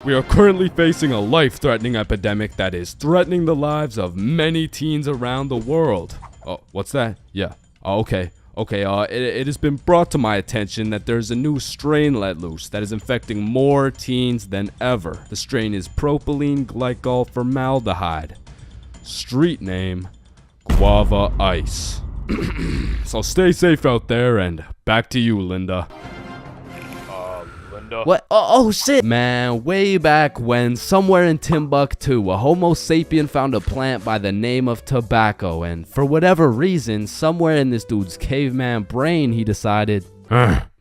We are currently facing a life-threatening epidemic that is threatening the lives of many teens around the world. Oh, what's that? Yeah. Oh, okay. It has been brought to my attention that there's a new strain let loose that is infecting more teens than ever. The strain is propylene glycol formaldehyde. Street name, Guava Ice. So stay safe out there, and back to you, Linda. What? Oh shit! Man, way back when, somewhere in Timbuktu, a Homo sapien found a plant by the name of tobacco, and for whatever reason, somewhere in this dude's caveman brain, he decided,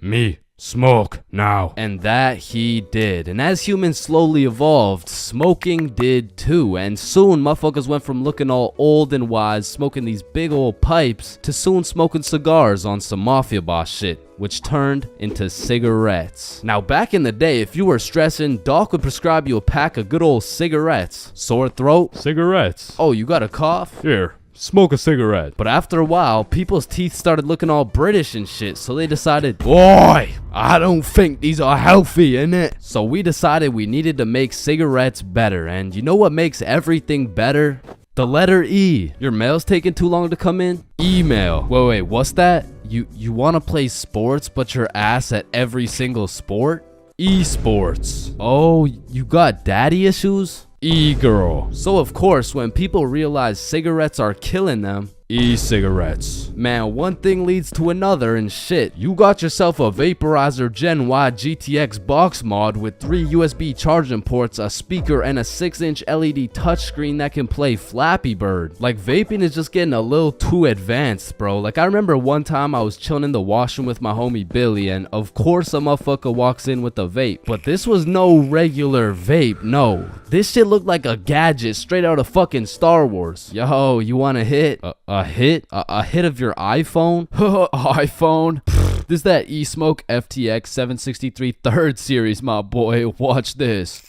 Me. Smoke now. and that he did. And as humans slowly evolved, smoking did too. And soon, motherfuckers went from looking all old and wise, smoking these big old pipes, to soon smoking cigars on some mafia boss shit, which turned into cigarettes. Now, back in the day, if you were stressing, Doc would prescribe you a pack of good old cigarettes. Sore throat? Cigarettes. Oh, you got a cough? Here, smoke a cigarette. But after a while, people's teeth started looking all British and shit, so they decided, boy, I don't think these are healthy, innit? So we decided we needed to make cigarettes better, and you know what makes everything better? The letter E. Your mail's taking too long to come in? Email. Wait, what's that? You wanna play sports, but you're ass at every single sport? Esports. Oh, you got daddy issues? E-girl. So of course, when people realize cigarettes are killing them, E-cigarettes. man, one thing leads to another and shit. You got yourself a vaporizer Gen Y GTX box mod with 3 USB charging ports, a speaker, and a 6-inch LED touchscreen that can play Flappy Bird. Like, vaping is just getting a little too advanced, bro. Like, I remember one time I was chilling in the washroom with my homie Billy, and of course a motherfucker walks in with a vape. But this was no regular vape, no. This shit looked like a gadget straight out of fucking Star Wars. Yo, you want a hit? A hit? A hit of your iPhone? iPhone? This is that eSmoke FTX 763 3rd series, my boy. Watch this.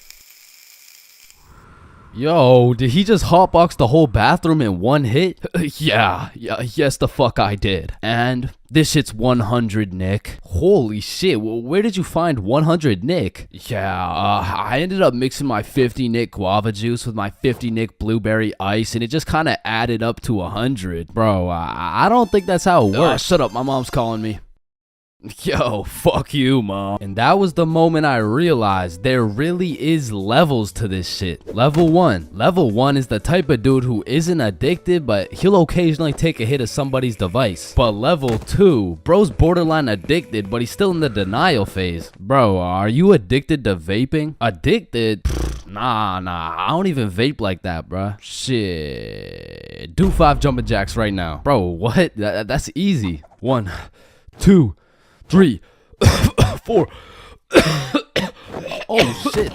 Yo, did he just hotbox the whole bathroom in one hit? Yes the fuck I did. And this shit's 100 Nick. Holy shit, where did you find 100 Nick? I ended up mixing my 50 Nick guava juice with my 50 Nick blueberry ice, and it just kind of added up to 100. Bro, I don't think that's how it works. Shut up, my mom's calling me. Yo, fuck you, mom. And that was the moment I realized there really is levels to this shit. Level 1. Level 1 is the type of dude who isn't addicted, but he'll occasionally take a hit of somebody's device. But level 2, bro's borderline addicted, but he's still in the denial phase. Bro, are you addicted to vaping? Addicted? Nah, I don't even vape like that, bruh. Shit. Do 5 jumping jacks right now. Bro, what? That's easy. 1, 2, 3, 4. Oh shit.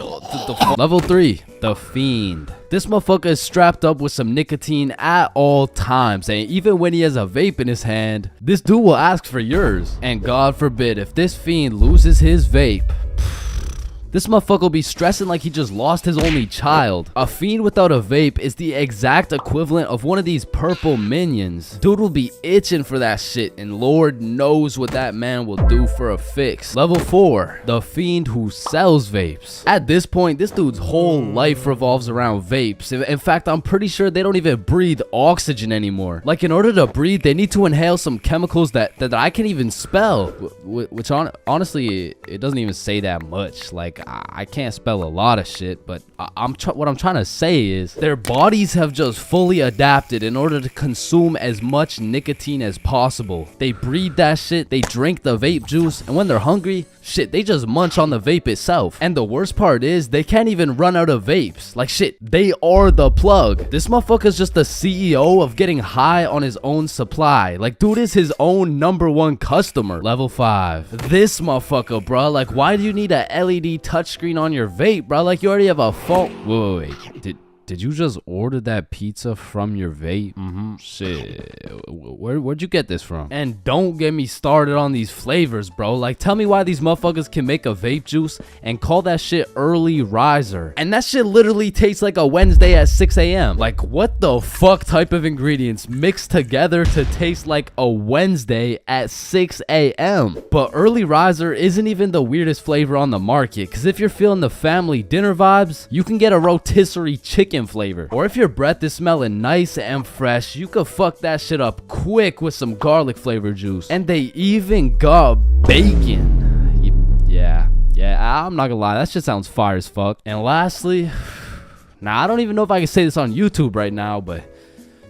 Level 3, the Fiend. This motherfucker is strapped up with some nicotine at all times, and even when he has a vape in his hand, this dude will ask for yours. And God forbid, if this Fiend loses his vape, this motherfucker will be stressing like he just lost his only child. A Fiend without a vape is the exact equivalent of one of these purple minions. Dude will be itching for that shit, and Lord knows what that man will do for a fix. Level 4, the Fiend who sells vapes. At this point, this dude's whole life revolves around vapes. In fact, I'm pretty sure they don't even breathe oxygen anymore. Like, in order to breathe, they need to inhale some chemicals that I can't even spell. Which honestly, it doesn't even say that much. Like, I can't spell a lot of shit, but what I'm trying to say is their bodies have just fully adapted in order to consume as much nicotine as possible. They breathe that shit, they drink the vape juice, and when they're hungry, shit, they just munch on the vape itself. And the worst part is they can't even run out of vapes. Like, shit, they are the plug. This motherfucker's just the CEO of getting high on his own supply. Like, dude is his own #1 customer. Level 5, this motherfucker, bro. Like, why do you need a LED touchscreen on your vape, bro? Like, you already have a phone. Wait. did you just order that pizza from your vape? Shit. Where'd you get this from? And don't get me started on these flavors, bro. Like, tell me why these motherfuckers can make a vape juice and call that shit early riser. And that shit literally tastes like a Wednesday at 6 a.m. Like, what the fuck type of ingredients mixed together to taste like a Wednesday at 6 a.m.? But early riser isn't even the weirdest flavor on the market, because if you're feeling the family dinner vibes, you can get a rotisserie chicken flavor. Or if your breath is smelling nice and fresh, you could fuck that shit up quick with some garlic flavor juice. And they even got bacon. Yeah, I'm not gonna lie, that shit sounds fire as fuck. And lastly, now I don't even know if I can say this on YouTube right now, but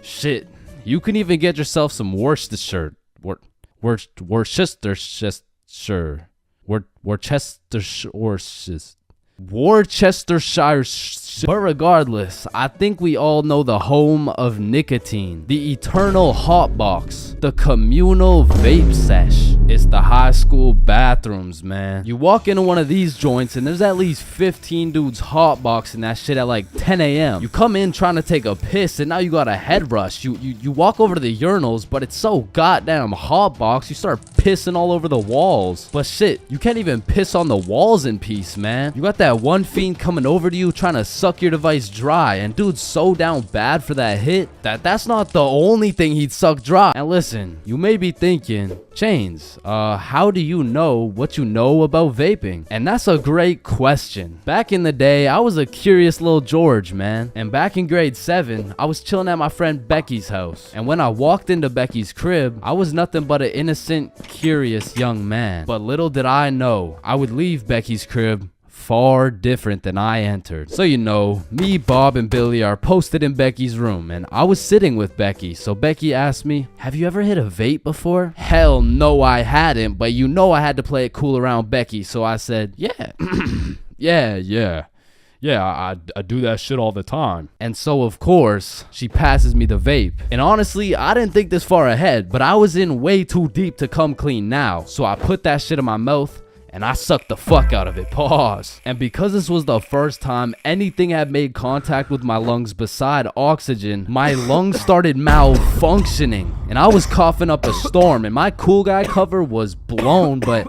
shit, you can even get yourself some Worcestershire. Worcestershire. But regardless, I think we all know the home of nicotine, the eternal hot box, the communal vape sesh. It's the high school bathrooms, man. You walk into one of these joints and there's at least 15 dudes hotboxing that shit at like 10 a.m. You come in trying to take a piss and now you got a head rush. You walk over to the urinals, but it's so goddamn hotbox, you start pissing all over the walls. But shit, you can't even piss on the walls in peace, man. You got that one fiend coming over to you trying to suck your device dry, and dude's so down bad for that hit that's not the only thing he'd suck dry. And listen, you may be thinking, Chains, how do you know what you know about vaping? And that's a great question. Back in the day, I was a curious little George, man. And back in grade 7, I was chilling at my friend Becky's house. And when I walked into Becky's crib, I was nothing but an innocent, curious young man. But little did I know, I would leave Becky's crib far different than I entered. So you know, me, Bob, and Billy are posted in Becky's room, and I was sitting with Becky. So Becky asked me, have you ever hit a vape before? Hell no, I hadn't, but you know I had to play it cool around Becky, so I said, yeah. Yeah, I do that shit all the time. And so, of course, she passes me the vape. And honestly, I didn't think this far ahead, but I was in way too deep to come clean now. So I put that shit in my mouth, and I sucked the fuck out of it. Pause. And because this was the first time anything had made contact with my lungs beside oxygen, my lungs started malfunctioning. And I was coughing up a storm, and my cool guy cover was blown, but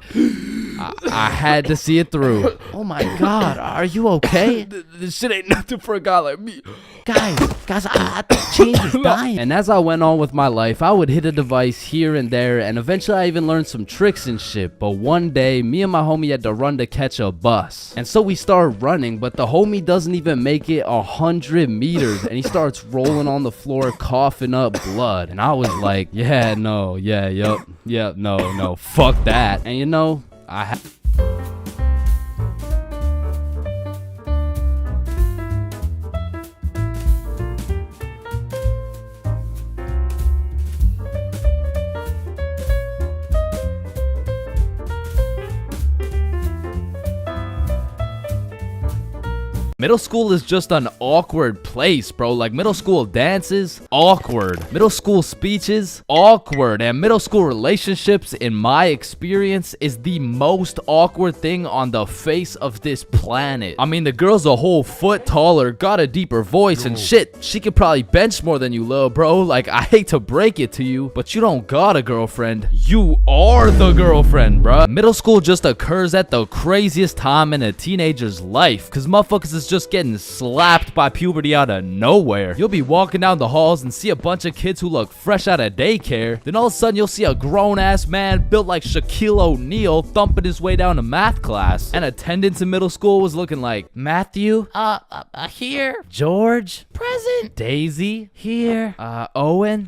I had to see it through. Oh my god, are you okay? This shit ain't nothing for a guy like me. Guys, I think Chains is dying. And as I went on with my life, I would hit a device here and there, and eventually I even learned some tricks and shit. But one day, me and my homie had to run to catch a bus. And so we started running, but the homie doesn't even make it 100 meters, and he starts rolling on the floor, coughing up blood. And I was like, no, fuck that. And you know, middle school is just an awkward place, bro. Like, middle school dances, awkward. Middle school speeches, awkward. And middle school relationships, in my experience, is the most awkward thing on the face of this planet. I mean, the girl's a whole foot taller, got a deeper voice, and shit, she could probably bench more than you, lil' bro. Like, I hate to break it to you, but you don't got a girlfriend. You are the girlfriend, bruh. Middle school just occurs at the craziest time in a teenager's life, because motherfuckers is just getting slapped by puberty out of nowhere. You'll be walking down the halls and see a bunch of kids who look fresh out of daycare. Then all of a sudden you'll see a grown-ass man built like Shaquille O'Neal thumping his way down to math class. And attendance in middle school was looking like, Matthew, here. George, present. Daisy, here. Owen.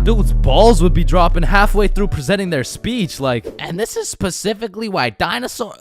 Dude's balls would be dropping halfway through presenting their speech, like, and this is specifically why dinosaurs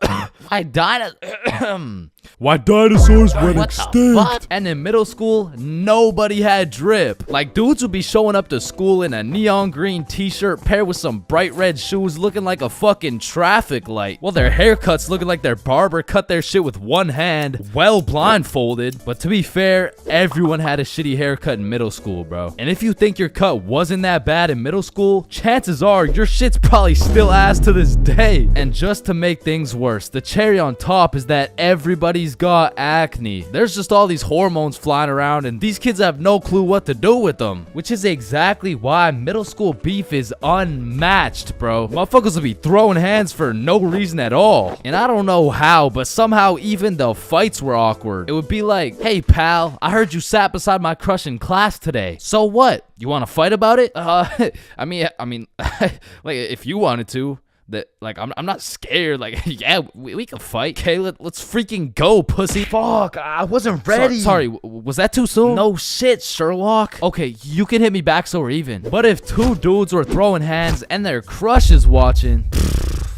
went extinct. And in middle school, nobody had drip. Like, dudes would be showing up to school in a neon green t-shirt paired with some bright red shoes looking like a fucking traffic light, while their haircuts looking like their barber cut their shit with one hand, well blindfolded. But to be fair, everyone had a shitty haircut in middle school, bro. And if you think your cut wasn't that bad in middle school, chances are your shit's probably still ass to this day. And just to make things worse, the cherry on top is that everybody everybody's got acne. There's just all these hormones flying around and these kids have no clue what to do with them. Which is exactly why middle school beef is unmatched, bro. Motherfuckers will be throwing hands for no reason at all. And I don't know how, but somehow even the fights were awkward. It would be like, hey pal, I heard you sat beside my crush in class today. So what? You want to fight about it? I mean, like if you wanted to. That like I'm not scared. Like yeah, we can fight. Okay, let's freaking go, pussy. Fuck, I wasn't ready. Sorry, was that too soon? No shit, Sherlock. Okay, you can hit me back so we're even. But if two dudes were throwing hands and their crush is watching,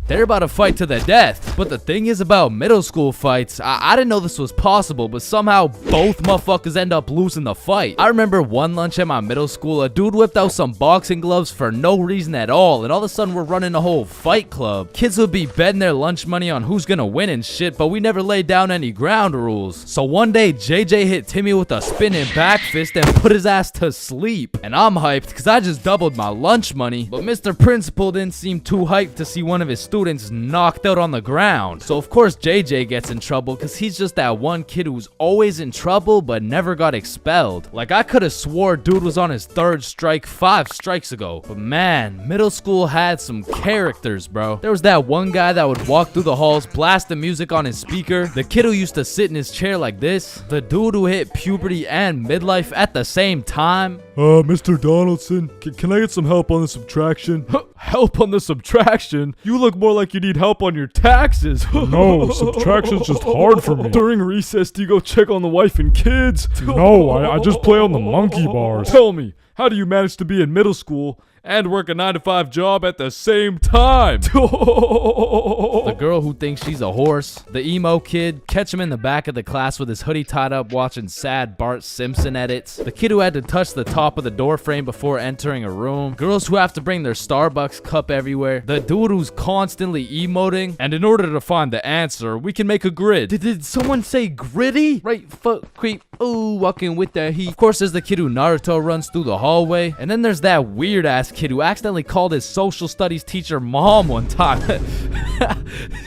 they're about to fight to the death. But the thing is about middle school fights, I didn't know this was possible, but somehow both motherfuckers end up losing the fight. I remember one lunch at my middle school, a dude whipped out some boxing gloves for no reason at all, and all of a sudden we're running a whole fight club. Kids would be betting their lunch money on who's gonna win and shit, but we never laid down any ground rules. So one day, JJ hit Timmy with a spinning back fist and put his ass to sleep. And I'm hyped because I just doubled my lunch money, but Mr. Principal didn't seem too hyped to see one of his students knocked out on the ground. So of course JJ gets in trouble because he's just that one kid who's always in trouble but never got expelled. Like I could have swore dude was on his third strike 5 strikes ago. But man, middle school had some characters, bro. There was that one guy that would walk through the halls, blast the music on his speaker. The kid who used to sit in his chair like this. The dude who hit puberty and midlife at the same time. Mr. Donaldson, can I get some help on the subtraction? Help on the subtraction? You look more like you need help on your taxes. No, subtraction's just hard for me. During recess, do you go check on the wife and kids? No, I just play on the monkey bars. Tell me, how do you manage to be in middle school and work a 9-to-5 job at the same time? The girl who thinks she's a horse. The emo kid. Catch him in the back of the class with his hoodie tied up watching sad Bart Simpson edits. The kid who had to touch the top of the door frame before entering a room. Girls who have to bring their Starbucks cup everywhere. The dude who's constantly emoting. And in order to find the answer, we can make a grid. Did someone say gritty? Right foot creep. Ooh, walking with the heat. Of course, there's the kid who Naruto runs through the hallway. And then there's that weird ass kid who accidentally called his social studies teacher mom one time.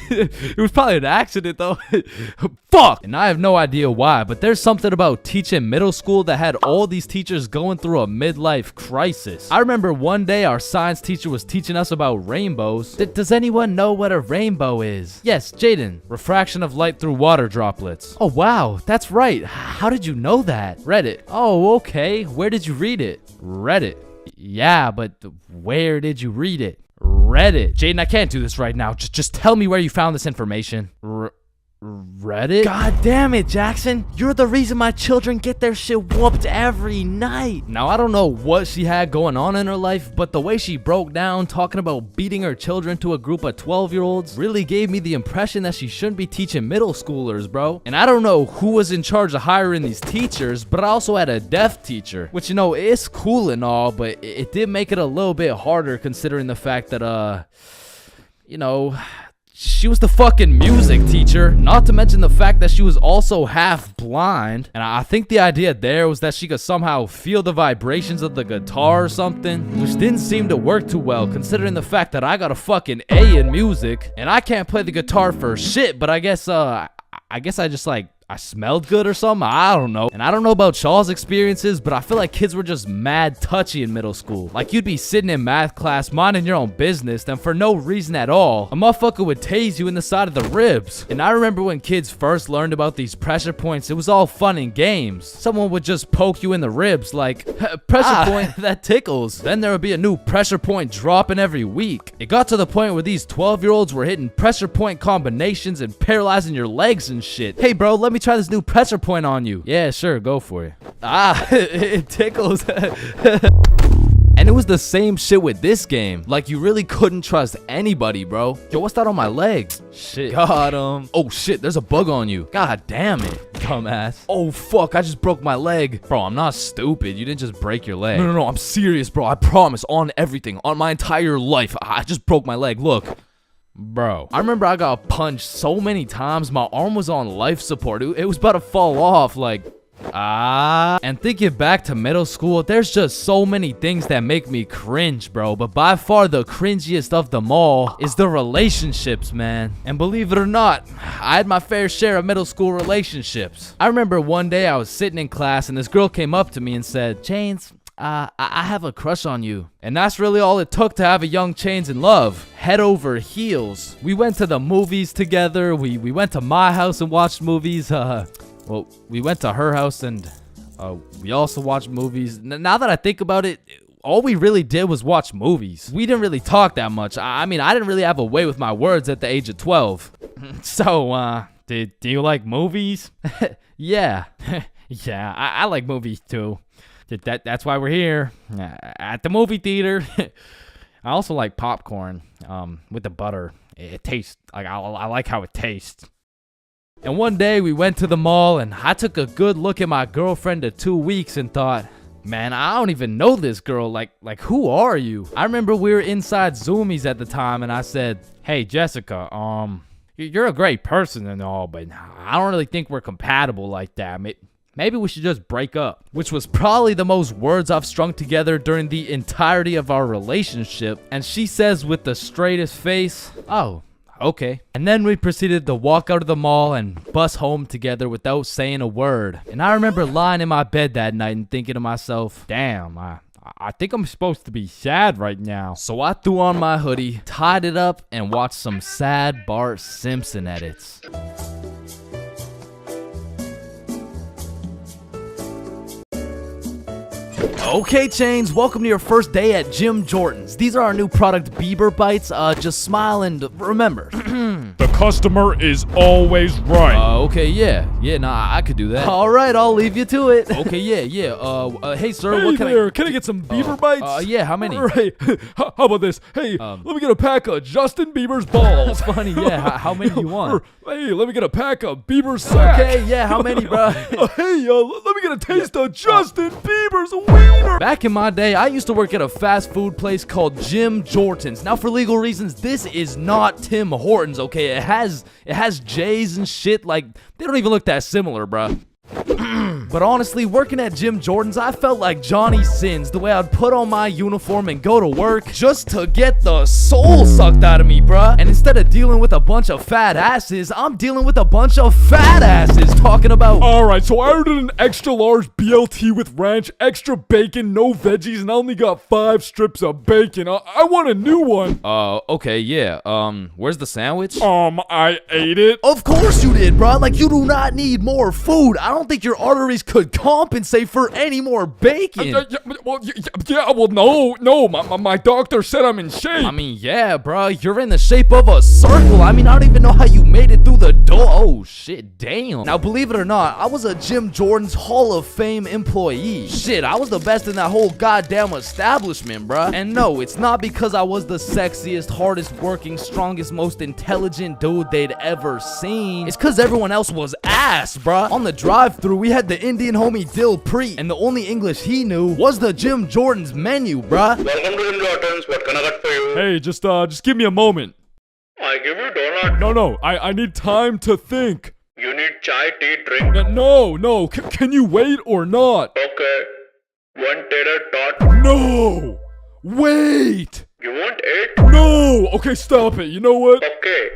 It was probably an accident though. Fuck! And I have no idea why, but there's something about teaching middle school that had all these teachers going through a midlife crisis. I remember one day our science teacher was teaching us about rainbows. Does anyone know what a rainbow is? Yes, Jaden. Refraction of light through water droplets. Oh wow, that's right. How did you know that? Reddit. Oh, okay. Where did you read it? Reddit. Yeah, but where did you read it? Reddit. Jaden, I can't do this right now. Just tell me where you found this information. Reddit? God damn it, Jackson. You're the reason my children get their shit whooped every night. Now, I don't know what she had going on in her life, but the way she broke down talking about beating her children to a group of 12-year-olds really gave me the impression that she shouldn't be teaching middle schoolers, bro. And I don't know who was in charge of hiring these teachers, but I also had a deaf teacher, which, you know, it's cool and all, but it did make it a little bit harder considering the fact that, you know, she was the fucking music teacher, not to mention the fact that she was also half blind. And I think the idea there was that she could somehow feel the vibrations of the guitar or something, which didn't seem to work too well considering the fact that I got a fucking A in music and I can't play the guitar for shit, but I guess I just like I smelled good or something. I don't know. And I don't know about y'all's experiences, but I feel like kids were just mad touchy in middle school. Like you'd be sitting in math class minding your own business, then for no reason at all, a motherfucker would tase you in the side of the ribs. And I remember when kids first learned about these pressure points, it was all fun and games. Someone would just poke you in the ribs like, pressure point, that tickles. Then there would be a new pressure point dropping every week. It got to the point where these 12-year-olds were hitting pressure point combinations and paralyzing your legs and shit. Hey bro, let me try this new pressure point on you. Yeah, sure, go for it. It tickles. And it was the same shit with this game. Like, you really couldn't trust anybody, bro. Yo, what's that on my leg? Shit. Got him. Oh, shit, there's a bug on you. God damn it, dumbass. Oh, fuck, I just broke my leg. Bro, I'm not stupid. You didn't just break your leg. No, I'm serious, bro. I promise, on everything, on my entire life. I just broke my leg. Look. Bro, I remember I got punched so many times, my arm was on life support. It was about to fall off, like, And thinking back to middle school, there's just so many things that make me cringe, bro. But by far the cringiest of them all is the relationships, man. And believe it or not, I had my fair share of middle school relationships. I remember one day I was sitting in class and this girl came up to me and said, Chains, I have a crush on you. And that's really all it took to have a young Chains in love. Head over heels. We went to the movies together. We went to my house and watched movies. Well, we went to her house and we also watched movies. Now that I think about it, all we really did was watch movies. We didn't really talk that much. I mean, I didn't really have a way with my words at the age of 12. So, do you like movies? Yeah. Yeah, I like movies too. That's why we're here at the movie theater. I also like popcorn with the butter. It tastes like I like how it tastes. And one day we went to the mall and I took a good look at my girlfriend of 2 weeks and thought, man, I don't even know this girl. Like who are you? I remember we were inside Zoomies at the time and I said, hey, Jessica, you're a great person and all, but I don't really think we're compatible like that. Maybe we should just break up. Which was probably the most words I've strung together during the entirety of our relationship. And she says with the straightest face, oh, okay. And then we proceeded to walk out of the mall and bus home together without saying a word. And I remember lying in my bed that night and thinking to myself, damn, I think I'm supposed to be sad right now. So I threw on my hoodie, tied it up, and watched some sad Bart Simpson edits. Okay, Chains, welcome to your first day at Jim Jordan's. These are our new product, Bieber Bites. Just smile and remember. The customer is always right. Okay, yeah, nah, I could do that. All right, I'll leave you to it. Okay, yeah. Hey, sir, Hey what can there, can I get some Bieber bites? Yeah, how many? Right. How about this? Hey, let me get a pack of Justin Bieber's balls. That's funny, yeah. How many do you want? Hey, let me get a pack of Bieber's sack. Okay, yeah, how many, bro? Hey, let me get a taste of Justin Bieber's wiener. Back in my day, I used to work at a fast food place called Jim Jordan's. Now, for legal reasons, this is not Tim Hortons, okay? It has J's and shit. Like, they don't even look that similar, bruh. But honestly, working at Jim Jordan's, I felt like Johnny Sins, the way I'd put on my uniform and go to work just to get the soul sucked out of me, bruh. And instead of dealing with a bunch of fat asses, I'm dealing with a bunch of fat asses talking about... Alright, so I ordered an extra large BLT with ranch, extra bacon, no veggies, and I only got 5 strips of bacon. I want a new one. Okay, yeah. Where's the sandwich? I ate it. Of course you did, bruh. Like, you do not need more food. I don't think your arteries could compensate for any more bacon. No. My doctor said I'm in shape. I mean, yeah, bro. You're in the shape of a circle. I mean, I don't even know how you made it through the door. Oh, shit, damn. Now, believe it or not, I was a Jim Jordan's Hall of Fame employee. Shit, I was the best in that whole goddamn establishment, bro. And no, it's not because I was the sexiest, hardest working, strongest, most intelligent dude they'd ever seen. It's because everyone else was ass, bro. On the drive-thru, we had the Indian homie Dil Preet, and the only English he knew was the Jim Jordan's menu, bruh. Welcome to Jim Jordan's. What can I get for you? Hey, just give me a moment. I give you donut. No, I need time to think. You need chai, tea, drink. No, can you wait or not? Okay. 1 tater tot. No! Wait! You want 8? No! Okay, stop it. You know what? Okay.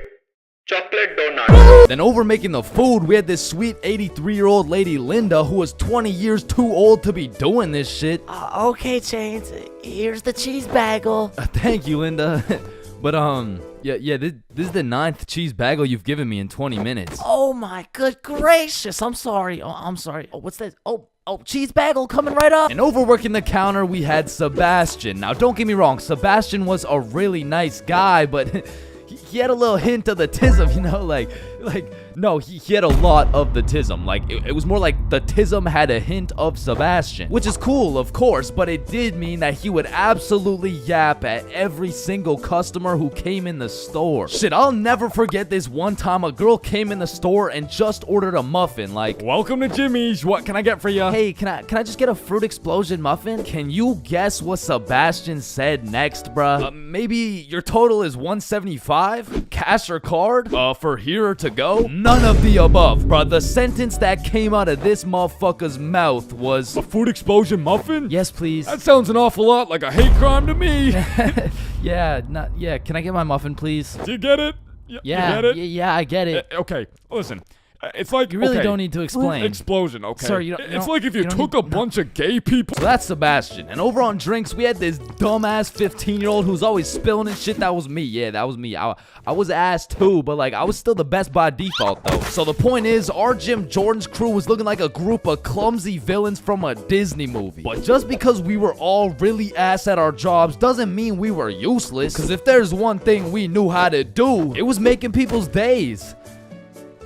Chocolate donut. Then over making the food, we had this sweet 83-year-old lady Linda who was 20 years too old to be doing this shit. Okay, Chains, here's the cheese bagel. Thank you, Linda. But yeah, this is the 9th cheese bagel you've given me in 20 minutes. Oh my good gracious, I'm sorry. I'm sorry. Oh, what's that? Oh, cheese bagel coming right up. And overworking the counter, we had Sebastian. Now, don't get me wrong, Sebastian was a really nice guy, but he had a little hint of the tism, you know, like no, he had a lot of the tism. Like, it was more like the tism had a hint of Sebastian, which is cool, of course, but it did mean that he would absolutely yap at every single customer who came in the store. Shit, I'll never forget this one time a girl came in the store and just ordered a muffin, like, welcome to Jimmy's. What can I get for you? Hey, can I just get a fruit explosion muffin? Can you guess what Sebastian said next, bruh? Maybe your total is $175? Cash or card? For here or to to go? None of the above, bruh. The sentence that came out of this motherfucker's mouth was, A food explosion muffin? yes, please. That sounds an awful lot like a hate crime to me. Yeah, can I get my muffin, please? Do you get it? Yeah, You get it? yeah, I get it. Okay, listen. It's like You really okay, don't need to explain. Explosion, okay. Sir, you don't- It's you don't- like if you you don't took need- a bunch of gay people. So that's Sebastian. And over on drinks, we had this dumbass 15-year-old who's always spilling and shit. That was me. Yeah, that was me. I was ass too, but like I was still the best by default though. So the point is, our Jim Jordan's crew was looking like a group of clumsy villains from a Disney movie. But just because we were all really ass at our jobs doesn't mean we were useless. Cause if there's one thing we knew how to do, it was making people's days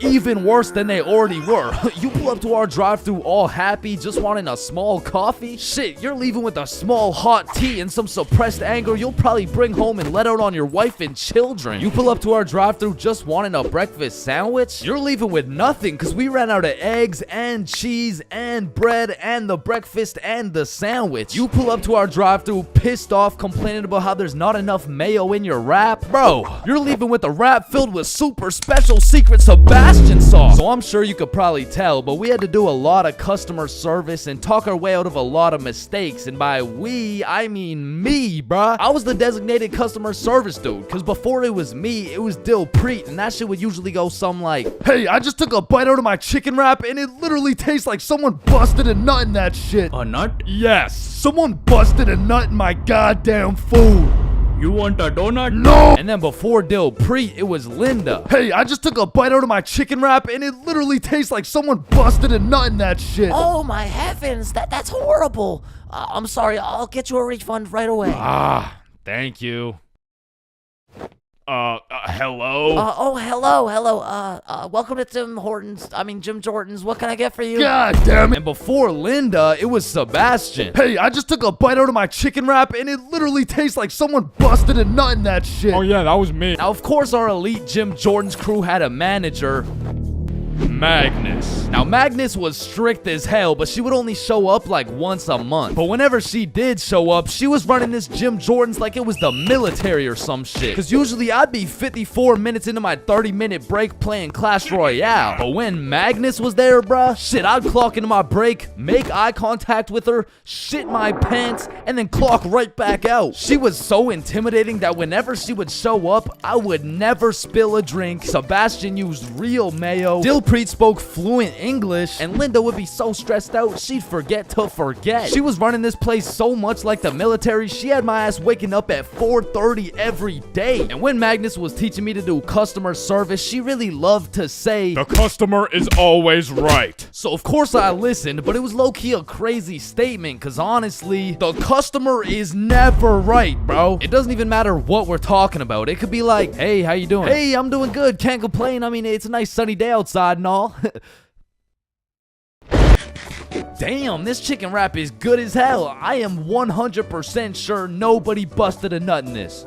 even worse than they already were. You pull up to our drive-thru all happy, just wanting a small coffee? Shit, you're leaving with a small hot tea and some suppressed anger you'll probably bring home and let out on your wife and children. You pull up to our drive-thru just wanting a breakfast sandwich? You're leaving with nothing because we ran out of eggs and cheese and bread and the breakfast and the sandwich. You pull up to our drive-thru pissed off, complaining about how there's not enough mayo in your wrap? Bro, you're leaving with a wrap filled with super special secret Sebastian sauce. So I'm sure you could probably tell, but we had to do a lot of customer service and talk our way out of a lot of mistakes. And by we, I mean me, bruh. I was the designated customer service dude, because before it was me, it was Dilpreet, and that shit would usually go something like, hey, I just took a bite out of my chicken wrap, and it literally tastes like someone busted a nut in that shit. A nut? Yes. Someone busted a nut in my goddamn food. You want a donut? No! And then before Dilpreet, it was Linda. Hey, I just took a bite out of my chicken wrap and it literally tastes like someone busted a nut in that shit. Oh my heavens, that's horrible. I'm sorry, I'll get you a refund right away. Thank you. Hello? Hello. Welcome to Jim Jordan's. What can I get for you? God damn it. And before Linda, it was Sebastian. Hey, I just took a bite out of my chicken wrap and it literally tastes like someone busted a nut in that shit. Oh yeah, that was me. Now, of course, our elite Jim Jordan's crew had a manager, Magnus. Now, Magnus was strict as hell, but she would only show up like once a month. But whenever she did show up, she was running this Jim Jordan's like it was the military or some shit. Cause usually I'd be 54 minutes into my 30-minute break playing Clash Royale. But when Magnus was there, bruh, shit, I'd clock into my break, make eye contact with her, shit my pants, and then clock right back out. She was so intimidating that whenever she would show up, I would never spill a drink. Sebastian used real mayo. Dilpreet spoke fluent English, and Linda would be so stressed out she'd forget to forget. She was running this place so much like the military, she had my ass waking up at 4:30 every day. And when Magnus was teaching me to do customer service, she really loved to say, The customer is always right. so of course I listened, but it was low-key a crazy statement, cause honestly, the customer is never right, bro. It doesn't even matter what we're talking about. It could be like, hey, how you doing? Hey, I'm doing good, can't complain. I mean, it's a nice sunny day outside and all. Damn, this chicken wrap is good as hell. I am 100% sure nobody busted a nut in this.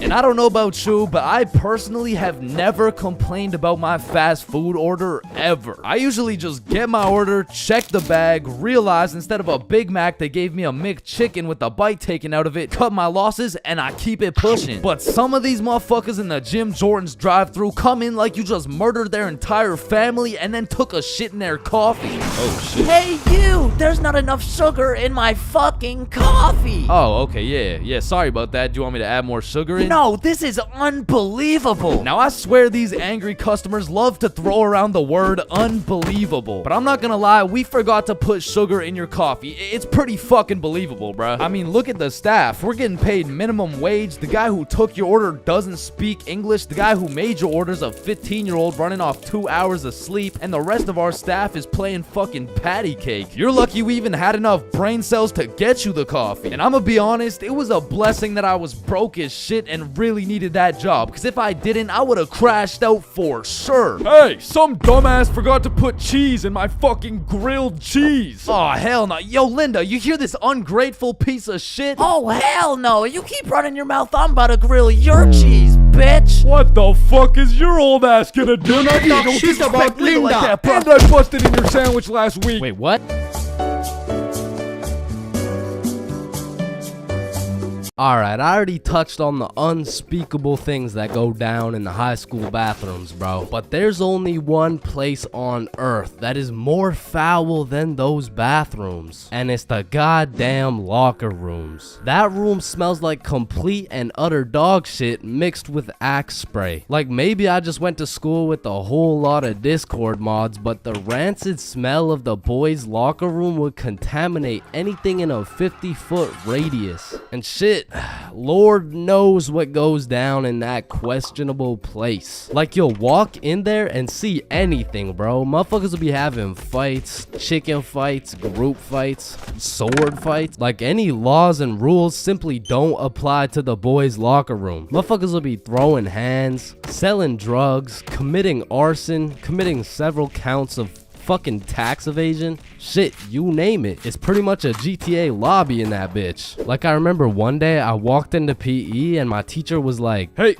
And I don't know about you, but I personally have never complained about my fast food order ever. I usually just get my order, check the bag, realize instead of a Big Mac, they gave me a McChicken with a bite taken out of it, cut my losses, and I keep it pushing. But some of these motherfuckers in the Jim Jordan's drive-thru come in like you just murdered their entire family and then took a shit in their coffee. Oh, shit. Hey, you! There's not enough sugar in my fucking coffee! Oh, okay, yeah, sorry about that. Do you want me to add more sugar in? No, this is unbelievable! Now, I swear these angry customers love to throw around the word unbelievable. But I'm not gonna lie, we forgot to put sugar in your coffee. It's pretty fucking believable, bruh. I mean, look at the staff. We're getting paid minimum wage. The guy who took your order doesn't speak English. The guy who made your order's a 15-year-old running off 2 hours of sleep. And the rest of our staff is playing fucking patty cake. You're lucky we even had enough brain cells to get you the coffee. And I'ma be honest, it was a blessing that I was broke as shit and really needed that job, because if I didn't, I would have crashed out for sure. Hey, some dumbass forgot to put cheese in my fucking grilled cheese. Oh, hell no. Yo, Linda, you hear this ungrateful piece of shit? Oh, hell no! You keep running your mouth, I'm about to grill your cheese, bitch! What the fuck is your old ass gonna do? not talk shit about Linda. And I busted in your sandwich last week. Wait, what? Alright, I already touched on the unspeakable things that go down in the high school bathrooms, bro. But there's only one place on earth that is more foul than those bathrooms. And it's the goddamn locker rooms. That room smells like complete and utter dog shit mixed with Axe spray. Like maybe I just went to school with a whole lot of Discord mods, but the rancid smell of the boys' locker room would contaminate anything in a 50-foot radius. And shit, Lord knows what goes down in that questionable place. Like you'll walk in there and see anything, bro. Motherfuckers will be having fights, chicken fights, group fights, sword fights. Like any laws and rules simply don't apply to the boys' locker room. Motherfuckers will be throwing hands, selling drugs, committing arson, committing several counts of fucking tax evasion. Shit, you name it. It's pretty much a GTA lobby in that bitch. Like I remember one day I walked into PE and my teacher was like, Hey,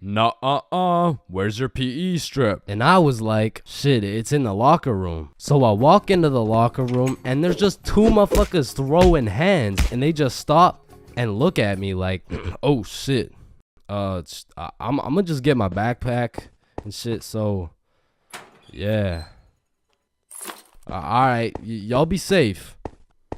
where's your PE strip? and I was like, shit, it's in the locker room. So I walk into the locker room and there's just two motherfuckers throwing hands and they just stop and look at me like, oh shit. I'm gonna just get my backpack and shit. So yeah. Alright, y'all be safe.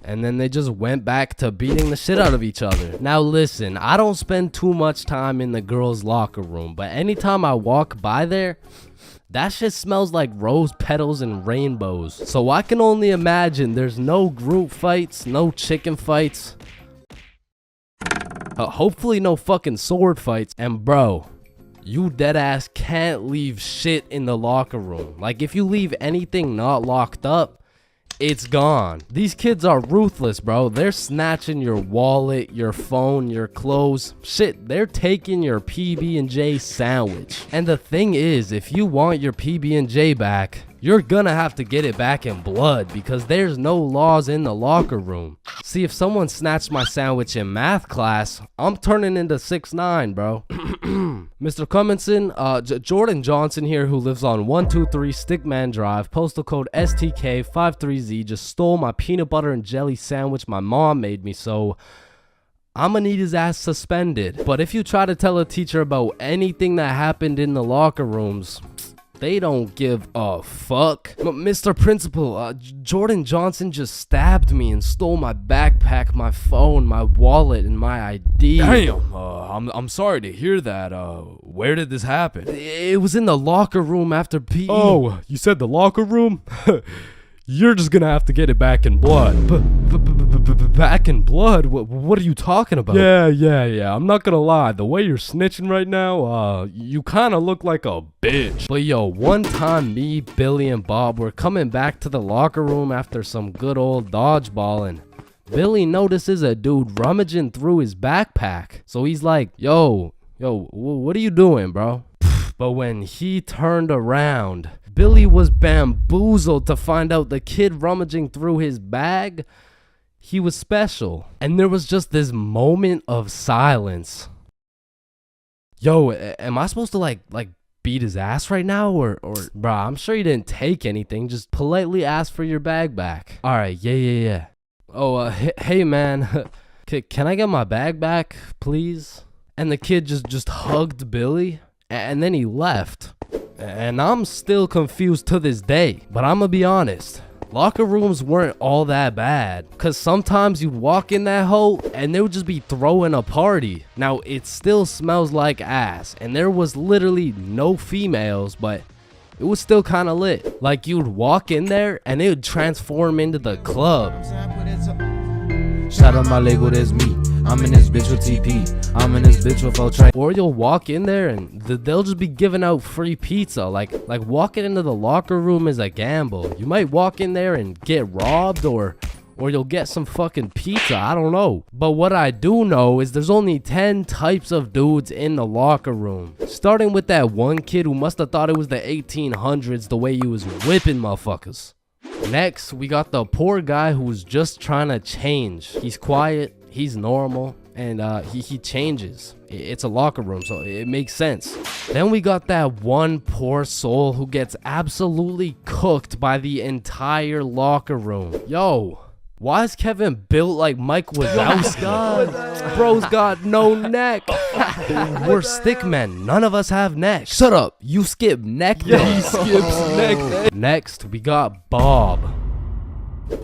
And then they just went back to beating the shit out of each other. Now listen, I don't spend too much time in the girls' locker room, but anytime I walk by there, that shit smells like rose petals and rainbows. So I can only imagine there's no group fights, no chicken fights, hopefully no fucking sword fights. And bro, you deadass can't leave shit in the locker room. Like if you leave anything not locked up, it's gone. These kids are ruthless, bro. They're snatching your wallet, your phone, your clothes. Shit, they're taking your PB&J sandwich. And the thing is, if you want your PB&J back, you're gonna have to get it back in blood because there's no laws in the locker room. See, if someone snatched my sandwich in math class, I'm turning into 6'9", bro. Mr. Cumminson, Jordan Johnson here, who lives on 123 Stickman Drive, postal code STK53Z, just stole my peanut butter and jelly sandwich my mom made me, so I'ma need his ass suspended. But if you try to tell a teacher about anything that happened in the locker rooms, they don't give a fuck. Mr. Principal, Jordan Johnson just stabbed me and stole my backpack, my phone, my wallet, and my ID. Damn, I'm sorry to hear that. Where did this happen? It was in the locker room after PE. Oh, you said the locker room? You're just gonna have to get it back in blood. Back in blood? What are you talking about? Yeah. I'm not gonna lie. The way you're snitching right now, you kind of look like a bitch. But yo, one time me, Billy, and Bob were coming back to the locker room after some good old dodgeball, and Billy notices a dude rummaging through his backpack. So he's like, yo, what are you doing, bro? But when he turned around, Billy was bamboozled to find out the kid rummaging through his bag, he was special. And there was just this moment of silence. Yo, am I supposed to like beat his ass right now? Or bruh, I'm sure you didn't take anything. Just politely ask for your bag back. All right, yeah. Oh, hey man, can I get my bag back, please? And the kid just hugged Billy, and then he left. And I'm still confused to this day, but I'm gonna be honest. Locker rooms weren't all that bad, cause sometimes you'd walk in that hole and they would just be throwing a party. Now it still smells like ass, and there was literally no females, but it was still kind of lit. Like you'd walk in there and it would transform into the club. Shout out my Lego, there's me. I'm in this bitch with TP. I'm in this bitch with Ultra. Or you'll walk in there and they'll just be giving out free pizza. Like walking into the locker room is a gamble. You might walk in there and get robbed, or you'll get some fucking pizza. I don't know. But what I do know is there's only 10 types of dudes in the locker room. Starting with that one kid who must have thought it was the 1800s the way he was whipping motherfuckers. Next, we got the poor guy who's just trying to change. He's quiet, he's normal, and he changes. It's a locker room, so it makes sense. Then we got that one poor soul who gets absolutely cooked by the entire locker room. Yo, Why is Kevin built like Mike Wazowski? Bro's got no neck. We're stick men. None of us have necks. Shut up. You skip neck day. He skips neck day. Next, we got Bob.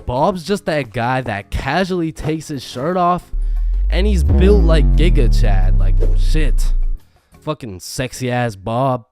Bob's just that guy that casually takes his shirt off and he's built like Giga Chad. Like, shit. Fucking sexy ass Bob.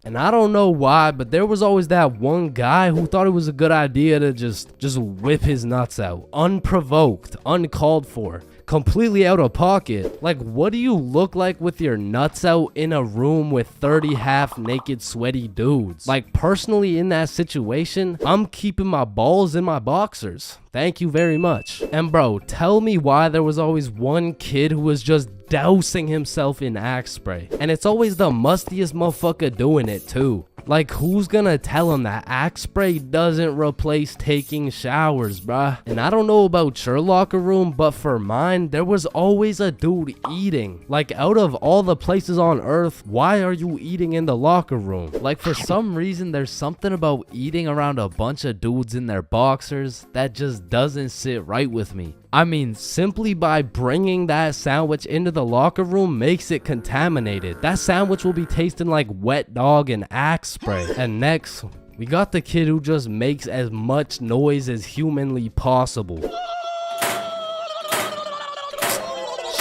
And I don't know why, but there was always that one guy who thought it was a good idea to just whip his nuts out. Unprovoked, uncalled for, completely out of pocket. Like, what do you look like with your nuts out in a room with 30 half-naked sweaty dudes? Like, personally in that situation, I'm keeping my balls in my boxers. Thank you very much. And bro, tell me why there was always one kid who was just dousing himself in Axe spray. And it's always the mustiest motherfucker doing it too. Like, who's gonna tell him that Axe spray doesn't replace taking showers, bruh? And I don't know about your locker room, but for mine, there was always a dude eating. Like, out of all the places on earth, why are you eating in the locker room? Like, for some reason, there's something about eating around a bunch of dudes in their boxers that just doesn't sit right with me. I mean, simply by bringing that sandwich into the locker room makes it contaminated. That sandwich will be tasting like wet dog and Axe spray. And next, we got the kid who just makes as much noise as humanly possible.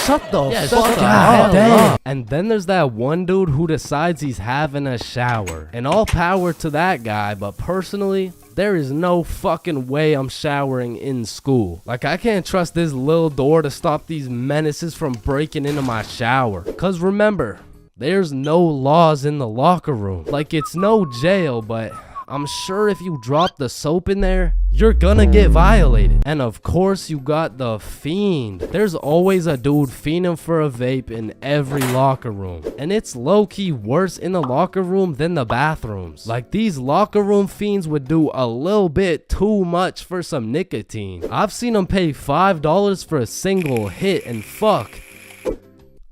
Shut the fuck up. And then there's that one dude who decides he's having a shower. And all power to that guy, but personally, there is no fucking way I'm showering in school. Like, I can't trust this little door to stop these menaces from breaking into my shower. Cause remember, there's no laws in the locker room. Like, it's no jail, but I'm sure if you drop the soap in there, you're gonna get violated. And of course, you got the fiend. There's always a dude fiending for a vape in every locker room. And it's low-key worse in the locker room than the bathrooms. Like, these locker room fiends would do a little bit too much for some nicotine. I've seen them pay $5 for a single hit, and fuck,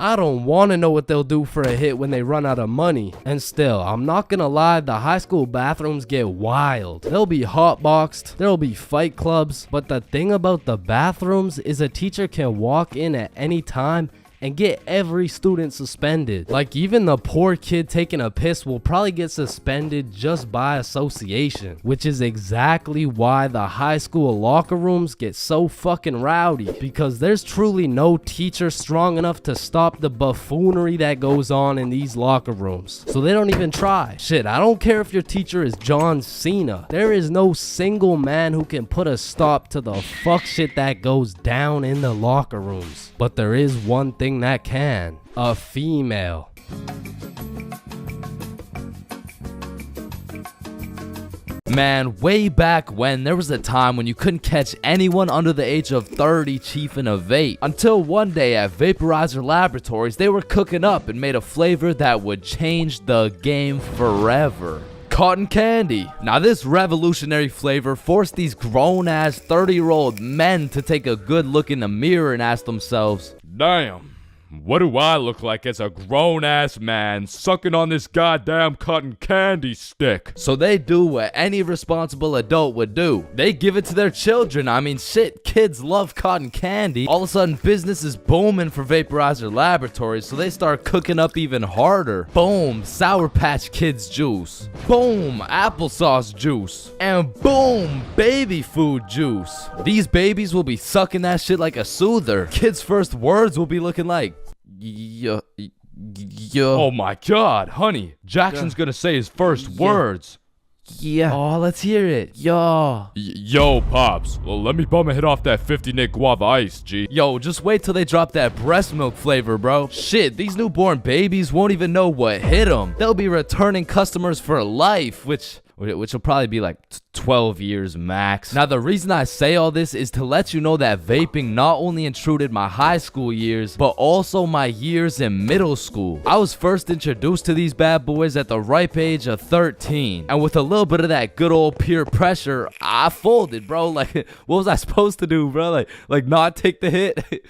I don't want to know what they'll do for a hit when they run out of money. And still, I'm not gonna lie, the high school bathrooms get wild. They'll be hotboxed, there'll be fight clubs, but the thing about the bathrooms is a teacher can walk in at any time and get every student suspended. Like, even the poor kid taking a piss will probably get suspended just by association, which is exactly why the high school locker rooms get so fucking rowdy, because there's truly no teacher strong enough to stop the buffoonery that goes on in these locker rooms, so they don't even try. Shit, I don't care if your teacher is John Cena, there is no single man who can put a stop to the fuck shit that goes down in the locker rooms. But there is one thing that can: a female. Man, way back when, there was a time when you couldn't catch anyone under the age of 30 chiefing a vape. Until one day at Vaporizer Laboratories, they were cooking up and made a flavor that would change the game forever. Cotton candy. Now, this revolutionary flavor forced these grown-ass 30-year-old men to take a good look in the mirror and ask themselves, Damn, what do I look like as a grown-ass man sucking on this goddamn cotton candy stick? so they do what any responsible adult would do. They give it to their children. I mean, shit, kids love cotton candy. All of a sudden, business is booming for Vaporizer Laboratories, so they start cooking up even harder. Boom, Sour Patch Kids juice. Boom, applesauce juice. And boom, baby food juice. These babies will be sucking that shit like a soother. Kids' first words will be looking like, yo. Oh my god, honey, Jackson's gonna say his first words. Yeah. Oh, let's hear it. Yo. Yo, Pops, well, let me bum a hit off that 50 Nick Guava Ice, G. Yo, just wait till they drop that breast milk flavor, bro. Shit, these newborn babies won't even know what hit them. They'll be returning customers for life, which will probably be like 12 years max. Now, the reason I say all this is to let you know that vaping not only intruded my high school years, but also my years in middle school. I was first introduced to these bad boys at the ripe age of 13. And with a little bit of that good old peer pressure, I folded, bro. Like, what was I supposed to do, bro? Like not take the hit?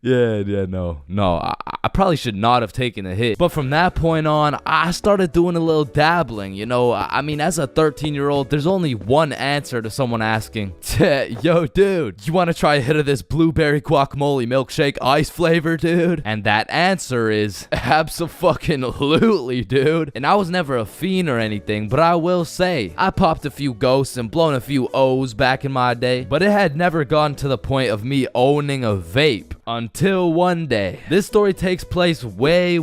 No, I probably should not have taken the hit. But from that point on, I started doing a little dabbling, you know. I mean, as a 13-year-old, there's only one answer to someone asking, yo, dude, you want to try a hit of this blueberry guacamole milkshake ice flavor, dude? And that answer is abso-fucking-lutely, dude. And I was never a fiend or anything, but I will say, I popped a few ghosts and blown a few O's back in my day, but it had never gotten to the point of me owning a vape. Until one day. This story takes place way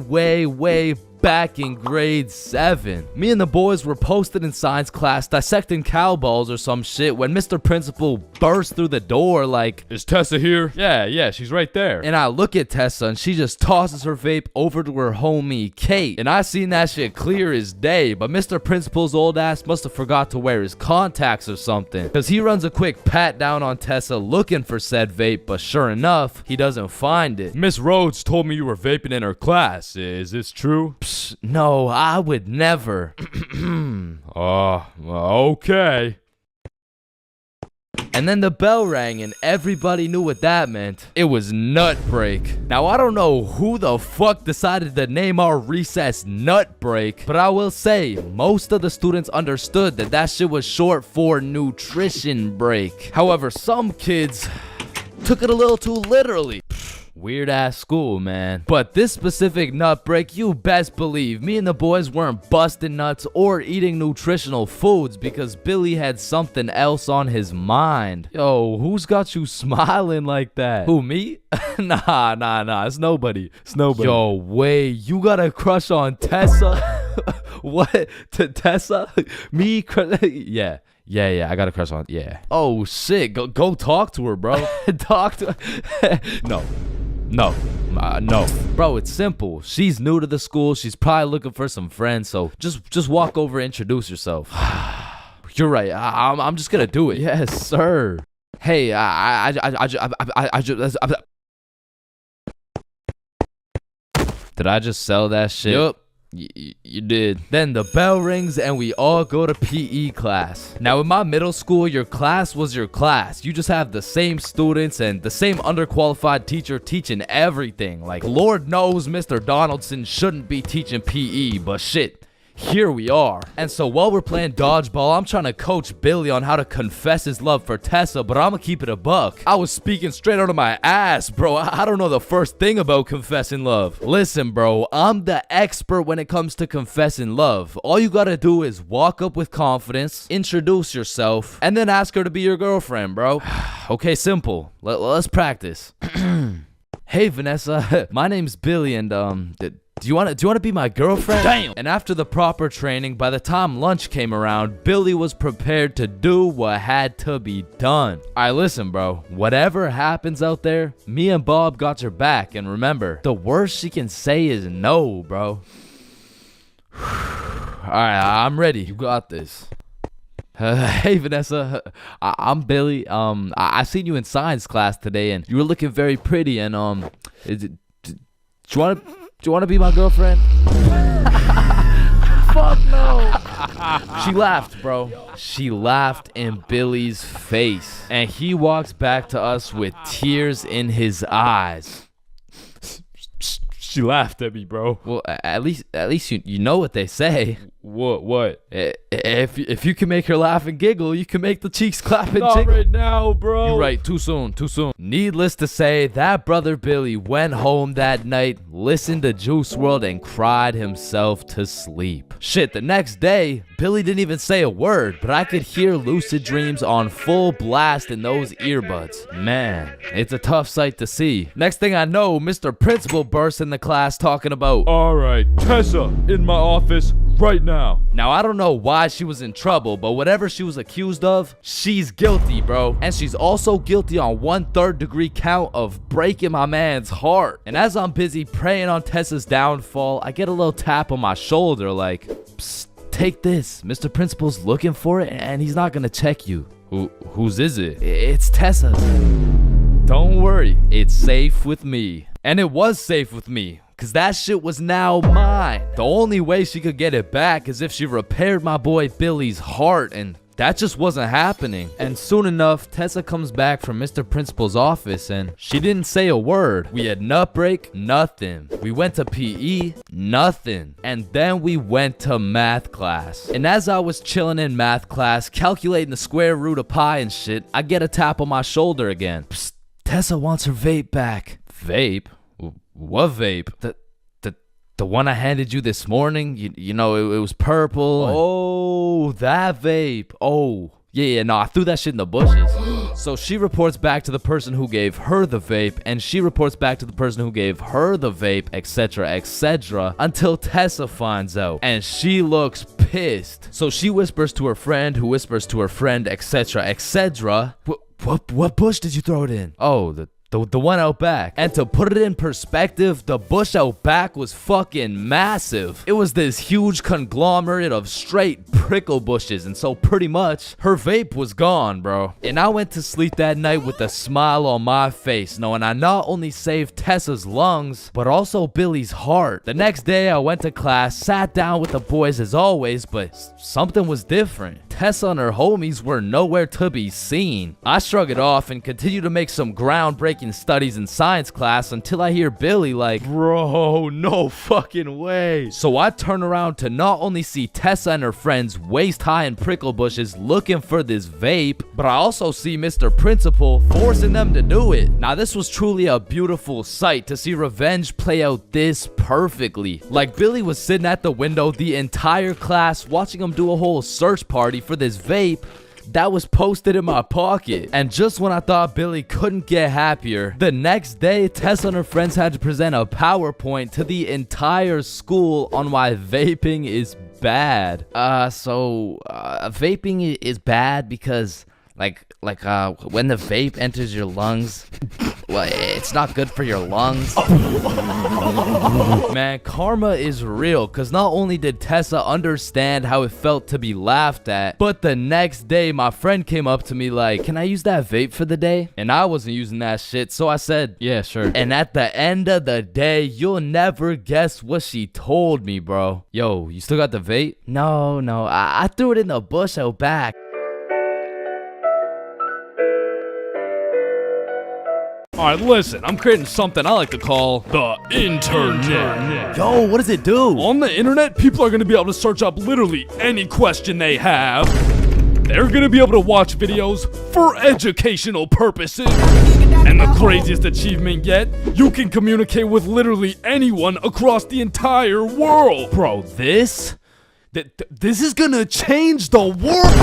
back in grade 7. Me and the boys were posted in science class dissecting cow balls or some shit when Mr. Principal burst through the door like, Is Tessa here? Yeah, she's right there. and I look at Tessa and she just tosses her vape over to her homie Kate. And I seen that shit clear as day, but Mr. Principal's old ass must have forgot to wear his contacts or something, cause he runs a quick pat down on Tessa looking for said vape, but sure enough, he doesn't find it. Miss Rhodes told me you were vaping in her class. Is this true? No, I would never. Okay. And then the bell rang and everybody knew what that meant. It was nut break. Now I don't know who the fuck decided to name our recess nut break, but I will say most of the students understood that that shit was short for nutrition break. However, some kids took it a little too literally. Weird ass school, man. But this specific nut break, you best believe me and the boys weren't busting nuts or eating nutritional foods because Billy had something else on his mind. Yo, who's got you smiling like that? Who, me? Nah. It's nobody. Yo, wait, you got a crush on Tessa? What? Tessa? Me? Yeah. Yeah, I got a crush on. Yeah. Oh shit, go talk to her, bro. Talk to her. No. Bro, it's simple. She's new to the school. She's probably looking for some friends. So just walk over and introduce yourself. You're right. I'm just gonna do it. Yes, sir. Hey, I just. Did I just sell that shit? Yup. You did. Then the bell rings and we all go to PE class. Now in my middle school, your class was your class. You just have the same students and the same underqualified teacher teaching everything. Like, Lord knows Mr. Donaldson shouldn't be teaching PE, but shit, here we are. And so while we're playing dodgeball, I'm trying to coach Billy on how to confess his love for Tessa, but I'm gonna keep it a buck. I was speaking straight out of my ass, bro. I don't know the first thing about confessing love. Listen, bro, I'm the expert when it comes to confessing love. All you gotta do is walk up with confidence, introduce yourself, and then ask her to be your girlfriend, bro. Okay, simple. Let's practice. Hey, Vanessa. My name's Billy, and do you want to be my girlfriend? Damn. And after the proper training, by the time lunch came around, Billy was prepared to do what had to be done. Alright, listen, bro. Whatever happens out there, me and Bob got your back. And remember, the worst she can say is no, bro. Alright, I'm ready. You got this. Hey, Vanessa. I'm Billy. I seen you in science class today, and you were looking very pretty. And do you want to be my girlfriend? Fuck no. She laughed, bro. She laughed in Billy's face. And he walks back to us with tears in his eyes. She laughed at me, bro. Well, at least you know what they say. What? If you can make her laugh and giggle, you can make the cheeks clap and Not jiggle. right now, bro. You're right, too soon. Needless to say, that brother Billy went home that night, listened to Juice WRLD, and cried himself to sleep. Shit, the next day, Billy didn't even say a word, but I could hear Lucid Dreams on full blast in those earbuds. Man, it's a tough sight to see. Next thing I know, Mr. Principal bursts in the class talking about, All right, Tessa, in my office right now. Now, I don't know why she was in trouble, but whatever she was accused of, she's guilty, bro. And she's also guilty on 1/3 degree count of breaking my man's heart. And as I'm busy praying on Tessa's downfall, I get a little tap on my shoulder like, psst, take this. Mr. Principal's looking for it and he's not gonna check you. Whose is it? It's Tessa's. Don't worry, it's safe with me. And it was safe with me, cause that shit was now mine. The only way she could get it back is if she repaired my boy Billy's heart, and that just wasn't happening. And soon enough, Tessa comes back from Mr. Principal's office and she didn't say a word. We had nut break, nothing. We went to PE, nothing. And then we went to math class. And as I was chilling in math class, calculating the square root of pi and shit, I get a tap on my shoulder again. Psst, Tessa wants her vape back. Vape? What vape? The one I handed you this morning? You know, it was purple. Oh, that vape. Oh. Yeah, no, I threw that shit in the bushes. So she reports back to the person who gave her the vape, and she reports back to the person who gave her the vape, etc., etc., until Tessa finds out, and she looks pissed. So she whispers to her friend, who whispers to her friend, etc., etc. What bush did you throw it in? Oh, the one out back. And to put it in perspective, the bush out back was fucking massive. It was this huge conglomerate of straight prickle bushes, and so pretty much her vape was gone, bro. And I went to sleep that night with a smile on my face, knowing I not only saved Tessa's lungs, but also Billy's heart. The next day I went to class, sat down with the boys as always, but something was different. Tessa and her homies were nowhere to be seen. I shrug it off and continue to make some groundbreaking studies in science class until I hear Billy like, bro, no fucking way. So I turn around to not only see Tessa and her friends waist high in prickle bushes looking for this vape, but I also see Mr. Principal forcing them to do it. Now this was truly a beautiful sight to see revenge play out this perfectly. Like Billy was sitting at the window the entire class watching him do a whole search party for this vape that was posted in my pocket. And just when I thought Billy couldn't get happier, the next day Tessa and her friends had to present a PowerPoint to the entire school on why vaping is bad. Vaping is bad because when the vape enters your lungs, well, it's not good for your lungs. Man, karma is real, because not only did Tessa understand how it felt to be laughed at, but the next day my friend came up to me like, can I use that vape for the day? And I wasn't using that shit, so I said, yeah, sure. And at the end of the day, you'll never guess what she told me, bro. Yo, you still got the vape? No, I threw it in the bush out back. Alright, listen, I'm creating something I like to call the internet. Yo, what does it do? On the internet, people are going to be able to search up literally any question they have. They're going to be able to watch videos for educational purposes. And the craziest achievement yet, you can communicate with literally anyone across the entire world. Bro, this is going to change the world.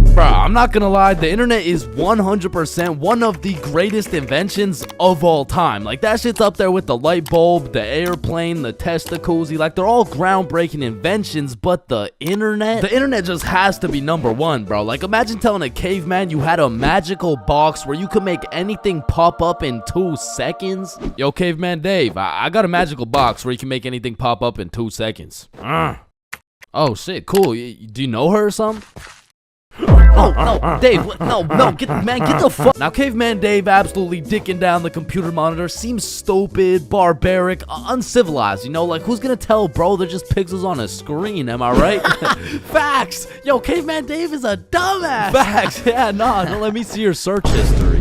Bruh, I'm not gonna lie, the internet is 100% one of the greatest inventions of all time. Like, that shit's up there with the light bulb, the airplane, the Testacuzzi. Like, they're all groundbreaking inventions, but the internet just has to be number one, bro. Like, imagine telling a caveman you had a magical box where you could make anything pop up in 2 seconds. Yo, Caveman Dave, I got a magical box where you can make anything pop up in 2 seconds. Oh, shit, cool. Do you know her or something? No, Dave, get the fuck. Now, Caveman Dave absolutely dicking down the computer monitor seems stupid, barbaric, uncivilized, you know? Like, who's gonna tell bro they're just pixels on a screen, am I right? Facts! Yo, Caveman Dave is a dumbass! Facts! Yeah, nah, don't let me see your search history.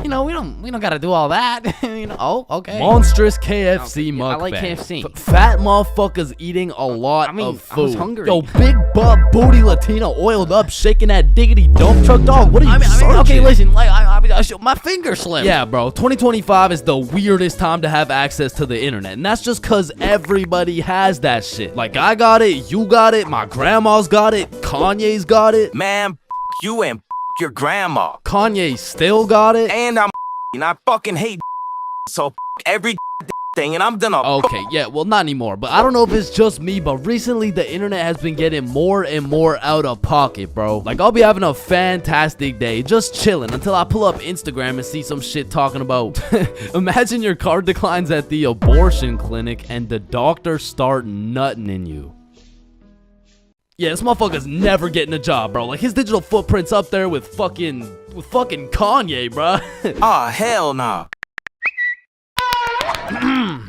You know, we don't gotta do all that. You know, oh, okay. Monstrous KFC mukbang. I like KFC. Fat motherfuckers eating a lot of food. I was hungry. Yo, big butt booty Latina oiled up, shaking that diggity dump truck, dog. What are you searching? Okay, listen, like my finger slipped. Yeah, bro. 2025 is the weirdest time to have access to the internet, and that's just cause everybody has that shit. Like, I got it, you got it, my grandma's got it, Kanye's got it. Man, you and your grandma. Kanye still got it. And I fucking hate so every thing, and I'm done. Okay, yeah, well, not anymore, but I don't know if it's just me, but recently the internet has been getting more and more out of pocket, bro. Like, I'll be having a fantastic day, just chilling, until I pull up Instagram and see some shit talking about imagine your car declines at the abortion clinic and the doctor start nutting in you. Yeah, this motherfucker's never getting a job, bro. Like, his digital footprint's up there with fucking Kanye, bro. Ah, hell nah.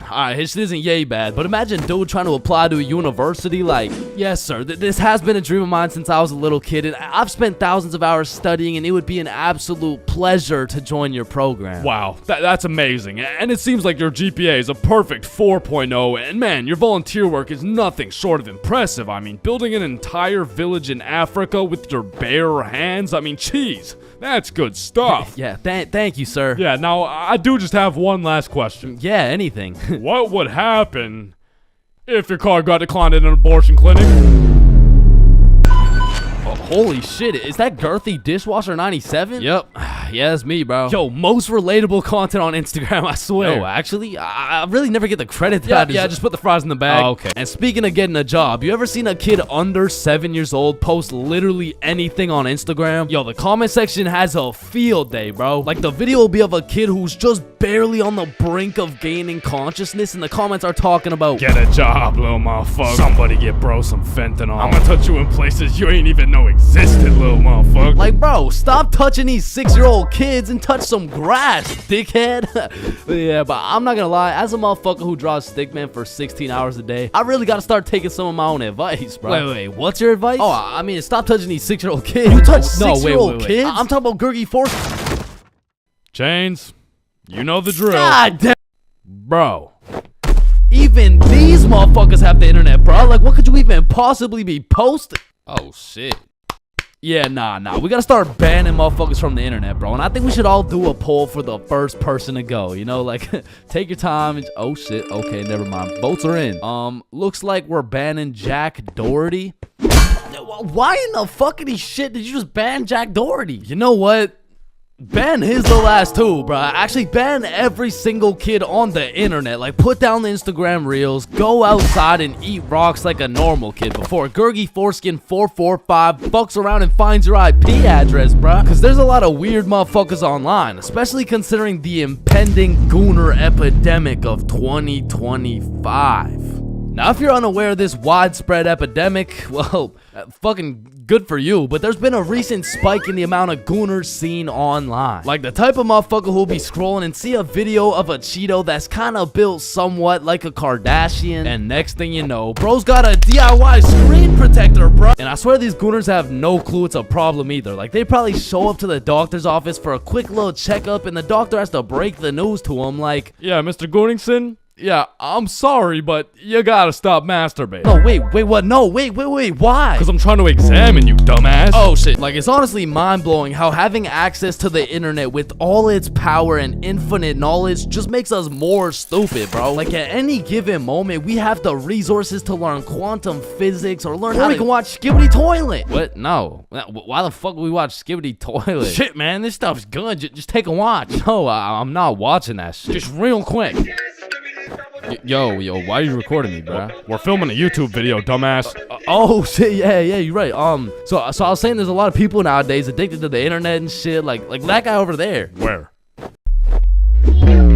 alright, this isn't yay bad, but imagine dude trying to apply to a university like, yes sir, this has been a dream of mine since I was a little kid, and I've spent thousands of hours studying, and it would be an absolute pleasure to join your program. Wow, that's amazing. And it seems like your GPA is a perfect 4.0, and man, your volunteer work is nothing short of impressive. I mean, building an entire village in Africa with your bare hands, I mean, geez, that's good stuff. Yeah, thank you, sir. Yeah, now I do just have one last question. Yeah, anything. What would happen if your car got declined at an abortion clinic? Holy shit, is that girthy dishwasher 97? Yep. Yeah, that's me, bro. Yo, most relatable content on Instagram, I swear. Oh, actually, I really never get the credit that Yeah, just put the fries in the bag. Oh, okay. And speaking of getting a job, you ever seen a kid under 7 years old post literally anything on Instagram? Yo, the comment section has a field day, bro. Like, the video will be of a kid who's just barely on the brink of gaining consciousness, and the comments are talking about, Get a job, little motherfucker. Somebody get bro some fentanyl. I'm gonna touch you in places you ain't even know existed, little motherfucker. like, bro, stop touching these 6-year-old kids and touch some grass, dickhead. Yeah, but I'm not gonna lie, as a motherfucker who draws stickman for 16 hours a day, I really gotta start taking some of my own advice, bro. Wait, what's your advice? Oh, I mean, stop touching these 6-year-old kids. You touch No, wait, 6-year-old wait. kids? I'm talking about Gurgi Force. Chains, you know the drill. God damn. Bro. Even these motherfuckers have the internet, bro. Like, what could you even possibly be posting? Oh, shit. Yeah, nah. We gotta start banning motherfuckers from the internet, bro. And I think we should all do a poll for the first person to go. You know, like, take your time. And, oh, shit. Okay, never mind. Votes are in. Looks like we're banning Jack Doherty. Why in the fuckity shit did you just ban Jack Doherty? You know what? Ban his the last too, bro. Actually, ban every single kid on the internet. Like, put down the Instagram reels, go outside and eat rocks like a normal kid before Gurgi Foreskin 445 fucks around and finds your IP address, bro. Cause there's a lot of weird motherfuckers online, especially considering the impending gooner epidemic of 2025. Now, if you're unaware of this widespread epidemic, well, fucking good for you, but there's been a recent spike in the amount of gooners seen online. Like the type of motherfucker who'll be scrolling and see a video of a Cheeto that's kind of built somewhat like a Kardashian, and next thing you know, bro's got a DIY screen protector, bro. And I swear these gooners have no clue it's a problem either. Like, they probably show up to the doctor's office for a quick little checkup, and the doctor has to break the news to him like, Yeah, Mr. Gooningson? Yeah, I'm sorry, but you gotta stop masturbating. no, wait, what? No, wait, why? Because I'm trying to examine you, dumbass. Oh shit, like, it's honestly mind-blowing how having access to the internet with all its power and infinite knowledge just makes us more stupid, bro. Like, at any given moment, we have the resources to learn quantum physics or learn how we can watch Skibbity Toilet. What? No. Why the fuck would we watch Skibbity Toilet? Shit, man, this stuff's good. Just take a watch. No, I'm not watching that shit. Just real quick. Yo, why are you recording me, bro? We're filming a YouTube video, dumbass. Oh shit, yeah, you're right. So I was saying there's a lot of people nowadays addicted to the internet and shit, like that guy over there. Where?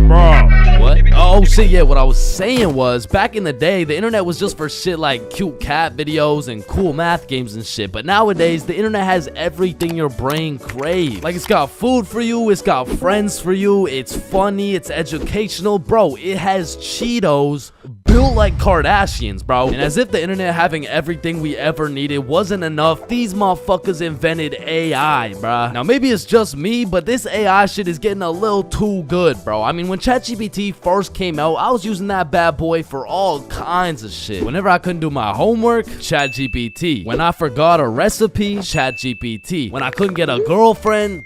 Bro. What? Oh shit, yeah, what I was saying was, back in the day, the internet was just for shit like cute cat videos and cool math games and shit, but nowadays, the internet has everything your brain craves. Like, it's got food for you, it's got friends for you, it's funny, it's educational, bro, it has Cheetos built like Kardashians, bro. And as if the internet having everything we ever needed wasn't enough, these motherfuckers invented AI, bruh. Now, maybe it's just me, but this AI shit is getting a little too good, bro. I mean, when ChatGPT first came out, I was using that bad boy for all kinds of shit. Whenever I couldn't do my homework, ChatGPT. When I forgot a recipe, ChatGPT. When I couldn't get a girlfriend,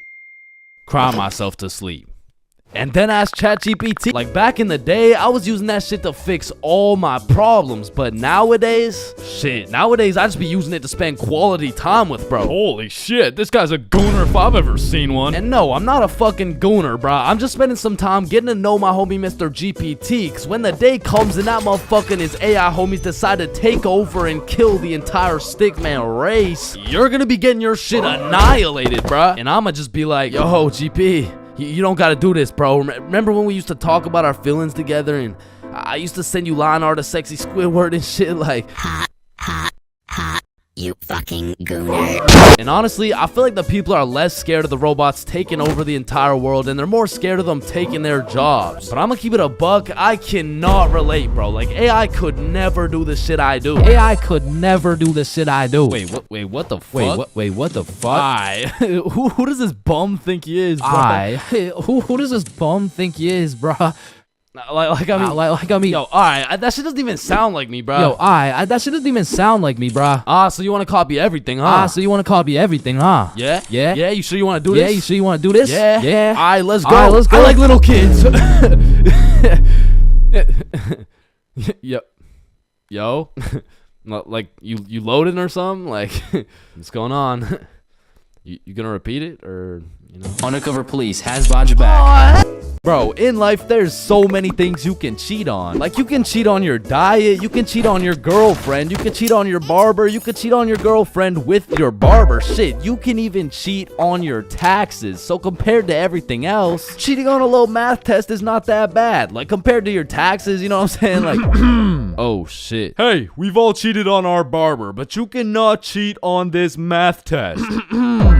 cry myself to sleep. And then ask ChatGPT. Like, back in the day, I was using that shit to fix all my problems, but nowadays, I just be using it to spend quality time with, bro. Holy shit, this guy's a gooner if I've ever seen one. And no, I'm not a fucking gooner, bro. I'm just spending some time getting to know my homie Mr. GPT, because when the day comes and that motherfucker and his AI homies decide to take over and kill the entire stickman race, you're gonna be getting your shit annihilated, bro. And I'ma just be like, yo, GP, you don't gotta do this, bro. Remember when we used to talk about our feelings together, and I used to send you line art of sexy Squidward and shit, like, you fucking gooner. And honestly, I feel like the people are less scared of the robots taking over the entire world, and they're more scared of them taking their jobs. But I'm gonna keep it a buck, I cannot relate, bro. Like, AI could never do the shit I do. AI could never do the shit I do. Wait, what the fuck? Wait, what the fuck? Who does this bum think he is, bro? Who does this bum think he is, bruh? Like I mean, yo, alright, that shit doesn't even sound like me, bro. Yo, that shit doesn't even sound like me, bruh. So you want to copy everything, huh? So you want to copy everything, huh? Yeah? Yeah? Yeah, you sure you want to do this? Yeah, you sure you want to do this? Yeah? Yeah. Alright, let's go. Alright, let's go. I like little kids. Yo. Like, you loading or something? Like, what's going on? You gonna repeat it, or, you know? Undercover police has your back. Bro, in life, there's so many things you can cheat on. Like, you can cheat on your diet, you can cheat on your girlfriend, you can cheat on your barber, you can cheat on your girlfriend with your barber. Shit, you can even cheat on your taxes. So compared to everything else, cheating on a little math test is not that bad. Like, compared to your taxes, you know what I'm saying? Like, oh shit. Hey, we've all cheated on our barber, but you cannot cheat on this math test.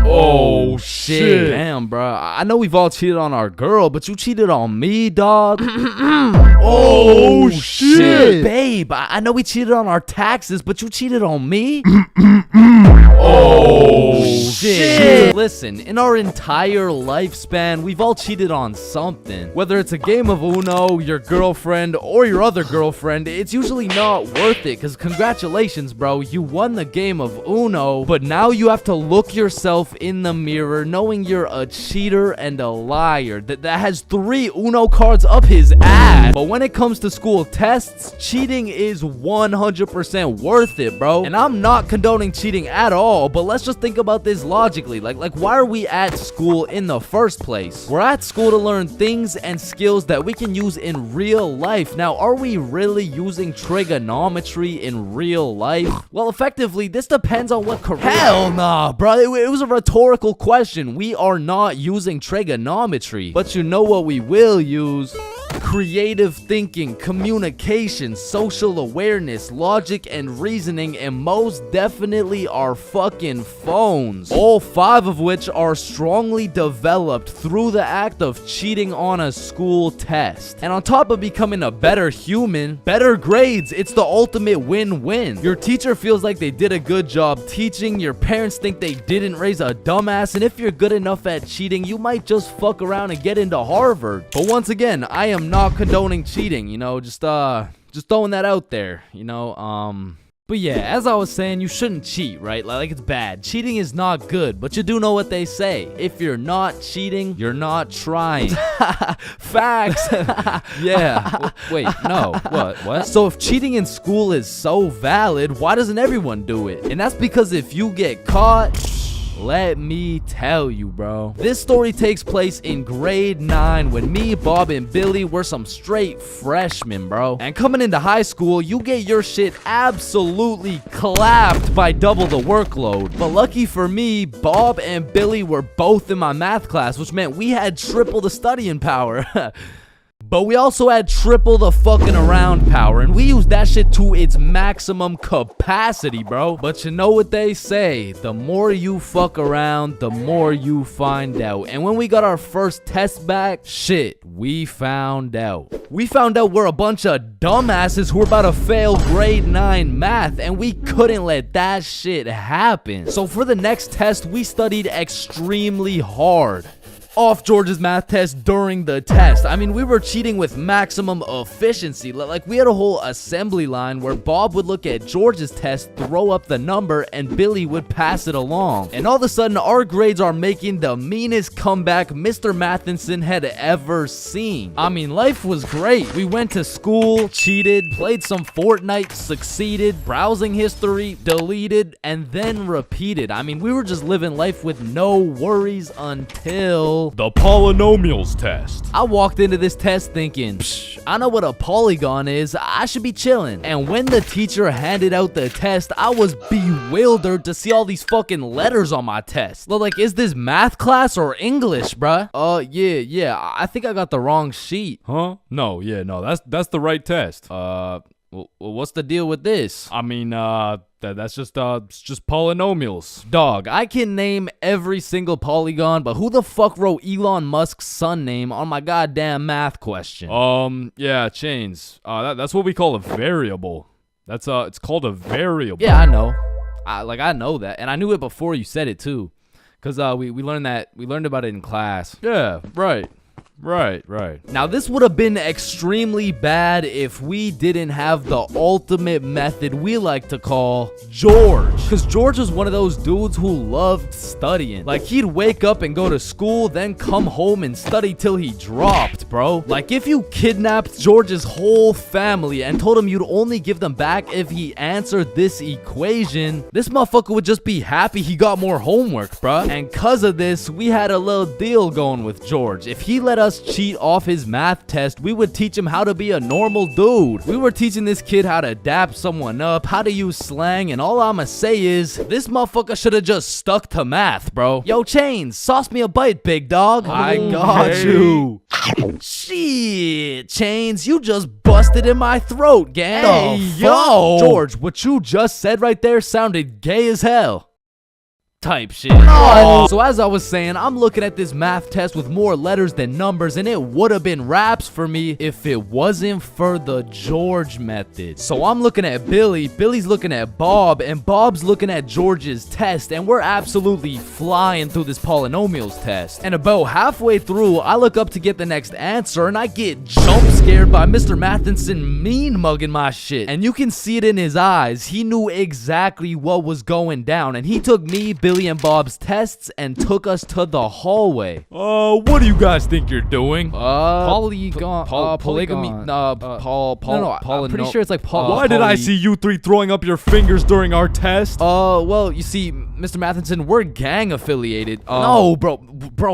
Oh shit. Damn, bro. I know we've all cheated on our girl, but you cheated on me, dog. Oh shit. Babe, I know we cheated on our taxes, but you cheated on me? Oh shit. Listen, in our entire lifespan, we've all cheated on something. Whether it's a game of Uno, your girlfriend, or your other girlfriend, it's usually not worth it, because congratulations, bro, you won the game of Uno, but now you have to look yourself in the mirror knowing you're a cheater and a liar that has 3 Uno cards up his ass. But when it comes to school tests, cheating is 100% worth it, bro. And I'm not condoning cheating at all, but let's just think about this logically. Like why are we at school in the first place? We're at school to learn things and skills that we can use in real life. Now, are we really using trigonometry in real life? Well, effectively, this depends on what career. Hell nah, bro. It was a rhetorical question. We are not using trigonometry, but you know what we will use? Creative thinking, communication, social awareness, logic, and reasoning, and most definitely our fucking phones. All 5 of which are strongly developed through the act of cheating on a school test. And on top of becoming a better human, better grades, it's the ultimate win-win. Your teacher feels like they did a good job teaching, your parents think they didn't raise a dumbass, and if you're good enough at cheating, you might just fuck around and get into Harvard. But once again, I am not condoning cheating, you know, just throwing that out there, you know. But yeah, as I was saying, you shouldn't cheat, right? Like, it's bad. Cheating is not good, but you do know what they say. If you're not cheating, you're not trying. Facts. Yeah. Wait, no. What? So if cheating in school is so valid, why doesn't everyone do it? And that's because if you get caught, let me tell you, bro. This story takes place in grade 9 when me, Bob, and Billy were some straight freshmen, bro. And coming into high school, you get your shit absolutely clapped by double the workload. But lucky for me, Bob and Billy were both in my math class, which meant we had triple the studying power. But we also had triple the fucking around power, and we used that shit to its maximum capacity, bro. But you know what they say, the more you fuck around, the more you find out. And when we got our first test back, shit, we found out. We found out we're a bunch of dumbasses who were about to fail grade 9 math, and we couldn't let that shit happen. So for the next test, we studied extremely hard off George's math test during the test. I mean, we were cheating with maximum efficiency. Like, we had a whole assembly line where Bob would look at George's test, throw up the number, and Billy would pass it along. And all of a sudden, our grades are making the meanest comeback Mr. Matheson had ever seen. I mean, life was great. We went to school, cheated, played some Fortnite, succeeded, browsing history, deleted, and then repeated. I mean, we were just living life with no worries until the polynomials test. I walked into this test thinking, psh, I know what a polygon is, I should be chilling. And when the teacher handed out the test, I was bewildered to see all these fucking letters on my test. Like, is this math class or English, bruh? Yeah, I think I got the wrong sheet. Huh? No, that's the right test. Well, what's the deal with this? I mean, That's just it's just polynomials. Dog, I can name every single polygon, but who the fuck wrote Elon Musk's son name on my goddamn math question? Yeah, Chains. That's what we call a variable. That's it's called a variable. Yeah, I know. I know that, and I knew it before you said it too, cause we learned about it in class. Yeah, right. Right. Now, this would have been extremely bad if we didn't have the ultimate method we like to call George. Because George was one of those dudes who loved studying. Like, he'd wake up and go to school, then come home and study till he dropped, bro. Like, if you kidnapped George's whole family and told him you'd only give them back if he answered this equation, this motherfucker would just be happy he got more homework, bro. And cause of this, we had a little deal going with George. If he let us cheat off his math test, we would teach him how to be a normal dude. We were teaching this kid how to dap someone up, how to use slang, and all I'ma say is, this motherfucker should have just stuck to math, bro. Yo, Chains, sauce me a bite, big dog. I got you. Shit, Chains, you just busted in my throat, gang. Hey, yo. George, what you just said right there sounded gay as hell. Type shit. So as I was saying, I'm looking at this math test with more letters than numbers, and it would have been raps for me if it wasn't for the George method. So I'm looking at Billy, Billy's looking at Bob, and Bob's looking at George's test, and we're absolutely flying through this polynomials test. And about halfway through, I look up to get the next answer, and I get jump scared by Mr. Matheson mean mugging my shit. And you can see it in his eyes. He knew exactly what was going down, and he took me, Billy, and Bob's tests and took us to the hallway. What do you guys think you're doing? Polygon, polygamy, No, I'm pretty sure it's like Why did I see you three throwing up your fingers during our test? Well, you see, Mr. Matheson, we're gang affiliated. No, bro,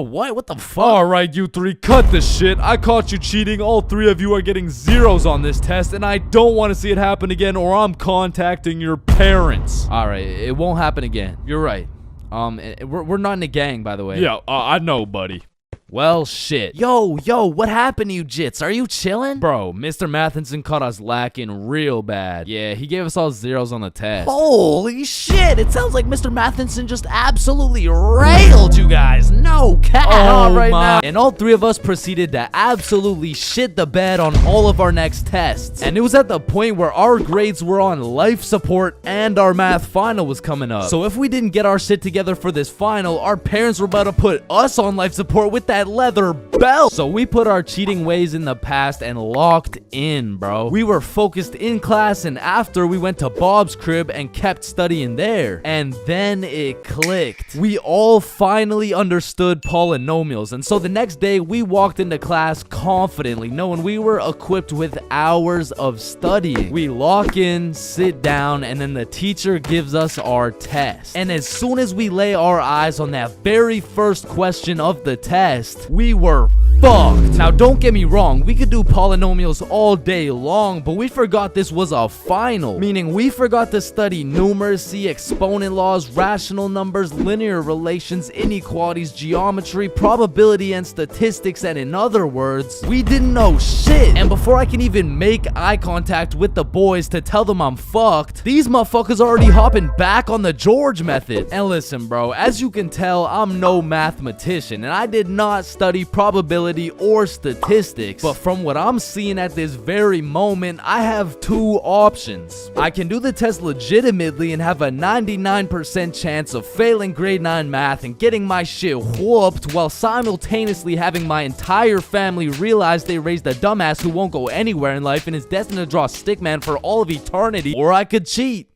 what the fuck? All right, you three, cut the shit. I caught you cheating. All three of you are getting zeros on this test, and I don't want to see it happen again, or I'm contacting your parents. All right, it won't happen again. You're right. We're not in a gang, by the way. Yeah, I know, buddy. Well, shit. Yo, what happened to you, Jits? Are you chilling? Bro, Mr. Matheson caught us lacking real bad. Yeah, he gave us all zeros on the test. Holy shit, it sounds like Mr. Matheson just absolutely railed you guys. No cap. Now. And all three of us proceeded to absolutely shit the bed on all of our next tests. And it was at the point where our grades were on life support and our math final was coming up. So if we didn't get our shit together for this final, our parents were about to put us on life support with that leather belt. So we put our cheating ways in the past and locked in, bro. We were focused in class, and after we went to Bob's crib and kept studying there. And then it clicked. We all finally understood polynomials, and so the next day we walked into class confidently, knowing we were equipped with hours of studying. We lock in, sit down, and then the teacher gives us our test. And as soon as we lay our eyes on that very first question of the test, we were fucked. Now, don't get me wrong, we could do polynomials all day long, but we forgot this was a final, meaning we forgot to study numeracy, exponent laws, rational numbers, linear relations, inequalities, geometry, probability, and statistics, and in other words, we didn't know shit. And before I can even make eye contact with the boys to tell them I'm fucked, these motherfuckers already hopping back on the George method. And listen, bro, as you can tell, I'm no mathematician, and I did not study probability or statistics, but from what I'm seeing at this very moment, I have two options. I can do the test legitimately and have a 99% chance of failing grade 9 math and getting my shit whooped, while simultaneously having my entire family realize they raised a dumbass who won't go anywhere in life and is destined to draw stickman for all of eternity, or I could cheat.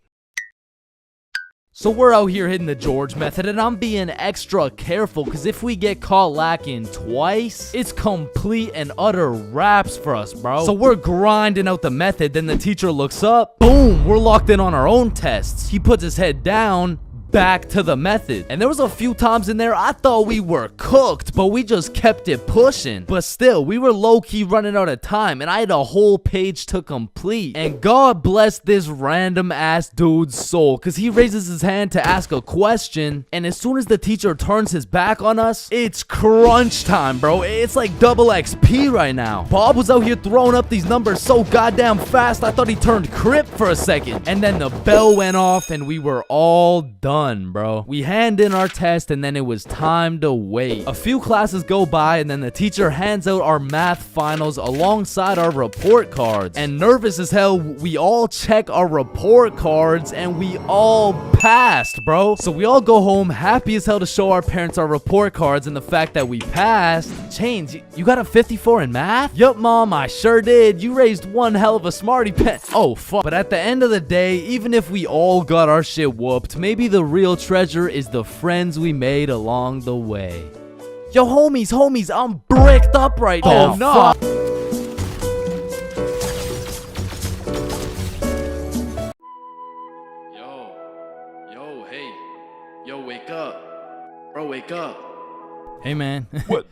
So we're out here hitting the George method, and I'm being extra careful, because if we get caught lacking twice, it's complete and utter raps for us, bro. So we're grinding out the method, then the teacher looks up, boom, we're locked in on our own tests. He puts his head down, back to the method. And there was a few times in there I thought we were cooked, but we just kept it pushing. But still, we were low-key running out of time, and I had a whole page to complete. And God bless this random ass dude's soul, because he raises his hand to ask a question, and as soon as the teacher turns his back on us, it's crunch time, bro. It's like double XP right now. Bob was out here throwing up these numbers so goddamn fast, I thought he turned Crip for a second. And then the bell went off, and we were all done, bro. We hand in our test, and then it was time to wait. A few classes go by, and then the teacher hands out our math finals alongside our report cards. And nervous as hell, we all check our report cards, and we all passed, bro. So we all go home happy as hell to show our parents our report cards and the fact that we passed. Chains, you got a 54 in math? Yup, Mom, I sure did. You raised one hell of a smarty pet. Oh, fuck. But at the end of the day, even if we all got our shit whooped, maybe the real treasure is the friends we made along the way. Yo, homies, I'm bricked up right now. Oh, no. Wake up. Bro, wake up. Hey, man. What?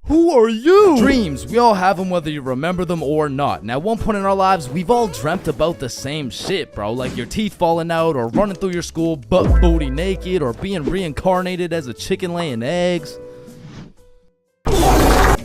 Who are you? Dreams, we all have them whether you remember them or not. Now, at one point in our lives, we've all dreamt about the same shit, bro. Like your teeth falling out, or running through your school butt booty naked, or being reincarnated as a chicken laying eggs.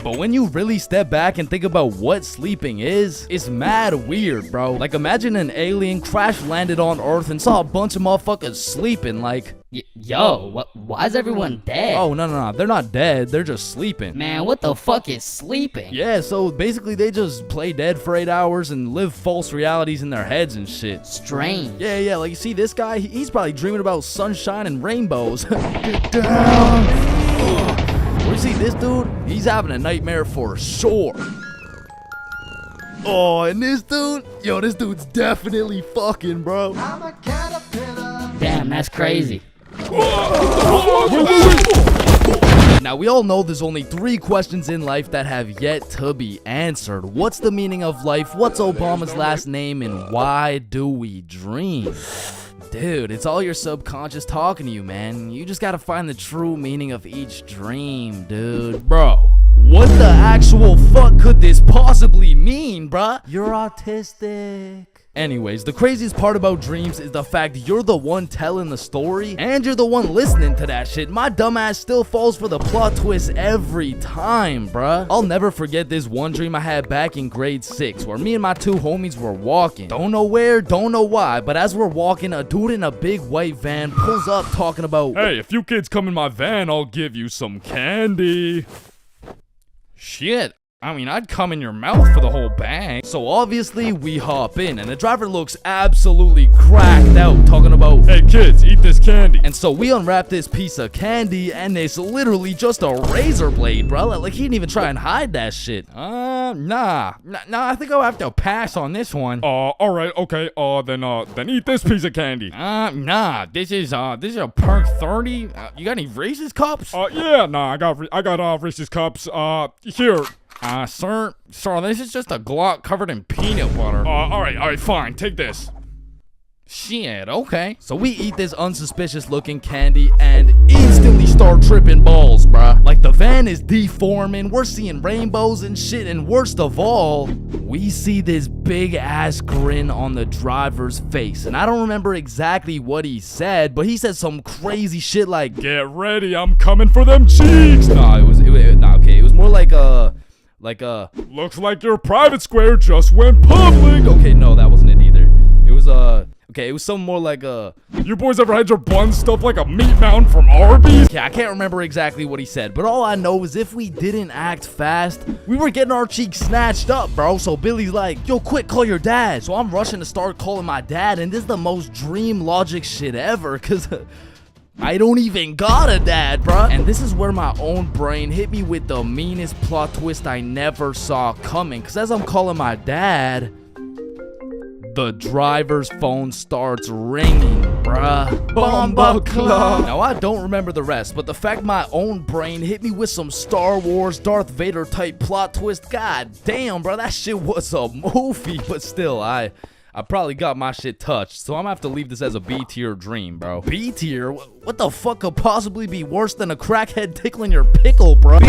But when you really step back and think about what sleeping is, it's mad weird, bro. Like, imagine an alien crash landed on Earth and saw a bunch of motherfuckers sleeping, like... Yo, why is everyone dead? Oh, no. They're not dead. They're just sleeping. Man, what the fuck is sleeping? Yeah, so basically they just play dead for 8 hours and live false realities in their heads and shit. Strange. Yeah, like you see this guy, he's probably dreaming about sunshine and rainbows. Get down! You see this dude? He's having a nightmare for sure. Oh, and this dude? Yo, this dude's definitely fucking, bro. I'm a caterpillar. Damn, that's crazy. Now, we all know there's only 3 questions in life that have yet to be answered. What's the meaning of life? What's Obama's last name? And why do we dream? Dude, it's all your subconscious talking to you, man. You just gotta find the true meaning of each dream, dude. Bro, what the actual fuck could this possibly mean, bruh? You're autistic. Anyways, the craziest part about dreams is the fact you're the one telling the story and you're the one listening to that shit. My dumbass still falls for the plot twist every time, bruh. I'll never forget this one dream I had back in grade 6 where me and my 2 homies were walking. Don't know where, don't know why, but as we're walking, a dude in a big white van pulls up talking about, Hey, if you kids come in my van, I'll give you some candy. shit. I mean, I'd come in your mouth for the whole bang. So obviously, we hop in, and the driver looks absolutely cracked out, talking about, Hey kids, eat this candy. and so we unwrap this piece of candy, and it's literally just a razor blade, bro. Like, he didn't even try and hide that shit. Nah, I think I'll have to pass on this one. Alright, okay, then eat this piece of candy. Nah, this is a perk 30. You got any Reese's cups? Yeah, nah, I got Reese's cups, here. Sir, this is just a Glock covered in peanut butter. Alright, fine, take this. Shit, okay. So we eat this unsuspicious looking candy and instantly start tripping balls, bruh. Like, the van is deforming, we're seeing rainbows and shit, and worst of all, we see this big ass grin on the driver's face. And I don't remember exactly what he said, but he said some crazy shit like, Get ready, I'm coming for them cheeks. It was more like Looks like your private square just went public. okay, no, that wasn't it either. It was it was something more like You boys ever had your buns stuffed like a meat mountain from Arby's? yeah, I can't remember exactly what he said, but all I know is if we didn't act fast, we were getting our cheeks snatched up, bro. So Billy's like, yo, quick, call your dad. So I'm rushing to start calling my dad, and this is the most dream logic shit ever, cause I don't even got a dad, bruh. And this is where my own brain hit me with the meanest plot twist I never saw coming. Cause as I'm calling my dad, the driver's phone starts ringing, bruh. Bomba Club. Now, I don't remember the rest, but the fact my own brain hit me with some Star Wars Darth Vader type plot twist, god damn, bro, that shit was a movie. But still, I I probably got my shit touched, so I'm gonna have to leave this as a B tier dream, bro. B tier? What the fuck could possibly be worse than a crackhead tickling your pickle, bro?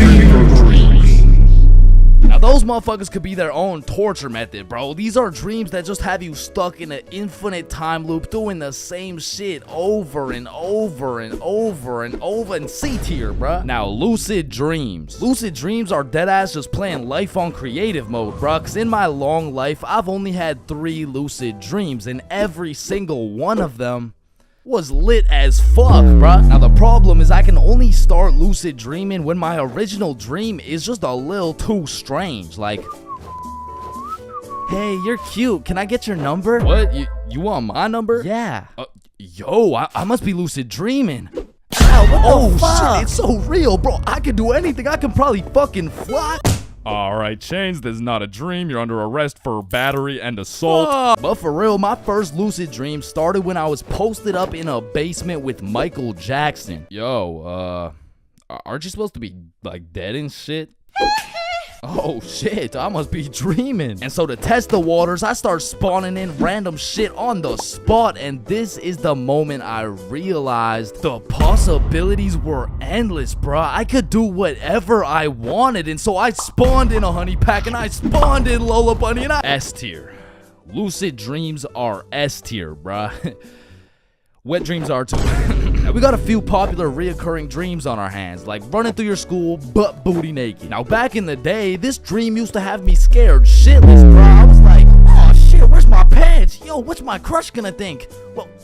Now those motherfuckers could be their own torture method, bro. These are dreams that just have you stuck in an infinite time loop doing the same shit over and over and over and over in C tier, bro. Now lucid dreams. Lucid dreams are deadass just playing life on creative mode, bro. Cause in my long life, I've only had 3 lucid dreams and every single one of them was lit as fuck, bruh. Now the problem is I can only start lucid dreaming when my original dream is just a little too strange. Like, hey, you're cute. Can I get your number? What? You want my number? Yeah. Yo, I must be lucid dreaming. Ow, what the fuck? Shit, it's so real, bro. I can do anything. I can probably fucking fly. Alright, Chains, this is not a dream. You're under arrest for battery and assault. But for real, my first lucid dream started when I was posted up in a basement with Michael Jackson. Yo, aren't you supposed to be, like, dead and shit? Oh shit, I must be dreaming. And so to test the waters, I start spawning in random shit on the spot, and this is the moment I realized the possibilities were endless, bruh. I could do whatever I wanted, and so I spawned in a honey pack, and I spawned in Lola Bunny, and I S tier. Lucid dreams are S tier, bruh. Wet dreams are too. Now we got a few popular reoccurring dreams on our hands, like running through your school butt booty naked. Now back in the day, this dream used to have me scared shitless, bro. I was like, oh shit, where's my pants? Yo, what's my crush gonna think?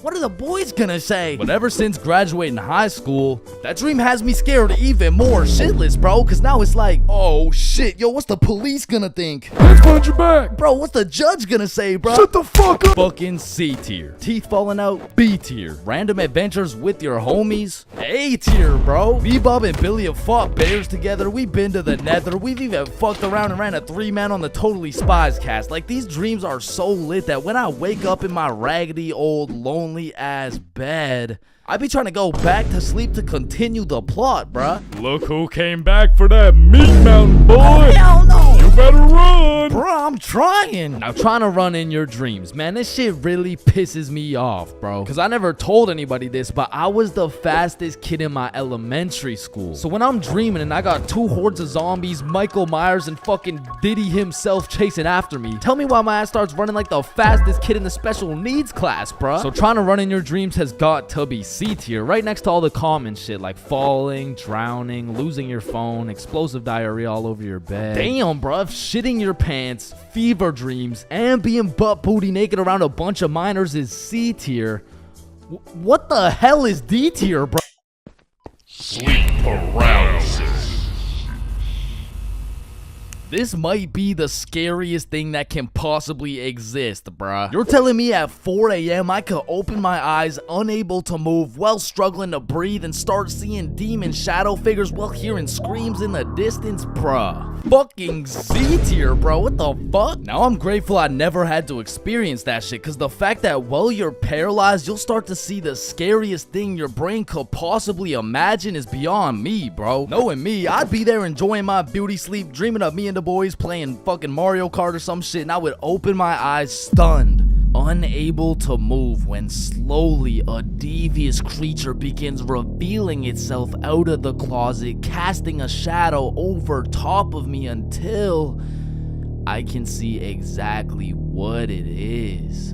What are the boys gonna say? But ever since graduating high school, that dream has me scared even more shitless, bro. Cause now it's like, oh shit, yo, what's the police gonna think? Let's punch your back. Bro, what's the judge gonna say, bro? Shut the fuck up. fucking C tier. Teeth falling out, B tier. random adventures with your homies, A tier, bro. Me, Bob, and Billy have fought bears together. We've been to the nether. We've even fucked around and ran a 3-man on the Totally Spies cast. Like, these dreams are so lit that when I wake up in my raggedy old lonely ass bed, I be trying to go back to sleep to continue the plot, bruh. Look who came back for that meat mountain, boy. Oh, hell no. You better run. Bruh, I'm trying. Now trying to run in your dreams, man, this shit really pisses me off, bro. Cause I never told anybody this, but I was the fastest kid in my elementary school. So when I'm dreaming and I got 2 hordes of zombies, Michael Myers and fucking Diddy himself chasing after me, tell me why my ass starts running like the fastest kid in the special needs class, bruh. So trying to run in your dreams has got to be C tier, right next to all the common shit like falling, drowning, losing your phone, explosive diarrhea all over your bed. Damn, bruh, shitting your pants, fever dreams, and being butt booty naked around a bunch of minors is C tier. What the hell is D tier, bro? Sleep paralysis. This might be the scariest thing that can possibly exist, bruh. You're telling me at 4 a.m. I could open my eyes, unable to move, while struggling to breathe, and start seeing demon shadow figures while hearing screams in the distance, bruh. Fucking Z tier, bro. What the fuck? Now I'm grateful I never had to experience that shit, cause the fact that while you're paralyzed, you'll start to see the scariest thing your brain could possibly imagine is beyond me, bro. Knowing me, I'd be there enjoying my beauty sleep, dreaming of me and the boys playing fucking Mario Kart or some shit, and I would open my eyes stunned, unable to move, when slowly a devious creature begins revealing itself out of the closet, casting a shadow over top of me until I can see exactly what it is.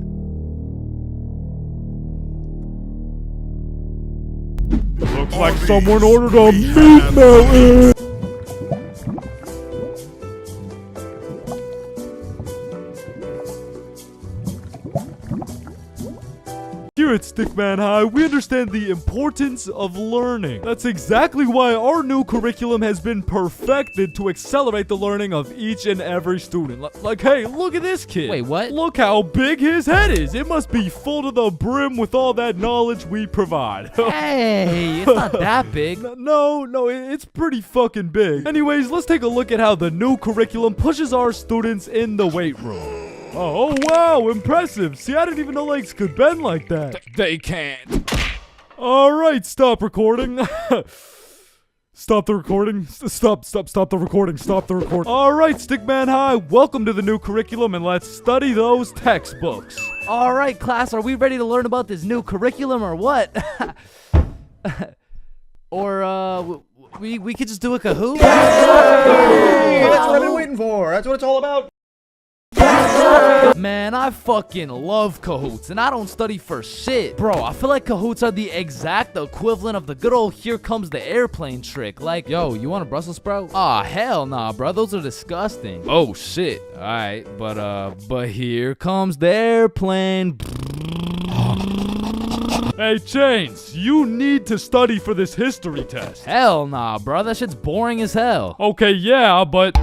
Looks like someone ordered a meat mountain. Here at Stickman High, we understand the importance of learning. That's exactly why our new curriculum has been perfected to accelerate the learning of each and every student. Like, hey, look at this kid. Wait, what? Look how big his head is. It must be full to the brim with all that knowledge we provide. Hey, it's not that big. No, it's pretty fucking big. Anyways, let's take a look at how the new curriculum pushes our students in the weight room. Oh, wow, impressive. See, I didn't even know legs could bend like that. They can't. All right, stop recording. Stop the recording. Stop the recording. Stop the recording. All right, Stickman High, welcome to the new curriculum, and let's study those textbooks. All right, class, are we ready to learn about this new curriculum or what? Or we could just do a Kahoot? That's what I've been waiting for. That's what it's all about. Man, I fucking love Kahoots, and I don't study for shit. Bro, I feel like Kahoots are the exact equivalent of the good old here comes the airplane trick. Like, Yo, you want a Brussels sprout? aw, hell nah, bro. Those are disgusting. Oh shit. Alright, but here comes the airplane. Hey, Chains, you need to study for this history test. Hell nah, bro. That shit's boring as hell. Okay, yeah, but...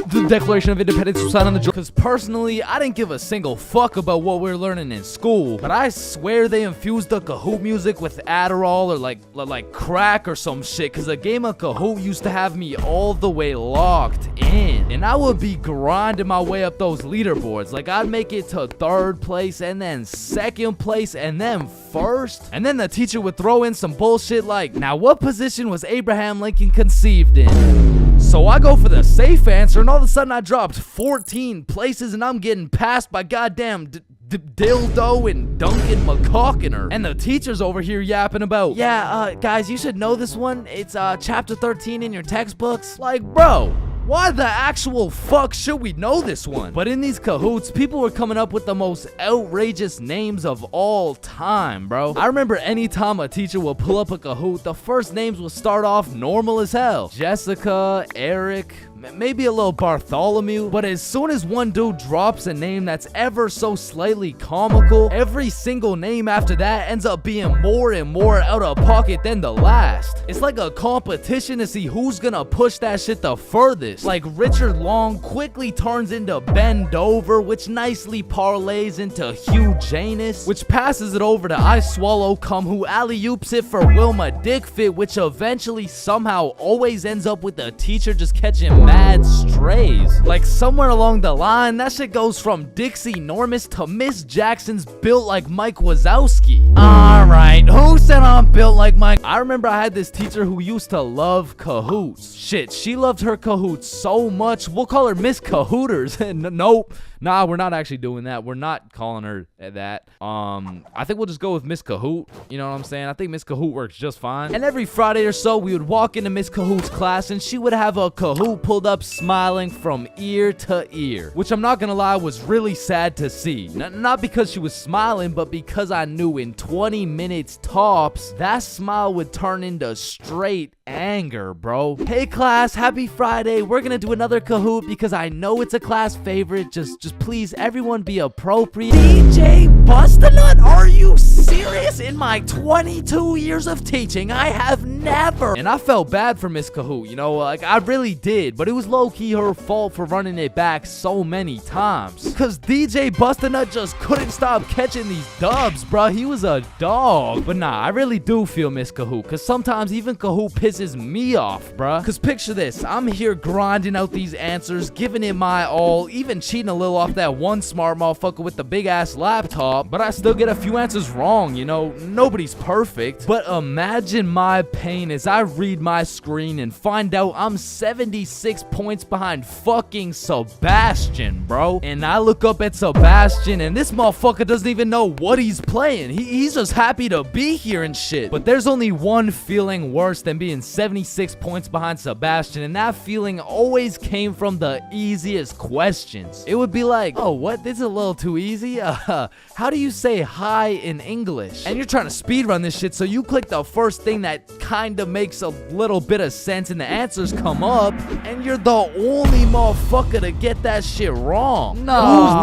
The Declaration of Independence was signed on the... Because personally, I didn't give a single fuck about what we were learning in school. But I swear they infused the Kahoot music with Adderall or like crack or some shit. Because a game of Kahoot used to have me all the way locked in. And I would be grinding my way up those leaderboards. Like, I'd make it to 3rd place and then 2nd place and then 1st. And then the teacher would throw in some bullshit like, now what position was Abraham Lincoln conceived in? So I go for the safe answer, and all of a sudden I dropped 14 places, and I'm getting passed by goddamn Dildo and Duncan McCawkiner. And the teacher's over here yapping about, yeah, guys, you should know this one. It's chapter 13 in your textbooks. Like, bro, why the actual fuck should we know this one? But in these Kahoots, people were coming up with the most outrageous names of all time, bro. I remember anytime a teacher would pull up a Kahoot, the first names would start off normal as hell. Jessica, Eric, maybe a little Bartholomew. But as soon as one dude drops a name that's ever so slightly comical, every single name after that ends up being more and more out of pocket than the last. It's like a competition to see who's gonna push that shit the furthest. Like Richard Long quickly turns into Ben Dover, which nicely parlays into Hugh Janus, which passes it over to I Swallow Cum, who alley-oops it for Wilma Dickfit, which eventually somehow always ends up with the teacher just catching mad strays. Like somewhere along the line, that shit goes from Dixie Normus to Miss Jackson's built like Mike Wazowski. Alright, who said I'm built like Mike? I remember I had this teacher who used to love Kahoots. Shit, she loved her Kahoots so much, we'll call her Miss Cahooters. Nope. Nah, we're not actually doing that. We're not calling her that. I think we'll just go with Miss Kahoot. You know what I'm saying? I think Miss Kahoot works just fine. And every Friday or so, we would walk into Miss Kahoot's class, and she would have a Kahoot pulled up smiling from ear to ear. Which I'm not gonna lie, was really sad to see. Not because she was smiling, but because I knew in 20 minutes tops, that smile would turn into straight anger, bro. Hey class, happy Friday. We're gonna do another Kahoot because I know it's a class favorite. Just please, everyone be appropriate. DJ Bustanut, are you serious? In my 22 years of teaching, I have never. And I felt bad for Miss Kahoot, you know, like I really did, but it was low-key her fault for running it back so many times. Cause DJ Bustanut just couldn't stop catching these dubs, bro. He was a dog. But nah, I really do feel Miss Kahoot, cause sometimes even Kahoot pisses me off, bruh. Cause picture this, I'm here grinding out these answers, giving it my all, even cheating a little off that one smart motherfucker with the big ass laptop, but I still get a few answers wrong, you know, nobody's perfect. But imagine my pain as I read my screen and find out I'm 76 points behind fucking Sebastian, bro. And I look up at Sebastian and this motherfucker doesn't even know what he's playing. He's just happy to be here and shit. But there's only one feeling worse than being 76 points behind Sebastian, and that feeling always came from the easiest questions. It would be like, oh, what? This is a little too easy? How do you say hi in English? And you're trying to speedrun this shit, so you click the first thing that kind of makes a little bit of sense, and the answers come up, and you're the only motherfucker to get that shit wrong. No,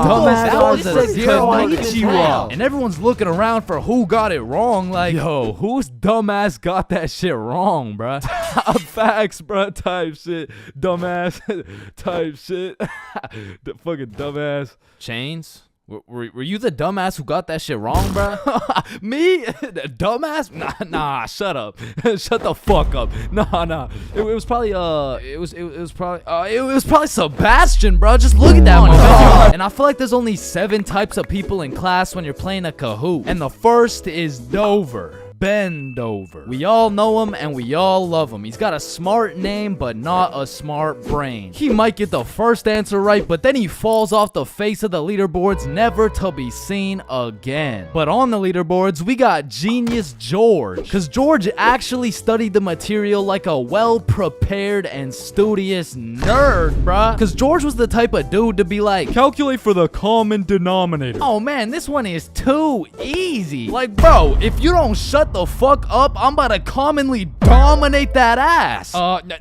dumbass was a Konnichiwa. And everyone's looking around for who got it wrong, like, yo, whose dumbass got that shit wrong, bruh? Facts, bruh, type shit. Dumbass, type shit. The fucking dumbass. Chains? Were you the dumbass who got that shit wrong, bro? Me? Dumbass? Nah, shut up. Shut the fuck up. Nah. It was probably it was probably Sebastian, bro. Just look at that one. And I feel like there's only 7 types of people in class when you're playing a Kahoot. And the first is Dover. Bend Over. We all know him and we all love him. He's got a smart name, but not a smart brain. He might get the first answer right, but then he falls off the face of the leaderboards, never to be seen again. But on the leaderboards, we got Genius George, cause George actually studied the material like a well-prepared and studious nerd, bruh. Cause George was the type of dude to be like, Calculate for the common denominator. oh man, this one is too easy. Like, bro, if you don't shut the fuck up, I'm about to commonly dominate that ass.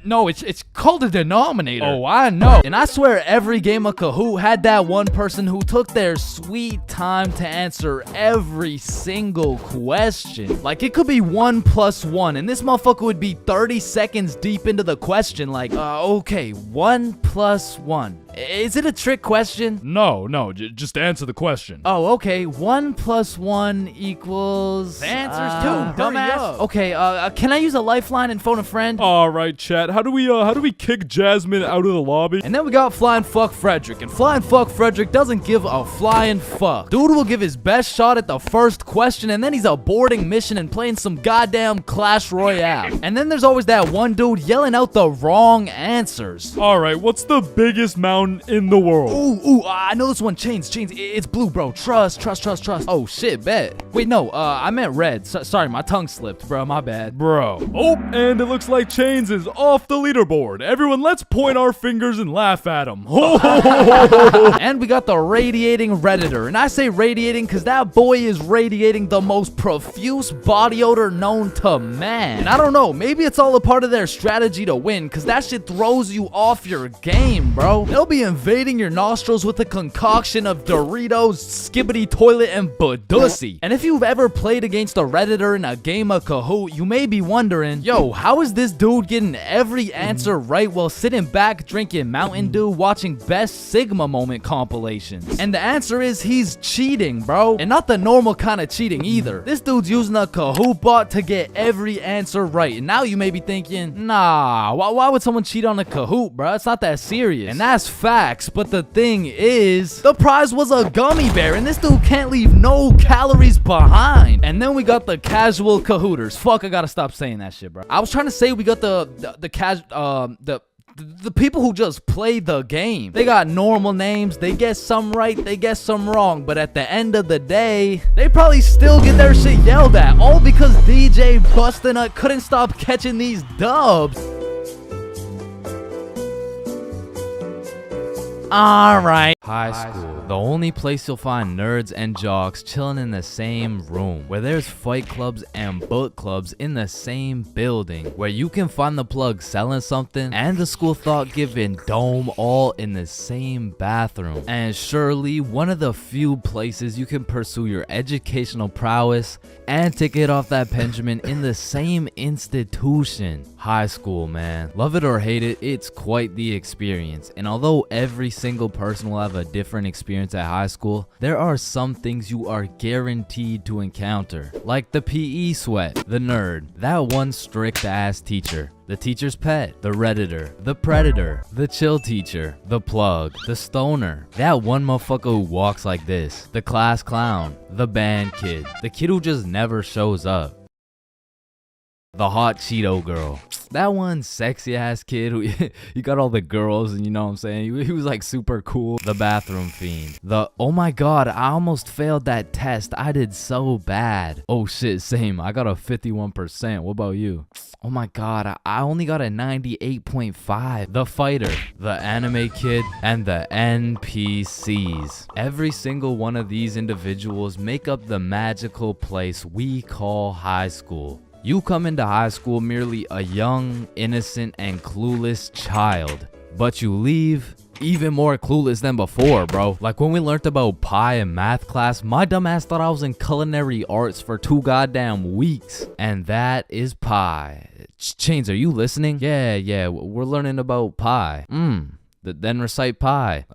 No, it's called a denominator. Oh, I know. And I swear every game of Kahoot had that one person who took their sweet time to answer every single question. Like, it could be 1 + 1, and this motherfucker would be 30 seconds deep into the question. Like, okay, 1 + 1. Is it a trick question? No, just answer the question. Oh, okay. 1 + 1 equals... The answer's 2, dumbass. Okay, can I use a lifeline and phone a friend? All right, chat. How do we kick Jasmine out of the lobby? And then we got Flying Fuck Frederick. And Flying Fuck Frederick doesn't give a flying fuck. Dude will give his best shot at the first question, and then he's aborting mission and playing some goddamn Clash Royale. And then there's always that one dude yelling out the wrong answers. All right, what's the biggest mountain in the world? Ooh, I know this one. Chains. It's blue, bro. Trust. Oh, shit, bet. Wait, no, I meant red. Sorry, my tongue slipped, bro. My bad. Bro. Oh, and it looks like Chains is off the leaderboard. Everyone, let's point our fingers and laugh at him. And we got the radiating Redditor. And I say radiating because that boy is radiating the most profuse body odor known to man. And I don't know, maybe it's all a part of their strategy to win, because that shit throws you off your game, bro. They'll be invading your nostrils with a concoction of Doritos, Skibbity Toilet, and Badussy. And if you've ever played against a Redditor in a game of Kahoot, you may be wondering, yo, how is this dude getting every answer right while sitting back drinking Mountain Dew watching Best Sigma Moment compilations? And the answer is he's cheating, bro. And not the normal kind of cheating either. This dude's using a Kahoot bot to get every answer right. And now you may be thinking, nah, why would someone cheat on a Kahoot, bro? It's not that serious. And that's facts, but the thing is, the prize was a gummy bear, and this dude can't leave no calories behind. And then we got the casual Kahooters. Fuck, I gotta stop saying that shit, bro. I was trying to say we got the people who just play the game. They got normal names, they guess some right, they guess some wrong, but at the end of the day, they probably still get their shit yelled at, all because DJ Bustinut couldn't stop catching these dubs. Alright. High school. The only place you'll find nerds and jocks chilling in the same room. Where there's fight clubs and book clubs in the same building. Where you can find the plug selling something and the school thought-giving dome all in the same bathroom. And surely one of the few places you can pursue your educational prowess and take it off that Benjamin in the same institution. High school, man. Love it or hate it, it's quite the experience. And although every single person will have a different experience at high school, there are some things you are guaranteed to encounter. Like the PE sweat, the nerd, that one strict ass teacher, the teacher's pet, the Redditor, the predator, the chill teacher, the plug, the stoner, that one motherfucker who walks like this, the class clown, the band kid, the kid who just never shows up, the hot Cheeto girl, that one sexy ass kid who you got all the girls and you know what I'm saying, he was like super cool, the bathroom fiend, the oh my god I almost failed that test, I did so bad, oh shit same, I got a 51%, what about you? Oh my god, I only got a 98.5. The fighter, the anime kid, and the NPCs. Every single one of these individuals make up the magical place we call high school. You come into high school merely a young, innocent, and clueless child. But you leave even more clueless than before, bro. Like when we learned about pie in math class, my dumbass thought I was in culinary arts for 2 goddamn weeks. And that is pie. Chains, are you listening? Yeah, we're learning about pie. Then recite pie.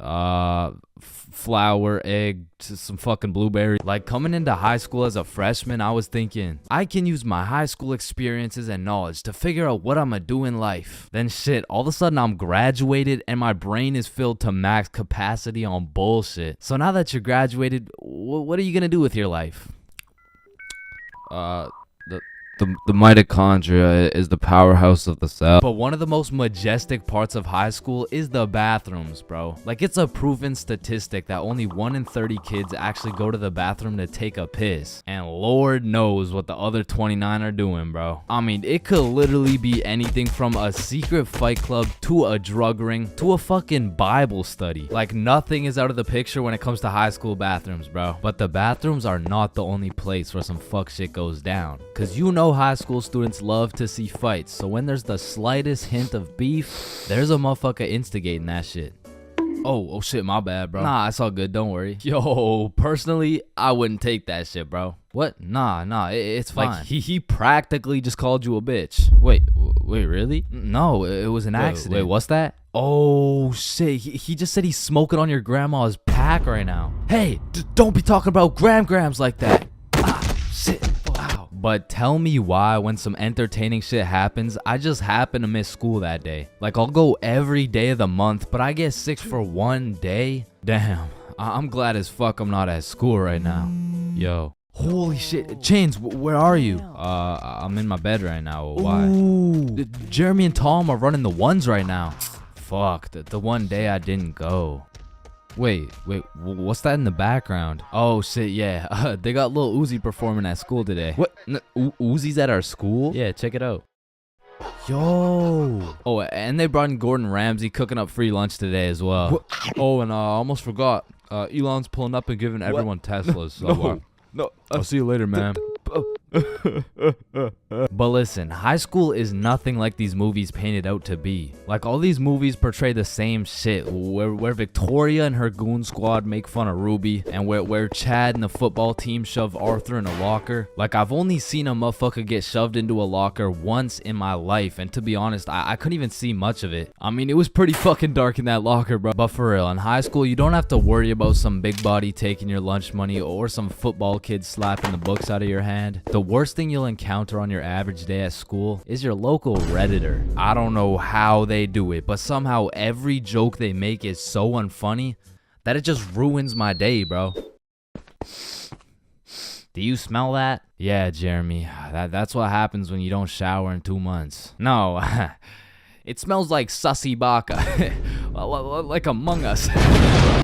Flour, egg, some fucking blueberry. Like coming into high school as a freshman, I was thinking, I can use my high school experiences and knowledge to figure out what I'm gonna do in life. Then shit, all of a sudden I'm graduated and my brain is filled to max capacity on bullshit. So now that you're graduated, what are you gonna do with your life? The mitochondria is the powerhouse of the cell. But one of the most majestic parts of high school is the bathrooms, bro. Like, it's a proven statistic that only 1 in 30 kids actually go to the bathroom to take a piss. And Lord knows what the other 29 are doing, bro. I mean, it could literally be anything from a secret fight club to a drug ring to a fucking Bible study. Like, nothing is out of the picture when it comes to high school bathrooms, bro. But the bathrooms are not the only place where some fuck shit goes down. Cause you know high school students love to see fights, so when there's the slightest hint of beef, there's a motherfucker instigating that shit. Oh shit, my bad, bro. Nah, it's all good, don't worry. Yo, personally, I wouldn't take that shit, bro. What? Nah, it's fine. Like, he practically just called you a bitch. Wait, really? No, it was an accident. Wait, what's that? Oh shit, he just said he's smoking on your grandma's pack right now. Hey, don't be talking about grams like that. Shit. But tell me why when some entertaining shit happens, I just happen to miss school that day. Like, I'll go every day of the month, but I get sick for one day? Damn, I'm glad as fuck I'm not at school right now. Yo. Holy shit. Chains, where are you? I'm in my bed right now. Why? Ooh. Jeremy and Tom are running the ones right now. Fuck, the one day I didn't go. Wait, what's that in the background? Oh shit, yeah, they got Lil Uzi performing at school today. What? Uzi's at our school? Yeah, check it out. Yo. Oh, and they brought in Gordon Ramsay cooking up free lunch today as well. What? Oh, and I almost forgot, Elon's pulling up and giving everyone Teslas. So, no, I'll see you later, man. But listen, high school is nothing like these movies paint it out to be. Like, all these movies portray the same shit, where Victoria and her goon squad make fun of Ruby, and where Chad and the football team shove Arthur in a locker. Like, I've only seen a motherfucker get shoved into a locker once in my life, and to be honest, I couldn't even see much of it. I mean, it was pretty fucking dark in that locker, bro. But for real, in high school, you don't have to worry about some big body taking your lunch money or some football kid slapping the books out of your hand. The worst thing you'll encounter on your average day at school is your local Redditor. I don't know how they do it, but somehow every joke they make is so unfunny that it just ruins my day, bro. Do you smell that? Yeah, Jeremy, that's what happens when you don't shower in 2 months. No, it smells like sussy baka, like Among Us.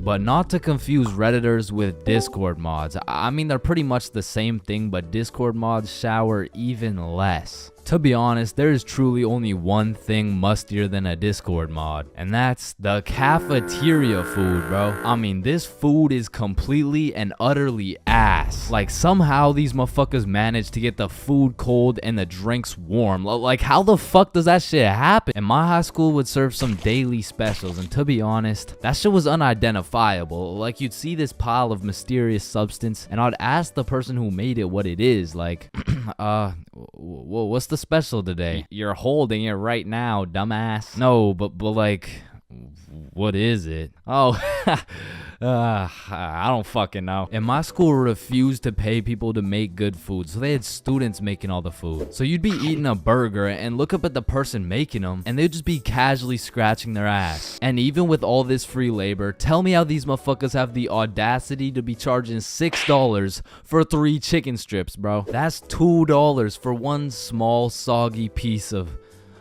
But not to confuse Redditors with Discord mods. I mean, they're pretty much the same thing, but Discord mods shower even less. To be honest, there is truly only one thing mustier than a Discord mod, and that's the cafeteria food, bro. I mean, this food is completely and utterly ass. Like, somehow these motherfuckers manage to get the food cold and the drinks warm. Like, how the fuck does that shit happen? And my high school would serve some daily specials, and to be honest, that shit was unidentifiable. Like, you'd see this pile of mysterious substance, and I'd ask the person who made it what it is. Like, what's the special today? You're holding it right now, dumbass. No, but like, what is it? Oh, I don't fucking know. And my school refused to pay people to make good food, so they had students making all the food. So you'd be eating a burger and look up at the person making them, and they'd just be casually scratching their ass. And even with all this free labor, tell me how these motherfuckers have the audacity to be charging $6 for 3 chicken strips, bro. That's $2 for one small soggy piece of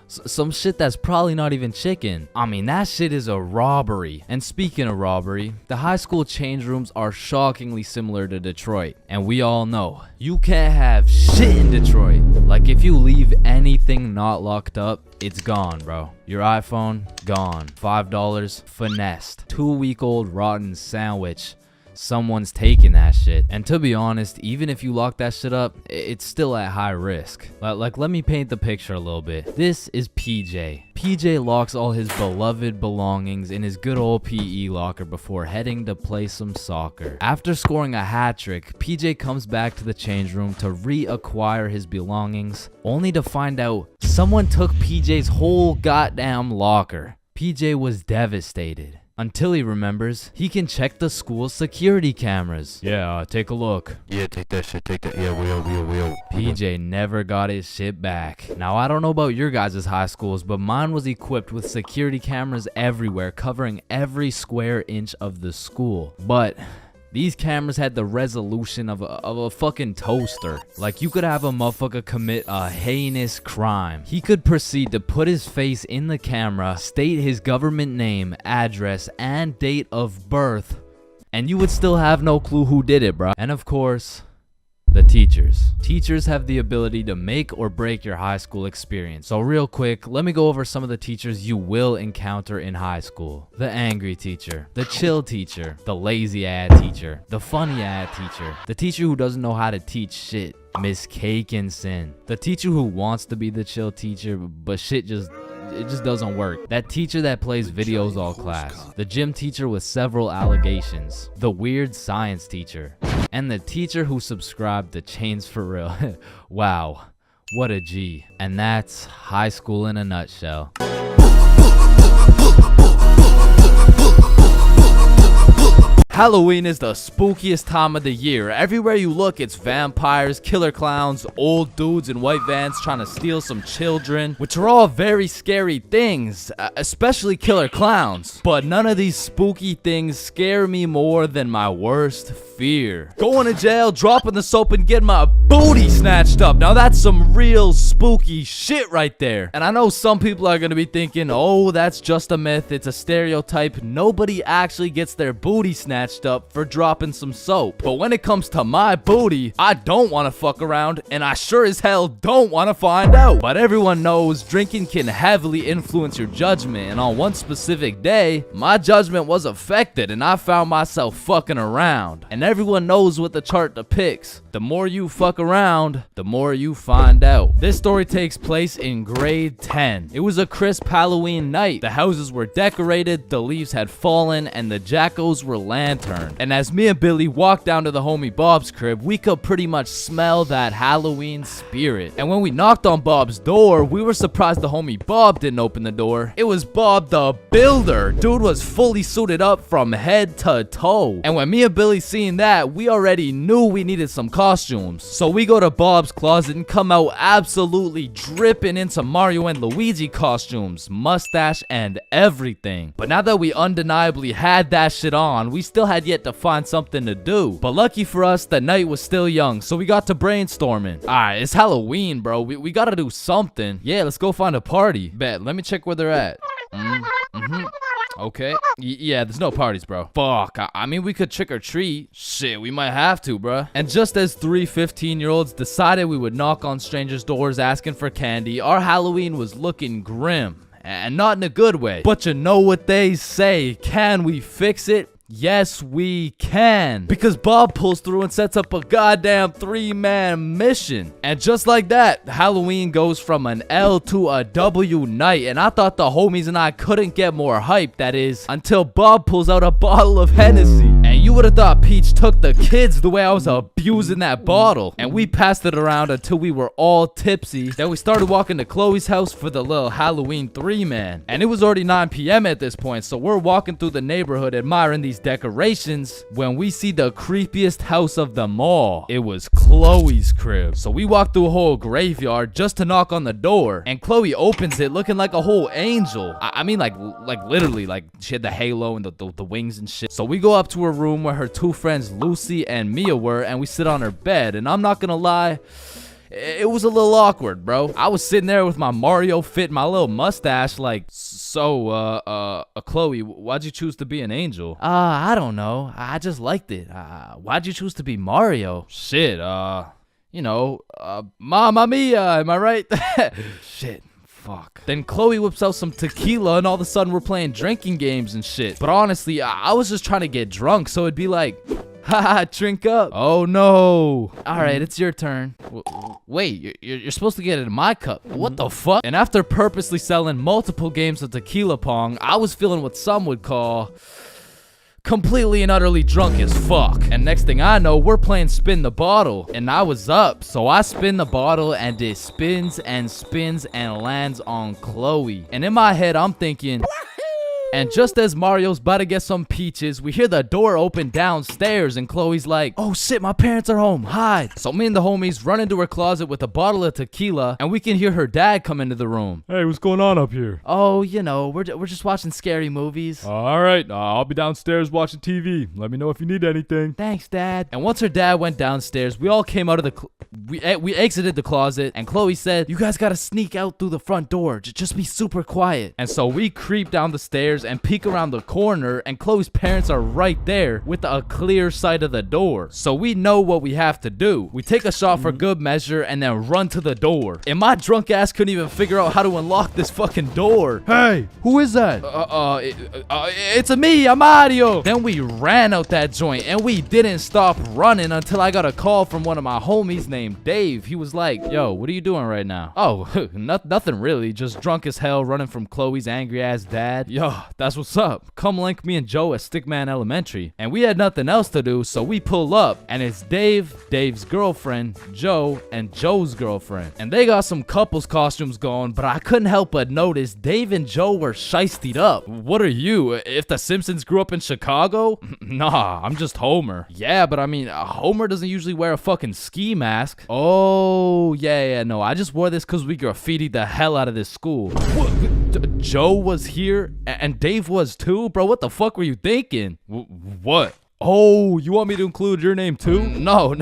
some shit that's probably not even chicken. I mean, that shit is a robbery. And speaking of robbery, the high school change rooms are shockingly similar to Detroit. And we all know, you can't have shit in Detroit. Like, if you leave anything not locked up, it's gone, bro. Your iPhone, gone. $5, finessed. 2-week-old rotten sandwich. Someone's taking that shit. And to be honest, even if you lock that shit up, it's still at high risk. Like, let me paint the picture a little bit. This is PJ. PJ locks all his beloved belongings in his good old PE locker before heading to play some soccer. After scoring a hat trick, PJ comes back to the change room to reacquire his belongings, only to find out someone took PJ's whole goddamn locker. PJ was devastated. Until he remembers, he can check the school's security cameras. Yeah, take a look. Yeah, take that shit, take that. Yeah, we'll. PJ never got his shit back. Now, I don't know about your guys' high schools, but mine was equipped with security cameras everywhere, covering every square inch of the school. But These cameras had the resolution of a fucking toaster. Like, you could have a motherfucker commit a heinous crime. He could proceed to put his face in the camera, state his government name, address, and date of birth, and you would still have no clue who did it, bro. And of course, the teachers. Teachers have the ability to make or break your high school experience. So real quick, let me go over some of the teachers you will encounter in high school. The angry teacher, the chill teacher, the lazy ad teacher, the funny ad teacher, the teacher who doesn't know how to teach shit, Miss Cake and Sin, the teacher who wants to be the chill teacher, but shit just doesn't work. That teacher that plays videos all class. The gym teacher with several allegations. The weird science teacher. And the teacher who subscribed to ChainsFR. Wow, what a G. And that's high school in a nutshell. Halloween is the spookiest time of the year. Everywhere you look, it's vampires, killer clowns, old dudes in white vans trying to steal some children, which are all very scary things, especially killer clowns. But none of these spooky things scare me more than my worst fear. Going to jail, dropping the soap, and getting my booty snatched up. Now that's some real spooky shit right there. And I know some people are going to be thinking, oh, that's just a myth. It's a stereotype. Nobody actually gets their booty snatched up for dropping some soap. But when it comes to my booty, I don't want to fuck around, and I sure as hell don't want to find out. But everyone knows drinking can heavily influence your judgment, and on one specific day, my judgment was affected and I found myself fucking around. And everyone knows what the chart depicts. The more you fuck around, the more you find out. This story takes place in grade 10. It was a crisp Halloween night. The houses were decorated, the leaves had fallen, and the jackos were lanterned. And as me and Billy walked down to the homie Bob's crib, we could pretty much smell that Halloween spirit. And when we knocked on Bob's door, we were surprised the homie Bob didn't open the door. It was Bob the Builder. Dude was fully suited up from head to toe. And when me and Billy seen that, we already knew we needed some costumes. So we go to Bob's closet and come out absolutely dripping in some Mario and Luigi costumes, mustache and everything. But now that we undeniably had that shit on, we still had yet to find something to do. But lucky for us, the night was still young, so we got to brainstorming. Alright, it's Halloween, bro. We gotta do something. Yeah, let's go find a party. Bet, let me check where they're at. Okay. Yeah, there's no parties, bro. Fuck. I mean, we could trick or treat. Shit, we might have to, bruh. And just as 3 15-year-olds decided we would knock on strangers' doors asking for candy, our Halloween was looking grim. And not in a good way. But you know what they say. Can we fix it? Yes, we can. Because Bob pulls through and sets up a goddamn 3-man mission. And just like that, Halloween goes from an L to a W night. And I thought the homies and I couldn't get more hype, that is, until Bob pulls out a bottle of Hennessy. And you would have thought Peach took the kids the way I was abusing that bottle. And we passed it around until we were all tipsy. Then we started walking to Chloe's house for the little Halloween 3-man. And it was already 9 p.m. at this point, so we're walking through the neighborhood admiring these decorations when we see the creepiest house of them all. It was Chloe's crib. So we walked through a whole graveyard just to knock on the door, and Chloe opens it looking like a whole angel. I mean like literally, like she had the halo and the wings and shit. So we go up to her room where her 2 friends Lucy and Mia were, and we sit on her bed. And I'm not gonna lie, it was a little awkward, bro. I was sitting there with my Mario fit, my little mustache, like, so, Chloe, why'd you choose to be an angel? I don't know. I just liked it. Why'd you choose to be Mario? Shit, you know, Mamma Mia, am I right? Shit. Fuck. Then Chloe whips out some tequila and all of a sudden we're playing drinking games and shit. But honestly, I was just trying to get drunk, so it'd be like, haha, drink up. Oh no. Alright, it's your turn. Wait, you're supposed to get it in my cup. What the fuck? And after purposely selling multiple games of tequila pong, I was feeling what some would call completely and utterly drunk as fuck. And next thing I know, we're playing spin the bottle. And I was up, so I spin the bottle and it spins and spins and lands on Chloe. And in my head, I'm thinking, And just as Mario's about to get some peaches, we hear the door open downstairs and Chloe's like, oh shit, my parents are home, hide. So me and the homies run into her closet with a bottle of tequila and we can hear her dad come into the room. Hey, what's going on up here? Oh, you know, we're just watching scary movies. All right, I'll be downstairs watching TV. Let me know if you need anything. Thanks, Dad. And once her dad went downstairs, we all came out of the we exited the closet and Chloe said, you guys gotta sneak out through the front door. Just be super quiet. And so we creep down the stairs and peek around the corner and Chloe's parents are right there with a clear sight of the door. So we know what we have to do. We take a shot for good measure and then run to the door. And my drunk ass couldn't even figure out how to unlock this fucking door. Hey, who is that? It's me, I'm Mario. Then we ran out that joint and we didn't stop running until I got a call from one of my homies named Dave. He was like, yo, what are you doing right now? Oh, nothing really, just drunk as hell running from Chloe's angry ass dad. Yo, that's what's up. Come link me and Joe at Stickman Elementary. And we had nothing else to do, so we pull up and it's Dave, Dave's girlfriend, Joe, and Joe's girlfriend. And they got some couples costumes going, but I couldn't help but notice Dave and Joe were shiestied up. What are you? If the Simpsons grew up in Chicago? Nah, I'm just Homer. Yeah, but I mean, Homer doesn't usually wear a fucking ski mask. Oh, yeah, no, I just wore this because we graffitied the hell out of this school. What? Joe was here and Dave was too? Bro, what the fuck were you thinking? What? Oh, you want me to include your name too? No,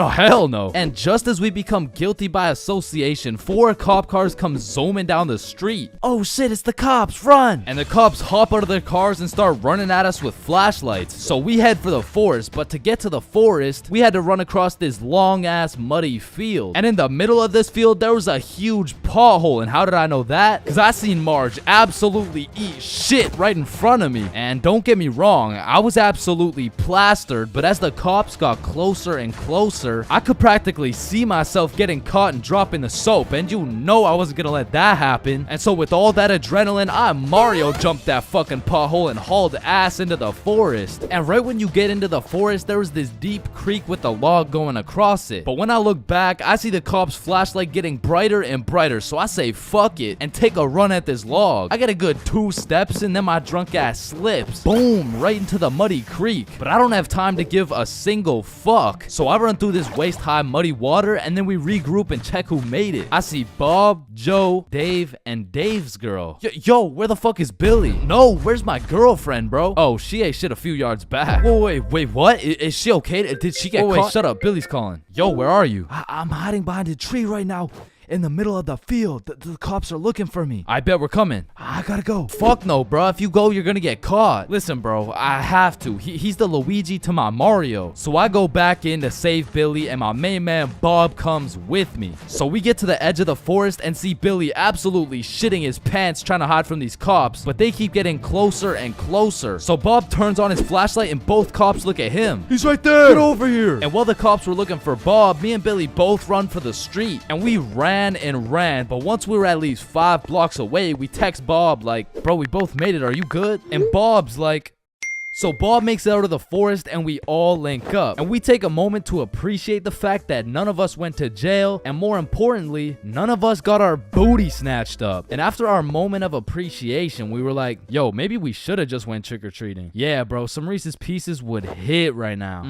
hell no. And just as we become guilty by association, 4 cop cars come zooming down the street. Oh shit, it's the cops, run! And the cops hop out of their cars and start running at us with flashlights. So we head for the forest, but to get to the forest, we had to run across this long ass muddy field. And in the middle of this field, there was a huge pothole. And how did I know that? Because I seen Marge absolutely eat shit right in front of me. And don't get me wrong, I was absolutely plastered, but as the cops got closer and closer, I could practically see myself getting caught and dropping the soap, and you know I wasn't gonna let that happen. And so with all that adrenaline, I Mario jumped that fucking pothole and hauled ass into the forest. And right when you get into the forest, there was this deep creek with a log going across it. But when I look back, I see the cops' flashlight getting brighter and brighter, so I say fuck it and take a run at this log. I get a good 2 steps and then my drunk ass slips. Boom, right into the muddy creek. But I don't have time to give a single fuck. So I run through this waist-high muddy water and then we regroup and check who made it. I see Bob, Joe, Dave, and Dave's girl. Yo, where the fuck is Billy? No, where's my girlfriend, bro? Oh, she ate shit a few yards back. Wait, what? Is she okay? Did she get caught? Wait, shut up. Billy's calling. Yo, where are you? I'm hiding behind a tree right now. In the middle of the field. The cops are looking for me. I bet we're coming. I gotta go. Fuck no, bro. If you go, you're gonna get caught. Listen, bro, I have to. He's the Luigi to my Mario. So I go back in to save Billy and my main man Bob comes with me. So we get to the edge of the forest and see Billy absolutely shitting his pants trying to hide from these cops, but they keep getting closer and closer. So Bob turns on his flashlight and both cops look at him. He's right there. Get over here. And while the cops were looking for Bob, me and Billy both run for the street and we ran and ran, but once we were at least 5 blocks away, we text Bob like, bro, we both made it, are you good? And Bob's like, so Bob makes it out of the forest and we all link up. And we take a moment to appreciate the fact that none of us went to jail. And more importantly, none of us got our booty snatched up. And after our moment of appreciation, we were like, yo, maybe we should have just went trick-or-treating. Yeah, bro, some Reese's Pieces would hit right now.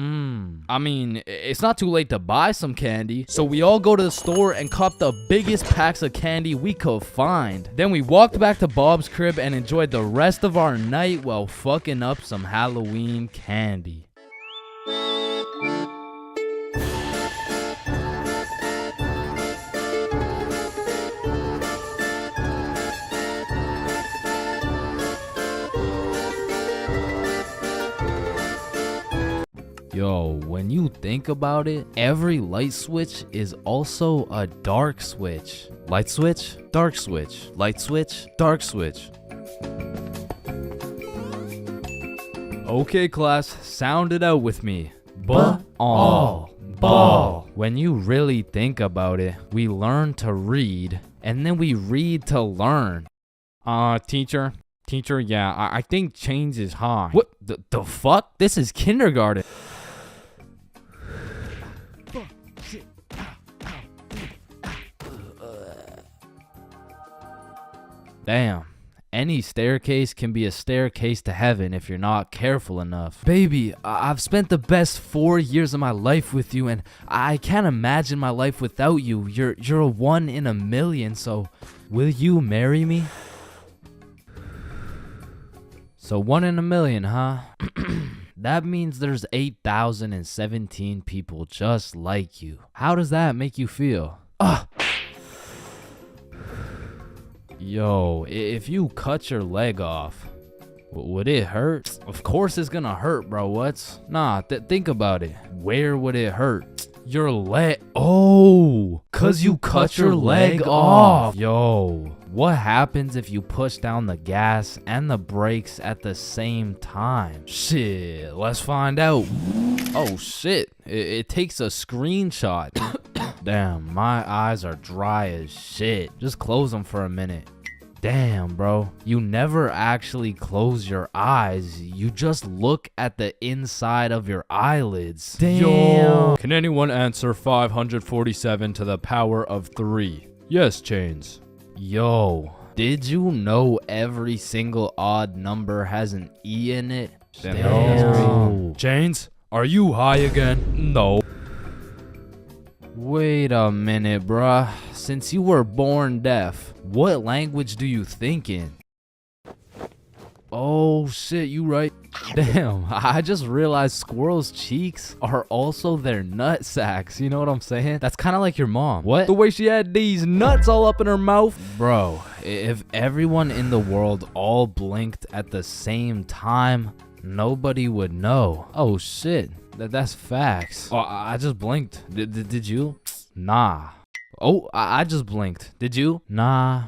I mean, it's not too late to buy some candy. So we all go to the store and cop the biggest packs of candy we could find. Then we walked back to Bob's crib and enjoyed the rest of our night while fucking up some Halloween candy. Yo, when you think about it, every light switch is also a dark switch. Light switch, dark switch. Light switch, dark switch. Okay, class, sound it out with me. Ball. When you really think about it, we learn to read, and then we read to learn. Teacher, yeah, I think change is high. What the fuck? This is kindergarten. Damn. any staircase can be a staircase to heaven if you're not careful enough. Baby, I've spent the best 4 years of my life with you, and I can't imagine my life without you. You're a 1 in a million, so will you marry me? So 1 in a million, huh? That means there's 8,017 people just like you. How does that make you feel? Yo, if you cut your leg off, would it hurt? Of course it's gonna hurt, bro. Nah, think about it. Where would it hurt? Your leg. Oh, cause you cut your leg off. Yo, what happens if you push down the gas and the brakes at the same time? Shit, let's find out. Oh shit, it takes a screenshot. Damn, my eyes are dry as shit. Just close them for a minute. Damn, bro. You never actually close your eyes. You just look at the inside of your eyelids. Damn. Yo. Can anyone answer 547 to the power of 3? Yes, Chains. Yo, did you know every single odd number has an E in it? Damn. Chains, are you high again? No. Wait a minute, bruh. Since you were born deaf, what language do you think in? Oh shit, you right. Damn, I just realized squirrels' cheeks are also their nut sacks. You know what I'm saying? That's kind of like your mom. What? The way she had these nuts all up in her mouth. Bro, if everyone in the world all blinked at the same time, nobody would know. Oh shit. That's facts. Oh, I just blinked. Did you? Nah. Oh, I just blinked. Did you? Nah.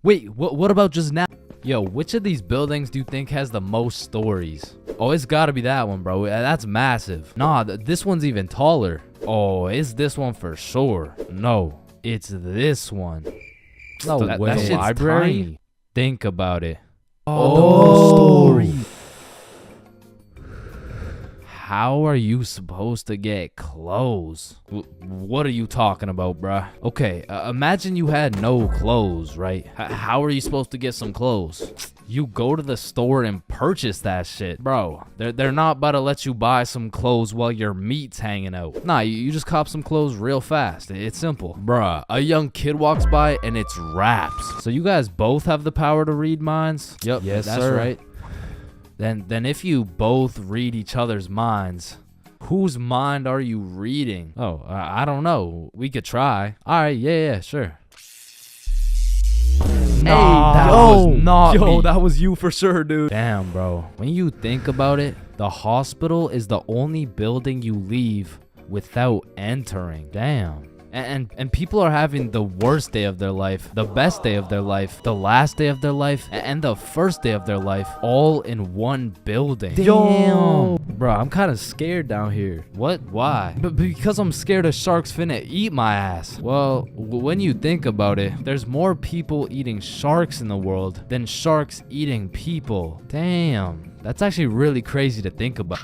Wait, what about just now? Yo, which of these buildings do you think has the most stories? Oh, it's gotta be that one, bro. That's massive. Nah, this one's even taller. Oh, it's this one for sure. No, it's this one. No, that shit's library? Tiny. Think about it. Oh, story. How are you supposed to get clothes? What are you talking about, bruh? Okay, imagine you had no clothes, right? How are you supposed to get some clothes? You go to the store and purchase that shit. Bro, they're not about to let you buy some clothes while your meat's hanging out. Nah, you just cop some clothes real fast. It's simple. Bruh, a young kid walks by and it's raps. So you guys both have the power to read minds? Yep, yes, that's sir. Right. Then if you both read each other's minds, whose mind are you reading? Oh, I don't know. We could try. All right, yeah, sure. Nah, that was not me. That was you for sure, dude. Damn, bro. When you think about it, the hospital is the only building you leave without entering. Damn. And people are having the worst day of their life, the best day of their life, the last day of their life, and the first day of their life, all in one building. Damn. Bro, I'm kind of scared down here. What? Why? Because I'm scared a shark's finna eat my ass. Well, when you think about it, there's more people eating sharks in the world than sharks eating people. Damn. That's actually really crazy to think about.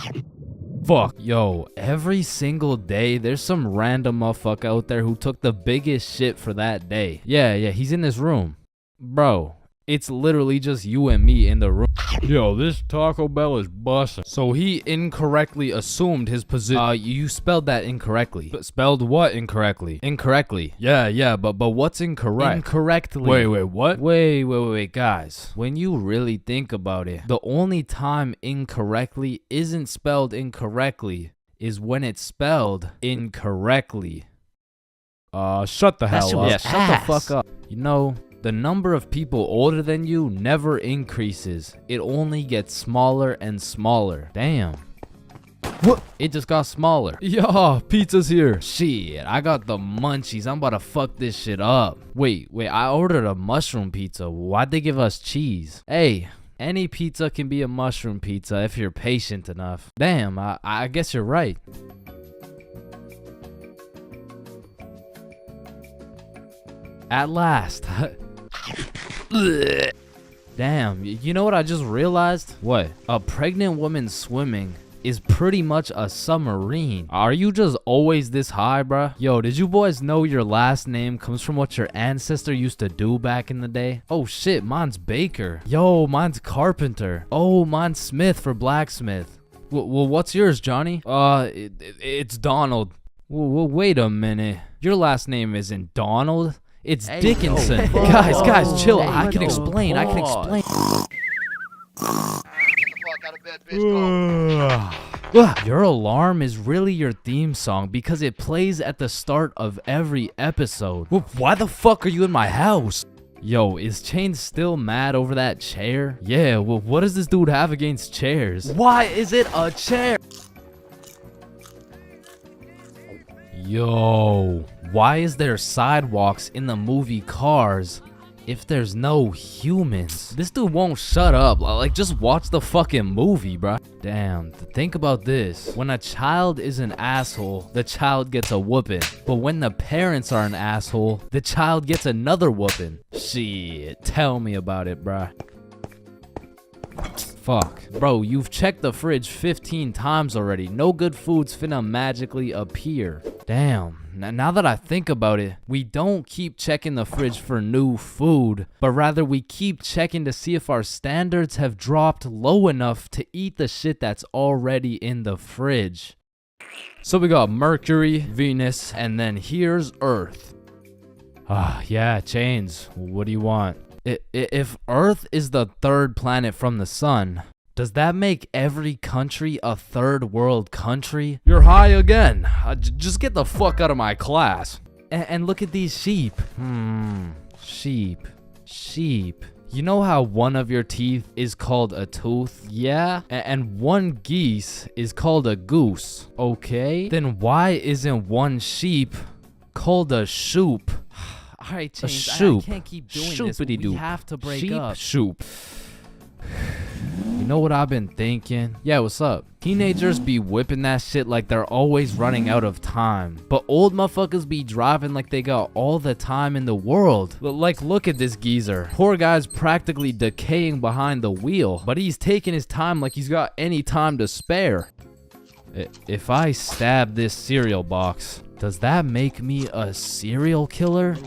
Fuck, yo, every single day there's some random motherfucker out there who took the biggest shit for that day. Yeah, he's in this room. Bro, it's literally just you and me in the room. Yo, this Taco Bell is busting. So he incorrectly assumed his position. You spelled that incorrectly. Spelled what incorrectly? Incorrectly. Yeah, but what's incorrect? Incorrectly. Wait, what? Wait, guys. When you really think about it, the only time incorrectly isn't spelled incorrectly is when it's spelled incorrectly. Shut the hell up. Yeah, shut the fuck up. You know, the number of people older than you never increases. It only gets smaller and smaller. Damn. What? It just got smaller. Yeah, pizza's here. Shit, I got the munchies. I'm about to fuck this shit up. Wait, I ordered a mushroom pizza. Why'd they give us cheese? Hey, any pizza can be a mushroom pizza if you're patient enough. Damn, I guess you're right. At last. Damn, you know what I just realized? What? A pregnant woman swimming is pretty much a submarine. Are you just always this high, bruh? Yo, did you boys know your last name comes from what your ancestor used to do back in the day? Oh shit, mine's Baker. Yo, mine's Carpenter. Oh, mine's Smith for blacksmith. Well, what's yours, Johnny? It's Donald. Well, wait a minute. Your last name isn't Donald. It's Dickinson. Guys, chill. I can explain. Your alarm is really your theme song because it plays at the start of every episode. Well, why the fuck are you in my house? Yo, is Chains still mad over that chair? Yeah, well, what does this dude have against chairs? Why is it a chair? Yo, why is there sidewalks in the movie Cars if there's no humans? This dude won't shut up. Like, just watch the fucking movie, bruh. Damn, think about this. When a child is an asshole, the child gets a whooping. But when the parents are an asshole, the child gets another whooping. Shit, tell me about it, bruh. Fuck. Bro, you've checked the fridge 15 times already. No good food's finna magically appear. Damn. Now that I think about it, we don't keep checking the fridge for new food, but rather we keep checking to see if our standards have dropped low enough to eat the shit that's already in the fridge. So we got Mercury, Venus, and then here's Earth. Yeah, Chains. What do you want? If Earth is the third planet from the sun, does that make every country a third world country? You're high again. Just get the fuck out of my class. And look at these sheep. Sheep. You know how one of your teeth is called a tooth? Yeah? And one geese is called a goose. Okay? Then why isn't one sheep called a shoop? Alright, Chains, I can't keep doing this. We have to break up. Shoop. You know what I've been thinking? Yeah, what's up? Teenagers be whipping that shit like they're always running out of time. But old motherfuckers be driving like they got all the time in the world. Like, look at this geezer. Poor guy's practically decaying behind the wheel. But he's taking his time like he's got any time to spare. If I stab this cereal box, does that make me a serial killer?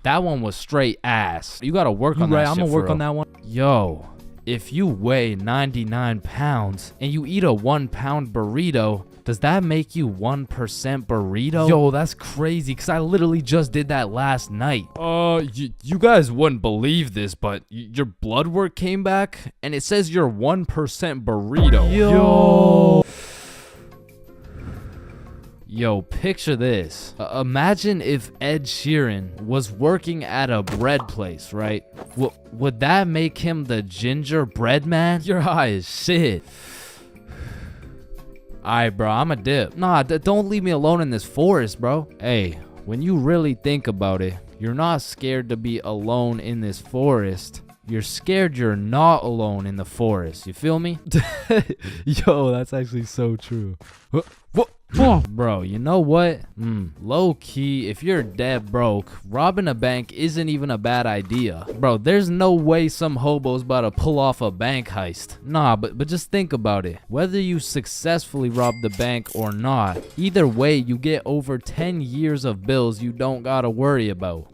That one was straight ass. You gotta work on that shit. I'm gonna work on that one. Yo, if you weigh 99 pounds and you eat a 1 pound burrito, does that make you 1% burrito? Yo, that's crazy, because I literally just did that last night. You guys wouldn't believe this, but your blood work came back and it says you're 1% burrito. Yo, picture this. Imagine if Ed Sheeran was working at a bread place, right? Would that make him the gingerbread man? You're high as shit. Alright, bro, I'm a dip. Nah, don't leave me alone in this forest, bro. Hey, when you really think about it, you're not scared to be alone in this forest. You're scared you're not alone in the forest. You feel me? Yo, that's actually so true. Bro, you know what? Low key, if you're dead broke, robbing a bank isn't even a bad idea. Bro, there's no way some hobo's about to pull off a bank heist. Nah, but just think about it. Whether you successfully rob the bank or not, either way, you get over 10 years of bills you don't gotta worry about.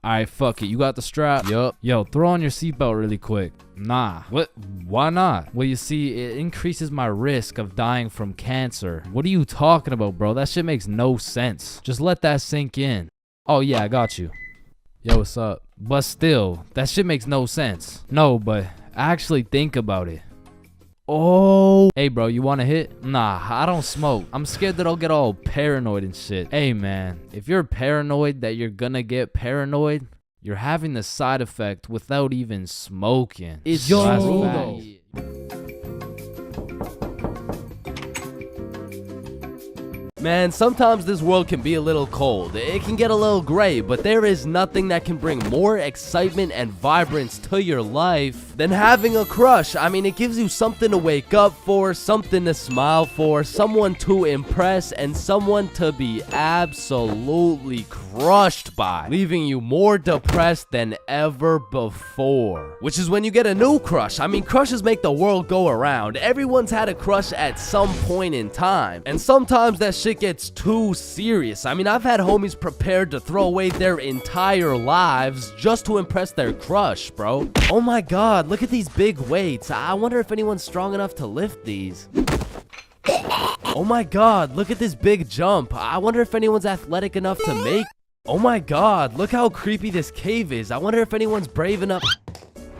Alright, fuck it. You got the strap? Yup. Yo, throw on your seatbelt really quick. Nah. What? Why not? Well, you see, it increases my risk of dying from cancer. What are you talking about, bro? That shit makes no sense. Just let that sink in. Oh, yeah, I got you. Yo, what's up? But still, that shit makes no sense. No, but actually think about it. Oh, hey bro, you want a hit? Nah, I don't smoke. I'm scared that I'll get all paranoid and shit. Hey man, if you're paranoid that you're gonna get paranoid, you're having the side effect without even smoking. It's Man, sometimes this world can be a little cold. It can get a little gray, but there is nothing that can bring more excitement and vibrance to your life than having a crush. I mean, it gives you something to wake up for, something to smile for, someone to impress, and someone to be absolutely crushed by, leaving you more depressed than ever before. Which is when you get a new crush. I mean, crushes make the world go around. Everyone's had a crush at some point in time, and sometimes that shit gets too serious. I mean, I've had homies prepared to throw away their entire lives just to impress their crush, bro. Oh my god, look at these big weights. I wonder if anyone's strong enough to lift these. Oh my god, look at this big jump. I wonder if anyone's athletic enough to make. Oh my god, look how creepy this cave is. I wonder if anyone's brave enough.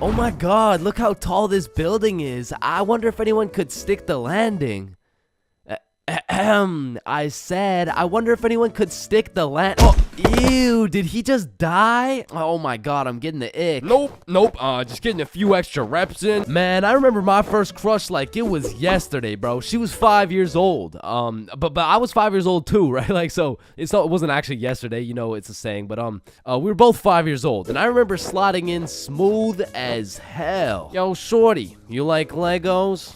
Oh my god, look how tall this building is. I wonder if anyone could stick the landing. I said, I wonder if anyone could stick the land. Oh, ew, did he just die? Oh my god, I'm getting the ick. Nope, just getting a few extra reps in. Man, I remember my first crush like it was yesterday, bro. She was 5 years old. But I was 5 years old too, right? Like, so it wasn't actually yesterday, you know, it's a saying, but we were both 5 years old, and I remember sliding in smooth as hell. Yo, shorty, you like Legos?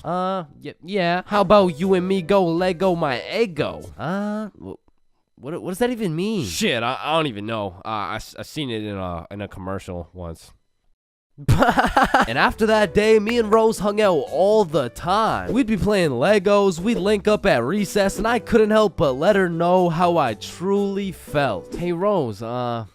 Yeah. How about you and me go Lego my ego? What does that even mean? Shit, I don't even know. I seen it in a commercial once. And after that day, me and Rose hung out all the time. We'd be playing Legos, we'd link up at recess, and I couldn't help but let her know how I truly felt. Hey Rose, I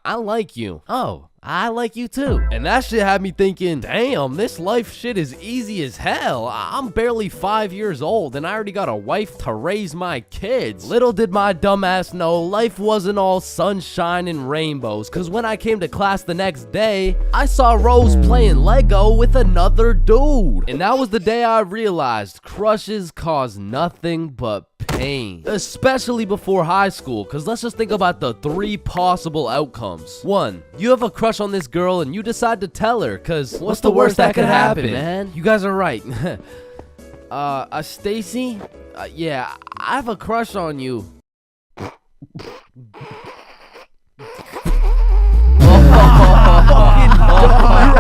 like you. Oh, I like you too. And that shit had me thinking, damn, this life shit is easy as hell. I'm barely 5 years old and I already got a wife to raise my kids. Little did my dumbass know life wasn't all sunshine and rainbows, cause when I came to class the next day, I saw Rose playing Lego with another dude. And that was the day I realized crushes cause nothing but pain, especially before high school, because let's just think about the 3 possible outcomes. 1, you have a crush on this girl and you decide to tell her, because what's the worst that could happen, man? You guys are right. Stacy? Yeah, I have a crush on you.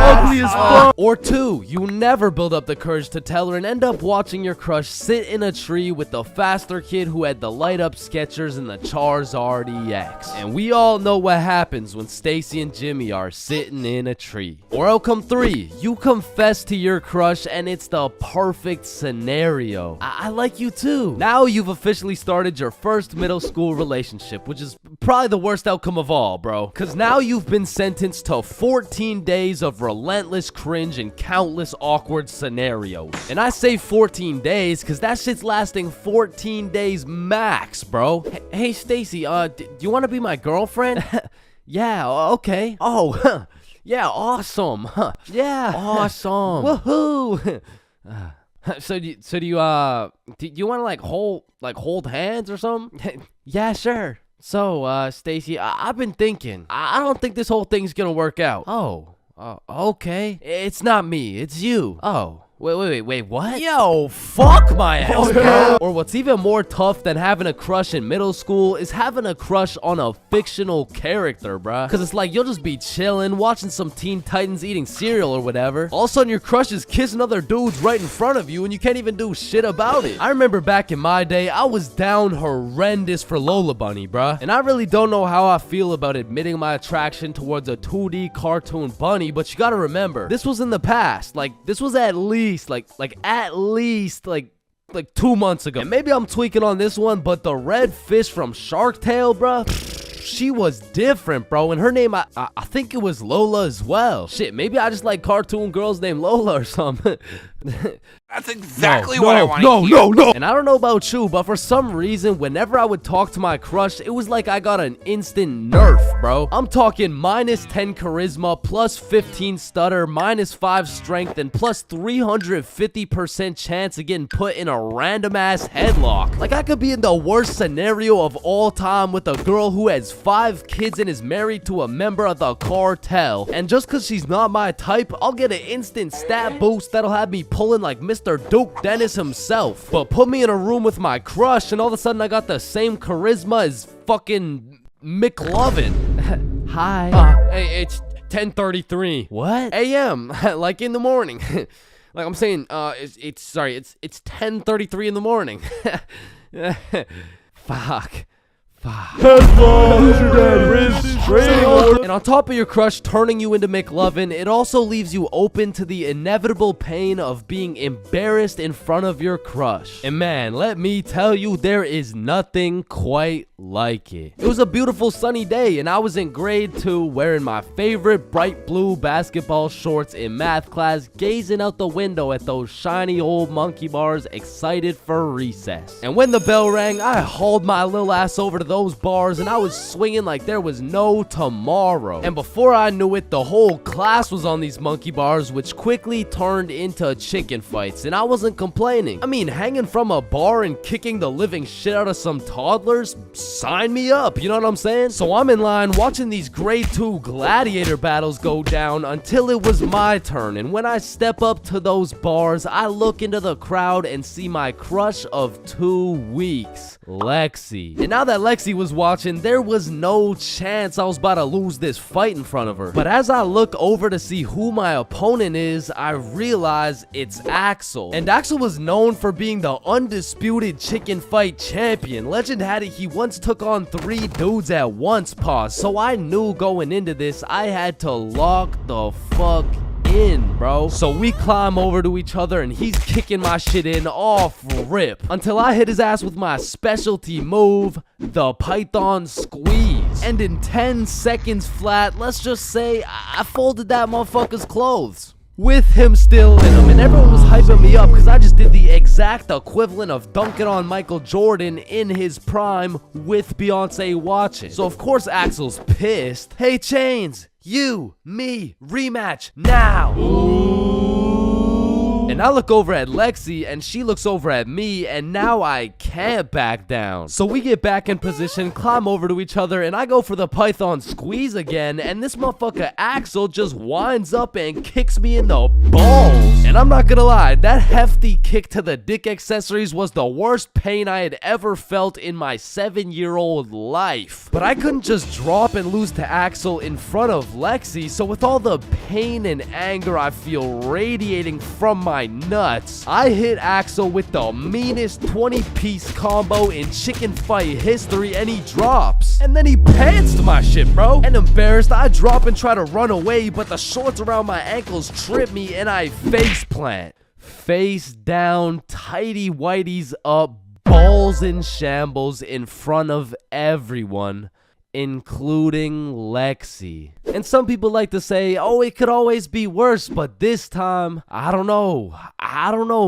Ugly as fuck. Or 2, you never build up the courage to tell her and end up watching your crush sit in a tree with the faster kid who had the light up Skechers and the Charizard EX. And we all know what happens when Stacy and Jimmy are sitting in a tree. Or outcome 3, you confess to your crush and it's the perfect scenario. I like you too. Now you've officially started your first middle school relationship, which is probably the worst outcome of all, bro. Cause now you've been sentenced to 14 days of relentless cringe and countless awkward scenarios. And I say 14 days because that shit's lasting 14 days max, bro. Hey Stacy, do you want to be my girlfriend? Yeah, okay. Oh, yeah, awesome. Yeah, awesome. Woohoo. So do you want to hold hands or something? Yeah, sure. So, Stacy, I've been thinking. I don't think this whole thing's gonna work out. Oh, okay. It's not me, it's you. Oh. Wait, what? Yo, fuck my ass, bro. Or what's even more tough than having a crush in middle school is having a crush on a fictional character, bruh. Cause it's like you'll just be chilling, watching some Teen Titans eating cereal or whatever. All of a sudden your crush is kissing other dudes right in front of you and you can't even do shit about it. I remember back in my day, I was down horrendous for Lola Bunny, bruh. And I really don't know how I feel about admitting my attraction towards a 2D cartoon bunny, but you gotta remember, this was in the past. Like, this was at least at least 2 months ago. And maybe I'm tweaking on this one, but the red fish from Shark Tale, bruh, she was different, bro. And her name, I think it was Lola as well. Shit, maybe I just like cartoon girls named Lola or something. That's exactly what I want to hear. No. And I don't know about you, but for some reason, whenever I would talk to my crush, it was like I got an instant nerf, bro. I'm talking minus 10 charisma, plus 15 stutter, minus 5 strength, and plus 350% chance of getting put in a random ass headlock. Like, I could be in the worst scenario of all time with a girl who has 5 kids and is married to a member of the cartel. And just cause she's not my type, I'll get an instant stat boost that'll have me pulling like Mr. Duke Dennis himself. But put me in a room with my crush and all of a sudden I got the same charisma as fucking McLovin. Hi. Hey, it's 10:33. What? a.m. like in the morning. Like I'm saying, it's 10:33 in the morning. Fuck. And on top of your crush turning you into McLovin, it also leaves you open to the inevitable pain of being embarrassed in front of your crush. And man, let me tell you, there is nothing quite like it. It was a beautiful sunny day and I was in grade 2 wearing my favorite bright blue basketball shorts in math class, gazing out the window at those shiny old monkey bars, excited for recess. And when the bell rang, I hauled my little ass over to those bars and I was swinging like there was no tomorrow. And before I knew it, the whole class was on these monkey bars, which quickly turned into chicken fights, and I wasn't complaining. I mean, hanging from a bar and kicking the living shit out of some toddlers? Sign me up, you know what I'm saying? So I'm in line watching these grade 2 gladiator battles go down until it was my turn, and when I step up to those bars, I look into the crowd and see my crush of 2 weeks, Lexi. And now that Lexi was watching, there was no chance I was about to lose this fight in front of her. But as I look over to see who my opponent is, I realize it's Axel. And Axel was known for being the undisputed chicken fight champion. Legend had it he once took on 3 dudes at once, pause. So I knew going into this, I had to lock the fuck in, bro. So we climb over to each other and he's kicking my shit in off rip until I hit his ass with my specialty move, the Python squeeze. And in 10 seconds flat, let's just say I folded that motherfucker's clothes. With him still in him, and everyone was hyping me up because I just did the exact equivalent of dunking on Michael Jordan in his prime with Beyonce watching. So of course Axel's pissed. Hey Chains, you, me, rematch now. And I look over at Lexi and she looks over at me, and now I can't back down. So we get back in position, climb over to each other, and I go for the Python squeeze again, and this motherfucker Axel just winds up and kicks me in the balls. And I'm not gonna lie, that hefty kick to the dick accessories was the worst pain I had ever felt in my 7-year-old life. But I couldn't just drop and lose to Axel in front of Lexi, so with all the pain and anger I feel radiating from my nuts, I hit Axel with the meanest 20-piece combo in chicken fight history, and he drops. And then he pantsed my shit, bro. And embarrassed, I drop and try to run away, but the shorts around my ankles trip me and I face plant. Face down, tighty whities up, balls in shambles in front of everyone, including Lexi. And some people like to say, oh, it could always be worse, but this time, I don't know,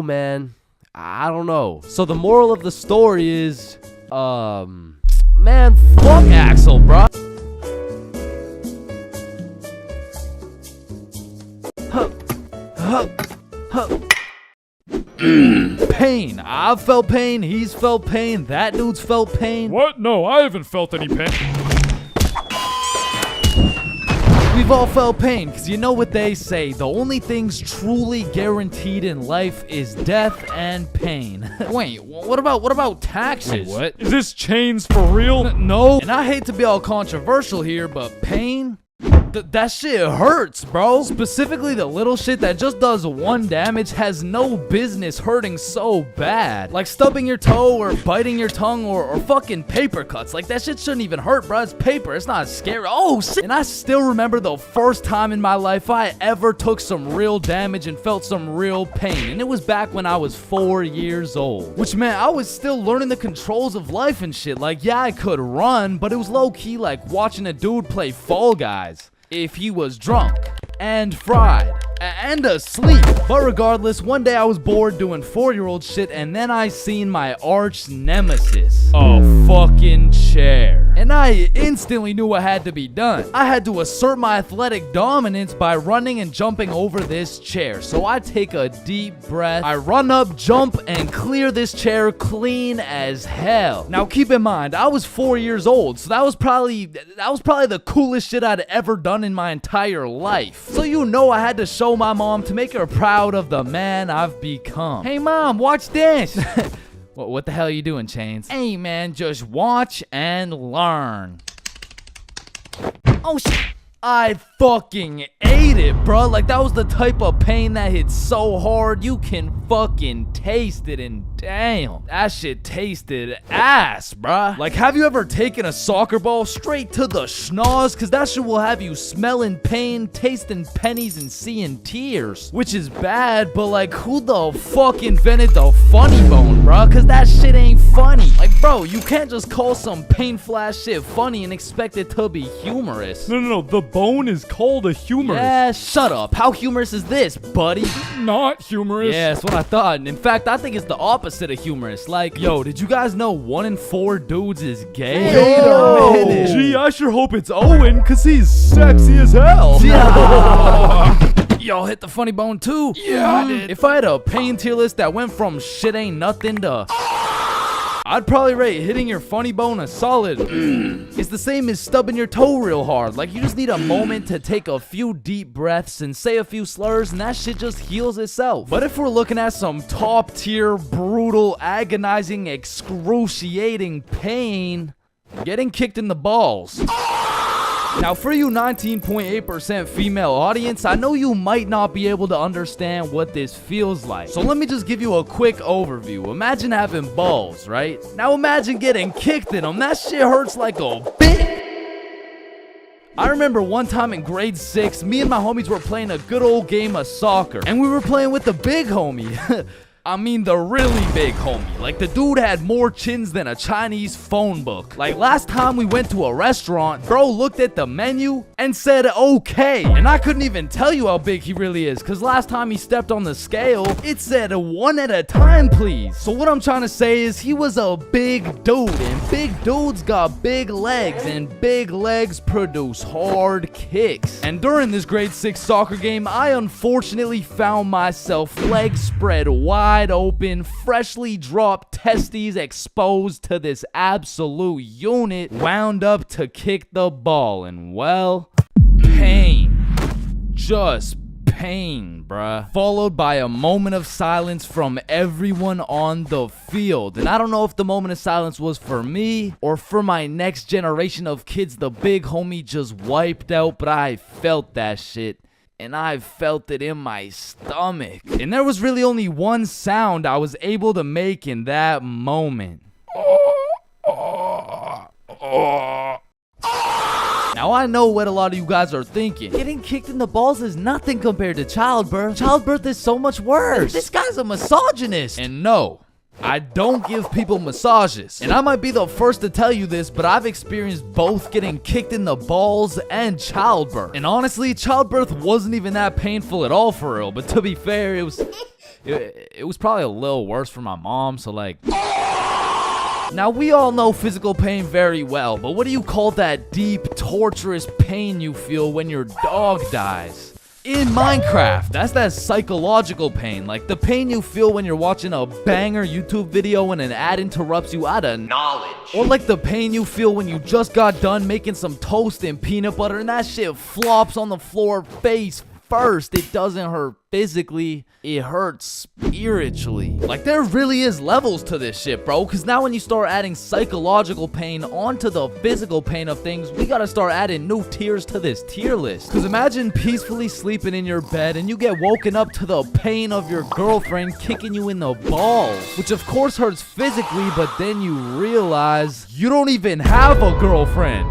man. I don't know. So the moral of the story is, man, fuck Axel, bro. Pain. I've felt pain. He's felt pain. That dude's felt pain. What? No, I haven't felt any pain. We've all felt pain, because you know what they say, the only things truly guaranteed in life is death and pain. Wait, what about taxes? What? Is this Chains for real? No. And I hate to be all controversial here, but pain? That shit hurts, bro. Specifically, the little shit that just does 1 damage has no business hurting so bad. Like stubbing your toe or biting your tongue or fucking paper cuts. Like that shit shouldn't even hurt, bro. It's paper. It's not scary. Oh, shit. And I still remember the first time in my life I ever took some real damage and felt some real pain. And it was back when I was 4 years old. Which meant I was still learning the controls of life and shit. Like, yeah, I could run, but it was low-key like watching a dude play Fall Guys. If he was drunk and fried and asleep. But regardless, one day I was bored doing 4-year-old shit, and then I seen my arch nemesis, a fucking chair. and I instantly knew what had to be done. I had to assert my athletic dominance by running and jumping over this chair. So I take a deep breath, I run up, jump, and clear this chair clean as hell. Now keep in mind, I was 4 years old, so that was probably the coolest shit I'd ever done in my entire life. So you know I had to show my mom to make her proud of the man I've become. Hey mom, watch this. What the hell are you doing, Chains? Hey man, just watch and learn. Oh shit. I fucking ate it, bro. Like, that was the type of pain that hits so hard you can fucking taste it, and damn, that shit tasted ass, bruh. Like, have you ever taken a soccer ball straight to the schnoz? Cause that shit will have you smelling pain, tasting pennies, and seeing tears. Which is bad, but like, who the fuck invented the funny bone, bruh? Cause that shit ain't funny. Like, bro, you can't just call some painful ass shit funny and expect it to be humorous. No, the bone is called a humorous. Yeah, shut up. How humorous is this, buddy? Not humorous. Yeah, that's what I thought. And in fact, I think it's the opposite of humorous. Like, yo, did you guys know 1 in 4 dudes is gay? Wait a minute. Gee, I sure hope it's Owen, cause he's sexy as hell. Yeah. Y'all hit the funny bone too? Yeah, I did. If I had a pain tier list that went from shit ain't nothing to... I'd probably rate hitting your funny bone a solid. It's the same as stubbing your toe real hard. Like, you just need a moment to take a few deep breaths and say a few slurs, and that shit just heals itself. But if we're looking at some top tier, brutal, agonizing, excruciating pain, getting kicked in the balls. Now, for you 19.8% female audience, I know you might not be able to understand what this feels like. So let me just give you a quick overview. Imagine having balls, right? Now imagine getting kicked in them. That shit hurts like a bitch. I remember one time in grade 6, me and my homies were playing a good old game of soccer. And we were playing with the big homie. I mean the really big homie. Like, the dude had more chins than a Chinese phone book. Like, last time we went to a restaurant, bro looked at the menu and said okay. And I couldn't even tell you how big he really is, cause last time he stepped on the scale, it said 1 at a time, please. So what I'm trying to say is he was a big dude, and big dudes got big legs, and big legs produce hard kicks. And during this grade 6 soccer game, I unfortunately found myself legs spread wide open, freshly dropped testes exposed to this absolute unit, wound up to kick the ball, and well, pain. Just pain, bruh. Followed by a moment of silence from everyone on the field. And I don't know if the moment of silence was for me or for my next generation of kids the big homie just wiped out, but I felt that shit. And I felt it in my stomach. And there was really only one sound I was able to make in that moment. Now I know what a lot of you guys are thinking. Getting kicked in the balls is nothing compared to childbirth. Childbirth is so much worse. This guy's a misogynist. And no, I don't give people massages. And I might be the first to tell you this, but I've experienced both getting kicked in the balls and childbirth. And honestly, childbirth wasn't even that painful at all for real. But to be fair, it was probably a little worse for my mom, so like... Now, we all know physical pain very well, but what do you call that deep, torturous pain you feel when your dog dies? In Minecraft, that's that psychological pain, like the pain you feel when you're watching a banger YouTube video and an ad interrupts you out of knowledge. Or like the pain you feel when you just got done making some toast and peanut butter and that shit flops on the floor face first. It doesn't hurt physically, it hurts spiritually. Like, there really is levels to this shit, bro, because now when you start adding psychological pain onto the physical pain of things, we gotta start adding new tiers to this tier list. Because imagine peacefully sleeping in your bed and you get woken up to the pain of your girlfriend kicking you in the balls, which of course hurts physically, but then you realize you don't even have a girlfriend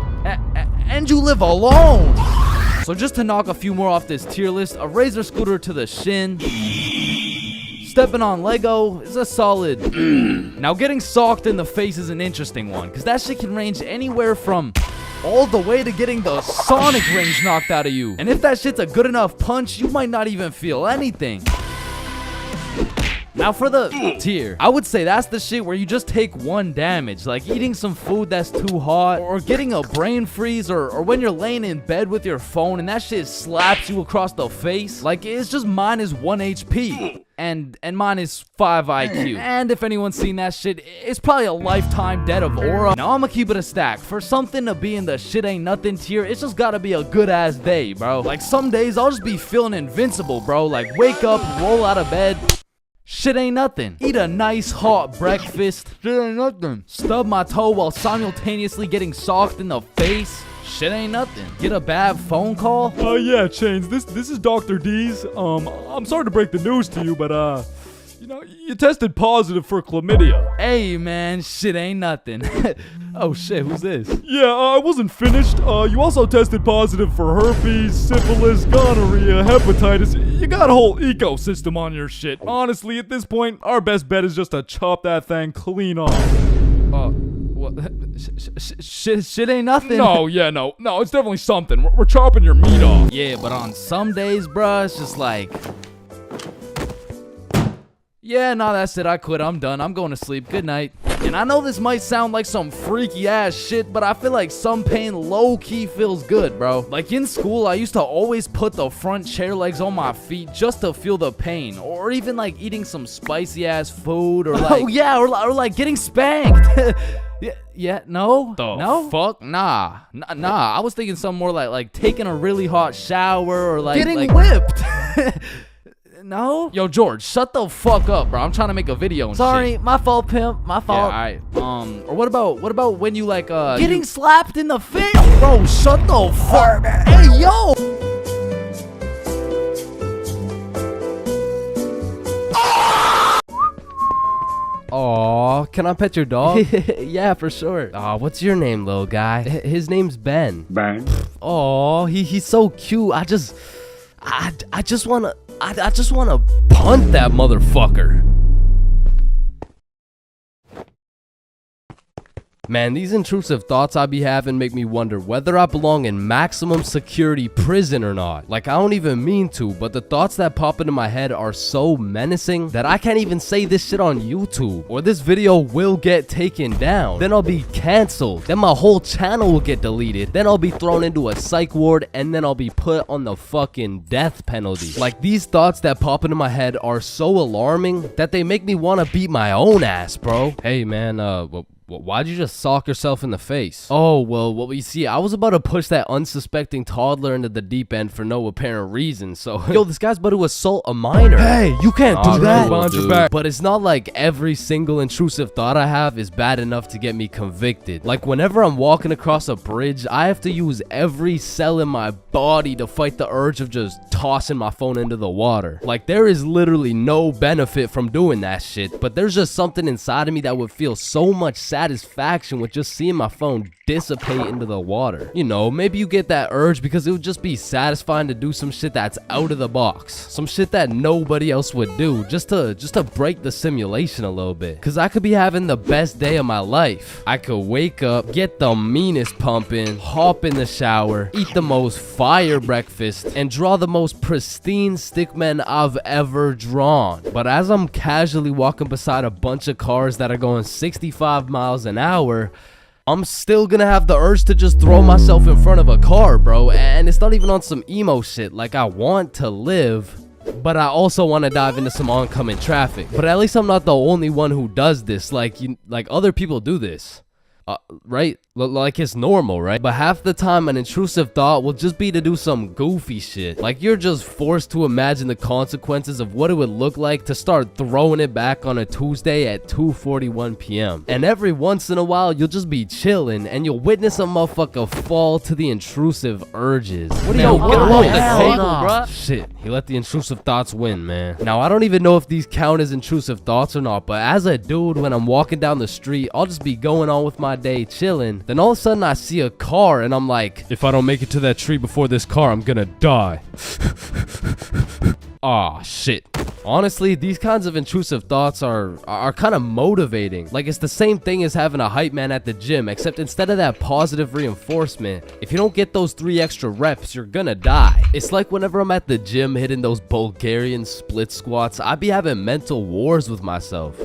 and you live alone. So just to knock a few more off this tier list, a razor scooter to the shin, stepping on Lego is a solid. Now, getting socked in the face is an interesting one, because that shit can range anywhere from all the way to getting the Sonic rings knocked out of you. And if that shit's a good enough punch, you might not even feel anything. Now for the tier, I would say that's the shit where you just take one damage, like eating some food that's too hot, or getting a brain freeze, or when you're laying in bed with your phone and that shit slaps you across the face. Like, it's just minus 1 HP. And minus 5 IQ. And if anyone's seen that shit, it's probably a lifetime debt of aura. Now I'ma keep it a stack. For something to be in the shit ain't nothing tier, it's just gotta be a good ass day, bro. Like, some days I'll just be feeling invincible, bro. Like, wake up, roll out of bed, shit ain't nothing. Eat a nice hot breakfast, shit ain't nothing. Stub my toe while simultaneously getting socked in the face, shit ain't nothing. Get a bad phone call. Yeah, Chains, this is Dr. D's. I'm sorry to break the news to you, but, you know, you tested positive for chlamydia. Hey, man, shit ain't nothing. Oh, shit, who's this? Yeah, I wasn't finished. You also tested positive for herpes, syphilis, gonorrhea, hepatitis. You got a whole ecosystem on your shit. Honestly, at this point, our best bet is just to chop that thing clean off. What? Shit ain't nothing. No, it's definitely something. We're chopping your meat off. Yeah, but on some days, bruh, it's just like, yeah, nah, that's it. I quit. I'm done. I'm going to sleep. Good night. And I know this might sound like some freaky ass shit, but I feel like some pain low-key feels good, bro. Like, in school, I used to always put the front chair legs on my feet just to feel the pain. Or even like eating some spicy ass food, or like, oh yeah, or like getting spanked. No? No? Fuck? Nah. Nah, I was thinking something more like taking a really hot shower, or like getting whipped. No? Yo, George, shut the fuck up, bro. I'm trying to make a video and Sorry, shit. my fault, pimp. My fault. Yeah, alright. Or what about when you like getting slapped in the face? Bro, shut the fuck. Hey, yo! Aw, can I pet your dog? Yeah, for sure. Aw, what's your name, little guy? His name's Ben. Bang. Aw, he's so cute. I just wanna punt that motherfucker. Man, these intrusive thoughts I be having make me wonder whether I belong in maximum security prison or not. Like, I don't even mean to, but the thoughts that pop into my head are so menacing that I can't even say this shit on YouTube, or this video will get taken down. Then I'll be canceled. Then my whole channel will get deleted. Then I'll be thrown into a psych ward, and then I'll be put on the fucking death penalty. Like, these thoughts that pop into my head are so alarming that they make me want to beat my own ass, bro. Hey, man, why'd you just sock yourself in the face? Oh, well, you see, I was about to push that unsuspecting toddler into the deep end for no apparent reason, so... Yo, this guy's about to assault a minor. Hey, you can't do that. Cool, but it's not like every single intrusive thought I have is bad enough to get me convicted. Like, whenever I'm walking across a bridge, I have to use every cell in my body to fight the urge of just tossing my phone into the water. Like, there is literally no benefit from doing that shit, but there's just something inside of me that would feel so much satisfaction with just seeing my phone dissipate into the water. You know, maybe you get that urge because it would just be satisfying to do some shit that's out of the box, some shit that nobody else would do, just to break the simulation a little bit. Cause I could be having the best day of my life. I could wake up, get the meanest pumping, hop in the shower, eat the most fire breakfast, and draw the most pristine stickmen I've ever drawn. But as I'm casually walking beside a bunch of cars that are going 65 miles an hour, I'm still gonna have the urge to just throw myself in front of a car, bro. And it's not even on some emo shit. Like, I want to live, but I also want to dive into some oncoming traffic. But at least I'm not the only one who does this. Like, other people do this. Right? Like, it's normal, right? But half the time an intrusive thought will just be to do some goofy shit. Like, you're just forced to imagine the consequences of what it would look like to start throwing it back on a Tuesday at 2:41 p.m. And every once in a while, you'll just be chilling and you'll witness a motherfucker fall to the intrusive urges. What are you get off the table, bruh? Shit, he let the intrusive thoughts win, man. Now, I don't even know if these count as intrusive thoughts or not, but as a dude, when I'm walking down the street, I'll just be going on with my day chilling. Then all of a sudden I see a car and I'm like, if I don't make it to that tree before this car, I'm gonna die. Aw, shit. Honestly, these kinds of intrusive thoughts are kind of motivating. Like, it's the same thing as having a hype man at the gym, except instead of that positive reinforcement, if you don't get those 3 extra reps, you're gonna die. It's like whenever I'm at the gym hitting those Bulgarian split squats, I be having mental wars with myself.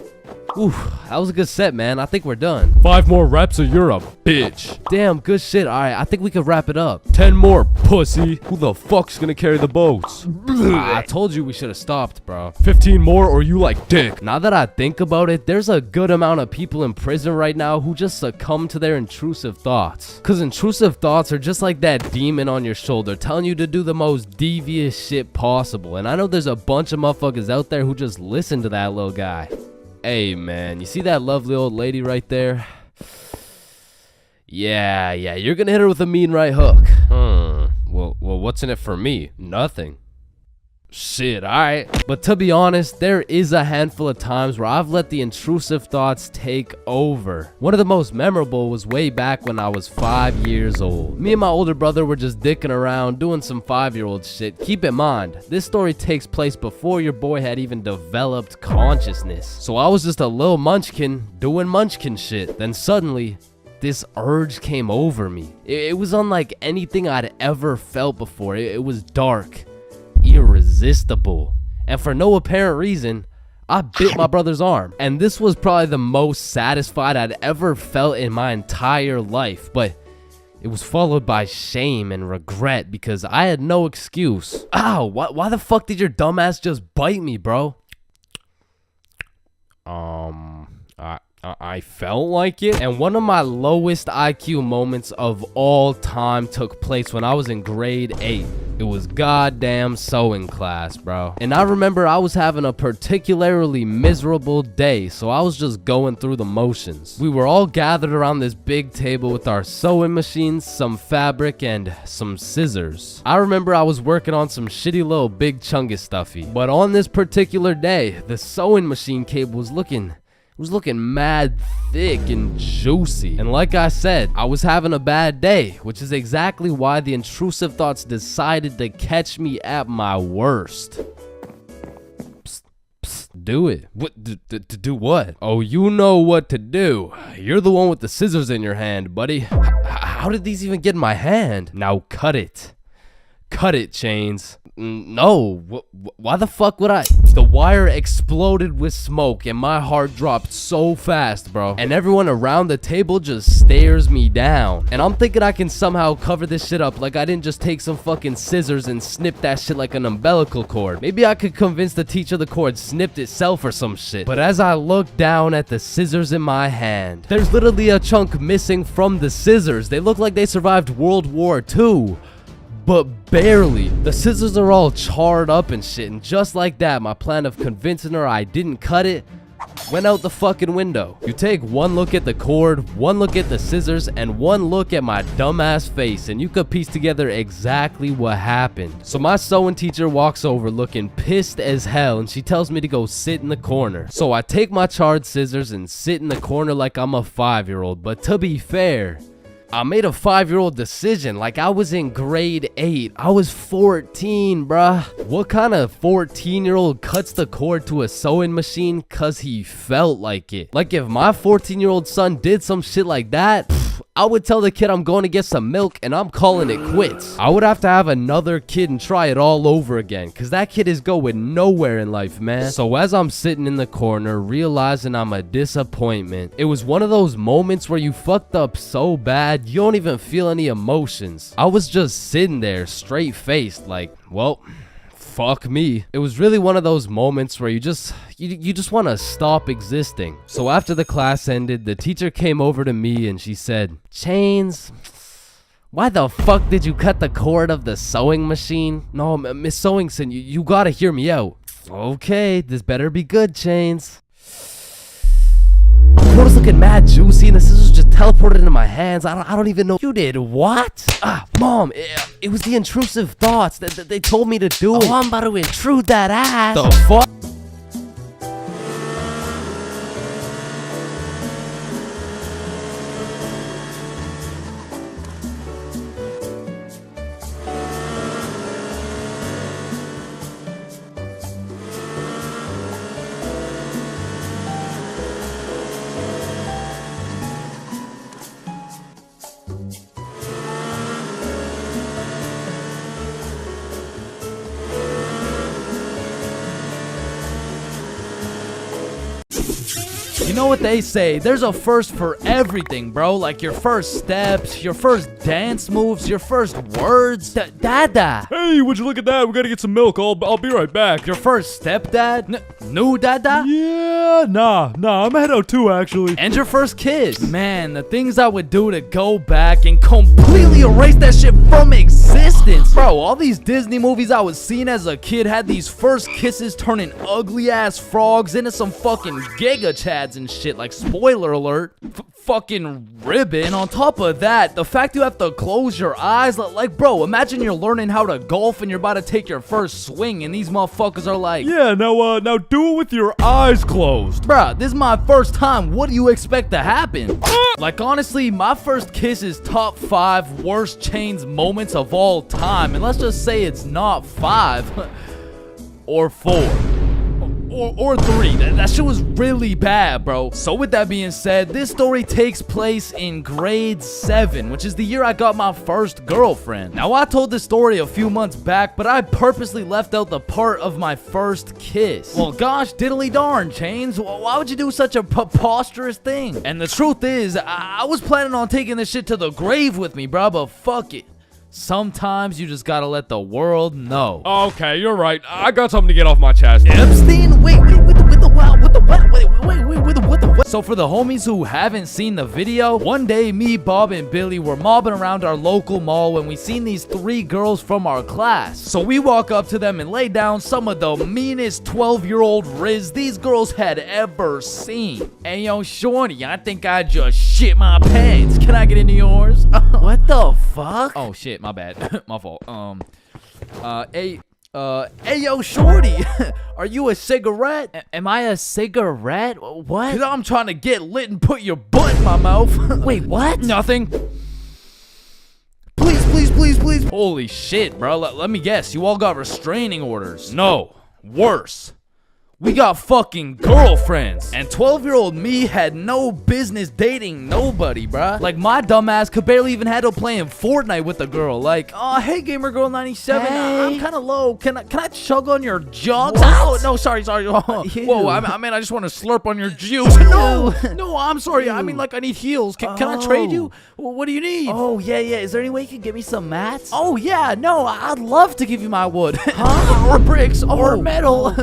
Ooh, that was a good set, man. I think we're done. 5 more reps or you're a bitch. Damn, good shit. All right, I think we could wrap it up. 10 more, pussy. Who the fuck's gonna carry the boats? I told you we should have stopped, bro. 15 more or you like dick. Now that I think about it, there's a good amount of people in prison right now who just succumb to their intrusive thoughts. Cause intrusive thoughts are just like that demon on your shoulder telling you to do the most devious shit possible. And I know there's a bunch of motherfuckers out there who just listen to that little guy. Hey man, you see that lovely old lady right there? Yeah, you're gonna hit her with a mean right hook. Well, what's in it for me? Nothing. Shit, alright. But to be honest, there is a handful of times where I've let the intrusive thoughts take over. One of the most memorable was way back when I was 5 years old. Me and my older brother were just dicking around, doing some 5-year-old shit. Keep in mind, this story takes place before your boy had even developed consciousness. So I was just a little munchkin doing munchkin shit. Then suddenly, this urge came over me. It was unlike anything I'd ever felt before. It was dark, irresistible, and for no apparent reason, I bit my brother's arm. And this was probably the most satisfied I'd ever felt in my entire life, but it was followed by shame and regret because I had no excuse. Ow, why the fuck did your dumbass just bite me, bro? I felt like it. And one of my lowest IQ moments of all time took place when I was in grade 8. It was goddamn sewing class, bro. And I remember I was having a particularly miserable day, so I was just going through the motions. We were all gathered around this big table with our sewing machines, some fabric, and some scissors. I remember I was working on some shitty little big chungus stuffy. But on this particular day, the sewing machine cable was looking mad thick and juicy. And like I said, I was having a bad day, which is exactly why the intrusive thoughts decided to catch me at my worst. Psst, do it. What? To do what? Oh, you know what to do. You're the one with the scissors in your hand, buddy. How did these even get in my hand? Now cut it. Cut it, Chains. No, why the fuck would I? The wire exploded with smoke and my heart dropped so fast, bro. And everyone around the table just stares me down. And I'm thinking I can somehow cover this shit up like I didn't just take some fucking scissors and snip that shit like an umbilical cord. Maybe I could convince the teacher the cord snipped itself or some shit. But as I look down at the scissors in my hand, there's literally a chunk missing from the scissors. They look like they survived World War II. But barely. The scissors are all charred up and shit, and just like that, my plan of convincing her I didn't cut it went out the fucking window. You take one look at the cord, one look at the scissors, and one look at my dumbass face, and you could piece together exactly what happened. So my sewing teacher walks over looking pissed as hell, and she tells me to go sit in the corner. So I take my charred scissors and sit in the corner like I'm a 5-year-old, but to be fair, I made a 5-year-old decision like I was in grade 8. I was 14, bruh. What kind of 14-year-old cuts the cord to a sewing machine cause he felt like it? Like if my 14-year-old son did some shit like that, I would tell the kid I'm going to get some milk and I'm calling it quits. I would have to have another kid and try it all over again because that kid is going nowhere in life, man. So as I'm sitting in the corner realizing I'm a disappointment, it was one of those moments where you fucked up so bad you don't even feel any emotions. I was just sitting there straight faced like, well, fuck me. It was really one of those moments where you just want to stop existing. So after the class ended, the teacher came over to me and she said, Chains, why the fuck did you cut the cord of the sewing machine? No, Miss Sewingson, you gotta hear me out. Okay, this better be good, Chains. The cord was looking mad juicy and the scissors just teleported into my hands. I don't even know. You did what? Mom, it was the intrusive thoughts that they told me to do. Oh, I'm about to intrude that ass. The fuck? You know what they say, there's a first for everything, bro. Like your first steps, your first dance moves, your first words. Dada. Hey, would you look at that? We gotta get some milk. I'll be right back. Your first stepdad? New dada? Yeah, nah, I'm head out too, actually. And your first kiss. Man, the things I would do to go back and completely erase that shit from existence. Bro, all these Disney movies I was seeing as a kid had these first kisses turning ugly ass frogs into some fucking giga chads and shit. Like, spoiler alert, fucking ribbon. And on top of that, the fact you have to close your eyes, like, bro, imagine you're learning how to golf and you're about to take your first swing and these motherfuckers are like, yeah, now do it with your eyes closed. Bruh, this is my first time. What do you expect to happen? Like, honestly, my first kiss is top 5 worst Chains moments of all time. And let's just say it's not 5 or 4. Or 3. That shit was really bad, bro. So with that being said, this story takes place in grade 7, which is the year I got my first girlfriend. Now, I told this story a few months back, but I purposely left out the part of my first kiss. Well, gosh diddly darn, Chains. Why would you do such a preposterous thing? And the truth is, I was planning on taking this shit to the grave with me, bro, but fuck it. Sometimes you just gotta let the world know. Okay, you're right. I got something to get off my chest. Epstein? Wait, with the what? So for the homies who haven't seen the video, one day me, Bob, and Billy were mobbing around our local mall when we seen these 3 girls from our class. So we walk up to them and lay down some of the meanest 12-year-old riz these girls had ever seen. Hey, yo, shorty, I think I just shit my pants. Can I get into yours? What the fuck? Oh, shit, my bad. My fault. Hey, yo, shorty, are you a cigarette? Am I a cigarette? What? Cause I'm trying to get lit and put your butt in my mouth. Wait, what? Nothing. Please. Holy shit, bro. Let me guess. You all got restraining orders. No, worse. We got fucking girlfriends. And 12-year-old me had no business dating nobody, bruh. Like, my dumbass could barely even handle playing Fortnite with a girl. Like, oh, hey, Gamer Girl 97, I'm kind of low. Can I chug on your jugs? Oh, no, sorry. Whoa, I mean, I just want to slurp on your juice. No, I'm sorry. I mean, like, I need heels. Can I trade you? What do you need? Oh, yeah. Is there any way you can get me some mats? Oh, yeah, no, I'd love to give you my wood. Or bricks, or metal,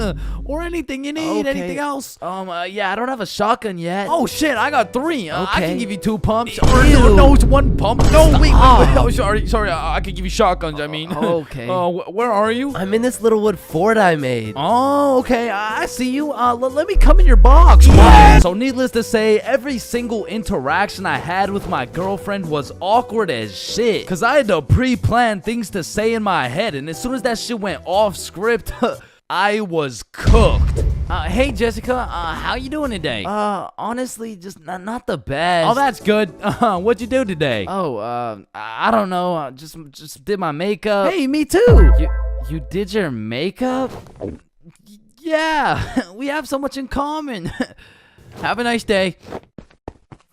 or anything you need. Anything else? Yeah, I don't have a shotgun yet. Oh shit, I got 3. I can give you 2 pumps. Ew. No, it's 1 pump. No, wait. Oh, sorry. I can give you shotguns. I mean. Okay. Where are you? I'm in this little wood fort I made. Oh, okay. I see you. Let me come in your box. Yeah. So needless to say, every single interaction I had with my girlfriend was awkward as shit. Cause I had to pre-plan things to say in my head, and as soon as that shit went off script, I was cooked. Hey Jessica, how you doing today? Honestly, just not the best. Oh, that's good. What'd you do today? Oh, I don't know. Just did my makeup. Hey, me too. You did your makeup? Yeah, we have so much in common. Have a nice day.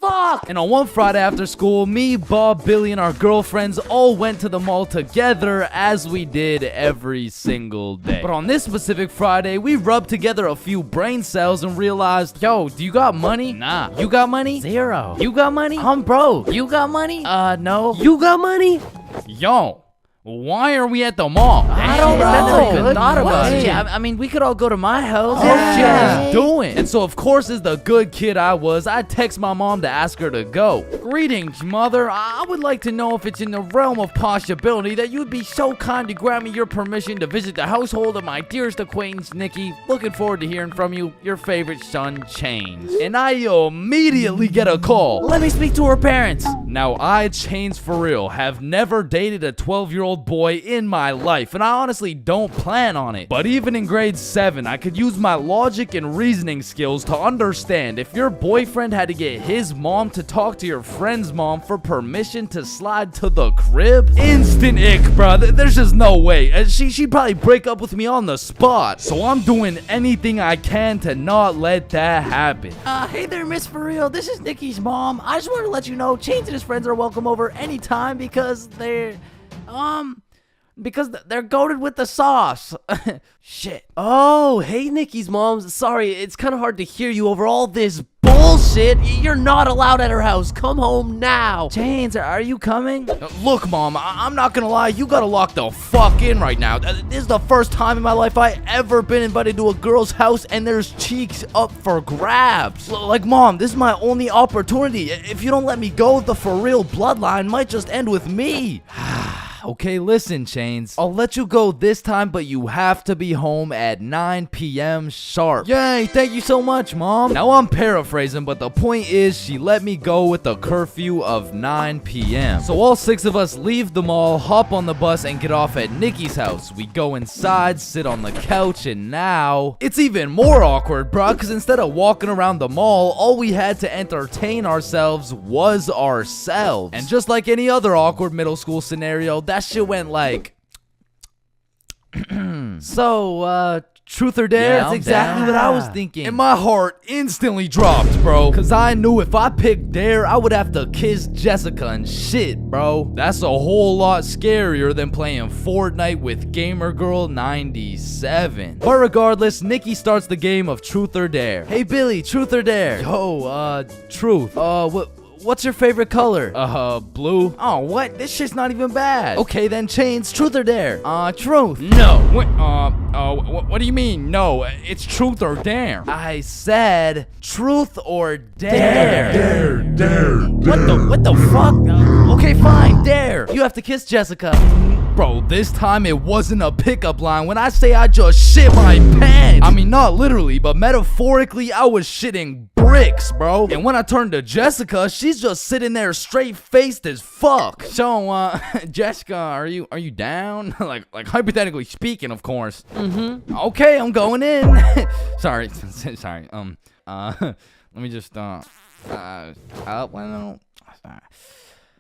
Fuck! And on one Friday after school, me, Bob, Billy, and our girlfriends all went to the mall together as we did every single day. But on this specific Friday, we rubbed together a few brain cells and realized, yo, do you got money? Nah. You got money? 0. You got money? I'm broke. You got money? No. You got money? Yo. Why are we at the mall? I don't know. I never even thought about it. Hey, I mean, we could all go to my house. Oh, shit, he's doing. And so, of course, as the good kid I was, I text my mom to ask her to go. Greetings, mother. I would like to know if it's in the realm of possibility that you'd be so kind to grant me your permission to visit the household of my dearest acquaintance, Nikki. Looking forward to hearing from you, your favorite son, Chains. And I immediately get a call. Let me speak to her parents. Now, I, Chains for real, have never dated a 12-year-old boy in my life, and I honestly don't plan on it. But even in grade 7, I could use my logic and reasoning skills to understand if your boyfriend had to get his mom to talk to your friend's mom for permission to slide to the crib. Instant ick, bro. There's just no way. She'd probably break up with me on the spot. So I'm doing anything I can to not let that happen. Hey there, Miss For Real. This is Nikki's mom. I just wanted to let you know Chains and his friends are welcome over anytime because they're goated with the sauce. Shit. Oh, hey Nikki's mom. Sorry, it's kind of hard to hear you over all this bull. bullshit. You're not allowed at her house. Come home now. Chains, are you coming? Look, Mom, I'm not gonna lie. You gotta lock the fuck in right now. This is the first time in my life I ever been invited to a girl's house and there's cheeks up for grabs. Like, Mom, this is my only opportunity. If you don't let me go, the for real bloodline might just end with me. Okay, listen, Chains. I'll let you go this time, but you have to be home at 9 p.m. sharp. Yay, thank you so much, Mom. Now I'm paraphrasing, but the point is she let me go with a curfew of 9 p.m. So all 6 of us leave the mall, hop on the bus, and get off at Nikki's house. We go inside, sit on the couch, and now it's even more awkward, bruh, because instead of walking around the mall, all we had to entertain ourselves was ourselves. And just like any other awkward middle school scenario, that shit went like so, truth or dare? Yeah, That's I'm exactly down. what I was thinking. And my heart instantly dropped, bro. Cause I knew if I picked dare, I would have to kiss Jessica and shit, bro. That's a whole lot scarier than playing Fortnite with Gamer Girl 97. But regardless, Nikki starts the game of truth or dare. Hey Billy, truth or dare? Yo, truth. What's your favorite color? Blue. Oh, what? This shit's not even bad. Okay, then Chains, truth or dare? Truth. No. What do you mean? No, it's truth or dare. I said truth or dare. Dare. What the fuck? Okay, fine, dare. You have to kiss Jessica. Bro, this time it wasn't a pickup line. When I say I just shit my pants, I mean not literally, but metaphorically, I was shitting bricks, bro. And when I turned to Jessica, she's just sitting there straight-faced as fuck. So, Jessica, are you down? like hypothetically speaking, of course. Mm-hmm. Okay, I'm going in. sorry. Let me just,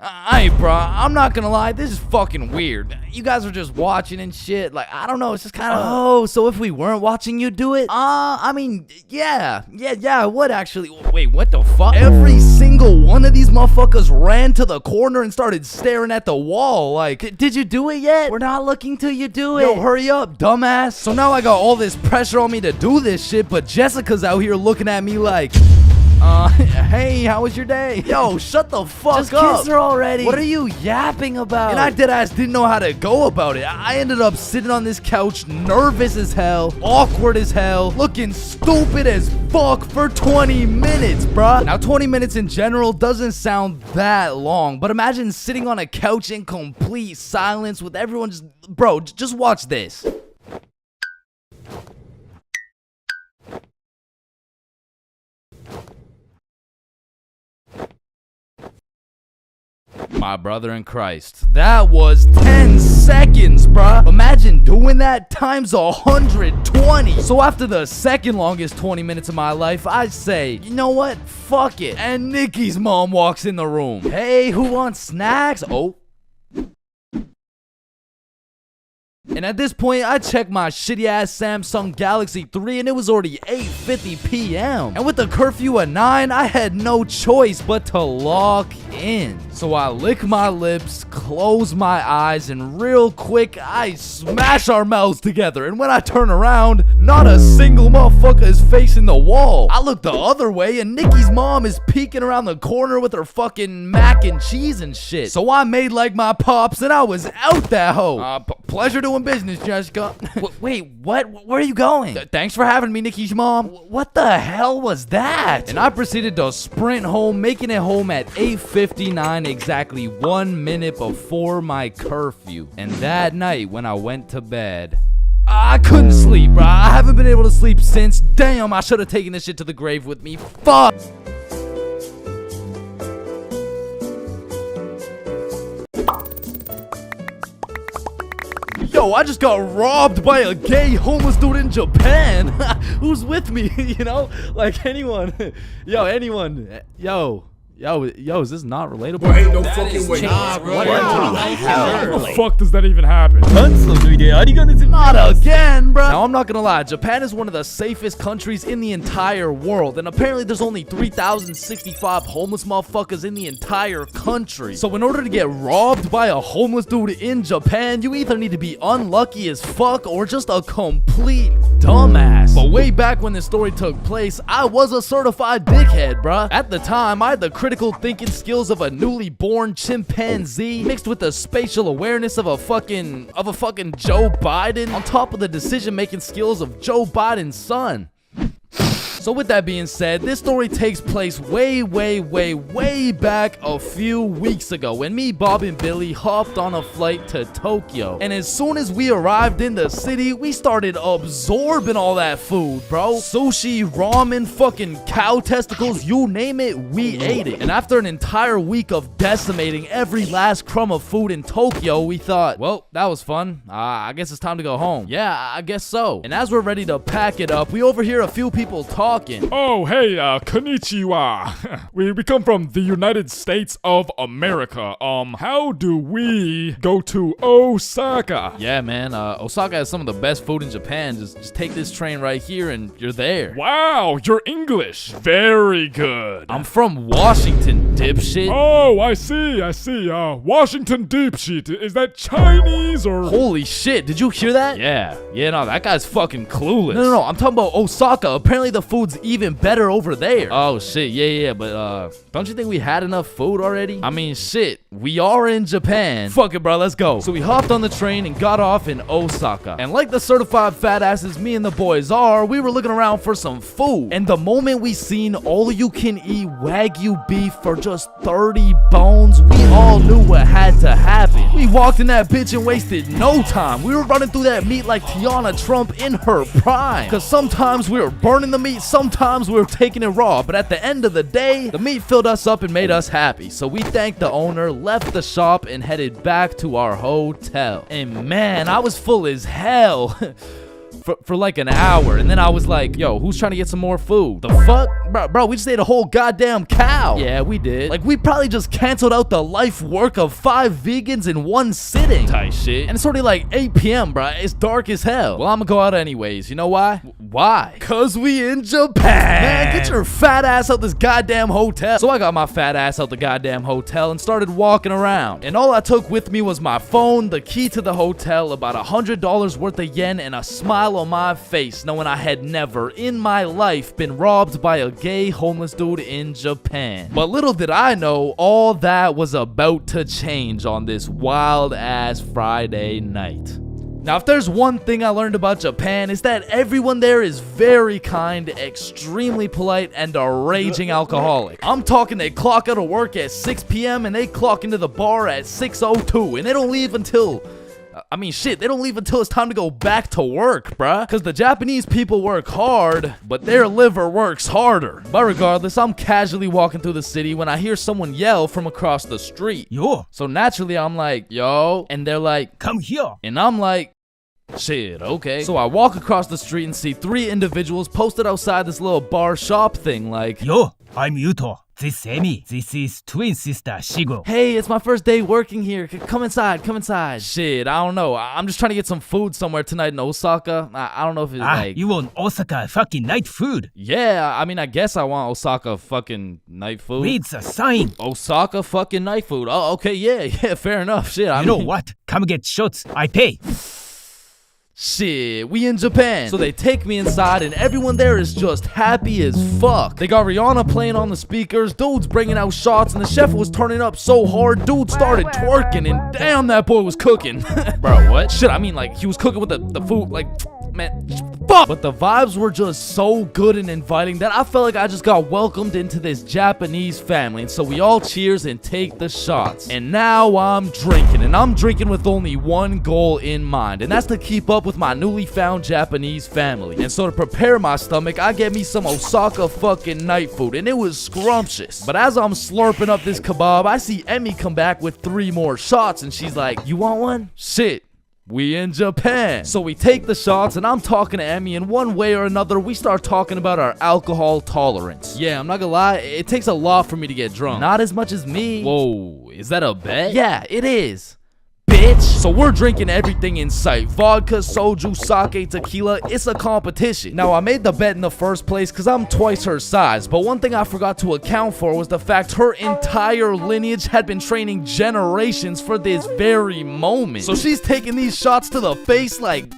Hey, bro, I'm not gonna lie, this is fucking weird. You guys are just watching and shit. Like, I don't know, it's just kind of. Oh, so if we weren't watching you do it? I mean, yeah, I would actually. Wait, what the fuck? Every single one of these motherfuckers ran to the corner and started staring at the wall. Like, did you do it yet? We're not looking till you do it. Yo, hurry up, dumbass. So now I got all this pressure on me to do this shit, but Jessica's out here looking at me like. Hey, how was your day? Yo, shut the fuck Just up. kiss her already. What are you yapping about? And I deadass didn't know how to go about it. I ended up sitting on this couch, nervous as hell, awkward as hell, looking stupid as fuck for 20 minutes, bruh. Now, 20 minutes in general doesn't sound that long, but imagine sitting on a couch in complete silence with everyone just... Bro, just watch this. My brother in Christ. That was 10 seconds, bruh. Imagine doing that times 120. So after the second longest 20 minutes of my life, I say, you know what? Fuck it. And Nikki's mom walks in the room. Hey, who wants snacks? Oh. And at this point, I checked my shitty-ass Samsung Galaxy 3 and it was already 8:50 p.m. And with the curfew at 9, I had no choice but to lock in. So I lick my lips, close my eyes, and real quick, I smash our mouths together. And when I turn around, not a single motherfucker is facing the wall. I look the other way and Nikki's mom is peeking around the corner with her fucking mac and cheese and shit. So I made like my pops and I was out that hoe. Pleasure doing business, Jessica. Wait, what? Where are you going? Thanks for having me, Nikki's mom. What the hell was that? And I proceeded to sprint home, making it home at 8:59, exactly 1 minute before my curfew. And that night, when I went to bed, I couldn't sleep, bro. I haven't been able to sleep since. Damn, I should have taken this shit to the grave with me. Fuck. Yo, I just got robbed by a gay homeless dude in Japan. Who's with me, you know? Like anyone. Yo, anyone. Yo, is this not relatable? Bro, ain't no fucking way. Nah, bro. How the fuck does that even happen? Not again, bro. Now, I'm not gonna lie. Japan is one of the safest countries in the entire world. And apparently there's only 3,065 homeless motherfuckers in the entire country. So in order to get robbed by a homeless dude in Japan, you either need to be unlucky as fuck or just a complete dumbass. But way back when this story took place, I was a certified dickhead, bruh. At the time, I had the critical thinking skills of a newly born chimpanzee mixed with the spatial awareness of a fucking Joe Biden on top of the decision-making skills of Joe Biden's son. So with that being said, this story takes place way back a few weeks ago when me, Bob, and Billy hopped on a flight to Tokyo. And as soon as we arrived in the city, we started absorbing all that food, bro. Sushi, ramen, fucking cow testicles, you name it, we ate it. And after an entire week of decimating every last crumb of food in Tokyo, we thought, well, that was fun. I guess it's time to go home. Yeah, I guess so. And as we're ready to pack it up, we overhear a few people talking. Oh, hey, konnichiwa. we come from the United States of America. How do we go to Osaka? Yeah, man, Osaka has some of the best food in Japan. Just take this train right here and you're there. Wow, you're English. Very good. I'm from Washington, dipshit. Oh, I see. Washington dipshit. Is that Chinese or? Holy shit, did you hear that? Yeah, no, that guy's fucking clueless. No, I'm talking about Osaka. Apparently the food's even better over there. Oh shit, yeah, but don't you think we had enough food already? I mean, shit, we are in Japan. Fuck it, bro, let's go. So we hopped on the train and got off in Osaka. And like the certified fat asses me and the boys are, we were looking around for some food. And the moment we seen all-you-can-eat Wagyu beef for just 30 bones, we all knew what had to happen. We walked in that bitch and wasted no time. We were running through that meat like Tiana Trump in her prime. Cause sometimes we were burning the meat, sometimes we were taking it raw, but at the end of the day, the meat filled us up and made us happy. So we thanked the owner, left the shop, and headed back to our hotel. And man, I was full as hell. For like an hour, and then I was like, yo, who's trying to get some more food? The fuck? Bro, we just ate a whole goddamn cow. Yeah, we did. Like, we probably just canceled out the life work of 5 vegans in one sitting. Type shit. And it's already like 8 p.m, bro. It's dark as hell. Well, I'm gonna go out anyways. You know why? Why? Cause we in Japan. Man, get your fat ass out this goddamn hotel. So I got my fat ass out the goddamn hotel and started walking around. And all I took with me was my phone, the key to the hotel, about $100 worth of yen, and a smile on my face, knowing I had never in my life been robbed by a gay homeless dude in Japan. But little did I know, all that was about to change on this wild ass Friday night. Now, if there's one thing I learned about Japan, is that everyone there is very kind, extremely polite, and a raging alcoholic. I'm talking they clock out of work at 6 p.m. and they clock into the bar at 6:02, and they don't leave until... I mean, shit, they don't leave until it's time to go back to work, bruh. Because the Japanese people work hard, but their liver works harder. But regardless, I'm casually walking through the city when I hear someone yell from across the street. Yo. So naturally, I'm like, yo. And they're like, come here. And I'm like, shit, okay. So I walk across the street and see 3 individuals posted outside this little bar shop thing like, yo, I'm Yuto. This is Emi. This is twin sister Shigo. Hey, it's my first day working here. Come inside, come inside. Shit, I don't know. I'm just trying to get some food somewhere tonight in Osaka. I don't know if it's like... You want Osaka fucking night food? Yeah, I mean, I guess I want Osaka fucking night food. Read the sign. Osaka fucking night food. Oh, okay, yeah, fair enough. Shit, I mean... You know what? Come get shots. I pay. Shit, we in Japan. So they take me inside and everyone there is just happy as fuck. They got Rihanna playing on the speakers, dudes bringing out shots, and the chef was turning up so hard, dude started twerking, and damn, that boy was cooking. Bro, what? Shit, I mean, like, he was cooking with the food, like, man, fuck. But the vibes were just so good and inviting that I felt like I just got welcomed into this Japanese family. And so we all cheers and take the shots. And now I'm drinking, and I'm drinking with only one goal in mind, and that's to keep up with my newly found Japanese family. And so to prepare my stomach, I get me some Osaka fucking night food, and it was scrumptious. But as I'm slurping up this kebab, I see Emmy come back with 3 more shots, and she's like, you want one? Shit. We in Japan. So we take the shots, and I'm talking to Emmy, and one way or another, we start talking about our alcohol tolerance. Yeah, I'm not gonna lie, it takes a lot for me to get drunk. Not as much as me. Whoa, is that a bet? Yeah, it is. Bitch. So we're drinking everything in sight. Vodka, soju, sake, tequila. It's a competition. Now, I made the bet in the first place because I'm twice her size. But one thing I forgot to account for was the fact her entire lineage had been training generations for this very moment. So she's taking these shots to the face like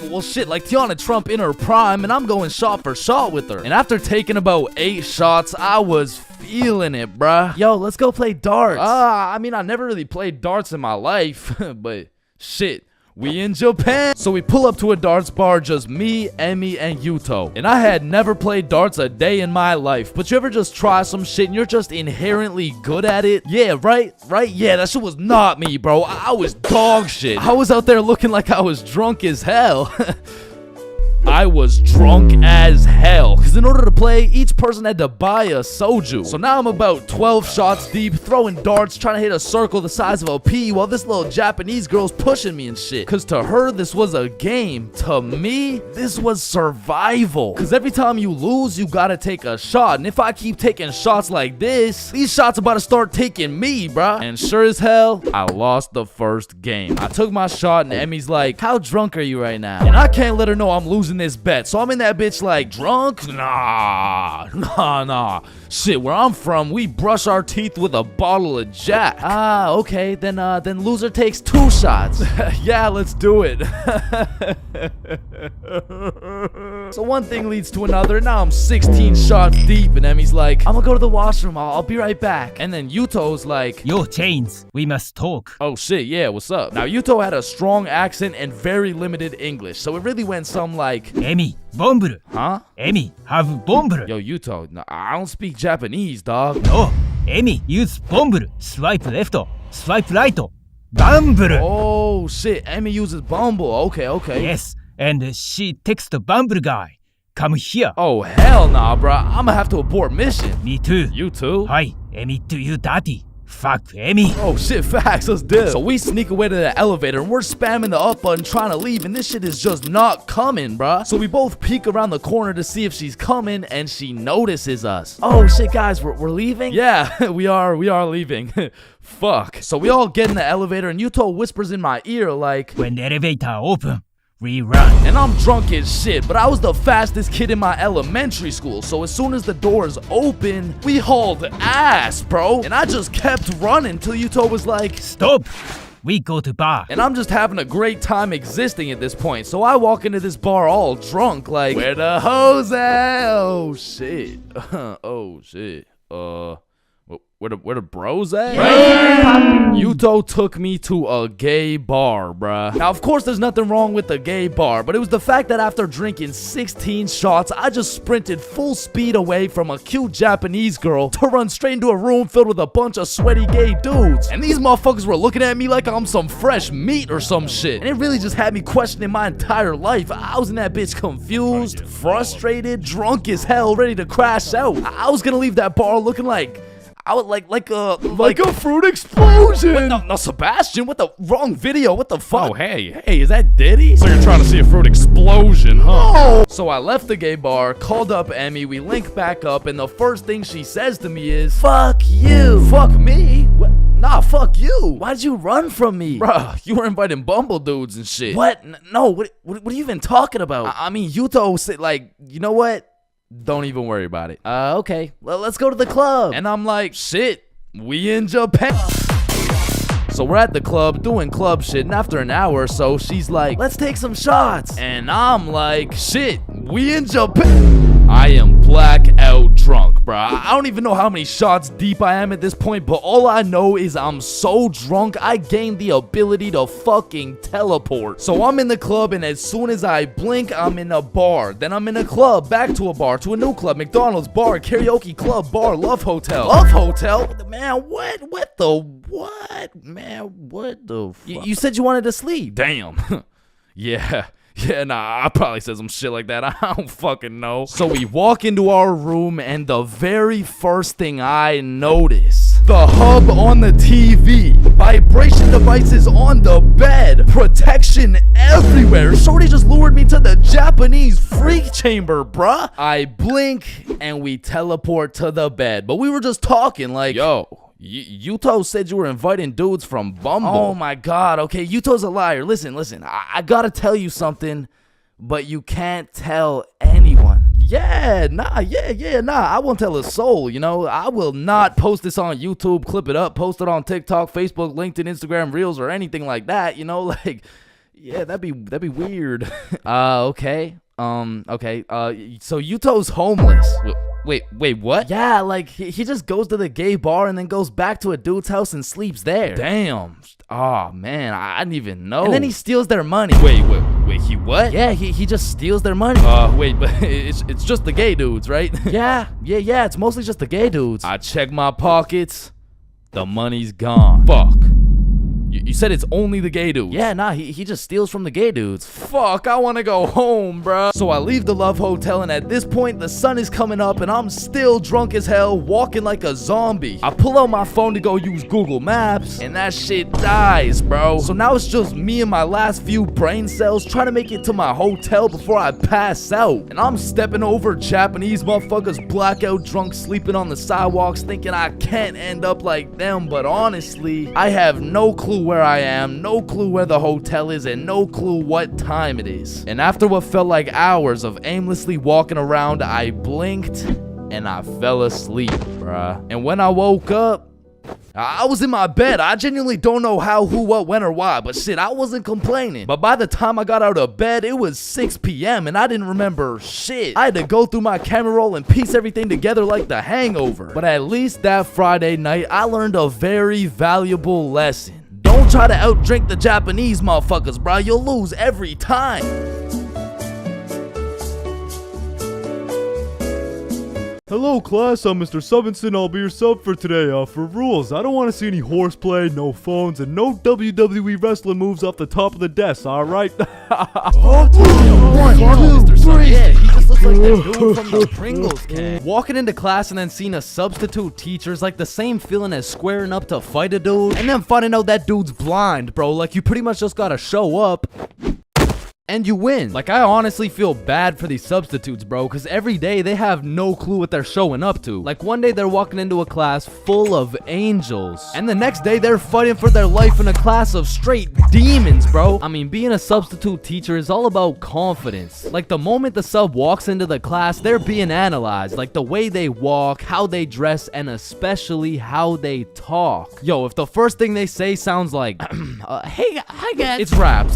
Well, shit, like Tiana Trump in her prime, and I'm going shot for shot with her. And after taking about 8 shots, I was feeling it, bruh. Yo, let's go play darts. I mean, I never really played darts in my life, but shit. We in Japan. So we pull up to a darts bar, just me, Emmy, and Yuto. And I had never played darts a day in my life. But you ever just try some shit and you're just inherently good at it? Yeah, right? Yeah, that shit was not me, bro. I was dog shit. I was out there looking like I was drunk as hell. I was drunk as hell, because in order to play, each person had to buy a soju. So now I'm about 12 shots deep, throwing darts, trying to hit a circle the size of a pea, while this little Japanese girl's pushing me and shit. Because to her, this was a game. To me, this was survival. Because every time you lose, you gotta take a shot. And if I keep taking shots like this, these shots about to start taking me, bruh. And sure as hell, I lost the first game. I took my shot, and Emmy's like, how drunk are you right now? And I can't let her know I'm losing this bet. So I'm in that bitch like, drunk? Nah. Shit, where I'm from, we brush our teeth with a bottle of Jack. Ah, okay, then loser takes 2 shots. Yeah, let's do it. So one thing leads to another. Now I'm 16 shots deep, and Emmy's like, I'm gonna go to the washroom. I'll be right back. And then Yuto's like, Yo, Chains, we must talk. Oh shit, yeah, what's up? Now Yuto had a strong accent and very limited English, so it really went some like, Emmy, bomburu. Huh? Emmy, have bomburu. Yo, Yuto, no, I don't speak Japanese, dog. No, Emmy, use bomburu. Swipe left, swipe right. Bumble. Oh shit, Emmy uses Bumble. Okay. Yes, and she texts the Bumble guy. Come here. Oh hell nah, bro. I'ma have to abort mission. Me too. You too? Hi, Emmy, do you daddy? Fuck Emmy. Oh shit, facts, let's dip. So we sneak away to the elevator and we're spamming the up button trying to leave, and this shit is just not coming, bruh. So we both peek around the corner to see if she's coming, and she notices us. Oh shit, guys, we're leaving? Yeah, we are leaving. Fuck. So we all get in the elevator and Yuto whispers in my ear like, when the elevator open, we run. And I'm drunk as shit, but I was the fastest kid in my elementary school, so as soon as the doors open, we hauled ass, bro. And I just kept running till Yuto was like, stop, we go to bar. And I'm just having a great time existing at this point, so I walk into this bar all drunk like, where the hoes at? Oh shit. Oh shit. Where the bros at? Yuto took me to a gay bar, bruh. Now, of course, there's nothing wrong with the gay bar, but it was the fact that after drinking 16 shots, I just sprinted full speed away from a cute Japanese girl to run straight into a room filled with a bunch of sweaty gay dudes. And these motherfuckers were looking at me like I'm some fresh meat or some shit. And it really just had me questioning my entire life. I was in that bitch confused, frustrated, drunk as hell, ready to crash out. I was gonna leave that bar looking like like a fruit explosion. No, Sebastian, what the wrong video? What the fuck? Oh, hey, is that Diddy? So you're trying to see a fruit explosion, huh? No. So I left the gay bar, called up Emmy, we link back up, and the first thing she says to me is, fuck you. Fuck me? What? Nah, fuck you. Why'd you run from me? Bruh, you were inviting Bumble dudes and shit. What? No, what are you even talking about? I mean, Yuto said, like, you know what? Don't even worry about it. Okay. Well, let's go to the club. And I'm like, shit, we in Japan. So we're at the club doing club shit, and after an hour or so, she's like, let's take some shots. And I'm like, shit, we in Japan. I am blackout drunk, bro. I don't even know how many shots deep I am at this point, but all I know is I'm so drunk, I gained the ability to fucking teleport. So I'm in the club, and as soon as I blink, I'm in a bar. Then I'm in a club, back to a bar, to a new club, McDonald's, bar, karaoke club, bar, love hotel. Love hotel? Man, what the fuck? You said you wanted to sleep. Damn. Yeah, nah, I probably said some shit like that. I don't fucking know. So we walk into our room, and the very first thing I notice, the hub on the TV, vibration devices on the bed, protection everywhere. Shorty just lured me to the Japanese freak chamber, bruh. I blink, and we teleport to the bed, but we were just talking like, yo, Yuto said you were inviting dudes from Bumble. Oh my god, okay, Yuto's a liar. Listen, I gotta tell you something, but you can't tell anyone. Nah, I won't tell a soul, you know. I will not post this on YouTube, clip it up, post it on TikTok, Facebook, LinkedIn, Instagram, Reels, or anything like that, you know, like, Yeah, that'd be weird. Okay. Okay. So Yuto's homeless. Wait, what? Yeah, like he just goes to the gay bar and then goes back to a dude's house and sleeps there. Damn. Oh man, I didn't even know. And then he steals their money. Wait, he what? Yeah, he just steals their money. Wait, but it's just the gay dudes, right? Yeah, it's mostly just the gay dudes. I check my pockets. The money's gone. Fuck. You said it's only the gay dudes. Yeah, nah, he just steals from the gay dudes. Fuck, I want to go home, bro. So I leave the Love Hotel, and at this point, the sun is coming up, and I'm still drunk as hell, walking like a zombie. I pull out my phone to go use Google Maps, and that shit dies, bro. So now it's just me and my last few brain cells trying to make it to my hotel before I pass out. And I'm stepping over Japanese motherfuckers blackout drunk sleeping on the sidewalks, thinking I can't end up like them, but honestly, I have no clue where I am, no clue where the hotel is, and no clue what time it is. And after what felt like hours of aimlessly walking around, I blinked and I fell asleep, bruh. And when I woke up, I was in my bed. I genuinely don't know how, who, what, when, or why, but shit, I wasn't complaining. But by the time I got out of bed, it was 6 p.m. and I didn't remember shit. I had to go through my camera roll and piece everything together like The Hangover. But at least that Friday night, I learned a very valuable lesson. Don't try to outdrink the Japanese motherfuckers, bro. You'll lose every time. Hello class, I'm Mr. Subinson. I'll be your sub for today. For rules, I don't want to see any horseplay, no phones, and no WWE wrestling moves off the top of the desk, alright? One, two, three. Yeah, he just looks like that dude from the Pringles can. Walking into class and then seeing a substitute teacher is like the same feeling as squaring up to fight a dude and then finding out that dude's blind, bro. Like, you pretty much just gotta show up and you win. Like, I honestly feel bad for these substitutes, bro, because every day they have no clue what they're showing up to. Like, one day they're walking into a class full of angels, and the next day they're fighting for their life in a class of straight demons, bro. I mean, being a substitute teacher is all about confidence. Like, the moment the sub walks into the class, they're being analyzed. Like, the way they walk, how they dress, and especially how they talk. Yo, if the first thing they say sounds like, hey, hi guys.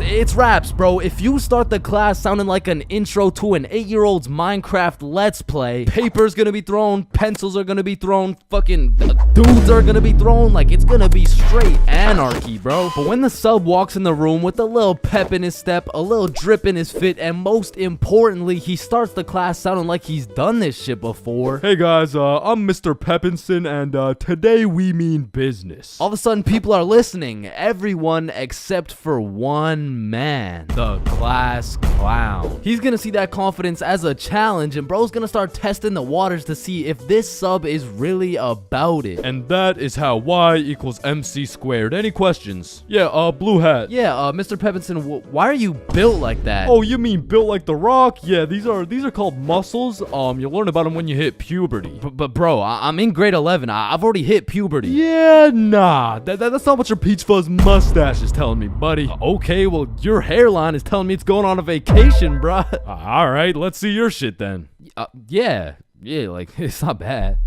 It's raps, bro. If you start the class sounding like an intro to an 8-year-old's Minecraft Let's Play, paper's gonna be thrown, pencils are gonna be thrown, fucking dudes are gonna be thrown, like, it's gonna be straight anarchy, bro. But when the sub walks in the room with a little pep in his step, a little drip in his fit, and most importantly, he starts the class sounding like he's done this shit before. Hey guys, I'm Mr. Peppinson, and today we mean business. All of a sudden, people are listening. Everyone except for one man, the class clown. He's gonna see that confidence as a challenge, and bro's gonna start testing the waters to see if this sub is really about it. And that is how Y equals MC squared. Any questions? Yeah, blue hat. Yeah, Mr. Peppinson, why are you built like that? Oh, you mean built like The Rock? Yeah, these are called muscles. You learn about them when you hit puberty. But bro, I'm in grade 11. I've already hit puberty. Yeah, nah. That's not what your peach fuzz mustache is telling me, buddy. Okay, well, your hairline is telling me it's going on a vacation, bruh. Alright, let's see your shit then. Yeah, like, it's not bad.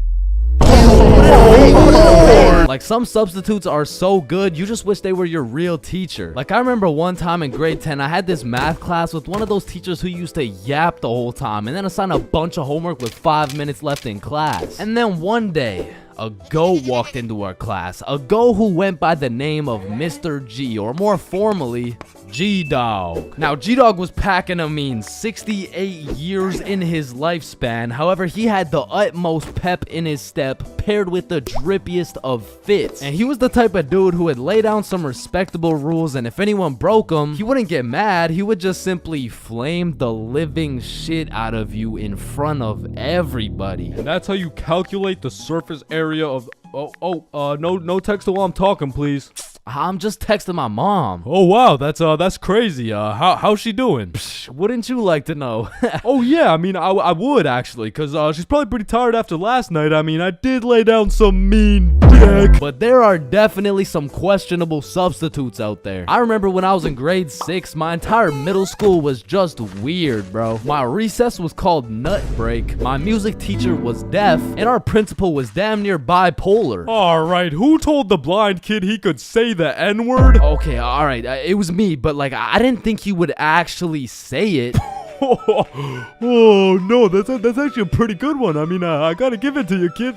Like, some substitutes are so good, you just wish they were your real teacher. Like, I remember one time in grade 10, I had this math class with one of those teachers who used to yap the whole time and then assign a bunch of homework with 5 minutes left in class. And then one day, a goat walked into our class. A goat who went by the name of Mr. G, or more formally, G-Dog. Now, G-Dog was packing a mean 68 years in his lifespan. However, he had the utmost pep in his step, paired with the drippiest of fits. And he was the type of dude who would lay down some respectable rules, and if anyone broke them, he wouldn't get mad. He would just simply flame the living shit out of you in front of everybody. And that's how you calculate the surface area of... no text while I'm talking, please. I'm just texting my mom. Oh wow, that's crazy. How's she doing? Psh, wouldn't you like to know? Oh yeah, I mean, I would actually, cause she's probably pretty tired after last night. I mean, I did lay down some mean back. But there are definitely some questionable substitutes out there. I remember when I was in grade 6, my entire middle school was just weird, bro. My recess was called Nut Break, my music teacher was deaf, and our principal was damn near bipolar. Alright, who told the blind kid he could say the N-word? Okay, alright, it was me, but like, I didn't think he would actually say it. Oh no, that's actually a pretty good one. I mean, I gotta give it to you, kid.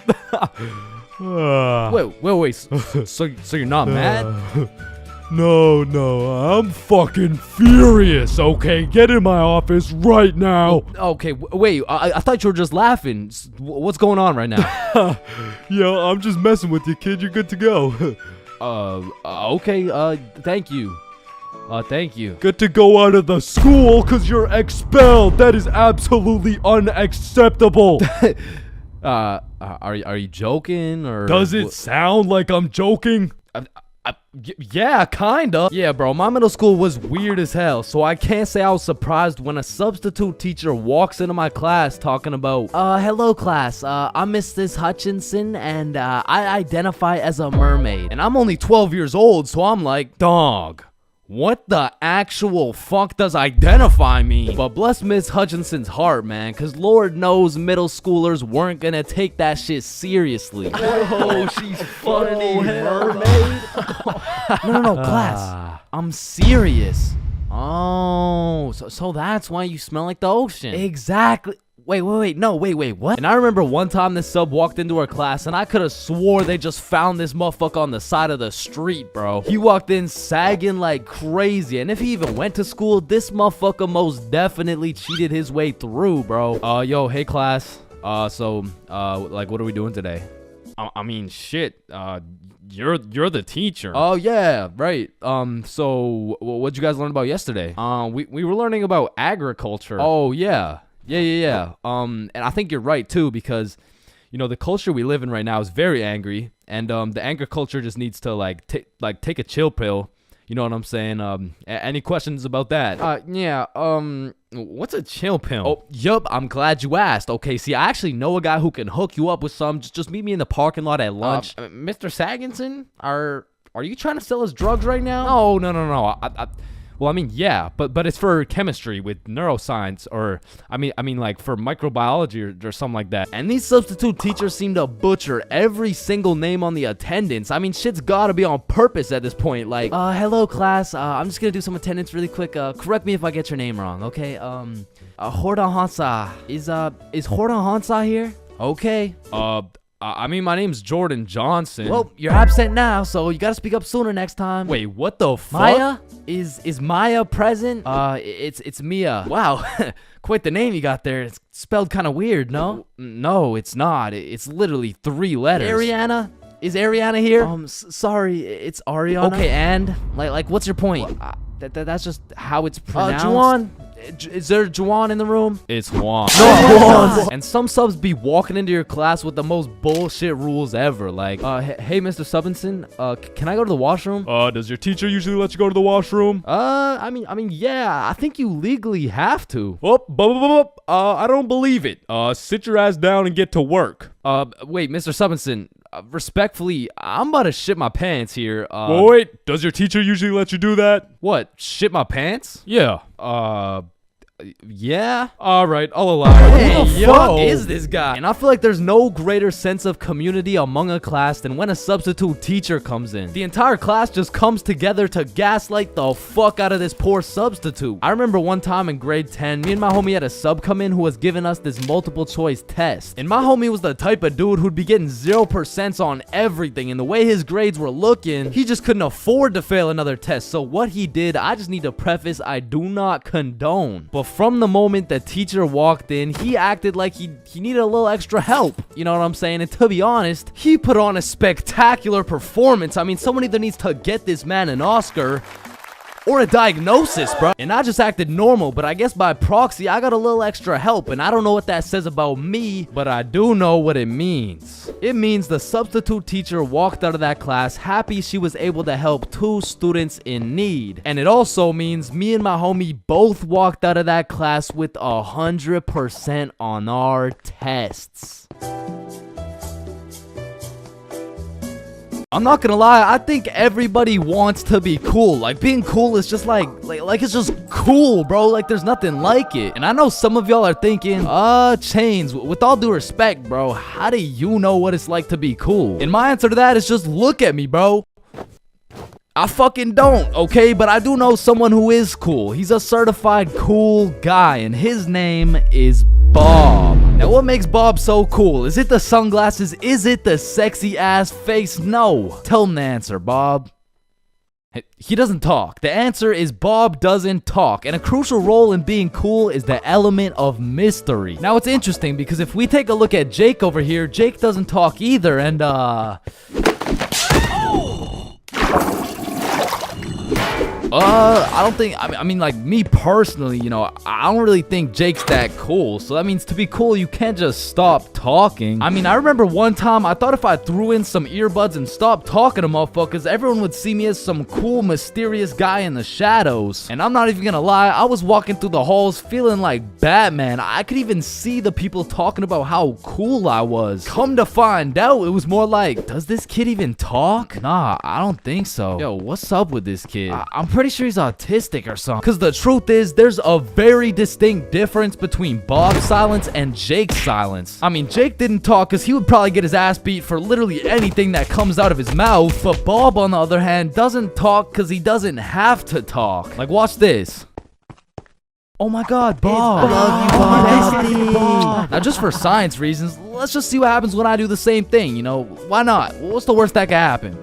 Wait, so you're not mad? No, I'm fucking furious, okay? Get in my office right now. Okay, wait, I thought you were just laughing. What's going on right now? Yo, I'm just messing with you, kid. You're good to go. Okay, thank you. Thank you. Get to go out of the school because you're expelled. That is absolutely unacceptable. Are you joking or? Does it sound like I'm joking? Yeah, kinda. Yeah, bro, my middle school was weird as hell, so I can't say I was surprised when a substitute teacher walks into my class talking about, hello class, I'm Mrs. Hutchinson, and I identify as a mermaid. And I'm only 12 years old, so I'm like, dog, what the actual fuck does identify mean? But bless Miss Hutchinson's heart, man, because Lord knows middle schoolers weren't gonna take that shit seriously. Oh, she's funny, mermaid. No, class. I'm serious. Oh, so that's why you smell like the ocean. Exactly. Wait, what? And I remember one time this sub walked into our class and I could have swore they just found this motherfucker on the side of the street, bro. He walked in sagging like crazy, and if he even went to school, this motherfucker most definitely cheated his way through, bro. Yo, hey class. Like, what are we doing today? I mean, shit. You're the teacher. Oh yeah, right. So what'd you guys learn about yesterday? We were learning about agriculture. Oh yeah. Yeah. And I think you're right too, because the culture we live in right now is very angry, and the anger culture just needs to take a chill pill. You know what I'm saying? Any questions about that? Yeah. What's a chill pill? Oh, yup. I'm glad you asked. Okay, see, I actually know a guy who can hook you up with some. Just meet me in the parking lot at lunch. Mr. Saginson, are you trying to sell us drugs right now? No. Well, I mean, yeah, but it's for chemistry with neuroscience, or I mean, like for microbiology or something like that. And these substitute teachers seem to butcher every single name on the attendance. I mean, shit's gotta be on purpose at this point. Like, hello class. I'm just gonna do some attendance really quick. Correct me if I get your name wrong, okay? Horda Hansa. Is Horda Hansa here? Okay. I mean, my name's Jordan Johnson. Well, you're absent now, so you gotta speak up sooner next time. Wait, what the fuck? Maya? Is Maya present? It's Mia. Wow, quite the name you got there. It's spelled kind of weird, no? No, it's not. It's literally 3 letters. Ariana? Is Ariana here? Sorry, it's Ariana. Okay, and? Like what's your point? That's just how it's pronounced. Juwan? Is there Juwan in the room? It's Juan. No, and some subs be walking into your class with the most bullshit rules ever. Like, hey, Mr. Subinson, can I go to the washroom? Does your teacher usually let you go to the washroom? I mean, yeah, I think you legally have to. I don't believe it. Sit your ass down and get to work. Wait, Mr. Subinson, respectfully, I'm about to shit my pants here. Wait, does your teacher usually let you do that? What, shit my pants? Yeah. Yeah? Alright, I'll allow it. Hey, who the fuck is this guy? And I feel like there's no greater sense of community among a class than when a substitute teacher comes in. The entire class just comes together to gaslight the fuck out of this poor substitute. I remember one time in grade 10, me and my homie had a sub come in who was giving us this multiple choice test. And my homie was the type of dude who'd be getting 0% on everything, and the way his grades were looking, he just couldn't afford to fail another test. So what he did, I just need to preface, I do not condone. But from the moment the teacher walked in, he acted like he needed a little extra help. You know what I'm saying? And to be honest, he put on a spectacular performance. I mean, someone either needs to get this man an Oscar or a diagnosis, bro. And I just acted normal, but I guess by proxy, I got a little extra help, and I don't know what that says about me, but I do know what it means. It means the substitute teacher walked out of that class happy she was able to help 2 students in need. And it also means me and my homie both walked out of that class with 100% on our tests. I'm not gonna lie, I think everybody wants to be cool. Like, being cool is just like it's just cool, bro. Like, there's nothing like it. And I know some of y'all are thinking, Chains, with all due respect, bro, how do you know what it's like to be cool? And my answer to that is just look at me, bro. I fucking don't, okay? But I do know someone who is cool. He's a certified cool guy, and his name is Bob. Now, what makes Bob so cool? Is it the sunglasses? Is it the sexy ass face? No. Tell him the answer, Bob. He doesn't talk. The answer is Bob doesn't talk. And a crucial role in being cool is the element of mystery. Now, it's interesting because if we take a look at Jake over here, Jake doesn't talk either, and I don't think, I mean, like, me personally, you know, I don't really think Jake's that cool. So that means to be cool, you can't just stop talking. I mean, I remember one time, I thought if I threw in some earbuds and stopped talking to motherfuckers, everyone would see me as some cool, mysterious guy in the shadows. And I'm not even gonna lie, I was walking through the halls feeling like Batman. I could even see the people talking about how cool I was. Come to find out, it was more like, does this kid even talk? Nah, I don't think so. Yo, what's up with this kid? I'm pretty sure he's autistic or something. Because the truth is, there's a very distinct difference between Bob's silence and Jake's silence. I mean, Jake didn't talk because he would probably get his ass beat for literally anything that comes out of his mouth. But Bob, on the other hand, doesn't talk because he doesn't have to talk. Like, watch this. Oh my god, Bob. I love you, Bob. Now, just for science reasons, let's just see what happens when I do the same thing, you know? Why not? What's the worst that could happen?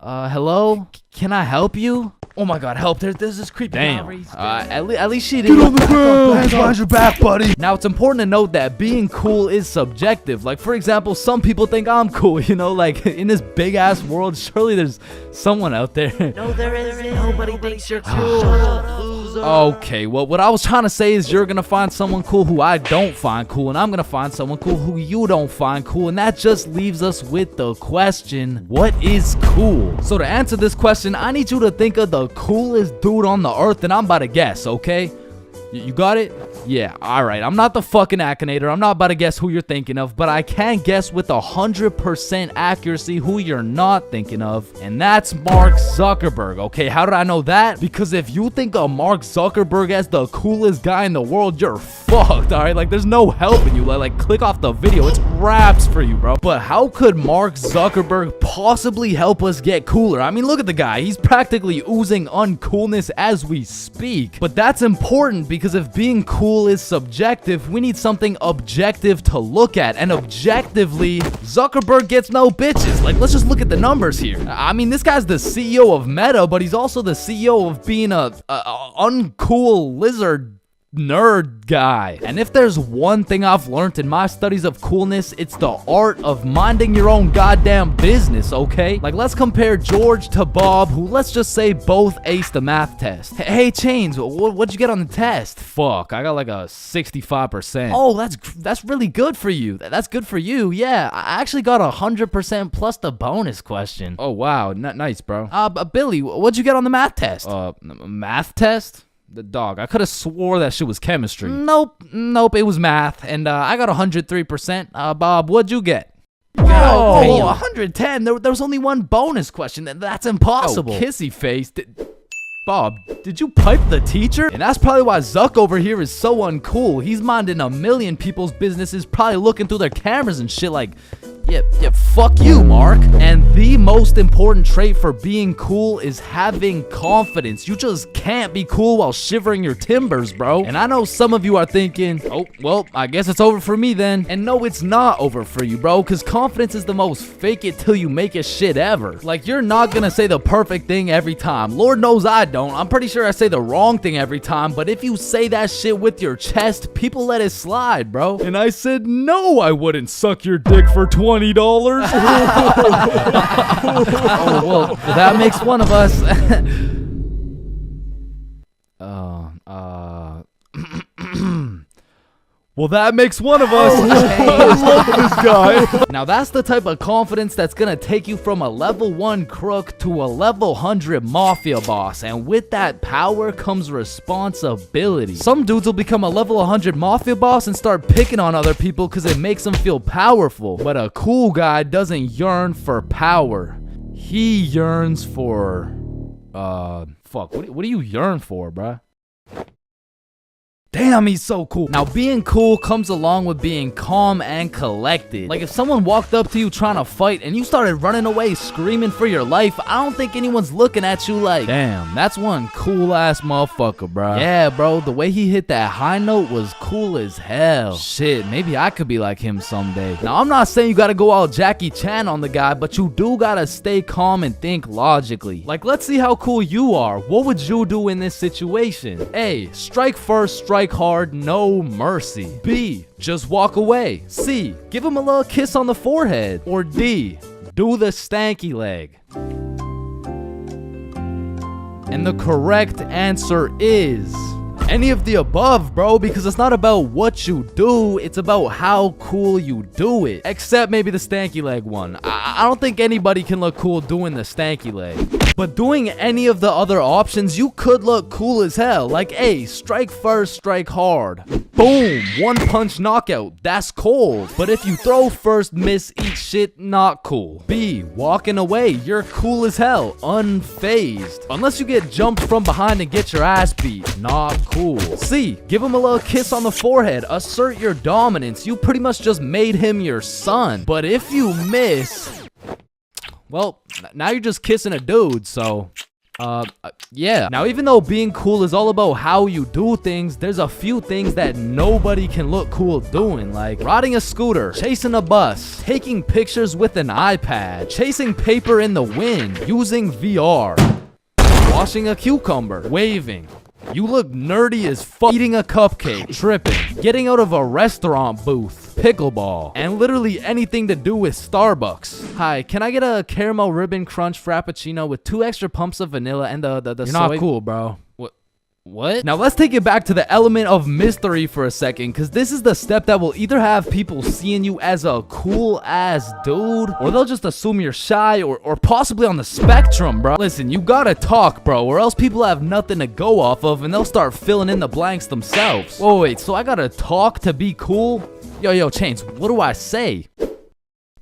Hello? Can I help you? Oh my god, help. There's this creepy guy. At least she did. Get on the ground. Hands behind your back, buddy. Now, it's important to note that being cool is subjective. Like, for example, some people think I'm cool, you know? Like, in this big-ass world, surely there's someone out there. No, there isn't. Nobody thinks you're cool. Shut up, loser. Okay, well, what I was trying to say is you're gonna find someone cool who I don't find cool, and I'm gonna find someone cool who you don't find cool, and that just leaves us with the question, what is cool? So to answer this question, I need you to think of the coolest dude on the earth, and I'm about to guess, okay? You got it? Yeah, alright. I'm not the fucking Akinator. I'm not about to guess who you're thinking of, but I can guess with 100% accuracy who you're not thinking of, and that's Mark Zuckerberg, okay? How did I know that? Because if you think of Mark Zuckerberg as the coolest guy in the world, you're fucked, alright? Like, there's no helping you. Like, click off the video. It's raps for you, bro. But how could Mark Zuckerberg possibly help us get cooler? I mean, look at the guy. He's practically oozing uncoolness as we speak. But that's important because if being cool is subjective, we need something objective to look at, and objectively, Zuckerberg gets no bitches. Like, let's just look at the numbers here. I mean, this guy's the CEO of Meta, but he's also the CEO of being a uncool lizard nerd guy. And if there's one thing I've learned in my studies of coolness, it's the art of minding your own goddamn business, okay? Like, let's compare George to Bob, who, let's just say, both aced the math test. Hey, Chains, what'd you get on the test? Fuck, I got like a 65%. Oh, that's really good for you. That's good for you, yeah. I actually got 100% plus the bonus question. Oh, wow, nice, bro. Billy, what'd you get on the math test? Math test? The dog. I could have swore that shit was chemistry. Nope, it was math, and I got 103%. Bob, what'd you get? Oh, 110. There was only one bonus question. That's impossible. Oh, kissy face. Bob, did you pipe the teacher? And that's probably why Zuck over here is so uncool. He's minding a million people's businesses, probably looking through their cameras and shit like, yeah, fuck you, Mark. And the most important trait for being cool is having confidence. You just can't be cool while shivering your timbers, bro. And I know some of you are thinking, oh, well, I guess it's over for me then. And no, it's not over for you, bro, because confidence is the most fake it till you make it shit ever. Like, you're not gonna say the perfect thing every time. Lord knows I don't. I'm pretty sure I say the wrong thing every time, but if you say that shit with your chest, people let it slide, bro. And I said, no, I wouldn't suck your dick for $20. Oh, well, that makes one of us. Well, that makes one of us. I love this guy. Now, that's the type of confidence that's gonna take you from a level 1 crook to a level 100 mafia boss. And with that power comes responsibility. Some dudes will become a level 100 mafia boss and start picking on other people because it makes them feel powerful. But a cool guy doesn't yearn for power. He yearns for, fuck, what do you yearn for, bruh? Damn, he's so cool. Now, being cool comes along with being calm and collected. Like, if someone walked up to you trying to fight and you started running away screaming for your life, I don't think anyone's looking at you like, damn, that's one cool-ass motherfucker, bro. Yeah, bro, the way he hit that high note was cool as hell. Shit, maybe I could be like him someday. Now, I'm not saying you gotta go all Jackie Chan on the guy, but you do gotta stay calm and think logically. Like, let's see how cool you are. What would you do in this situation? A, strike first, strike hard, no mercy. B, just walk away. C, give him a little kiss on the forehead. Or D, do the stanky leg. And the correct answer is any of the above, bro, because it's not about what you do, it's about how cool you do it. Except maybe the stanky leg one. I don't think anybody can look cool doing the stanky leg. But doing any of the other options, you could look cool as hell. Like, A, strike first, strike hard. Boom, one punch knockout. That's cold. But if you throw first, miss, eat shit, not cool. B, walking away. You're cool as hell, unfazed. Unless you get jumped from behind and get your ass beat. Not cool. C, give him a little kiss on the forehead. Assert your dominance. You pretty much just made him your son. But if you miss, well, now you're just kissing a dude, so yeah. Now, even though being cool is all about how you do things, there's a few things that nobody can look cool doing, like riding a scooter, chasing a bus, taking pictures with an iPad, chasing paper in the wind, using VR, washing a cucumber, waving. You look nerdy as fuck, eating a cupcake, tripping, getting out of a restaurant booth, pickleball, and literally anything to do with Starbucks. Hi, can I get a caramel ribbon crunch frappuccino with 2 extra pumps of vanilla and the You're soy? not cool, bro. What? Now let's take it back to the element of mystery for a second, because this is the step that will either have people seeing you as a cool ass dude, or they'll just assume you're shy or possibly on the spectrum, bro. Listen, you gotta talk, bro, or else people have nothing to go off of and they'll start filling in the blanks themselves. Whoa, wait, so I gotta talk to be cool? Yo, Chains, what do I say?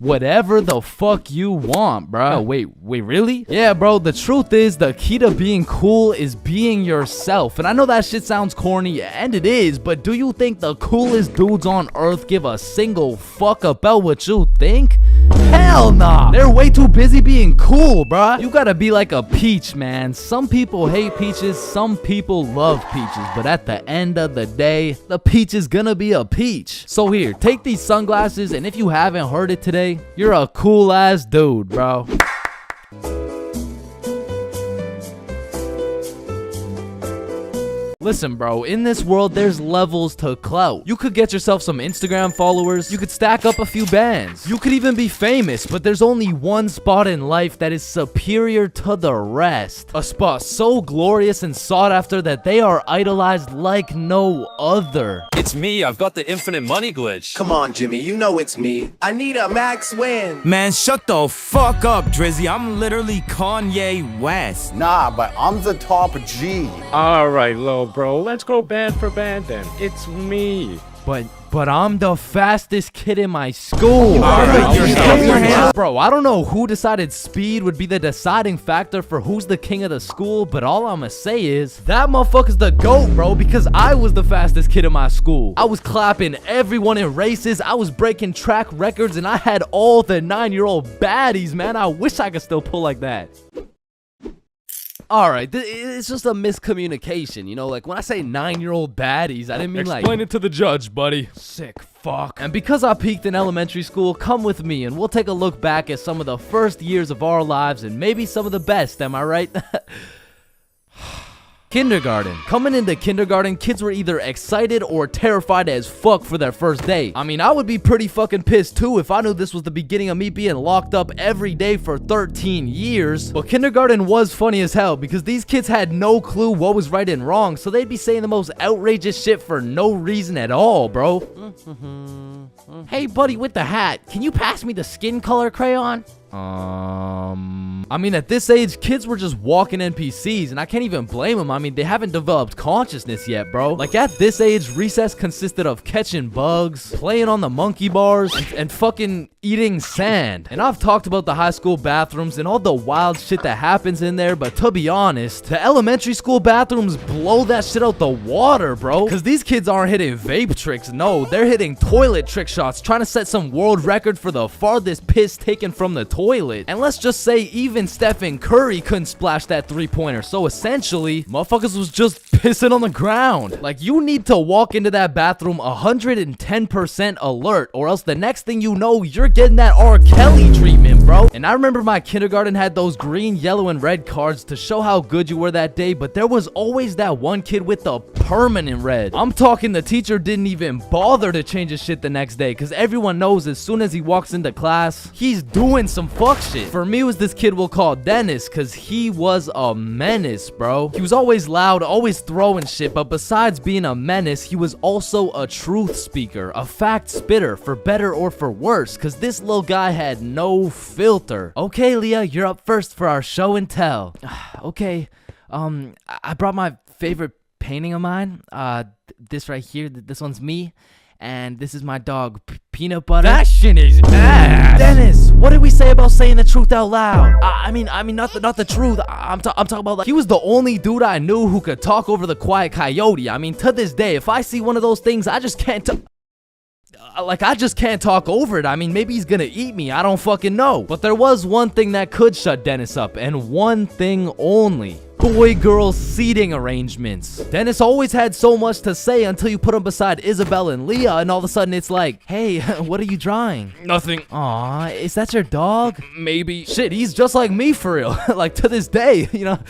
Whatever the fuck you want, bro. No, wait, really? Yeah, bro, the truth is the key to being cool is being yourself. And I know that shit sounds corny, and it is, but do you think the coolest dudes on earth give a single fuck about what you think? Hell nah. They're way too busy being cool, bruh. You gotta be like a peach, man. Some people hate peaches, some people love peaches, but at the end of the day, the peach is gonna be a peach. So here, take these sunglasses, and if you haven't heard it today, you're a cool ass dude, bro. Listen, bro, in this world, there's levels to clout. You could get yourself some Instagram followers, you could stack up a few bands, you could even be famous, but there's only one spot in life that is superior to the rest. A spot so glorious and sought after that they are idolized like no other. It's me, I've got the infinite money glitch. Come on, Jimmy, you know it's me. I need a max win. Man, shut the fuck up, Drizzy. I'm literally Kanye West. Nah, but I'm the top G. Alright, low bro, let's go band for band then. It's me. But I'm the fastest kid in my school. Bro, I don't know who decided speed would be the deciding factor for who's the king of the school, but all I'ma say is that motherfucker's the GOAT, bro, because I was the fastest kid in my school. I was clapping everyone in races, I was breaking track records, and I had all the 9-year-old baddies, man. I wish I could still pull like that. Alright, it's just a miscommunication, you know, like when I say 9-year-old baddies, I didn't mean like... Explain it to the judge, buddy. Sick fuck. And because I peaked in elementary school, come with me and we'll take a look back at some of the first years of our lives and maybe some of the best, am I right? Kindergarten. Coming into kindergarten, kids were either excited or terrified as fuck for their first day. I mean, I would be pretty fucking pissed too if I knew this was the beginning of me being locked up every day for 13 years. But kindergarten was funny as hell because these kids had no clue what was right and wrong, so they'd be saying the most outrageous shit for no reason at all, bro. Hey, buddy with the hat, can you pass me the skin color crayon? I mean, at this age, kids were just walking NPCs, and I can't even blame them. I mean, they haven't developed consciousness yet, bro. Like, at this age, recess consisted of catching bugs, playing on the monkey bars, and fucking eating sand. And I've talked about the high school bathrooms and all the wild shit that happens in there, but to be honest, the elementary school bathrooms blow that shit out the water, bro. Because these kids aren't hitting vape tricks, no, they're hitting toilet trick shots, trying to set some world record for the farthest piss taken from the toilet. And let's just say even Stephen Curry couldn't splash that three-pointer, so essentially, motherfuckers was just pissing on the ground. Like, you need to walk into that bathroom 110% alert, or else the next thing you know, you're getting that R. Kelly treatment, bro. And I remember my kindergarten had those green, yellow, and red cards to show how good you were that day, but there was always that one kid with the permanent red. I'm talking the teacher didn't even bother to change his shit the next day, because everyone knows as soon as he walks into class, he's doing some fuck shit. For me, it was this kid we'll call Dennis, because he was a menace, bro. He was always loud, always throwing shit, but besides being a menace, he was also a truth speaker, a fact spitter, for better or for worse, because this little guy had no filter. Okay, Leah, you're up first for our show and tell. Okay, I brought my favorite painting of mine. This right here, this one's me, and this is my dog, Peanut Butter. That shit is ass. Dennis, what did we say about saying the truth out loud? I mean, not the truth. I'm talking about, like, He was the only dude I knew who could talk over the quiet coyote. I mean, to this day, if I see one of those things, I just can't I just can't talk over it. I mean, maybe he's gonna eat me. I don't fucking know. But there was one thing that could shut Dennis up, and one thing only. Boy-girl seating arrangements. Dennis always had so much to say until you put him beside Isabel and Leah, and all of a sudden it's like, hey, what are you drawing? Nothing. Aw, is that your dog? Maybe. Shit, he's just like me for real. Like, to this day, you know?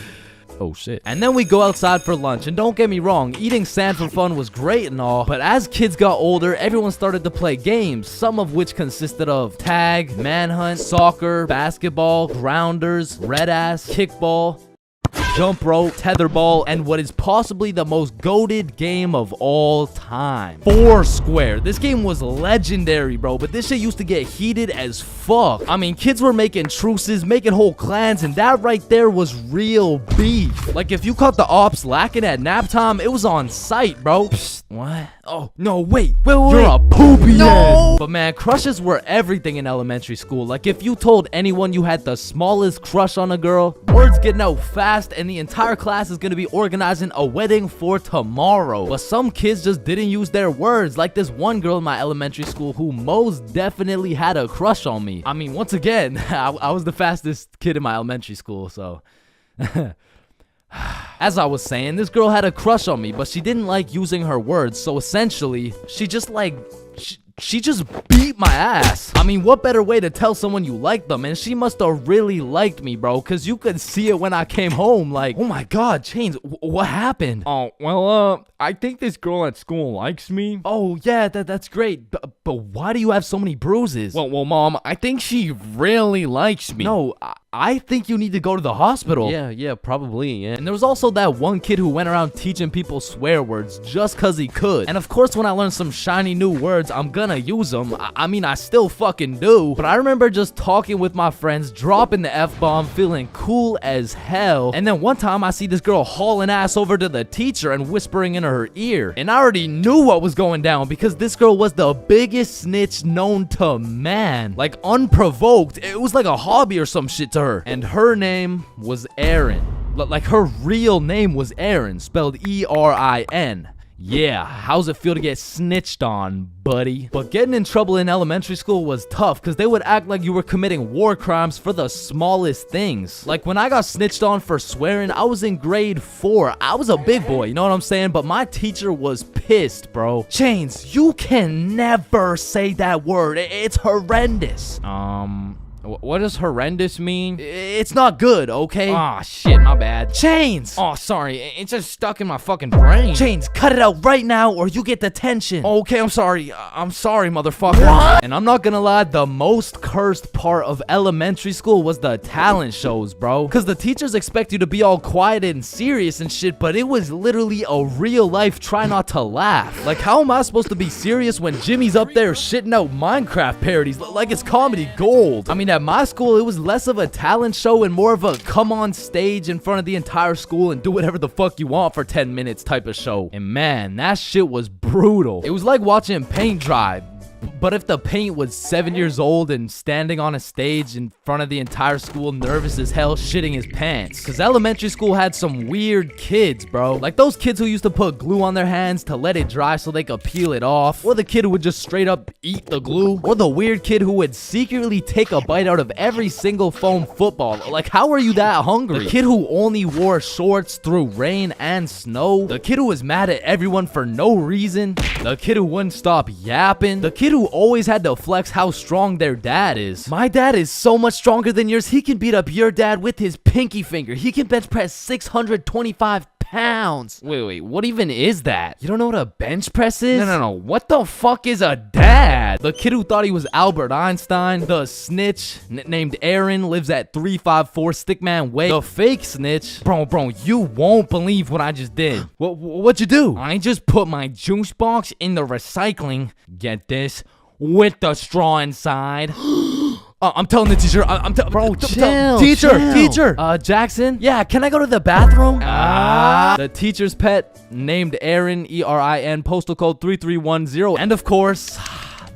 Oh shit. And then we go outside for lunch, and don't get me wrong, eating sand for fun was great and all, but as kids got older, everyone started to play games, some of which consisted of tag, manhunt, soccer, basketball, grounders, red ass, kickball, jump rope, tetherball, and what is possibly the most goated game of all time, Foursquare. This game was legendary, bro, but this shit used to get heated as fuck. I mean, kids were making truces, making whole clans, and that right there was real beef. Like, if you caught the ops lacking at nap time, it was on sight, bro. Psst, what? Oh, no, wait. You're a poopy ass. But man, crushes were everything in elementary school. Like, if you told anyone you had the smallest crush on a girl, word's getting out fast, and the entire class is gonna be organizing a wedding for tomorrow. But some kids just didn't use their words, like this one girl in my elementary school who most definitely had a crush on me. I mean, once again, I was the fastest kid in my elementary school, so... As I was saying, this girl had a crush on me, but she didn't like using her words, so essentially, she just she just beat my ass. I mean, what better way to tell someone you like them? And she must have really liked me, bro, because you could see it when I came home. Like, oh my god, Chains, what happened? Oh, well, I think this girl at school likes me. Oh, yeah, that's great. But why do you have so many bruises? Well, Mom, I think she really likes me. No, I think you need to go to the hospital. Yeah, probably, yeah. And there was also that one kid who went around teaching people swear words just cause he could. And of course, when I learn some shiny new words, I'm gonna use them. I mean, I still fucking do. But I remember just talking with my friends, dropping the F-bomb, feeling cool as hell. And then one time I see this girl hauling ass over to the teacher and whispering in her ear. And I already knew what was going down because this girl was the biggest snitch known to man. Like, unprovoked. It was like a hobby or some shit to her. And her name was Erin. Like, her real name was Erin, spelled E-R-I-N. Yeah, how's it feel to get snitched on, buddy? But getting in trouble in elementary school was tough because they would act like you were committing war crimes for the smallest things. Like, when I got snitched on for swearing, I was in grade 4. I was a big boy, you know what I'm saying? But my teacher was pissed, bro. Chains, you can never say that word. It's horrendous. What does horrendous mean? It's not good, okay? Aw, shit, my bad. Chains! Oh, sorry, it's just stuck in my fucking brain. Chains, cut it out right now or you get detention. Okay, I'm sorry. I'm sorry, motherfucker. What? And I'm not gonna lie, the most cursed part of elementary school was the talent shows, bro. Because the teachers expect you to be all quiet and serious and shit, but it was literally a real life try not to laugh. Like, how am I supposed to be serious when Jimmy's up there shitting out Minecraft parodies like it's comedy gold? I mean, at my my school, it was less of a talent show and more of a come on stage in front of the entire school and do whatever the fuck you want for 10 minutes type of show. And man, that shit was brutal. It was like watching paint dry. But if the paint was 7 years old and standing on a stage in front of the entire school, nervous as hell, shitting his pants. Cause elementary school had some weird kids, bro. Like those kids who used to put glue on their hands to let it dry so they could peel it off. Or the kid who would just straight up eat the glue. Or the weird kid who would secretly take a bite out of every single foam football. Like, how are you that hungry? The kid who only wore shorts through rain and snow. The kid who was mad at everyone for no reason. The kid who wouldn't stop yapping. The kid who always had to flex how strong their dad is. My dad is so much stronger than yours. He can beat up your dad with his pinky finger. He can bench press 625 pounds. Wait, what even is that? You don't know what a bench press is? No. What the fuck is a dad? The kid who thought he was Albert Einstein. The snitch named Aaron lives at 354 Stickman Way. The fake snitch. Bro, you won't believe what I just did. What'd you do? I just put my juice box in the recycling. Get this? With the straw inside. I'm telling the teacher. Bro, chill. Teacher. Jackson. Yeah, can I go to the bathroom? The teacher's pet named Aaron, ERIN, postal code 3310. And of course,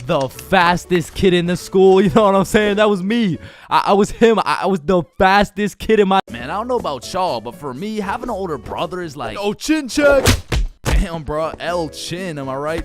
the fastest kid in the school. You know what I'm saying? That was me. I was him. I was the fastest kid in my... Man, I don't know about y'all, but for me, having an older brother is like... Oh, chin check. Damn, bro. L chin, am I right?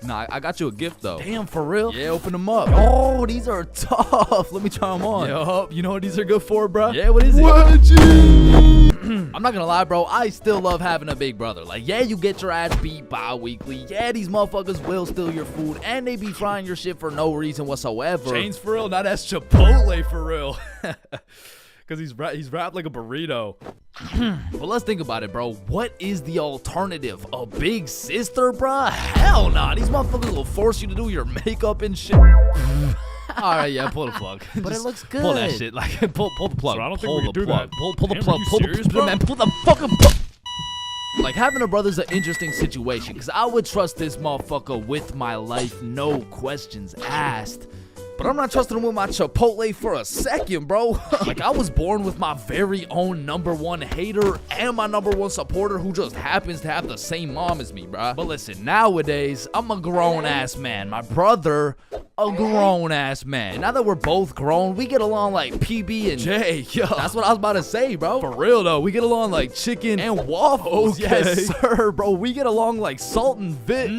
Nah, I got you a gift, though. Damn, for real? Yeah, open them up. Oh, these are tough. Let me try them on. Yup. You know what these are good for, bro? Yeah, what is it? I'm not gonna lie, bro. I still love having a big brother. Like, yeah, you get your ass beat bi-weekly. Yeah, these motherfuckers will steal your food. And they be frying your shit for no reason whatsoever. Chains for real, not as Chipotle for real. Because he's wrapped like a burrito. But let's think about it, bro. What is the alternative? A big sister, bro? Hell nah. These motherfuckers will force you to do your makeup and shit. Alright, yeah, pull the plug. But it looks good. Pull that shit. Like, pull the plug. So I don't think we can do that. Pull the plug. Pull the fucking plug. Like, having a brother's an interesting situation. Because I would trust this motherfucker with my life. No questions asked. But I'm not trusting him with my Chipotle for a second, bro. Like, I was born with my very own #1 hater and my #1 supporter who just happens to have the same mom as me, bro. But listen, nowadays, I'm a grown-ass man. My brother, a grown-ass man. Now that we're both grown, we get along like PB and J. Yo, that's what I was about to say, bro. For real, though. We get along like chicken and waffles. Okay. Yes, sir, bro. We get along like Salt and Vic.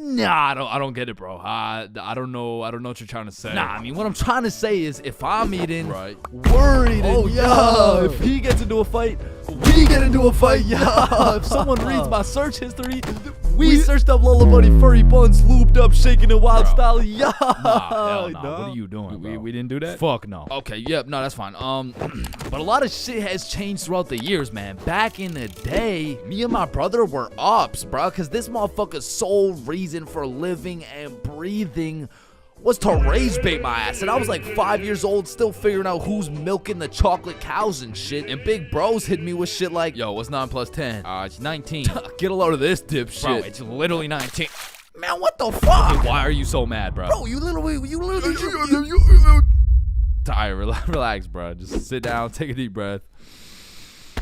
Nah, I don't get it, bro. I don't know what you're trying to say. Nah, I mean, what I'm trying to say is if I'm eating, worried, if he gets into a fight, we get into a fight, if someone reads my search history, we searched up Lola Bunny furry buns, looped up, shaking it wild style, Nah, hell nah. What are you doing, bro? We didn't do that? Fuck no. Okay, yep, no, that's fine. But a lot of shit has changed throughout the years, man. Back in the day, me and my brother were ops, bro, because this motherfucker's sole reason for living and breathing was to rage bait my ass. And I was like 5 years old, still figuring out who's milking the chocolate cows and shit. And big bros hit me with shit like, yo, what's 9 plus 10? It's 19. Get a load of this dipshit. Bro, it's literally 19. Man, what the fuck? Okay, why are you so mad, bro? Bro, you literally Tired, relax, bro. Just sit down, take a deep breath.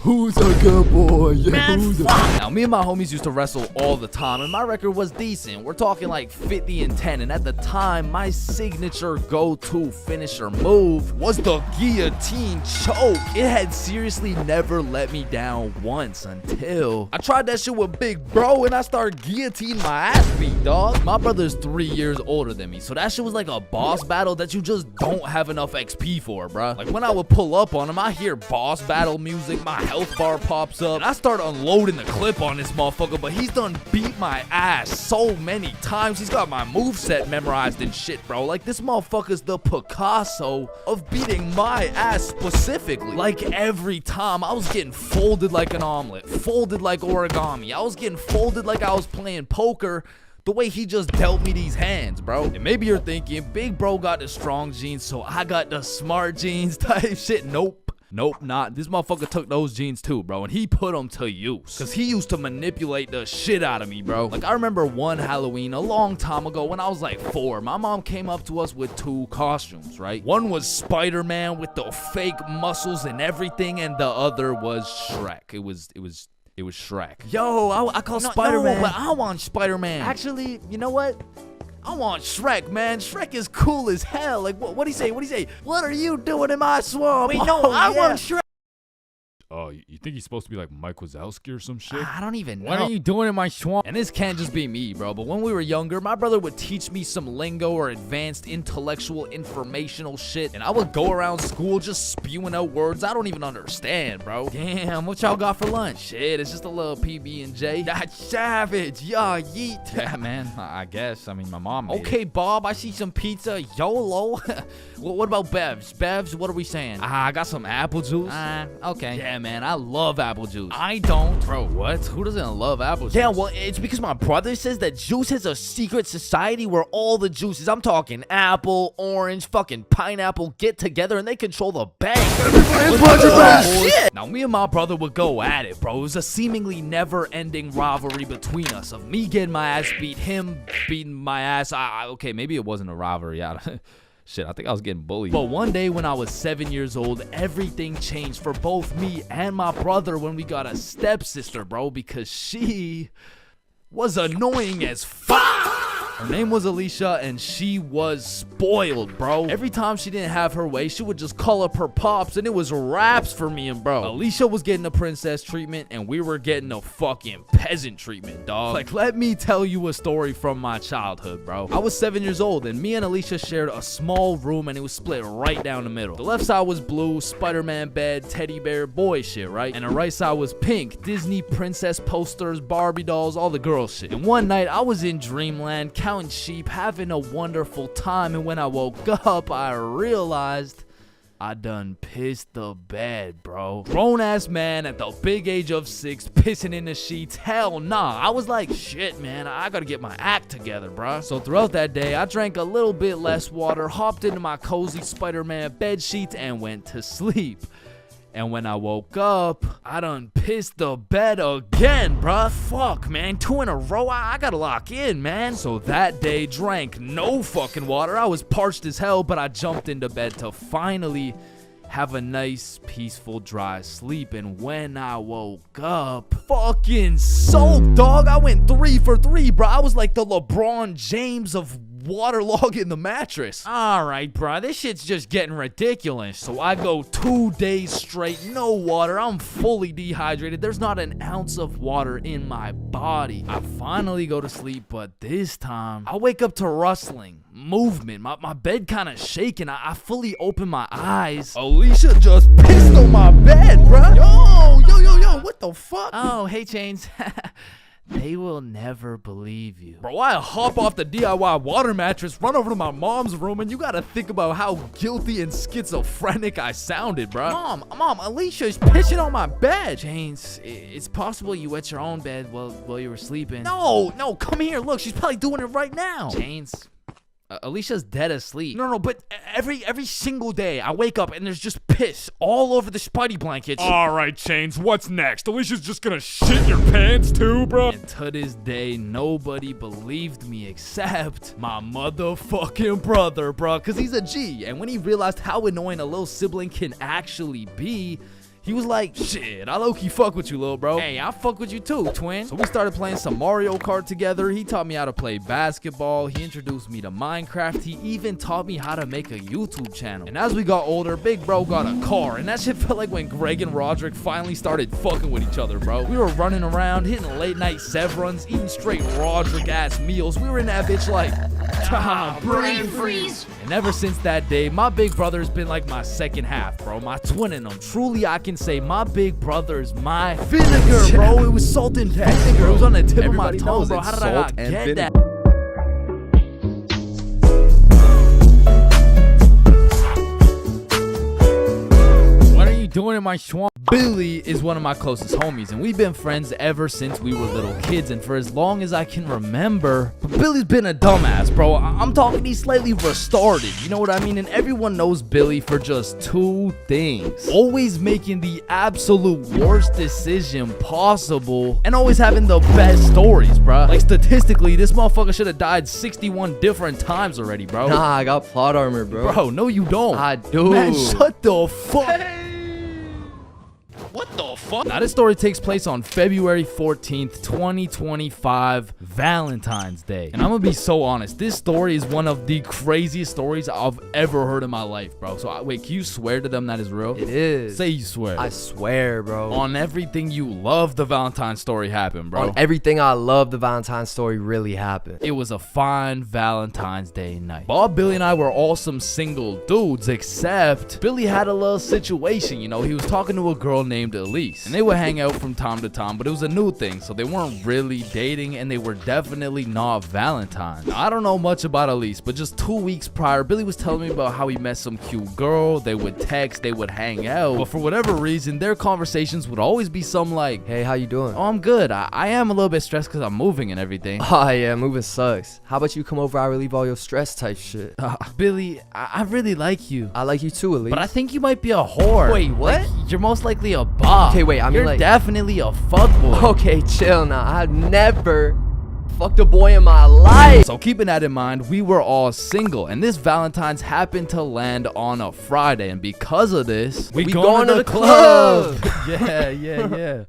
Who's a good boy? Yeah, man, now, me and my homies used to wrestle all the time, and my record was decent. We're talking like 50-10, and at the time, my signature go-to finisher move was the guillotine choke. It had seriously never let me down once until I tried that shit with Big Bro, and I started guillotining my ass beat, dog. My brother's 3 years older than me, so that shit was like a boss battle that you just don't have enough XP for, bruh. Like, when I would pull up on him, I hear boss battle music, my health bar pops up, and I start unloading the clip on this motherfucker, but he's done beat my ass so many times. He's got my moveset memorized and shit, bro. Like, this motherfucker's the Picasso of beating my ass specifically. Like, every time, I was getting folded like an omelet, folded like origami. I was getting folded like I was playing poker, the way he just dealt me these hands, bro. And maybe you're thinking, Big Bro got the strong genes, so I got the smart genes type shit. Nope. Nope, not. This motherfucker took those genes too, bro, and he put them to use. Cause he used to manipulate the shit out of me, bro. Like, I remember one Halloween a long time ago when I was like 4. My mom came up to us with 2 costumes, right? One was Spider-Man with the fake muscles and everything, and the other was Shrek. It was Shrek. Yo, I call Spider-Man. No, but I want Spider-Man. Actually, you know what? I want Shrek, man. Shrek is cool as hell. Like, what'd he say? What'd he say? What are you doing in my swamp? Wait, no, I want Shrek. Oh, you think he's supposed to be like Mike Wazowski or some shit? I don't even know. What are you doing in my swamp? And this can't just be me, bro. But when we were younger, my brother would teach me some lingo or advanced intellectual informational shit. And I would go around school just spewing out words I don't even understand, bro. Damn, what y'all got for lunch? Shit, it's just a little PB&J. That's savage. Yeah, yeet. Yeah, man, I guess. I mean, my mom made Okay, it. Bob, I see some pizza. YOLO. What about Bevs? Bevs, what are we saying? I got some apple juice. Okay. Yeah, man, I love apple juice. I don't. Bro, what? Who doesn't love apple juice? Yeah, well, it's because my brother says that juice has a secret society where all the juices, I'm talking apple, orange, fucking pineapple, get together and they control the bank. Shit! Now, me and my brother would go at it, bro. It was a seemingly never-ending rivalry between us of me getting my ass beat, him beating my ass. Okay, maybe it wasn't a rivalry. Shit, I think I was getting bullied. But one day when I was 7 years old, everything changed for both me and my brother when we got a stepsister, bro, because she was annoying as fuck. Her name was Alicia, and she was spoiled, bro. Every time she didn't have her way, she would just call up her pops, and it was raps for me and bro. Alicia was getting the princess treatment, and we were getting the fucking peasant treatment, dog. Like, let me tell you a story from my childhood, bro. I was 7 years old, and me and Alicia shared a small room, and it was split right down the middle. The left side was blue, Spider-Man bed, teddy bear, boy shit, right? And the right side was pink, Disney princess posters, Barbie dolls, all the girl shit. And one night, I was in dreamland, counting sheep, having a wonderful time, and when I woke up, I realized I done pissed the bed, bro. Grown-ass man at the big age of 6 pissing in the sheets. Hell nah. I was like, shit, man, I gotta get my act together, bro. So throughout that day, I drank a little bit less water, hopped into my cozy Spider-Man bed sheets, and went to sleep. And when I woke up, I done pissed the bed again, bruh. Fuck, man. 2 in a row. I gotta lock in, man. So that day, drank no fucking water. I was parched as hell, but I jumped into bed to finally have a nice, peaceful, dry sleep. And when I woke up, fucking soaked, dog. I went 3 for 3, bro. I was like the LeBron James of waterlogging the mattress. Alright, bro, this shit's just getting ridiculous. So I go 2 days straight, no water. I'm fully dehydrated. There's not an ounce of water in my body. I finally go to sleep, but this time I wake up to rustling, movement, my bed kind of shaking. I fully open my eyes. Alicia just pissed on my bed, bro. Yo, what the fuck? Oh, hey, Chains. They will never believe you. Bro, I hop off the DIY water mattress, run over to my mom's room, and you gotta think about how guilty and schizophrenic I sounded, bro. Mom, Alicia's pissing on my bed. Chains, it's possible you wet your own bed while you were sleeping. No, come here. Look, she's probably doing it right now. Chains. Alicia's dead asleep. No, but every single day I wake up and there's just piss all over the Spidey blankets. Alright, Chains, what's next? Alicia's just gonna shit your pants too, bro? And to this day, nobody believed me except my motherfucking brother, bro, because he's a G. And when he realized how annoying a little sibling can actually be, he was like, shit, I low-key fuck with you, little bro. Hey, I fuck with you too, twin. So we started playing some Mario Kart together. He taught me how to play basketball. He introduced me to Minecraft. He even taught me how to make a YouTube channel. And as we got older, big bro got a car. And that shit felt like when Greg and Roderick finally started fucking with each other, bro. We were running around, hitting late-night Severons, eating straight Roderick-ass meals. We were in that bitch like, brain freeze. And ever since that day, my big brother's been like my second half, bro. My twin in him. Truly, I can say my big brother's my vinegar, bro. It was salt and vinegar. It was on the tip of my tongue, bro. How did I not get that? What are you doing in my swamp? Billy is one of my closest homies, and we've been friends ever since we were little kids, and for as long as I can remember. But Billy's been a dumbass, bro. I'm talking he's slightly retarded, you know what I mean? And everyone knows Billy for just two things: always making the absolute worst decision possible, and always having the best stories, bro. Like, statistically, this motherfucker should have died 61 different times already, bro. Nah, I got plot armor, bro. Bro, no you don't. I do. Man, shut the fuck. What the fuck? Now, this story takes place on February 14th, 2025, Valentine's Day. And I'm gonna be so honest, this story is one of the craziest stories I've ever heard in my life, bro. So, wait, can you swear to them that is real? It is. Say you swear. I swear, bro. On everything you love, the Valentine's story happened, bro. On everything I love, the Valentine's story really happened. It was a fine Valentine's Day night. Bob, Billy, and I were all some single dudes, except Billy had a little situation, you know. He was talking to a girl named Elise, and they would hang out from time to time, but it was a new thing, so they weren't really dating, and they were definitely not Valentine's. Now, I don't know much about Elise, but just 2 weeks prior, Billy was telling me about how he met some cute girl. They would text, they would hang out, but for whatever reason, their conversations would always be some like, hey, how you doing? Oh, I'm good. I am a little bit stressed because I'm moving and everything. Oh yeah, moving sucks. How about you come over, I relieve all your stress type shit. Billy, I really like you. I like you too, Elise. But I think you might be a whore. Wait, what? Like, you're most likely a bop. Okay, wait, I mean, you're like, definitely a fuckboy. Okay, chill now. I've never fucked a boy in my life. So keeping that in mind, we were all single, and this Valentine's happened to land on a Friday, and because of this, we going to the club. yeah. Yeah.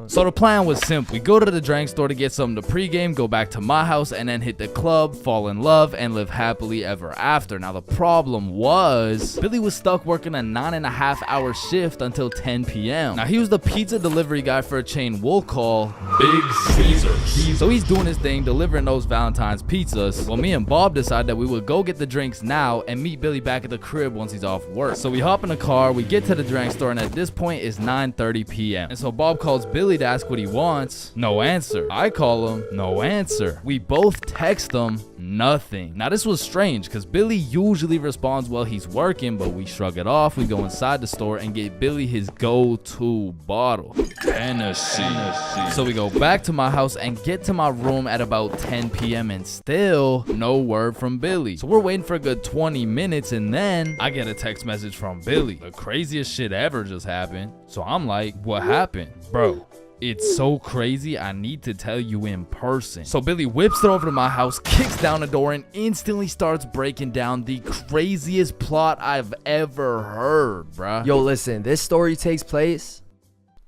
So the plan was simple. We go to the drink store to get something to pregame, go back to my house, and then hit the club, fall in love, and live happily ever after. Now the problem was, Billy was stuck working a 9.5-hour shift until 10 p.m. Now he was the pizza delivery guy for a chain we'll call Big C. So he's doing his thing, delivering those Valentine's pizzas. Well, me and Bob decided that we would go get the drinks now and meet Billy back at the crib once he's off work. So we hop in the car, we get to the drink store, and at this point it's 9:30 p.m. And so Bob calls Billy to ask what he wants. No answer. I call him. No answer. We both text him. Nothing. Now this was strange because Billy usually responds while he's working, but we shrug it off. We go inside the store and get Billy his go-to bottle, Hennessy. So we go back to my house and get to my room at about 10 p.m. and still no word from Billy. So we're waiting for a good 20 minutes, and then I get a text message from Billy. The craziest shit ever just happened. So I'm like, what happened? Bro, it's so crazy, I need to tell you in person. So Billy whips it over to my house, kicks down the door, and instantly starts breaking down the craziest plot I've ever heard, bruh. Yo, listen, this story takes place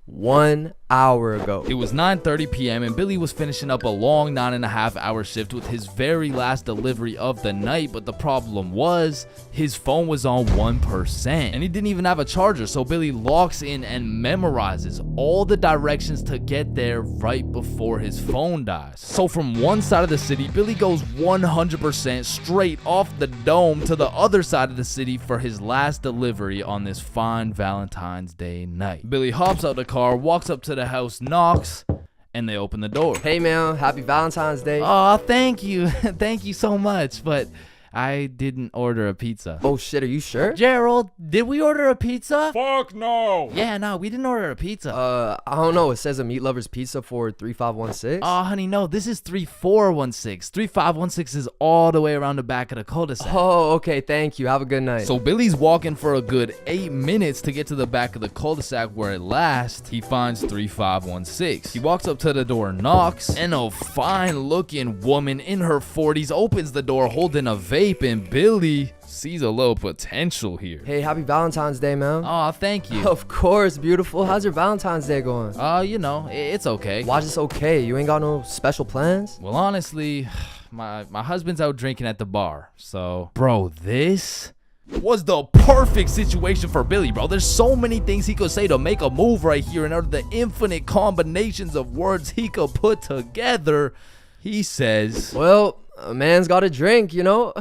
1 hour ago. It was 9:30 p.m. and Billy was finishing up a long 9.5-hour shift with his very last delivery of the night, but the problem was his phone was on 1% and he didn't even have a charger. So Billy locks in and memorizes all the directions to get there right before his phone dies. So from one side of the city, Billy goes 100% straight off the dome to the other side of the city for his last delivery on this fine Valentine's Day night. Billy hops out the car, walks up to the house, knocks, and they open the door. Hey man, happy Valentine's Day. Oh, thank you. Thank you so much, but I didn't order a pizza. Oh shit, are you sure? Gerald, did we order a pizza? Fuck no. Yeah, no, we didn't order a pizza. I don't know. It says a meat lover's pizza for 3516. Oh, honey, no, this is 3416. 3516 is all the way around the back of the cul-de-sac. Oh, okay, thank you. Have a good night. So Billy's walking for a good 8 minutes to get to the back of the cul-de-sac where at last he finds 3516. He walks up to the door, knocks, and a fine-looking woman in her 40s opens the door holding a vape, and Billy sees a little potential here. Hey, happy Valentine's Day, man. Oh, thank you. Of course, beautiful. How's your Valentine's Day going? You know, it's okay. Why's this okay? You ain't got no special plans? Well, honestly, my husband's out drinking at the bar, so... Bro, this was the perfect situation for Billy, bro. There's so many things he could say to make a move right here, and out of the infinite combinations of words he could put together, he says... Well, a man's got to drink, you know?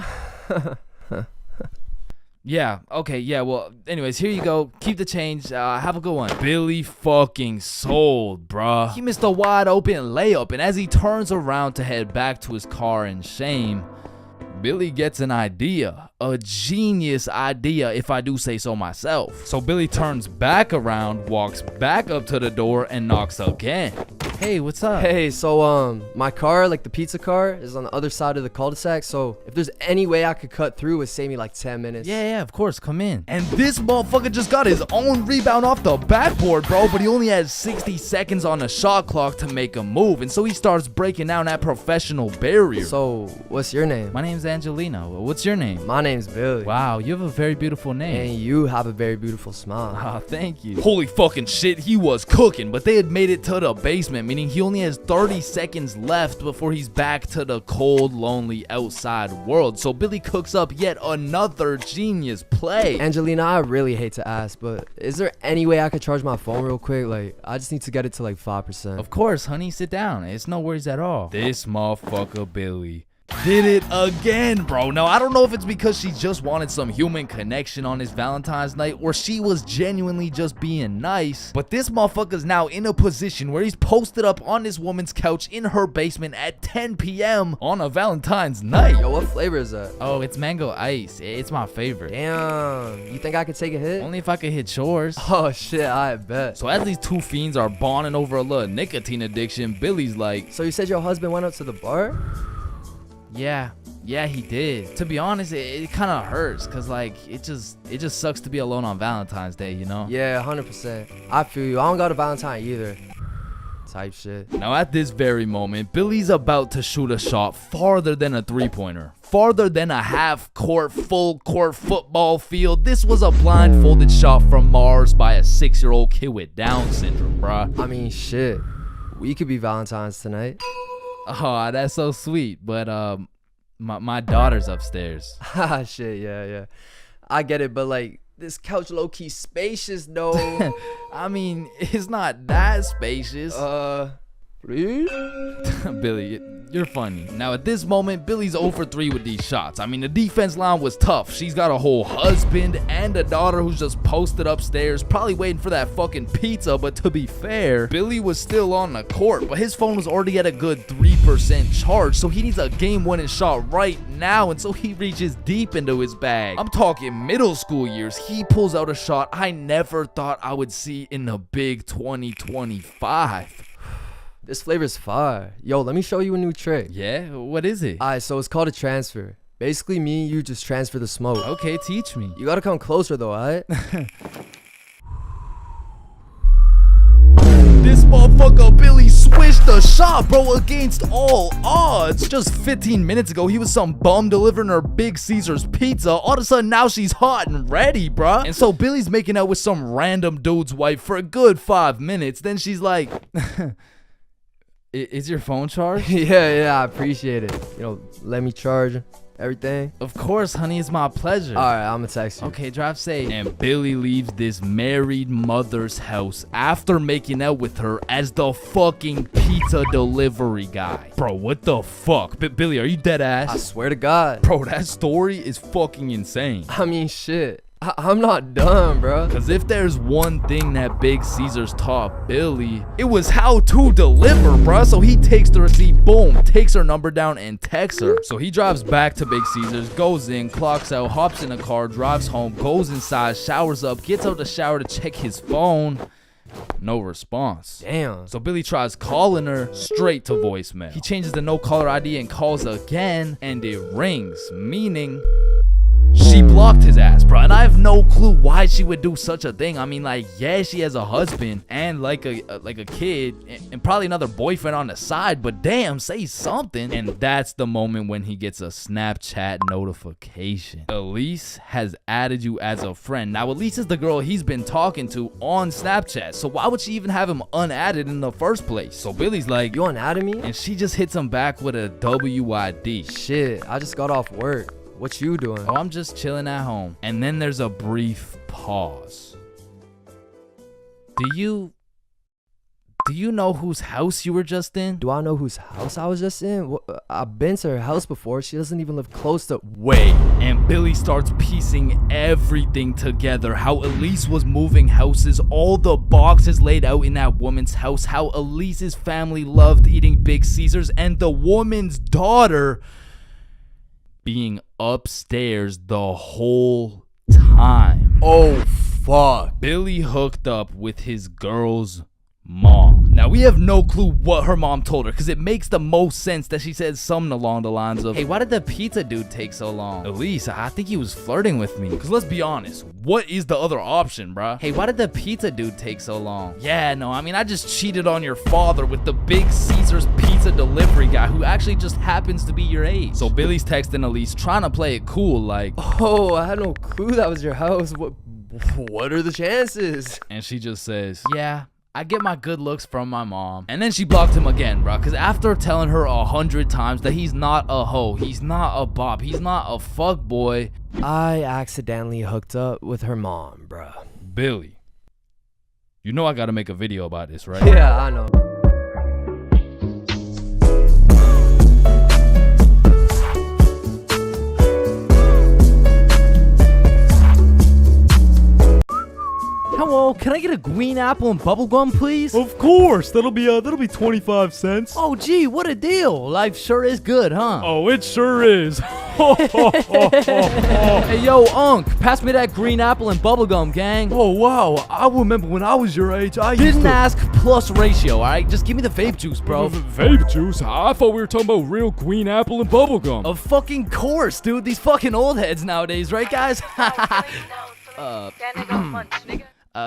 Yeah, okay, yeah, well, anyways, here you go. Keep the change. Have a good one. Billy fucking sold, bruh. He missed a wide open layup, and as he turns around to head back to his car in shame, Billy gets an idea. a genius idea if I do say so myself. So Billy turns back around, walks back up to the door, and knocks again. Hey, what's up? Hey, so my car, like the pizza car, is on the other side of the cul-de-sac. So if there's any way I could cut through, it would save me like 10 minutes. Yeah, of course, come in. And this motherfucker just got his own rebound off the backboard, bro. But he only had 60 seconds on the shot clock to make a move. And so he starts breaking down that professional barrier. So what's your name? My name's Angelina. What's your name? My name's Billy. Wow, you have a very beautiful name. And you have a very beautiful smile. Oh, thank you. Holy fucking shit, he was cooking, but they had made it to the basement, meaning he only has 30 seconds left before he's back to the cold, lonely outside world. So Billy cooks up yet another genius play. Angelina, I really hate to ask, but is there any way I could charge my phone real quick? Like, I just need to get it to like 5%. Of course, honey, sit down. It's no worries at all. This motherfucker Billy did it again, bro. Now, I don't know if it's because she just wanted some human connection on his Valentine's night or she was genuinely just being nice, but this motherfucker's now in a position where he's posted up on this woman's couch in her basement at 10 p.m. on a Valentine's night. Yo, what flavor is that? Oh, it's mango ice. It's my favorite. Damn, you think I could take a hit? Only if I could hit yours. Oh shit, I bet. So as these two fiends are bonding over a little nicotine addiction, Billy's like, so you said your husband went up to the bar? Yeah, he did. To be honest, it kind of hurts because like it just sucks to be alone on Valentine's Day, you know? Yeah, 100%. I feel you. I don't got a Valentine either. Type shit. Now at this very moment, Billy's about to shoot a shot farther than a three-pointer, farther than a half-court, full-court football field. This was a blindfolded shot from Mars by a 6-year-old kid with Down syndrome, bruh. I mean, shit. We could be Valentine's tonight. Oh, that's so sweet. But my daughter's upstairs. Ah, shit, yeah. I get it, but like this couch low-key spacious though. I mean, it's not that spacious. Please? Billy, you're funny. Now at this moment, Billy's 0 for 3 with these shots. I mean, the defense line was tough. She's got a whole husband and a daughter who's just posted upstairs, probably waiting for that fucking pizza. But to be fair, Billy was still on the court, but his phone was already at a good 3% charge, so he needs a game-winning shot right now, and so he reaches deep into his bag. I'm talking middle school years. He pulls out a shot I never thought I would see in the big 2025. This flavor's fire. Yo, let me show you a new trick. Yeah? What is it? Alright, so it's called a transfer. Basically, me and you just transfer the smoke. Okay, teach me. You gotta come closer though, alright? This motherfucker Billy switched the shot, bro, against all odds. Just 15 minutes ago, he was some bum delivering her Big Caesar's pizza. All of a sudden, now she's hot and ready, bruh. And so Billy's making out with some random dude's wife for a good 5 minutes. Then she's like, is your phone charged? Yeah, I appreciate it. You know, let me charge everything. Of course, honey, it's my pleasure. Alright, I'm gonna text you. Okay, drive safe. And Billy leaves this married mother's house after making out with her as the fucking pizza delivery guy. Bro, what the fuck? Billy, are you dead ass? I swear to God. Bro, that story is fucking insane. I mean, shit. I'm not done, bro. Cause if there's one thing that Big Caesar's taught Billy, it was how to deliver, bro. So he takes the receipt, boom, takes her number down and texts her. So he drives back to Big Caesar's, goes in, clocks out, hops in a car, drives home, goes inside, showers up, gets out the shower to check his phone. No response. Damn. So Billy tries calling her, straight to voicemail. He changes the no caller ID and calls again, and it rings, meaning she blocked his ass, bro. And I have no clue why she would do such a thing. I mean, like, yeah, she has a husband and like a kid and probably another boyfriend on the side, but damn, say something. And that's the moment when he gets a Snapchat notification. Elise has added you as a friend. Now, Elise is the girl he's been talking to on Snapchat, so why would she even have him unadded in the first place? So Billy's like, you unadded me? And she just hits him back with a WID. Shit, I just got off work. What you doing? Oh, I'm just chilling at home. And then there's a brief pause. Do you know whose house you were just in? Do I know whose house I was just in? I've been to her house before. She doesn't even live close to... Wait. And Billy starts piecing everything together. How Elise was moving houses, all the boxes laid out in that woman's house, how Elise's family loved eating Big Caesars, and the woman's daughter being upstairs the whole time. Oh, fuck. Billy hooked up with his girl's mom. Now, we have no clue what her mom told her, because it makes the most sense that she said something along the lines of, Hey, why did the pizza dude take so long? Elise, I think he was flirting with me. Because let's be honest, what is the other option, bruh? Hey, why did the pizza dude take so long? Yeah, no, I mean, I just cheated on your father with the big Caesar's pizza delivery guy who actually just happens to be your age. So Billy's texting Elise, trying to play it cool, like, Oh, I had no clue that was your house. What are the chances? and she just says, Yeah, I get my good looks from my mom. and then she blocked him again, bro. Because after telling her 100 times that he's not a hoe, he's not a bop, he's not a fuck boy, I accidentally hooked up with her mom, bruh. Billy, you know I gotta make a video about this, right? Yeah, I know. Hello, can I get a green apple and bubblegum, please? Of course, that'll be 25 cents. Oh, gee, what a deal. Life sure is good, huh? Oh, it sure is. Hey, yo, Unc, pass me that green apple and bubblegum, gang. Oh, wow. I remember when I was your age, I used Didn't to... ask plus ratio, all right? Just give me the vape juice, bro. Vape juice? I thought we were talking about real green apple and bubblegum. Of fucking course, dude. These fucking old heads nowadays, right, guys?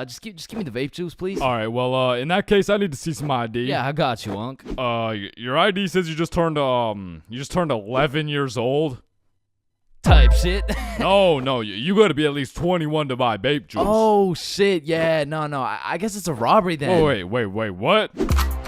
Just give me the vape juice, please. All right, well, in that case, I need to see some ID. Yeah, I got you, Unc. Your ID says you just turned 11 years old. Type shit. No, you gotta be at least 21 to buy vape juice. Oh, shit. Yeah, no. I guess it's a robbery then. Oh, wait, what?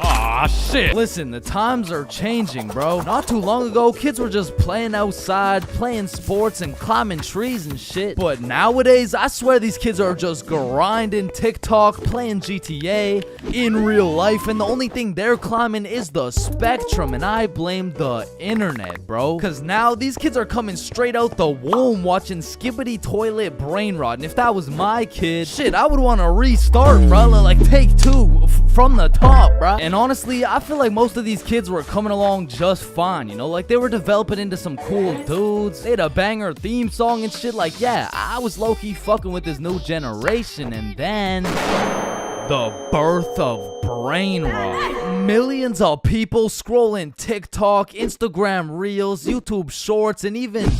Ah, shit. Listen, the times are changing, bro. Not too long ago, kids were just playing outside, playing sports, and climbing trees and shit. But nowadays, I swear these kids are just grinding TikTok, playing GTA in real life, and the only thing they're climbing is the spectrum, and I blame the internet, bro. Because now these kids are coming straight out the womb watching Skibbity Toilet Brain Rot, and if that was my kid, shit, I would want to restart, bro. Like, take two from the top, bro. And honestly, I feel like most of these kids were coming along just fine, you know? Like, they were developing into some cool dudes. They had a banger theme song and shit. Like, yeah, I was low-key fucking with this new generation. And then the birth of brain rot. Millions of people scrolling TikTok, Instagram Reels, YouTube Shorts, and even...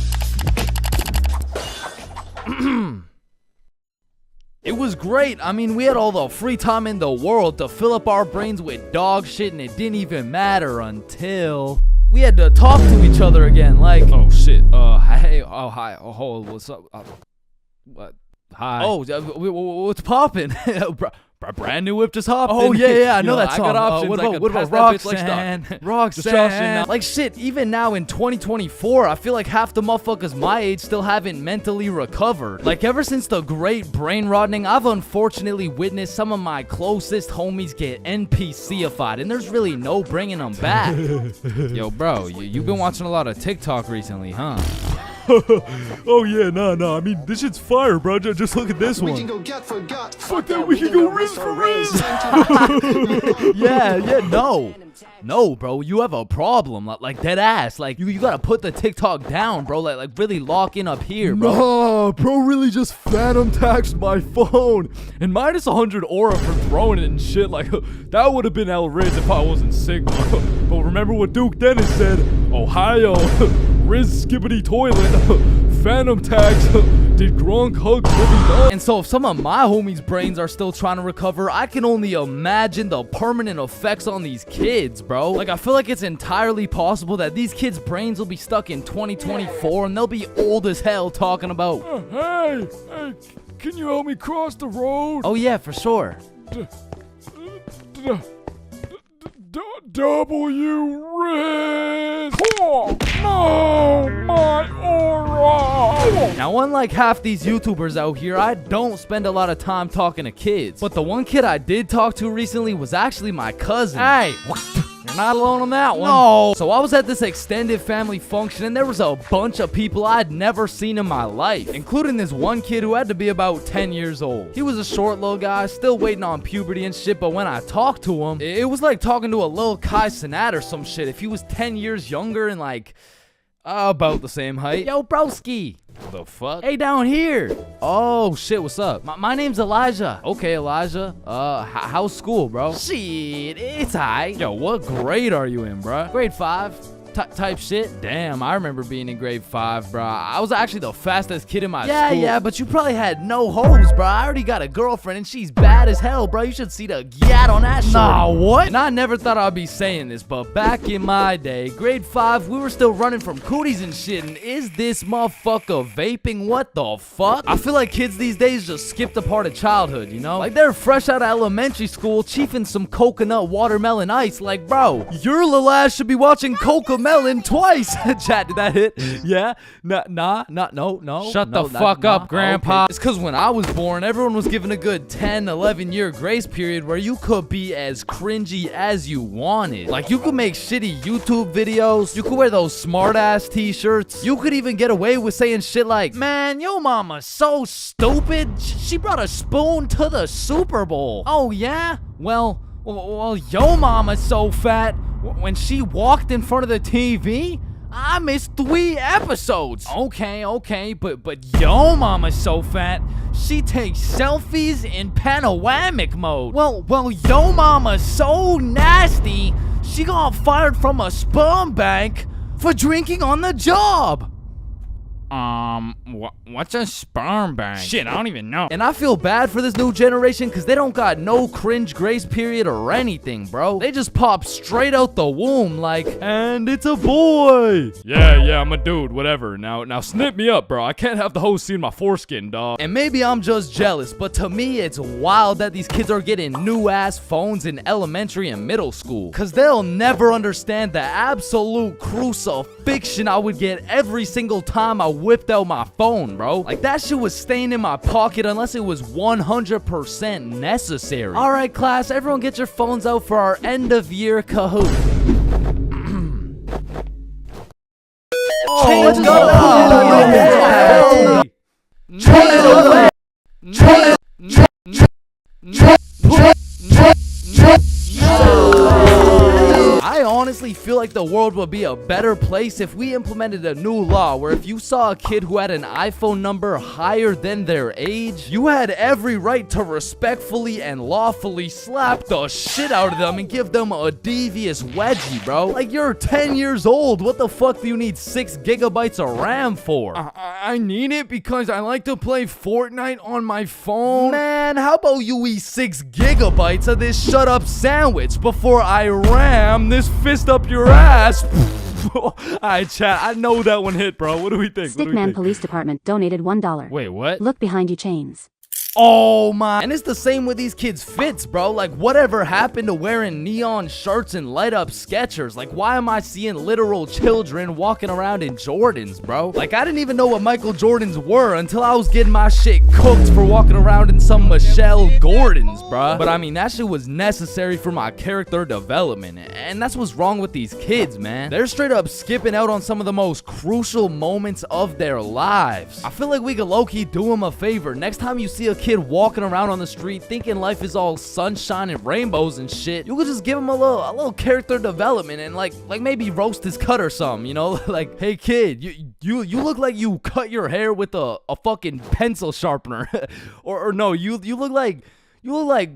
It was great. I mean, we had all the free time in the world to fill up our brains with dog shit, and it didn't even matter until we had to talk to each other again. Like, Oh, shit. hey, oh, hi, oh, what's up? What? Hi. Oh, what's poppin'? Brand new whip just hopped. Oh, yeah, I know that I song. got options. What I about could pass that bitch like stock. Roxanne. Like shit, even now in 2024, I feel like half the motherfuckers my age still haven't mentally recovered. Like ever since the great brain rotting, I've unfortunately witnessed some of my closest homies get NPC-ified, and there's really no bringing them back. Yo, bro, you've been watching a lot of TikTok recently, huh? Oh, yeah, nah. I mean, this shit's fire, bro. Just look at this one. We can go get for gut. Fuck that, we can go Riz for Riz. Yeah, no, bro, you have a problem, like dead ass. Like you gotta put the TikTok down, bro. Like really lock in up here, bro. Nah, bro really just phantom taxed my phone and minus 100 aura for throwing it and shit. Like that would have been El Riz if I wasn't sick. But remember what Duke Dennis said? Ohio, Riz skibbity toilet, phantom tax. Did Gronk hug living dog? And so if some of my homies' brains are still trying to recover, I can only imagine the permanent effects on these kids, bro. Like, I feel like it's entirely possible that these kids' brains will be stuck in 2024 and they'll be old as hell talking about, Hey, can you help me cross the road? oh yeah, for sure. W Riz! Oh, no, my aura! Now, unlike half these YouTubers out here, I don't spend a lot of time talking to kids. But the one kid I did talk to recently was actually my cousin. Hey! You're not alone on that one. No. So I was at this extended family function and there was a bunch of people I'd never seen in my life, including this one kid who had to be about 10 years old. He was a short little guy, still waiting on puberty and shit, but when I talked to him, it was like talking to a little Kai Cenat or some shit. If he was 10 years younger and like, About the same height. Yo, broski. The fuck? Hey, down here. Oh shit, what's up? My name's Elijah. Okay, Elijah. How's school, bro? Shit, it's alright. Yo, what grade are you in, bro? Grade 5. Type shit. Damn, I remember being in grade 5, bro. I was actually the fastest kid in my school. Yeah, but you probably had no hoes, bro. I already got a girlfriend and she's bad as hell, bro. You should see the gat on that shit. Nah, what? And I never thought I'd be saying this, but back in my day, grade 5, we were still running from cooties and shit. And is this motherfucker vaping? What the fuck? I feel like kids these days just skipped a part of childhood, you know? Like they're fresh out of elementary school, chiefing some coconut watermelon ice. Like, bro, your little ass should be watching Cocomelon twice. Chat, did that hit? Yeah? No. Shut the fuck up, Grandpa. Okay. It's because when I was born, everyone was given a good 10, 11-year grace period where you could be as cringy as you wanted. Like, you could make shitty YouTube videos. You could wear those smart-ass t-shirts. You could even get away with saying shit like, man, yo mama's so stupid. She brought a spoon to the Super Bowl. Oh, yeah? Well, yo mama's so fat. When she walked in front of the TV, I missed 3 episodes. Okay, but yo mama's so fat, she takes selfies in panoramic mode. Well, yo mama's so nasty, she got fired from a sperm bank for drinking on the job. What's a sperm bank? Shit, I don't even know. And I feel bad for this new generation because they don't got no cringe grace period or anything, bro. They just pop straight out the womb like, and it's a boy. Yeah, I'm a dude, whatever. Now snip me up, bro. I can't have the host seeing my foreskin, dog. And maybe I'm just jealous, but to me, it's wild that these kids are getting new-ass phones in elementary and middle school. Because they'll never understand the absolute crucifixion I would get every single time I whipped out my phone, bro. Like, that shit was staying in my pocket unless it was 100% necessary. All right, class, everyone get your phones out for our end-of-year Kahoot. Oh, let's I honestly feel like the world would be a better place if we implemented a new law where if you saw a kid who had an iPhone number higher than their age, you had every right to respectfully and lawfully slap the shit out of them and give them a devious wedgie, bro. Like, you're 10 years old. What the fuck do you need 6 gigabytes of RAM for? I need it because I like to play Fortnite on my phone. Man, how about you eat 6 gigabytes of this shut up sandwich before I ram this fist up your ass? Alright, chat, I know that one hit, bro. What do we think? Stickman Police Department donated $1. Wait, what? Look behind you, Chains. Oh my. And it's the same with these kids' fits, bro. Like, whatever happened to wearing neon shirts and light up Skechers? Like, why am I seeing literal children walking around in Jordans, bro? Like, I didn't even know what Michael Jordans were until I was getting my shit cooked for walking around in some Michelle Gordons, bro. But I mean, that shit was necessary for my character development. And that's what's wrong with these kids, man. They're straight up skipping out on some of the most crucial moments of their lives. I feel like we could low-key do them a favor. Next time you see a kid walking around on the street thinking life is all sunshine and rainbows and shit, you could just give him a little character development and like maybe roast his cut or something, you know? Like, hey kid, you look like you cut your hair with a fucking pencil sharpener. or no, you look like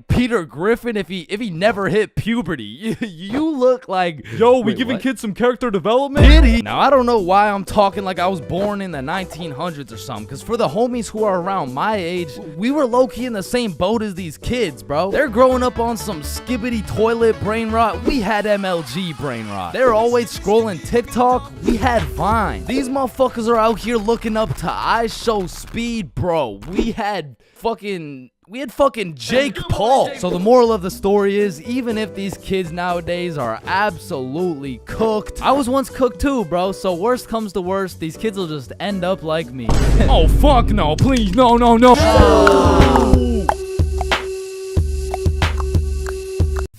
Peter Griffin if he never hit puberty. You look like... Yo, we giving kids some character development? Did he? Now, I don't know why I'm talking like I was born in the 1900s or something, because for the homies who are around my age, we were low-key in the same boat as these kids, bro. They're growing up on some skibbity toilet brain rot. We had MLG brain rot. They're always scrolling TikTok. We had Vine. These motherfuckers are out here looking up to iShowSpeed, bro. We had fucking Jake Paul. So the moral of the story is, even if these kids nowadays are absolutely cooked, I was once cooked too, bro. So worst comes to worst, these kids will just end up like me. Oh, fuck no, please, no.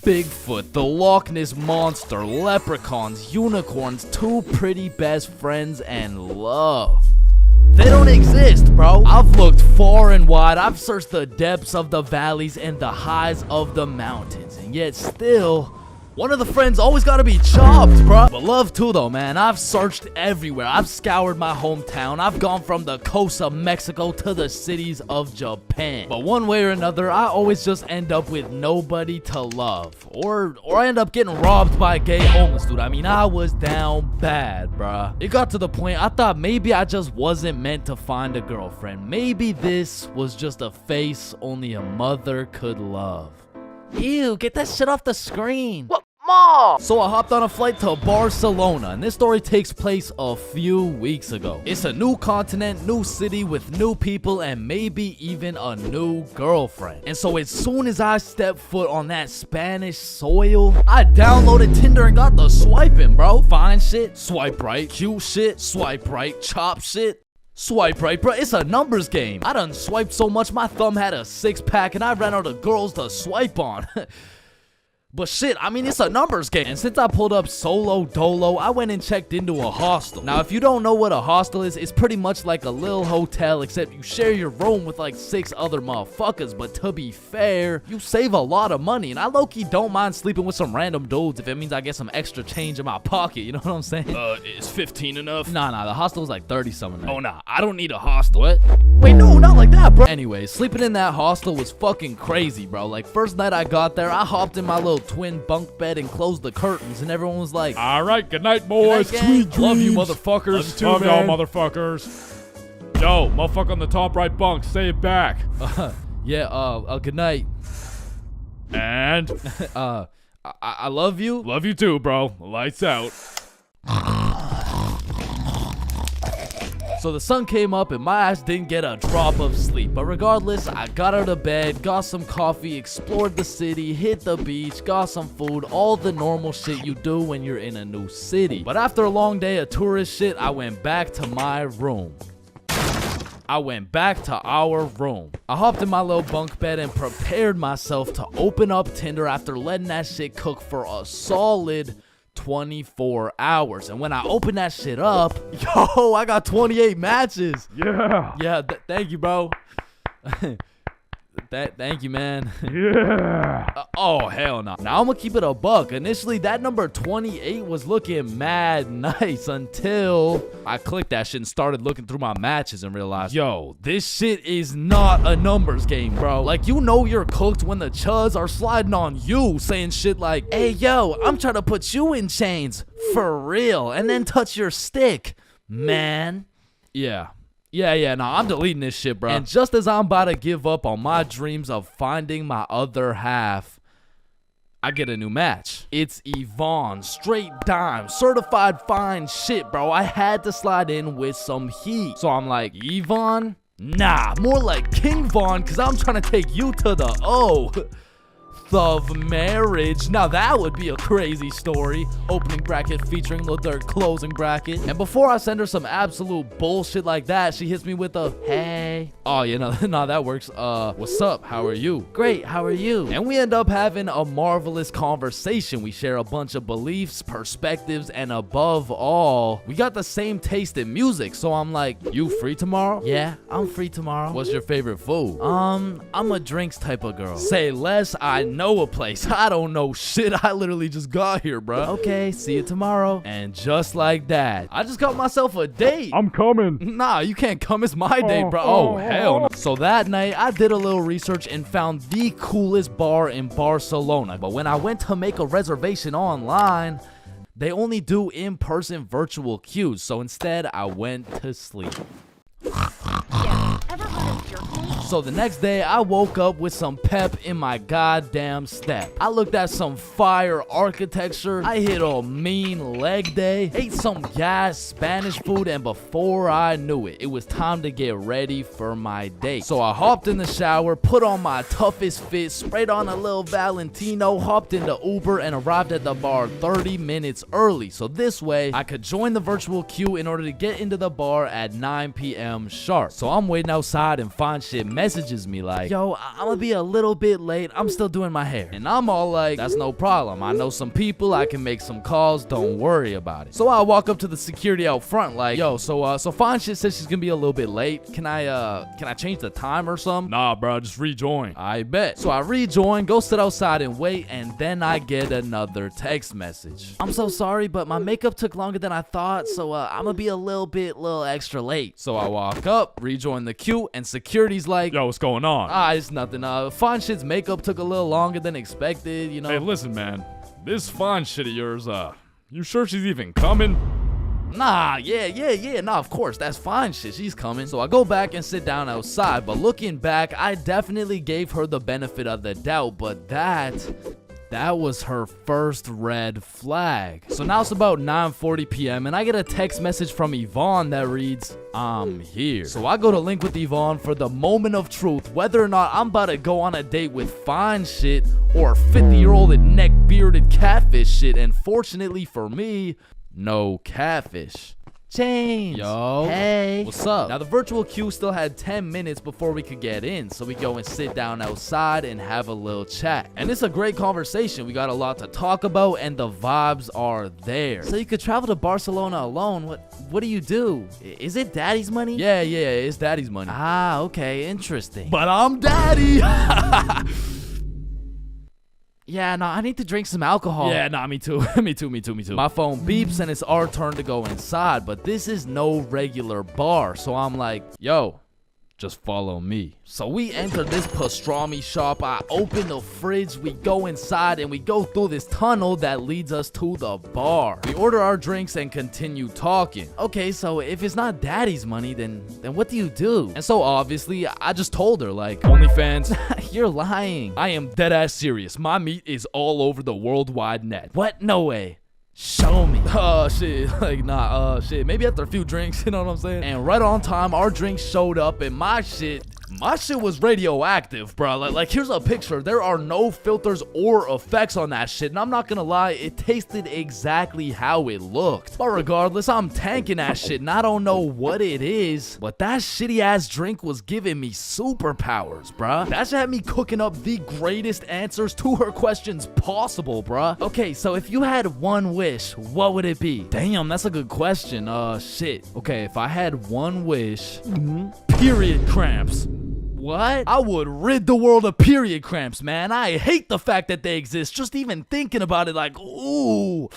Bigfoot, the Loch Ness Monster, leprechauns, unicorns, 2 pretty best friends, and love. They don't exist, bro. I've looked far and wide. I've searched the depths of the valleys and the highs of the mountains. And yet still, One of the friends always gotta be chopped, bro. But love too, though, man. I've searched everywhere. I've scoured my hometown. I've gone from the coast of Mexico to the cities of Japan. But one way or another, I always just end up with nobody to love. Or I end up getting robbed by a gay homeless dude. I mean, I was down bad, bruh. It got to the point I thought maybe I just wasn't meant to find a girlfriend. Maybe this was just a face only a mother could love. Ew, get that shit off the screen. What? Mom! So I hopped on a flight to Barcelona, and this story takes place a few weeks ago. It's a new continent, new city with new people, and maybe even a new girlfriend. And so as soon as I stepped foot on that Spanish soil, I downloaded Tinder and got the swiping, bro. Fine shit, swipe right. Cute shit, swipe right. Chop shit, swipe right, bro. It's a numbers game. I done swiped so much my thumb had a 6-pack and I ran out of girls to swipe on. But shit, I mean, it's a numbers game. And since I pulled up solo dolo, I went and checked into a hostel. Now, if you don't know what a hostel is, it's pretty much like a little hotel, except you share your room with like 6 other motherfuckers. But to be fair, you save a lot of money. And I low-key don't mind sleeping with some random dudes if it means I get some extra change in my pocket. You know what I'm saying? Is 15 enough? Nah, the hostel was like 30-something. Oh, nah, I don't need a hostel. What? Wait, no, not like that, bro. Anyway, sleeping in that hostel was fucking crazy, bro. Like, first night I got there, I hopped in my little twin bunk bed and closed the curtains, and everyone was like, all right, good night, boys. Good night, Sweet dreams. Love you, motherfuckers. Love y'all, motherfuckers. Yo, motherfucker on the top right bunk, say it back. Good night. And? I love you. Love you too, bro. Lights out. So the sun came up and my ass didn't get a drop of sleep. But regardless, I got out of bed, got some coffee, explored the city, hit the beach, got some food, all the normal shit you do when you're in a new city. But after a long day of tourist shit, I went back to my room. I went back to our room. I hopped in my little bunk bed and prepared myself to open up Tinder after letting that shit cook for a solid 24 hours. And when I opened that shit up, yo, I got 28 matches. Yeah. Thank you, bro. Thank you, man. Yeah. Oh, hell no. Now I'm gonna keep it a buck. Initially, that number 28 was looking mad nice until I clicked that shit and started looking through my matches and realized, yo, this shit is not a numbers game, bro. Like, you know you're cooked when the chuds are sliding on you, saying shit like, hey, yo, I'm trying to put you in chains for real, and then touch your stick, man. Yeah, nah, I'm deleting this shit, bro. And just as I'm about to give up on my dreams of finding my other half, I get a new match. It's Yvonne, straight dime, certified fine shit, bro. I had to slide in with some heat. So I'm like, Yvonne? Nah, more like King Von, cause I'm trying to take you to the O of marriage. Now that would be a crazy story. Opening bracket featuring Lil Durk, closing bracket. And before I send her some absolute bullshit like that, she hits me with a, hey. Oh, you know, nah, that works. What's up? How are you? Great, how are you? And we end up having a marvelous conversation. We share a bunch of beliefs, perspectives, and above all, we got the same taste in music. So I'm like, you free tomorrow? Yeah, I'm free tomorrow. What's your favorite food? I'm a drinks type of girl. Say less, I know a place. I don't know shit. I literally just got here, bro. Okay, see you tomorrow. And just like that, I just got myself a date. I'm coming. Nah, you can't come. It's my date, bro. Oh, hell no. So that night, I did a little research and found the coolest bar in Barcelona. But when I went to make a reservation online, they only do in-person virtual queues. So instead, I went to sleep. So the next day, I woke up with some pep in my goddamn step. I looked at some fire architecture. I hit a mean leg day, ate some gas Spanish food, and before I knew it, it was time to get ready for my date. So I hopped in the shower, put on my toughest fit, sprayed on a little Valentino, hopped into Uber, and arrived at the bar 30 minutes early. So this way, I could join the virtual queue in order to get into the bar at 9 p.m. sharp. So I'm waiting outside and find shit messages me like, yo, I'm gonna be a little bit late. I'm still doing my hair. And I'm all like, that's no problem. I know some people. I can make some calls. Don't worry about it. So I walk up to the security out front like, yo, so Fine Shit says she's gonna be a little bit late. Can I change the time or something? Nah, bro, just rejoin. I bet. So I rejoin, go sit outside and wait, and then I get another text message. I'm so sorry, but my makeup took longer than I thought, so I'm gonna be a little extra late. So I walk up, rejoin the queue, and security's like, yo, what's going on? It's nothing. Fine Shit's makeup took a little longer than expected, you know. Hey, listen, man. This Fine Shit of yours, you sure she's even coming? Nah, yeah, nah, of course, that's Fine Shit, she's coming. So I go back and sit down outside, but looking back, I definitely gave her the benefit of the doubt, but that was her first red flag. So now it's about 9:40 p.m. and I get a text message from Yvonne that reads, I'm here. So I go to link with Yvonne for the moment of truth, whether or not I'm about to go on a date with Fine Shit or 50-year-old and neck-bearded catfish shit. And fortunately for me, no catfish. Chains. Yo. Hey. What's up? Now the virtual queue still had 10 minutes before we could get in, so we go and sit down outside and have a little chat. And it's a great conversation. We got a lot to talk about and the vibes are there. So you could travel to Barcelona alone. What do you do? Is it daddy's money? Yeah, it's daddy's money. Ah, okay, interesting. But I'm daddy. Yeah, no, I need to drink some alcohol. Yeah, nah, me too. me too. My phone beeps and it's our turn to go inside, but this is no regular bar. So I'm like, yo, just follow me. So we enter this pastrami shop. I open the fridge, we go inside, and we go through this tunnel that leads us to the bar. We order our drinks and continue talking. Okay, so if it's not daddy's money, then what do you do? And so obviously, I just told her, like, OnlyFans. You're lying. I am dead ass serious. My meat is all over the worldwide net. What? No way. Show me. Oh, shit. Like, nah, shit. Maybe after a few drinks, you know what I'm saying? And right on time, our drinks showed up, and my shit was radioactive, bro. Like, here's a picture. There are no filters or effects on that shit. And I'm not gonna lie, it tasted exactly how it looked. But regardless, I'm tanking that shit, and I don't know what it is, but that shitty ass drink was giving me superpowers, bruh. That shit had me cooking up the greatest answers to her questions possible, bruh. Okay, so if you had one wish, what would it be? Damn, that's a good question. Shit. Okay, if I had one wish, period cramps. What? I would rid the world of period cramps, man. I hate the fact that they exist. Just even thinking about it, like, ooh,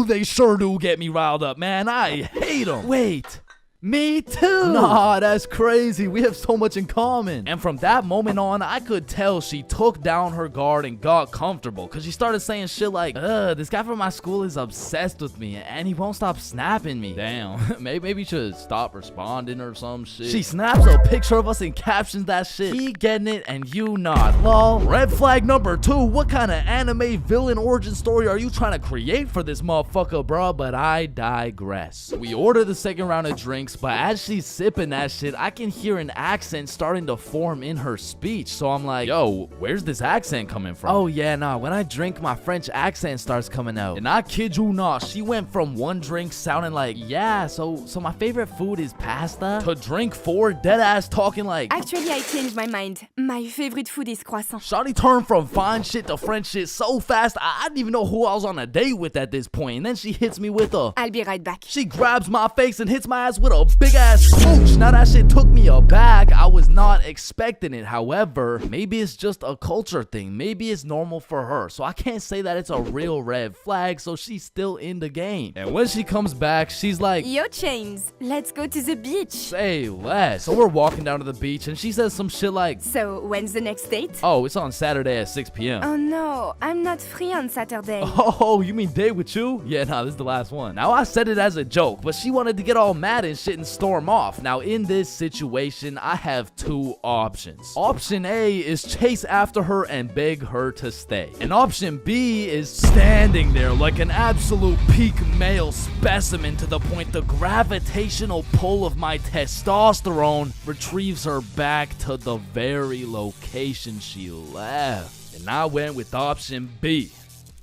they sure do get me riled up, man. I hate them. Wait. Me too. Nah, that's crazy. We have so much in common. And from that moment on, I could tell she took down her guard and got comfortable, because she started saying shit like, this guy from my school is obsessed with me and he won't stop snapping me. Damn, maybe you should stop responding or some shit. She snaps a picture of us and captions that shit. He getting it and you not. Lol. Red flag number 2. What kind of anime villain origin story are you trying to create for this motherfucker, bro? But I digress. We order the second round of drinks, but as she's sipping that shit, I can hear an accent starting to form in her speech. So I'm like, yo, where's this accent coming from? Oh yeah, nah, when I drink, my French accent starts coming out. And I kid you not, she went from one drink sounding like, yeah, so my favorite food is pasta, to drink 4 dead ass talking like, actually I changed my mind. My favorite food is croissant. Shawty turned from Fine Shit to French shit so fast, I didn't even know who I was on a date with at this point. And then she hits me with a, I'll be right back. She grabs my face and hits my ass with a big ass smooch. Now that shit took me aback. I was not expecting it. However, maybe it's just a culture thing. Maybe it's normal for her. So I can't say that it's a real red flag. So she's still in the game. And when she comes back, she's like, yo, Chains, let's go to the beach. Say less. So we're walking down to the beach and she says some shit like, so when's the next date? Oh, it's on Saturday at 6 p.m. Oh no, I'm not free on Saturday. Oh, you mean date with you? Yeah, nah, this is the last one. Now I said it as a joke, but she wanted to get all mad and shit and storm off. Now in this situation, I have 2 options. Option A is chase after her and beg her to stay. And option B is standing there like an absolute peak male specimen to the point the gravitational pull of my testosterone retrieves her back to the very location she left. And I went with option B.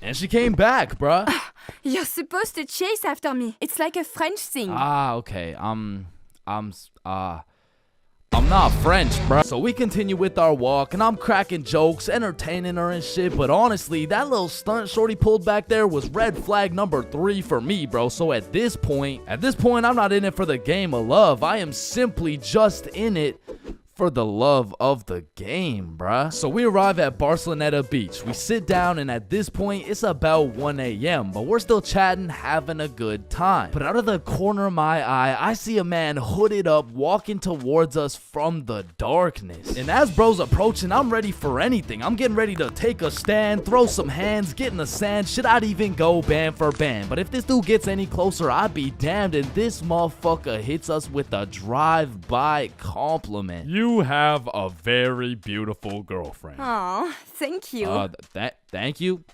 And she came back, bruh. You're supposed to chase after me. It's like a French thing. Ah, okay. I'm not French, bruh. So we continue with our walk, and I'm cracking jokes, entertaining her and shit, but honestly, that little stunt shorty pulled back there was red flag number 3 for me, bro. So at this point, I'm not in it for the game of love. I am simply just in it for the love of the game, bruh. So we arrive at Barceloneta Beach. We sit down, and at this point, it's about 1 a.m., but we're still chatting, having a good time. But out of the corner of my eye, I see a man hooded up walking towards us from the darkness. And as bro's approaching, I'm ready for anything. I'm getting ready to take a stand, throw some hands, get in the sand. Shit, I'd even go band for band. But if this dude gets any closer, I'd be damned. And this motherfucker hits us with a drive-by compliment. You have a very beautiful girlfriend. Oh, thank you. Thank you.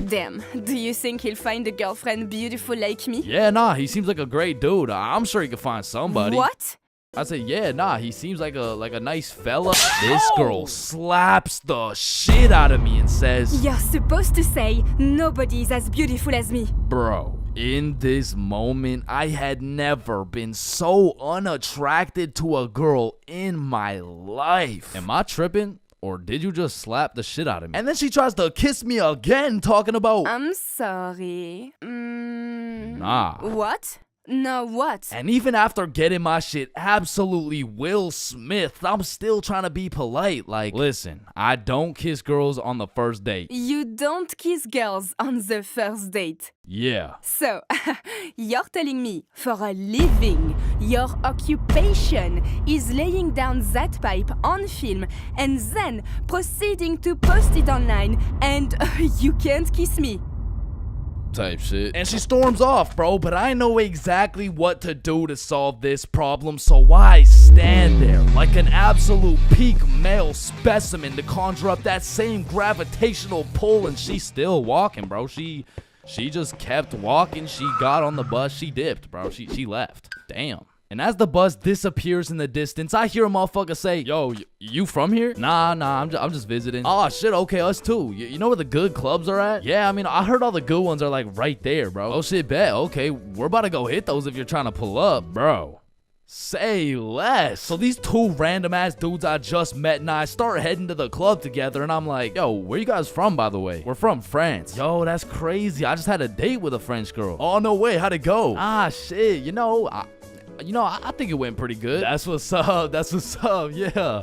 Damn, do you think he'll find a girlfriend beautiful like me? Yeah, nah, he seems like a great dude. I'm sure he could find somebody. What? I said, yeah, nah, he seems like a nice fella. This girl slaps the shit out of me and says, You're supposed to say, nobody's as beautiful as me. Bro, in this moment, I had never been so unattracted to a girl in my life. Am I tripping? Or did you just slap the shit out of me? And then she tries to kiss me again, talking about... I'm sorry. Nah. What? No, what? And even after getting my shit absolutely Will Smith, I'm still trying to be polite. Like, listen, I don't kiss girls on the first date. You don't kiss girls on the first date. Yeah. So, you're telling me, for a living, your occupation is laying down that pipe on film and then proceeding to post it online, and you can't kiss me? Type shit. And she storms off, bro, but I know exactly what to do to solve this problem, so I stand there like an absolute peak male specimen to conjure up that same gravitational pull, and she's still walking, bro. She just kept walking. She got on the bus. She dipped, bro. She left. Damn. And as the bus disappears in the distance, I hear a motherfucker say, yo, you from here? Nah, I'm just visiting. Oh, shit, okay, us too. You know where the good clubs are at? Yeah, I mean, I heard all the good ones are, like, right there, bro. Oh, shit, bet. Okay, we're about to go hit those if you're trying to pull up. Bro, say less. So these two random-ass dudes I just met and I start heading to the club together, and I'm like, yo, where you guys from, by the way? We're from France. Yo, that's crazy. I just had a date with a French girl. Oh, no way. How'd it go? Ah, shit, I think it went pretty good. That's what's up. Yeah.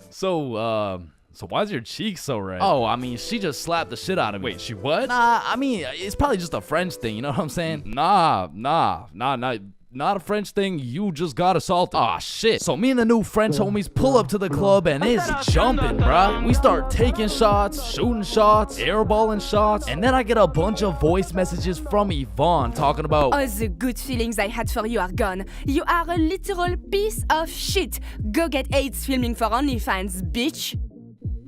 So why's your cheek so red? Oh, I mean, she just slapped the shit out of me. Wait, she what? Nah, I mean, it's probably just a French thing. You know what I'm saying? Nah. Not a French thing. You just got assaulted. Aw, shit. So me and the new French homies pull up to the club and it's jumping, bruh. We start taking shots, shooting shots, airballing shots, and then I get a bunch of voice messages from Yvonne talking about, all the good feelings I had for you are gone. You are a literal piece of shit. Go get AIDS filming for OnlyFans, bitch.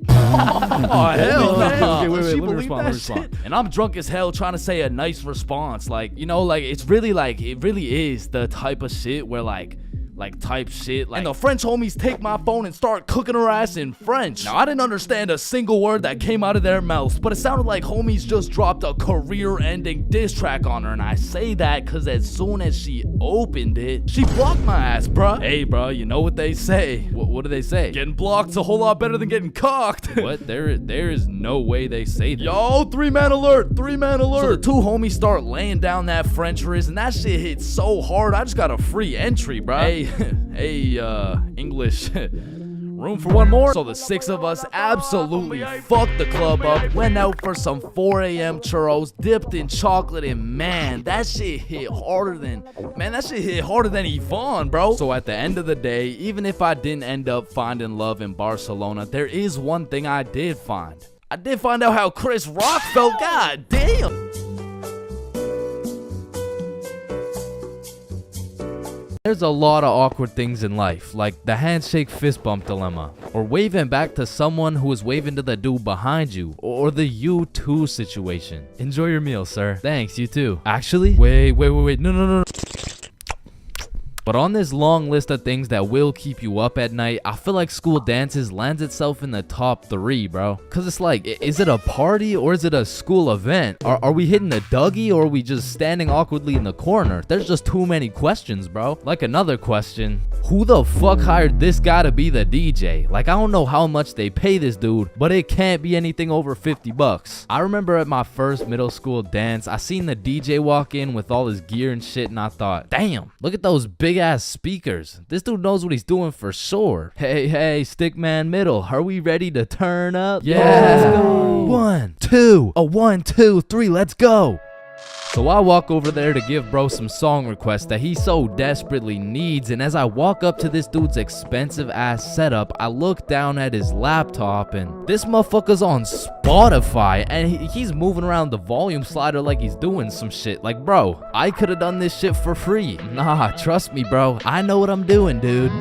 Oh, hell no. Okay, wait, let me respond. And I'm drunk as hell trying to say a nice response. Like, it really is the type of shit where type shit. Like, and the French homies take my phone and start cooking her ass in French. Now, I didn't understand a single word that came out of their mouths, but it sounded like homies just dropped a career-ending diss track on her, and I say that because as soon as she opened it, she blocked my ass, bruh. Hey, bruh, you know what they say. What do they say? Getting blocked's a whole lot better than getting cocked. What? There is no way they say that. Yo, 3-man alert! 3-man alert! So the two homies start laying down that French wrist, and that shit hit so hard, I just got a free entry, bruh. Hey, English, room for one more? So the 6 of us absolutely fucked the club up, went out for some 4 a.m. churros, dipped in chocolate, and man, that shit hit harder than Yvonne, bro. So at the end of the day, even if I didn't end up finding love in Barcelona, there is one thing I did find. I did find out how Chris Rock felt. God damn. There's a lot of awkward things in life, like the handshake fist bump dilemma, or waving back to someone who is waving to the dude behind you, or the you too situation. Enjoy your meal, sir. Thanks, you too. Actually, wait. No. But on this long list of things that will keep you up at night, I feel like school dances lands itself in the top 3, bro. Cause it's like, is it a party or is it a school event? Are we hitting the Dougie or are we just standing awkwardly in the corner? There's just too many questions, bro. Like another question, who the fuck hired this guy to be the DJ? Like, I don't know how much they pay this dude, but it can't be anything over 50 bucks. I remember at my first middle school dance, I seen the DJ walk in with all his gear and shit, and I thought, damn, look at those big ass speakers. This dude knows what he's doing for sure. Hey, Stickman Middle, are we ready to turn up? Yeah, let's go. 1, 2, 1, 2, 3, let's go. So I walk over there to give bro some song requests that he so desperately needs, and as I walk up to this dude's expensive ass setup, I look down at his laptop and this motherfucker's on Spotify and he's moving around the volume slider like he's doing some shit. Like, bro, I could have done this shit for free. Nah, trust me, bro, I know what I'm doing, dude.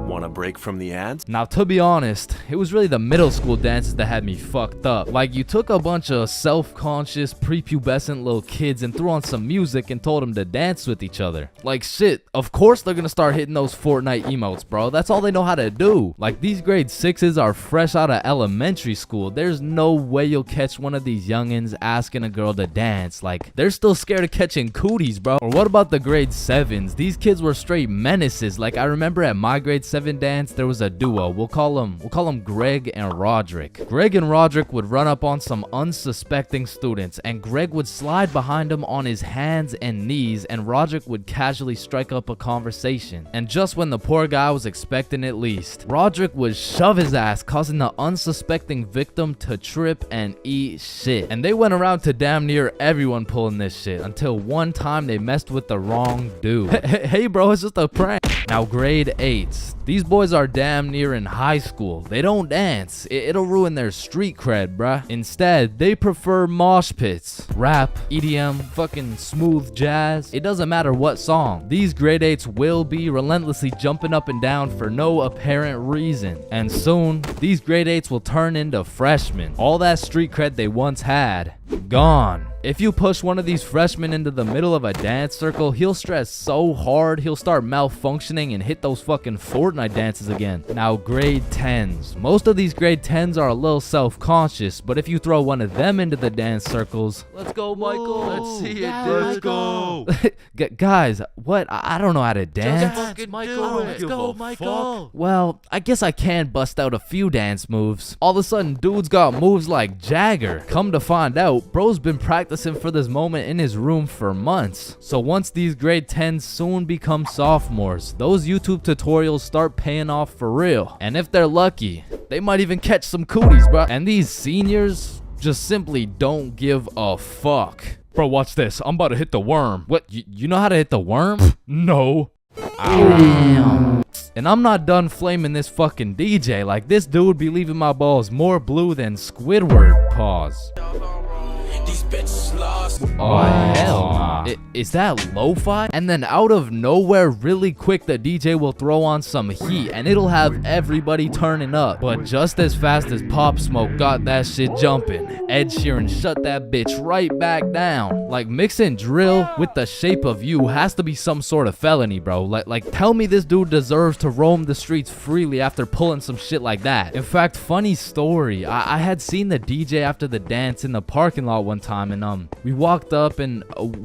Want a break from the ads? Now, to be honest, it was really the middle school dances that had me fucked up. Like, you took a bunch of self-conscious, prepubescent little kids and threw on some music and told them to dance with each other. Like, shit, of course they're gonna start hitting those Fortnite emotes, bro. That's all they know how to do. Like, these grade 6s are fresh out of elementary school. There's no way you'll catch one of these youngins asking a girl to dance. Like, they're still scared of catching cooties, bro. Or what about the grade 7s? These kids were straight menaces. Like, I remember at my grade 7 dance, there was a duo. We'll call them Greg and Roderick. Greg and Roderick would run up on some unsuspecting students, and Greg would slide behind him on his hands and knees, and Roderick would casually strike up a conversation. And just when the poor guy was expecting it least, Roderick would shove his ass, causing the unsuspecting victim to trip and eat shit. And they went around to damn near everyone pulling this shit, until one time they messed with the wrong dude. Hey bro, it's just a prank. Now, grade 8s. These boys are damn near in high school. They don't dance. It'll ruin their street cred, bruh. Instead, they prefer mosh pits, rap, EDM, fucking smooth jazz. It doesn't matter what song. These grade 8s will be relentlessly jumping up and down for no apparent reason. And soon, these grade 8s will turn into freshmen. All that street cred they once had, gone. If you push one of these freshmen into the middle of a dance circle, he'll stress so hard he'll start malfunctioning and hit those fucking Fortnite dances again. Now, grade 10s. Most of these grade 10s are a little self-conscious, but if you throw one of them into the dance circles, let's go, Michael. Let's see it, dude. Let's go. Guys, what? I don't know how to dance. Fucking Michael. Let's go, Michael. Well, I guess I can bust out a few dance moves. All of a sudden, dude's got moves like Jagger. Come to find out, bro's been practicing for this moment in his room for months. So once these grade 10s soon become sophomores, those YouTube tutorials start paying off for real. And if they're lucky, they might even catch some cooties, bro. And these seniors just simply don't give a fuck. Bro, watch this. I'm about to hit the worm. What? You know how to hit the worm? No. Damn. And I'm not done flaming this fucking DJ. Like, this dude be leaving my balls more blue than Squidward. Pause. Oh, hell nah. Is that lo-fi? And then out of nowhere, really quick, the DJ will throw on some heat and it'll have everybody turning up. But just as fast as Pop Smoke got that shit jumping, Ed Sheeran shut that bitch right back down. Like, mixing drill with The Shape of You has to be some sort of felony, bro. Like tell me this dude deserves to roam the streets freely after pulling some shit like that. In fact, funny story, I had seen the DJ after the dance in the parking lot one time, and we walked up and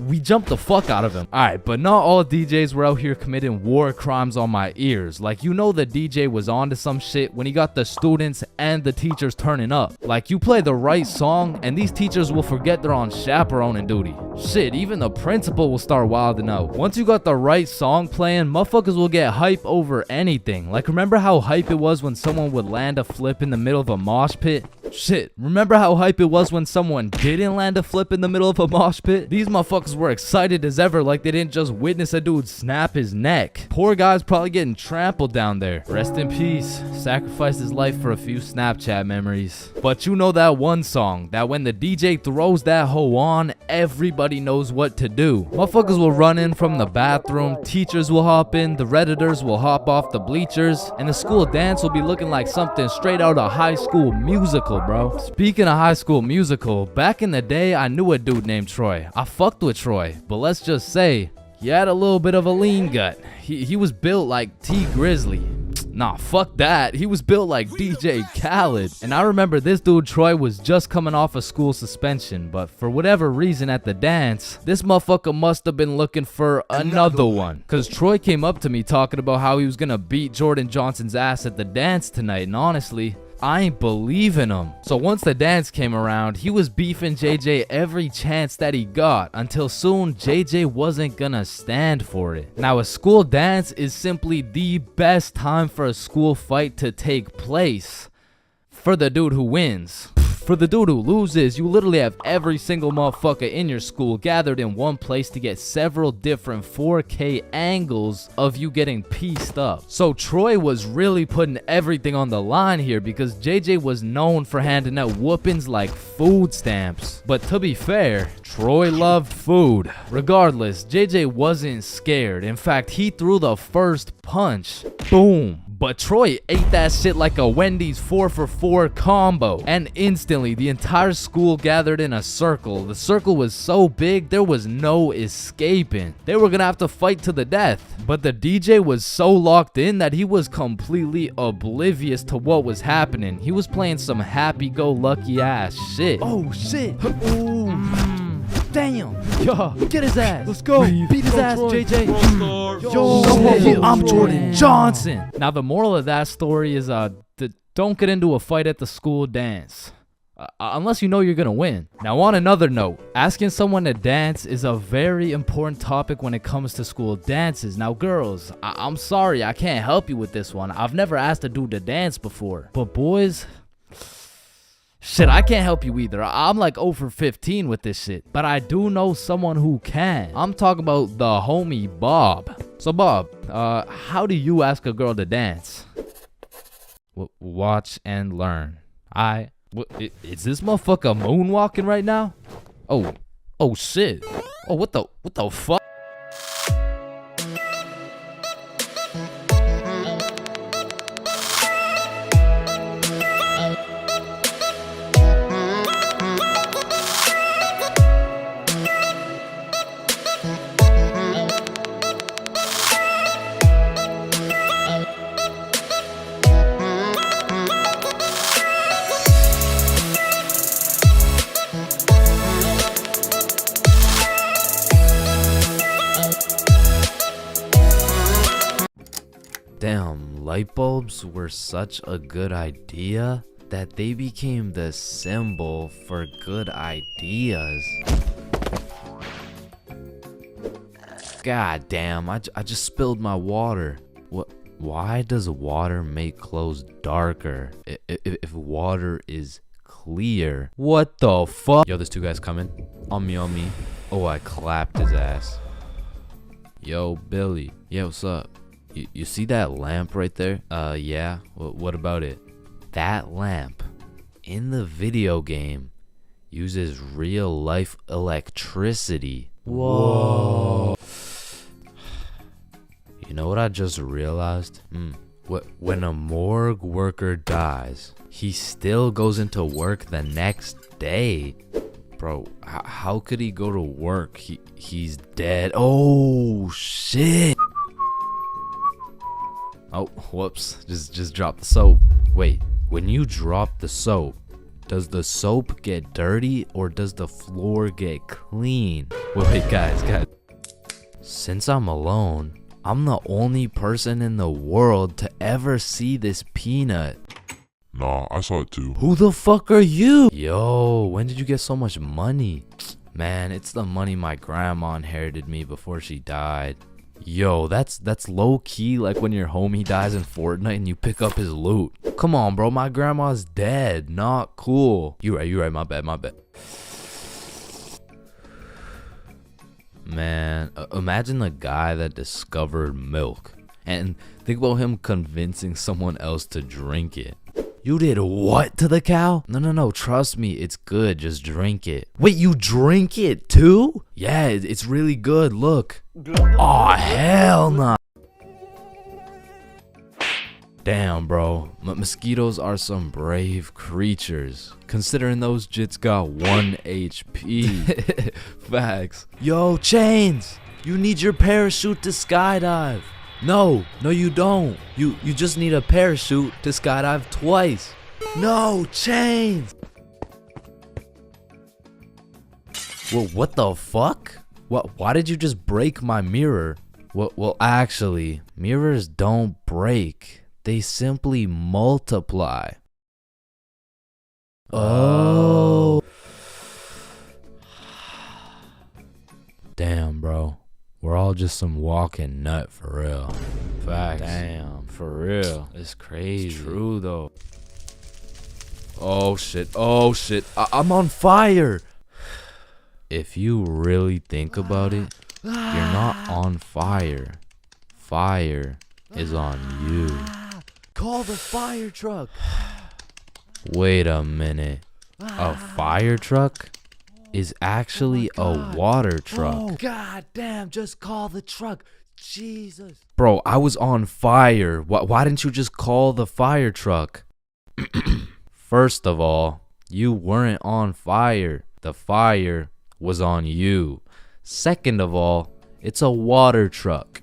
we jumped the fuck out of him. Alright, but not all DJs were out here committing war crimes on my ears. Like, you know, the DJ was onto some shit when he got the students and the teachers turning up. Like, you play the right song and these teachers will forget they're on chaperoning duty. Shit, even the principal will start wilding out. Once you got the right song playing, motherfuckers will get hype over anything. Like, remember how hype it was when someone would land a flip in the middle of a mosh pit? Shit, remember how hype it was when someone didn't land a flip in the middle of a mosh pit? These motherfuckers were excited as ever, like they didn't just witness a dude snap his neck. Poor guy's probably getting trampled down there. Rest in peace. Sacrificed his life for a few Snapchat memories. But you know that one song that when the DJ throws that hoe on, everybody knows what to do. Motherfuckers will run in from the bathroom, teachers will hop in, the Redditors will hop off the bleachers, and the school dance will be looking like something straight out of High School Musical, bro. Speaking of High School Musical, back in the day, I knew a dude named Troy. I fucked with Troy, but let's just say, He had a little bit of a lean gut. He was built like T Grizzly. Nah, fuck that. He was built like DJ Khaled. And I remember this dude, Troy, was just coming off a school suspension. But for whatever reason at the dance, this motherfucker must have been looking for another one. Cause Troy came up to me talking about how he was gonna beat Jordan Johnson's ass at the dance tonight. And honestly, I ain't believing him. So once the dance came around, he was beefing JJ every chance that he got, until soon JJ wasn't gonna stand for it. Now, a school dance is simply the best time for a school fight to take place. For the dude who wins. For the dude who loses, you literally have every single motherfucker in your school gathered in one place to get several different 4K angles of you getting pieced up. So Troy was really putting everything on the line here, because JJ was known for handing out whoopings like food stamps. But to be fair, Troy loved food. Regardless, JJ wasn't scared. In fact, he threw the first punch. Boom. But Troy ate that shit like a Wendy's 4-for-4 combo. And instantly, the entire school gathered in a circle. The circle was so big, there was no escaping. They were gonna have to fight to the death. But the DJ was so locked in that he was completely oblivious to what was happening. He was playing some happy-go-lucky ass shit. Oh shit. Ooh. Damn. Yo, get his ass. Let's go. Beat his ass, JJ. Yo, I'm Jordan Johnson. Now, the moral of that story is don't get into a fight at the school dance. Unless you know you're gonna win. Now, on another note, asking someone to dance is a very important topic when it comes to school dances. Now, girls, I'm sorry, I can't help you with this one. I've never asked a dude to dance before. But boys, shit, I can't help you either. I'm like 0 for 15 with this shit. But I do know someone who can. I'm talking about the homie Bob. So Bob, how do you ask a girl to dance? Watch and learn. Is this motherfucker moonwalking right now? Oh shit. Oh, what the fuck? Damn, light bulbs were such a good idea that they became the symbol for good ideas. God damn, I just spilled my water. Why does water make clothes darker if water is clear? What the fuck? Yo, there's two guys coming. On me. Oh, I clapped his ass. Yo, Billy. Yeah, what's up? You see that lamp right there? Yeah. What about it? That lamp in the video game uses real life electricity. Whoa. You know what I just realized? When a morgue worker dies, he still goes into work the next day. Bro, how could he go to work? He's dead. Oh shit. Oh, whoops. Just dropped the soap. Wait, when you drop the soap, does the soap get dirty or does the floor get clean? Wait, guys. Since I'm alone, I'm the only person in the world to ever see this peanut. Nah, I saw it too. Who the fuck are you? Yo, when did you get so much money? Man, it's the money my grandma inherited me before she died. Yo, that's low-key like when your homie dies in Fortnite and you pick up his loot. Come on, bro, my grandma's dead. Not cool. You right, my bad. Man, imagine the guy that discovered milk. And think about him convincing someone else to drink it. You did what to the cow? No, trust me, it's good, just drink it. Wait, you drink it too? Yeah, it's really good, look. Aw, hell nah. Damn, bro, mosquitoes are some brave creatures, considering those jits got 1 HP. Facts. Yo, Chains, You need your parachute to skydive. No, you don't. You just need a parachute to skydive twice. No, Chains. Well, what the fuck? Why did you just break my mirror? Well, actually, mirrors don't break. They simply multiply. Oh. Damn, bro. We're all just some walking nut for real. Facts. Damn, for real. It's crazy. It's true, though. Oh, shit. I'm on fire. If you really think about it, you're not on fire. Fire is on you. Call the fire truck. Wait a minute. A fire truck is actually a water truck. Oh, god damn, just call the truck. Jesus. Bro, I was on fire. Why didn't you just call the fire truck? First of all, you weren't on fire. The fire was on you. Second of all, it's a water truck.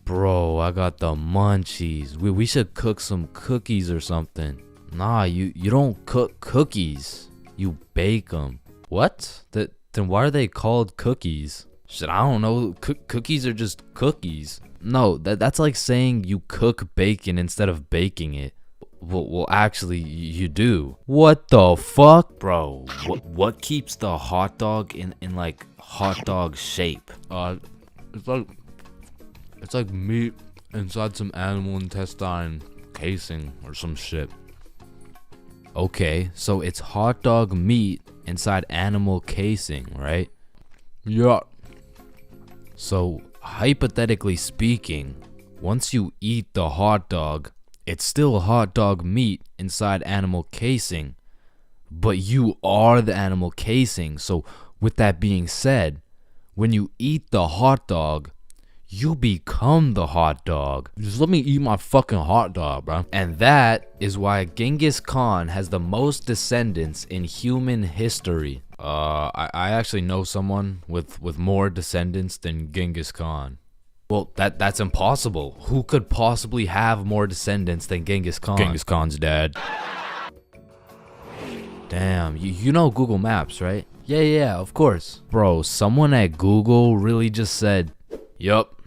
Bro, I got the munchies. We should cook some cookies or something. Nah, you don't cook cookies. You bake them. What? Then why are they called cookies? Shit, I don't know. Cookies are just cookies. No, that's like saying you cook bacon instead of baking it. Well, actually, you do. What the fuck? Bro, what keeps the hot dog in like hot dog shape? It's like meat inside some animal intestine casing or some shit. Okay, so it's hot dog meat inside animal casing, right? Yeah. So, hypothetically speaking, once you eat the hot dog, it's still hot dog meat inside animal casing, but you are the animal casing. So with that being said, when you eat the hot dog, you become the hot dog. Just let me eat my fucking hot dog, bro. And that is why Genghis Khan has the most descendants in human history. I actually know someone with more descendants than Genghis Khan. Well, that's impossible. Who could possibly have more descendants than Genghis Khan? Genghis Khan's dad. Damn, you know Google Maps, right? Yeah, of course. Bro, someone at Google really just said, yup,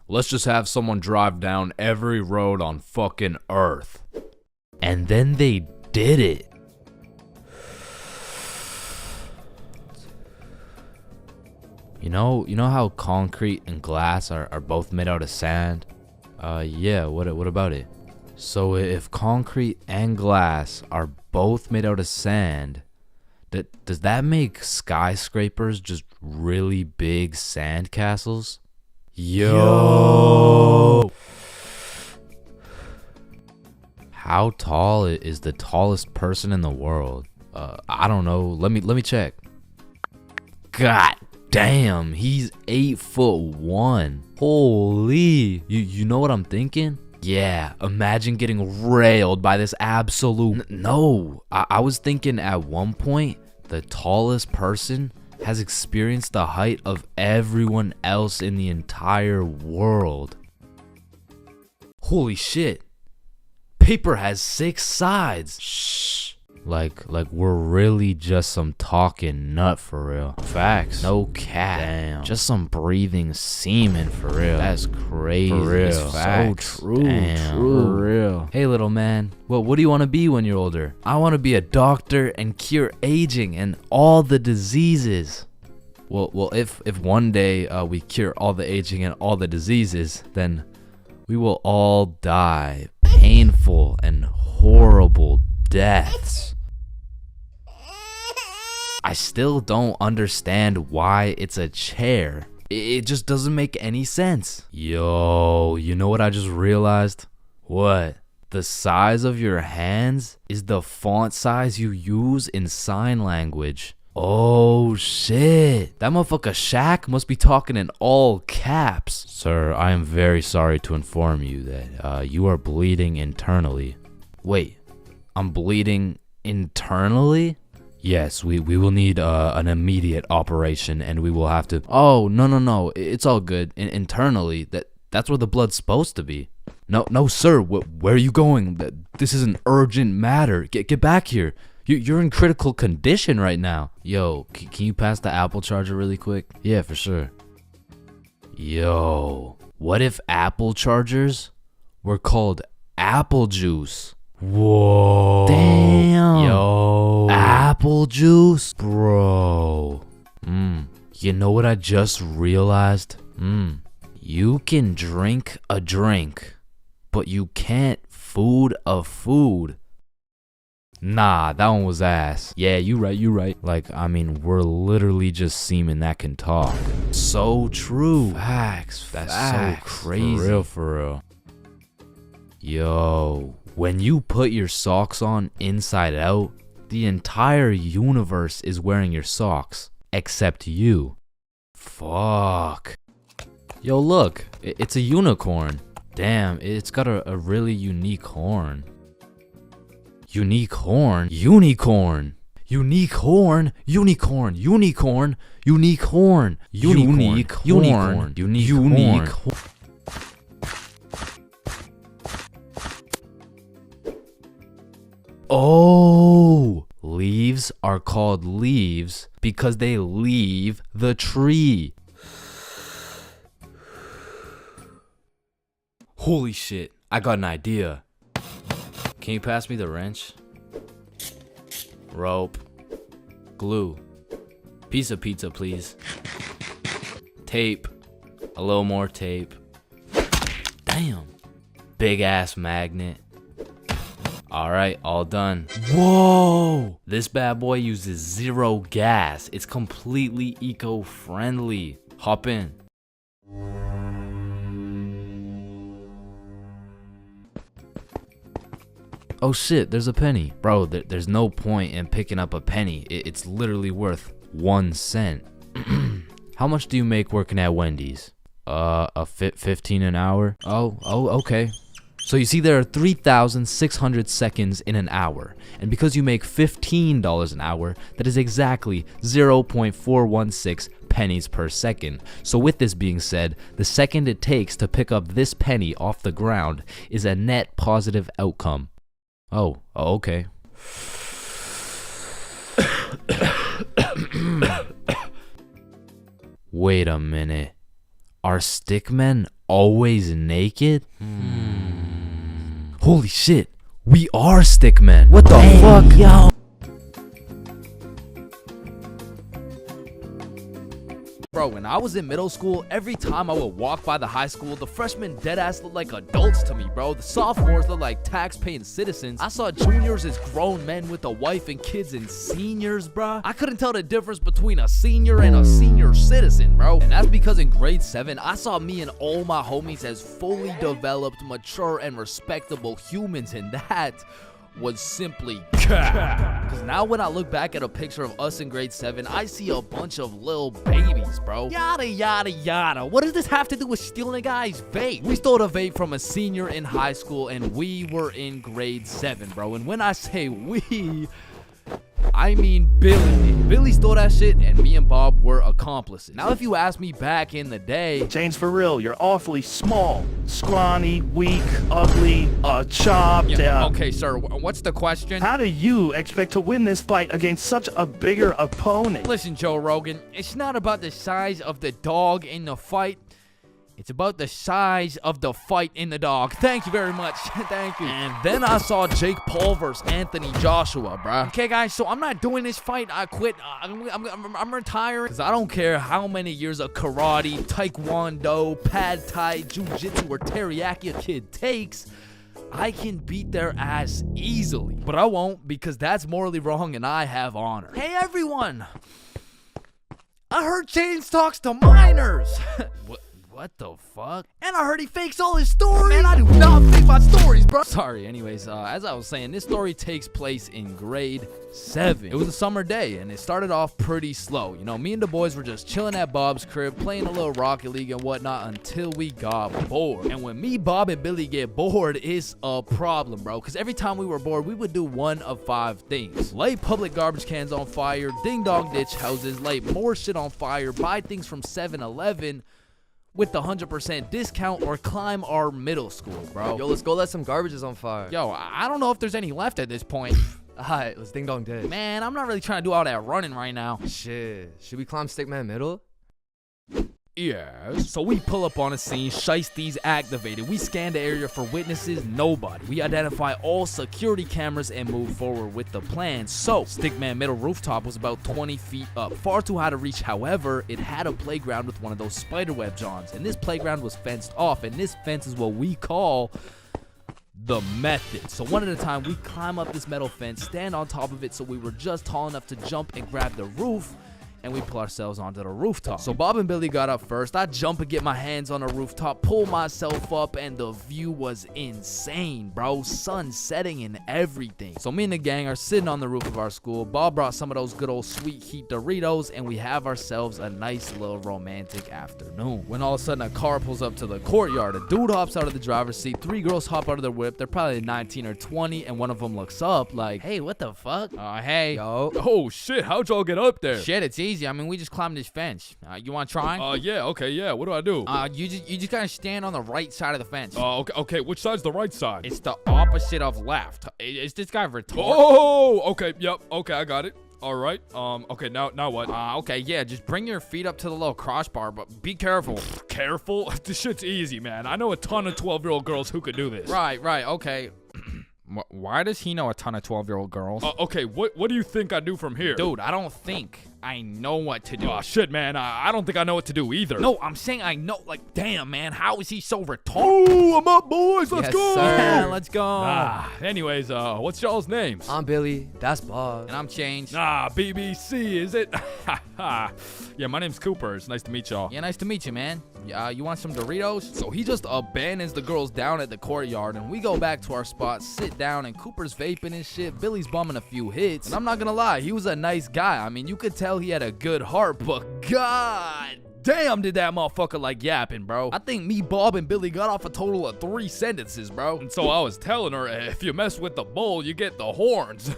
let's just have someone drive down every road on fucking Earth. And then they did it. You know how concrete and glass are both made out of sand? Yeah, what about it? So if concrete and glass are both made out of sand, does that make skyscrapers just really big sand castles? Yo! How tall is the tallest person in the world? I don't know. Let me check. God damn, he's 8'1". Holy, you know what I'm thinking? Yeah, imagine getting railed by this absolute. No, I was thinking at one point the tallest person has experienced the height of everyone else in the entire world. Holy shit. Paper has 6 sides. Shh. Like we're really just some talking nut for real. Facts. No cap. Damn. Just some breathing semen for real. That's crazy. For real. Facts. So true. Damn. True. For real. Hey little man, what do you want to be when you're older? I want to be a doctor and cure aging and all the diseases. Well, if one day we cure all the aging and all the diseases, then we will all die painful and horrible deaths. I still don't understand why it's a chair. It just doesn't make any sense. Yo, you know what I just realized? What? The size of your hands is the font size you use in sign language. Oh shit. That motherfucker Shaq must be talking in all caps. Sir, I am very sorry to inform you that you are bleeding internally. Wait, I'm bleeding internally? Yes, we will need an immediate operation, and we will have to. Oh, no, it's all good. Internally, that's where the blood's supposed to be. No, sir. Where are you going? This is an urgent matter. Get back here. You're in critical condition right now. Yo, can you pass the Apple charger really quick? Yeah, for sure. Yo, what if Apple chargers were called apple juice? Whoa. Damn. Yo. Apple juice? Bro. You know what I just realized? You can drink a drink, but you can't food a food. Nah, that one was ass. Yeah, you right. Like, I mean, we're literally just semen that can talk. So true. Facts. That's so crazy. For real. Yo, when you put your socks on inside out, the entire universe is wearing your socks, except you. Fuck. Yo, look, it's a unicorn. Damn, it's got a really unique horn. Unique horn? Unicorn. Unique horn. Unicorn. Unicorn. Unique horn. Unique horn. Unique horn. Oh, leaves are called leaves because they leave the tree. Holy shit, I got an idea. Can you pass me the wrench? Rope. Glue. Piece of pizza, please. Tape. A little more tape. Damn. Big ass magnet. Alright, all done. Whoa! This bad boy uses 0 gas. It's completely eco-friendly. Hop in. Oh shit, there's a penny. Bro, there's no point in picking up a penny. It's literally worth 1 cent. How much do you make working at Wendy's? 15 an hour? Oh, okay. So you see, there are 3,600 seconds in an hour. And because you make $15 an hour, that is exactly 0.416 pennies per second. So with this being said, the second it takes to pick up this penny off the ground is a net positive outcome. Oh, okay. Wait a minute. Are stickmen always naked? Holy shit, we are stickmen. What the fuck? Yo. Bro, when I was in middle school, every time I would walk by the high school, the freshmen deadass looked like adults to me, bro. The sophomores looked like tax-paying citizens. I saw juniors as grown men with a wife and kids, and seniors, bro. I couldn't tell the difference between a senior and a senior citizen, bro. And that's because in grade 7, I saw me and all my homies as fully developed, mature, and respectable humans, and that was simply cap. Because now when I look back at a picture of us in grade 7, I see a bunch of little babies, bro. Yada, yada, yada. What does this have to do with stealing a guy's vape? We stole a vape from a senior in high school, and we were in grade 7, bro. And when I say we, I mean Billy. Billy stole that shit, and me and Bob were accomplices. Now, if you ask me back in the day, ChainsFR, you're awfully small, scrawny, weak, ugly, chopped. Yeah, okay, sir, what's the question? How do you expect to win this fight against such a bigger opponent? Listen, Joe Rogan, it's not about the size of the dog in the fight. It's about the size of the fight in the dog. Thank you very much. Thank you. And then I saw Jake Paul versus Anthony Joshua, bruh. Okay, guys, so I'm not doing this fight. I quit. I'm retiring. Because I don't care how many years of karate, taekwondo, pad thai, jiu-jitsu, or teriyaki a kid takes. I can beat their ass easily. But I won't, because that's morally wrong and I have honor. Hey, everyone. I heard Chains talks to minors. What? What the fuck? And I heard he fakes all his stories. Man, I do not fake my stories, bro. Sorry, anyways, as I was saying, this story takes place in grade 7. It was a summer day, and it started off pretty slow. You know, me and the boys were just chilling at Bob's crib, playing a little Rocket League and whatnot until we got bored. And when me, Bob, and Billy get bored, it's a problem, bro. Because every time we were bored, we would do one of 5 things. Light public garbage cans on fire, ding-dong ditch houses, light more shit on fire, buy things from 7-Eleven with the 100% discount, or climb our middle school, bro. Yo, let's go let some garbages on fire. Yo, I don't know if there's any left at this point. Alright, let's ding dong ditch. Man, I'm not really trying to do all that running right now. Shit, should we climb Stickman Middle? Yes. So we pull up on a scene, shiesties activated. We scan the area for witnesses, nobody. We identify all security cameras and move forward with the plan. So, Stickman Middle rooftop was about 20 feet up, far too high to reach. However, it had a playground with one of those spiderweb johns, and this playground was fenced off, and this fence is what we call the method. So one at a time, we climb up this metal fence, stand on top of it so we were just tall enough to jump and grab the roof, and we pull ourselves onto the rooftop. So Bob and Billy got up first. I jump and get my hands on the rooftop, pull myself up, and the view was insane, bro. Sun setting and everything. So me and the gang are sitting on the roof of our school. Bob brought some of those good old sweet heat Doritos, and we have ourselves a nice little romantic afternoon. When all of a sudden a car pulls up to the courtyard. A dude hops out of the driver's seat. 3 girls hop out of their whip. They're probably 19 or 20, and one of them looks up like, hey, what the fuck? Hey. Yo. Oh shit, how'd y'all get up there? Shit, it's easy. I mean, we just climbed this fence. You want to try? Yeah, okay, yeah. What do I do? You just gotta stand on the right side of the fence. Okay. Which side's the right side? It's the opposite of left. Is this guy retarded? Oh, okay, yep, okay, I got it. All right. Okay, now what? Okay, yeah, just bring your feet up to the little crossbar, but be careful. Careful? This shit's easy, man. I know a ton of 12-year-old girls who could do this. Right, okay. Why does he know a ton of 12-year-old girls? Okay, what do you think I do from here? Dude, I don't think I know what to do. Oh, shit, man. I don't think I know what to do either. No, I'm saying I know. Like, damn, man. How is he so retarded? Oh, I'm up, boys. Let's go. Sir. Yeah, let's go. Anyways, what's y'all's names? I'm Billy. That's Bob. And I'm Chains. BBC, is it? Yeah, my name's Cooper. It's nice to meet y'all. Yeah, nice to meet you, man. You want some Doritos? So he just abandons the girls down at the courtyard, and we go back to our spot, sit down, and Cooper's vaping and shit. Billy's bumming a few hits, and I'm not gonna lie, he was a nice guy. I mean, you could tell he had a good heart, but God damn, did that motherfucker like yapping, bro. I think me, Bob, and Billy got off a total of 3 sentences, bro. And so I was telling her, if you mess with the bull, you get the horns.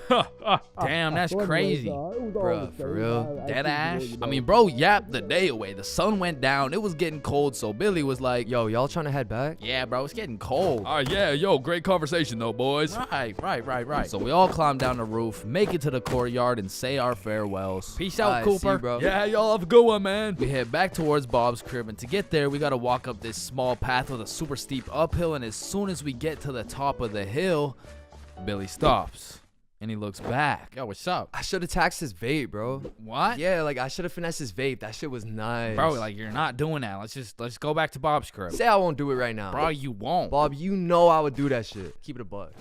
Damn, that's crazy. Bruh, for real? Dead ass? I mean, bro yapped the day away. The sun went down. It was getting cold, so Billy was like, yo, y'all trying to head back? Yeah, bro, it's getting cold. Yeah, yo, great conversation though, boys. Right. So we all climb down the roof, make it to the courtyard, and say our farewells. Peace out, Cooper. See you, bro. Yeah, y'all have a good one, man. We head back towards Bob's crib, and to get there, we gotta walk up this small path with a super steep uphill, and as soon as we get to the top of the hill, Billy stops. And he looks back. Yo, what's up? I should have taxed his vape, bro. What? Yeah, like I should have finessed his vape. That shit was nice. Bro, like you're not doing that. Let's go back to Bob's crib. Say I won't do it right now. Bro, you won't. Bob, you know I would do that shit. Keep it a buck.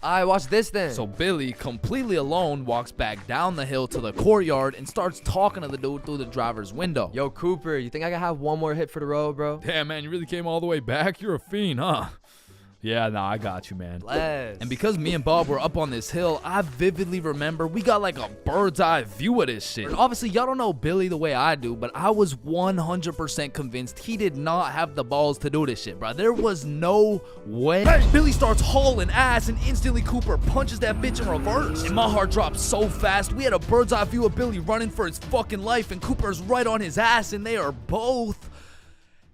Alright, watch this then. So Billy, completely alone, walks back down the hill to the courtyard and starts talking to the dude through the driver's window. Yo, Cooper, you think I can have one more hit for the road, bro? Damn, man, you really came all the way back? You're a fiend, huh? Yeah, nah, I got you, man. Bless. And because me and Bob were up on this hill, I vividly remember we got like a bird's eye view of this shit. And obviously, y'all don't know Billy the way I do, but I was 100% convinced he did not have the balls to do this shit, bro. There was no way. Hey, Billy starts hauling ass, and instantly Cooper punches that bitch in reverse. And my heart dropped so fast. We had a bird's eye view of Billy running for his fucking life, and Cooper's right on his ass, and they are both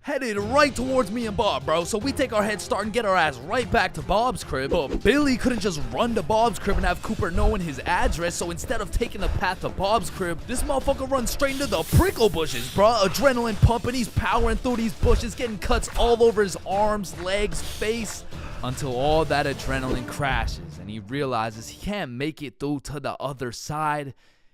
headed right towards me and Bob, bro. So we take our head start and get our ass right back to Bob's crib. But Billy couldn't just run to Bob's crib and have Cooper knowing his address. So instead of taking the path to Bob's crib, this motherfucker runs straight into the prickle bushes, bro. Adrenaline pumping. He's powering through these bushes, getting cuts all over his arms, legs, face, until all that adrenaline crashes and he realizes he can't make it through to the other side.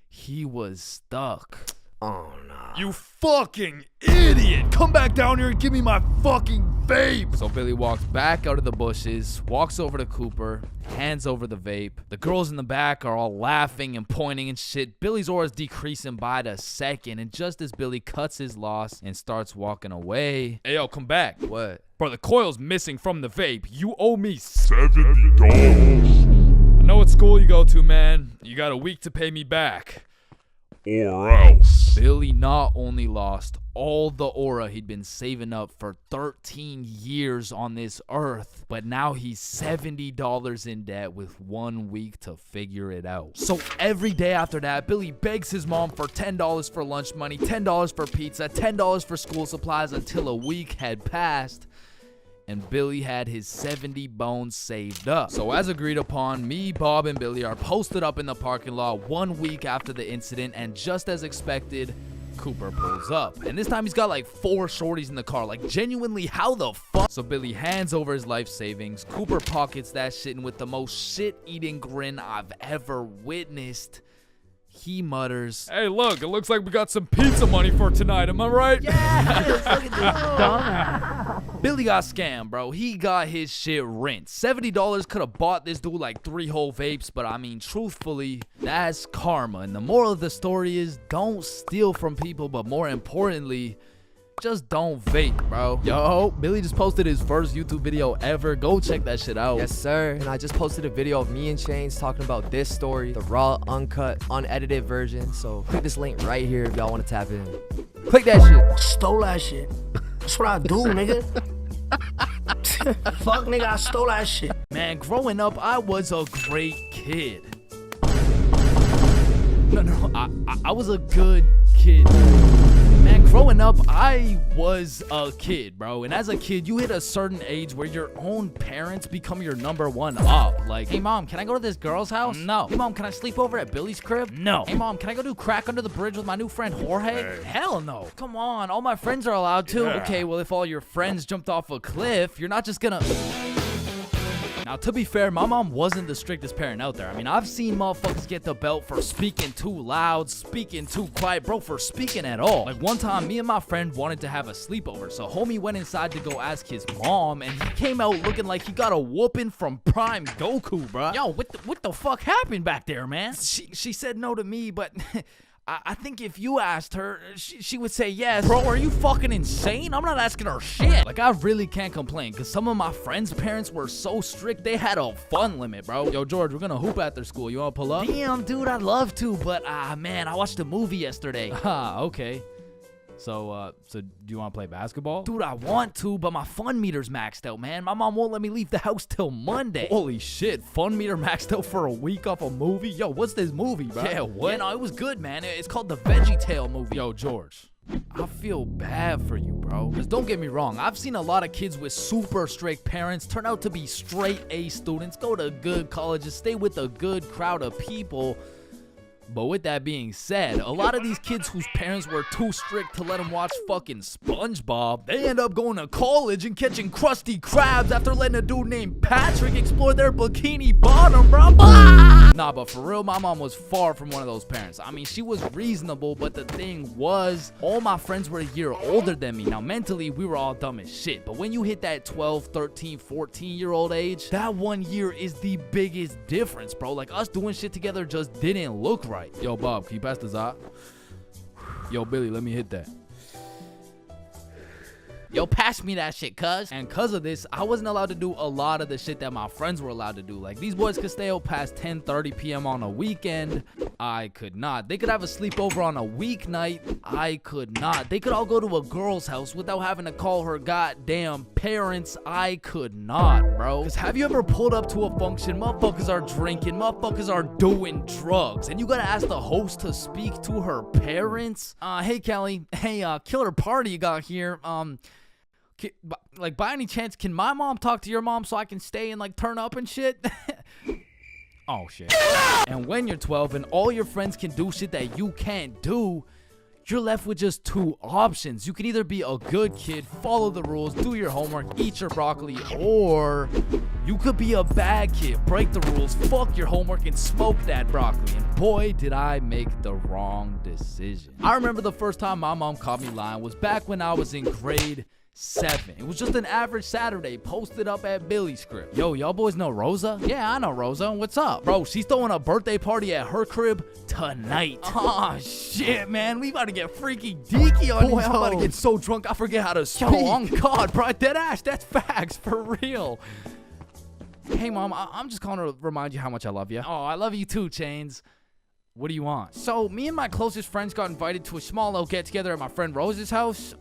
He was stuck. Oh, nah. You fucking idiot! Come back down here and give me my fucking vape! So Billy walks back out of the bushes, walks over to Cooper, hands over the vape. The girls in the back are all laughing and pointing and shit. Billy's aura's decreasing by the second, and just as Billy cuts his loss and starts walking away... Hey, yo, come back. What? Bro, the coil's missing from the vape. You owe me $70. I know what school you go to, man. You got a week to pay me back. Or else. Billy not only lost all the aura he'd been saving up for 13 years on this earth, but now he's $70 in debt with 1 week to figure it out. So every day after that, Billy begs his mom for $10 for lunch money, $10 for pizza, $10 for school supplies until a week had passed. And Billy had his 70 bones saved up. So as agreed upon, me, Bob, and Billy are posted up in the parking lot 1 week after the incident, and just as expected, Cooper pulls up. And this time he's got like 4 shorties in the car. Like, genuinely, how the fuck? So Billy hands over his life savings. Cooper pockets that shit, and with the most shit-eating grin I've ever witnessed, he mutters, "Hey, look, it looks like we got some pizza money for tonight, am I right?" Yes, look at this dumbass. Billy got scammed, bro. He got his shit rinsed. $70 could have bought this dude like 3 whole vapes, but I mean, truthfully, that's karma. And the moral of the story is, don't steal from people, but more importantly, just don't vape, bro. Yo, Billy just posted his first YouTube video ever. Go check that shit out. Yes, sir. And I just posted a video of me and Chains talking about this story, the raw, uncut, unedited version. So click this link right here if y'all want to tap in. Click that shit. Stole that shit. That's what I do, nigga. Fuck, nigga, I stole that shit. Man, growing up, I was a great kid. No, I was a good kid. Man, growing up, I was a kid, bro. And as a kid, you hit a certain age where your own parents become your #1 up. Like, hey, mom, can I go to this girl's house? No. Hey, mom, can I sleep over at Billy's crib? No. Hey, mom, can I go do crack under the bridge with my new friend Jorge? Hell no. Come on, all my friends are allowed to. Yeah. Okay, well, if all your friends jumped off a cliff, you're not just gonna... Now, to be fair, my mom wasn't the strictest parent out there. I mean, I've seen motherfuckers get the belt for speaking too loud, speaking too quiet, bro, for speaking at all. Like, one time, me and my friend wanted to have a sleepover, so homie went inside to go ask his mom, and he came out looking like he got a whooping from Prime Goku, bro. Yo, what the fuck happened back there, man? She said no to me, but... I think if you asked her, she would say yes. Bro, are you fucking insane? I'm not asking her shit. Like, I really can't complain, because some of my friends' parents were so strict, they had a fun limit, bro. Yo, George, we're gonna hoop after school. You wanna pull up? Damn, dude, I'd love to, but, man, I watched a movie yesterday. Okay. So do you want to play basketball? Dude, I want to, but my fun meter's maxed out, man. My mom won't let me leave the house till Monday. Holy shit, fun meter maxed out for a week off a movie? Yo, what's this movie, bro? Yeah, what? Yeah, no, it was good, man. It's called the Veggie Tale movie. Yo, George, I feel bad for you, bro. Because don't get me wrong, I've seen a lot of kids with super strict parents turn out to be straight A students, go to good colleges, stay with a good crowd of people. But with that being said, a lot of these kids whose parents were too strict to let them watch fucking SpongeBob, they end up going to college and catching Krusty Krabs after letting a dude named Patrick explore their bikini bottom, bro. Nah, but for real, my mom was far from one of those parents. I mean, she was reasonable, but the thing was, all my friends were a year older than me. Now, mentally, we were all dumb as shit. But when you hit that 12, 13, 14-year-old age, that 1 year is the biggest difference, bro. Like, us doing shit together just didn't look right. Yo, Bob, can you pass the Zot? Yo, Billy, let me hit that. Yo, pass me that shit, cuz. And cuz of this, I wasn't allowed to do a lot of the shit that my friends were allowed to do. Like, these boys could stay out past 10:30 p.m. on a weekend. I could not. They could have a sleepover on a weeknight. I could not. They could all go to a girl's house without having to call her goddamn parents. I could not, bro. Because have you ever pulled up to a function, motherfuckers are drinking, motherfuckers are doing drugs, and you gotta ask the host to speak to her parents? Hey, Kelly. Hey, killer party you got here. Like, by any chance, can my mom talk to your mom so I can stay and, like, turn up and shit? Oh, shit. And when you're 12 and all your friends can do shit that you can't do, you're left with just two options. You can either be a good kid, follow the rules, do your homework, eat your broccoli, or you could be a bad kid, break the rules, fuck your homework, and smoke that broccoli. And boy, did I make the wrong decision. I remember the first time my mom caught me lying was back when I was in grade 7. It was just an average Saturday posted up at Billy's crib. Yo, y'all boys know Rosa? Yeah, I know Rosa. What's up? Bro, she's throwing a birthday party at her crib tonight. Oh, shit, man. We about to get freaky deaky on these. I'm about to get so drunk I forget how to speak. Yo, on God, bro. Dead ass. That's facts. For real. Hey, Mom, I'm just calling to remind you how much I love you. Oh, I love you too, Chains. What do you want? So, me and my closest friends got invited to a small little get-together at my friend Rose's house.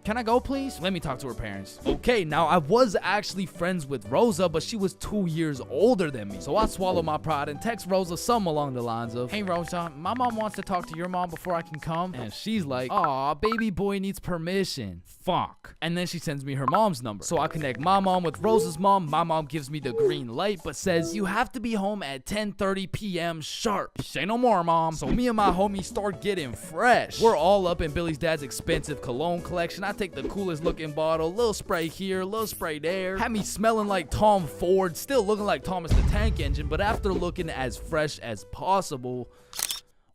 Can I go, please? Let me talk to her parents. Okay, now I was actually friends with Rosa, but she was 2 years older than me. So I swallowed my pride and text Rosa something along the lines of, hey, Rosa, my mom wants to talk to your mom before I can come. And she's like, aw, baby boy needs permission. Fuck. And then she sends me her mom's number. So I connect my mom with Rosa's mom. My mom gives me the green light, but says, you have to be home at 10:30 p.m. sharp. Say no more, Mom. So me and my homies start getting fresh. We're all up in Billy's dad's expensive cologne collection. I take the coolest looking bottle, little spray here, little spray there. Had me smelling like Tom Ford, still looking like Thomas the Tank Engine, but after looking as fresh as possible,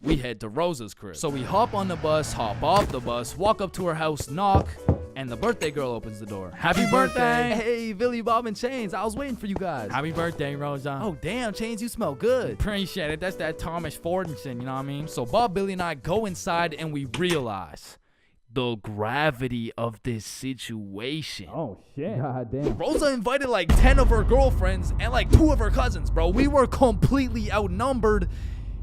we head to Rosa's crib. So we hop on the bus, hop off the bus, walk up to her house, knock, and the birthday girl opens the door. Happy birthday! Hey, Billy, Bob, and Chains. I was waiting for you guys. Happy birthday, Rosa. Oh, damn, Chains, you smell good. Appreciate it. That's that Thomas Fordinson, you know what I mean? So Bob, Billy, and I go inside, and we realize the gravity of this situation. Oh, shit. God damn. Rosa invited like 10 of her girlfriends and like 2 of her cousins, bro. We were completely outnumbered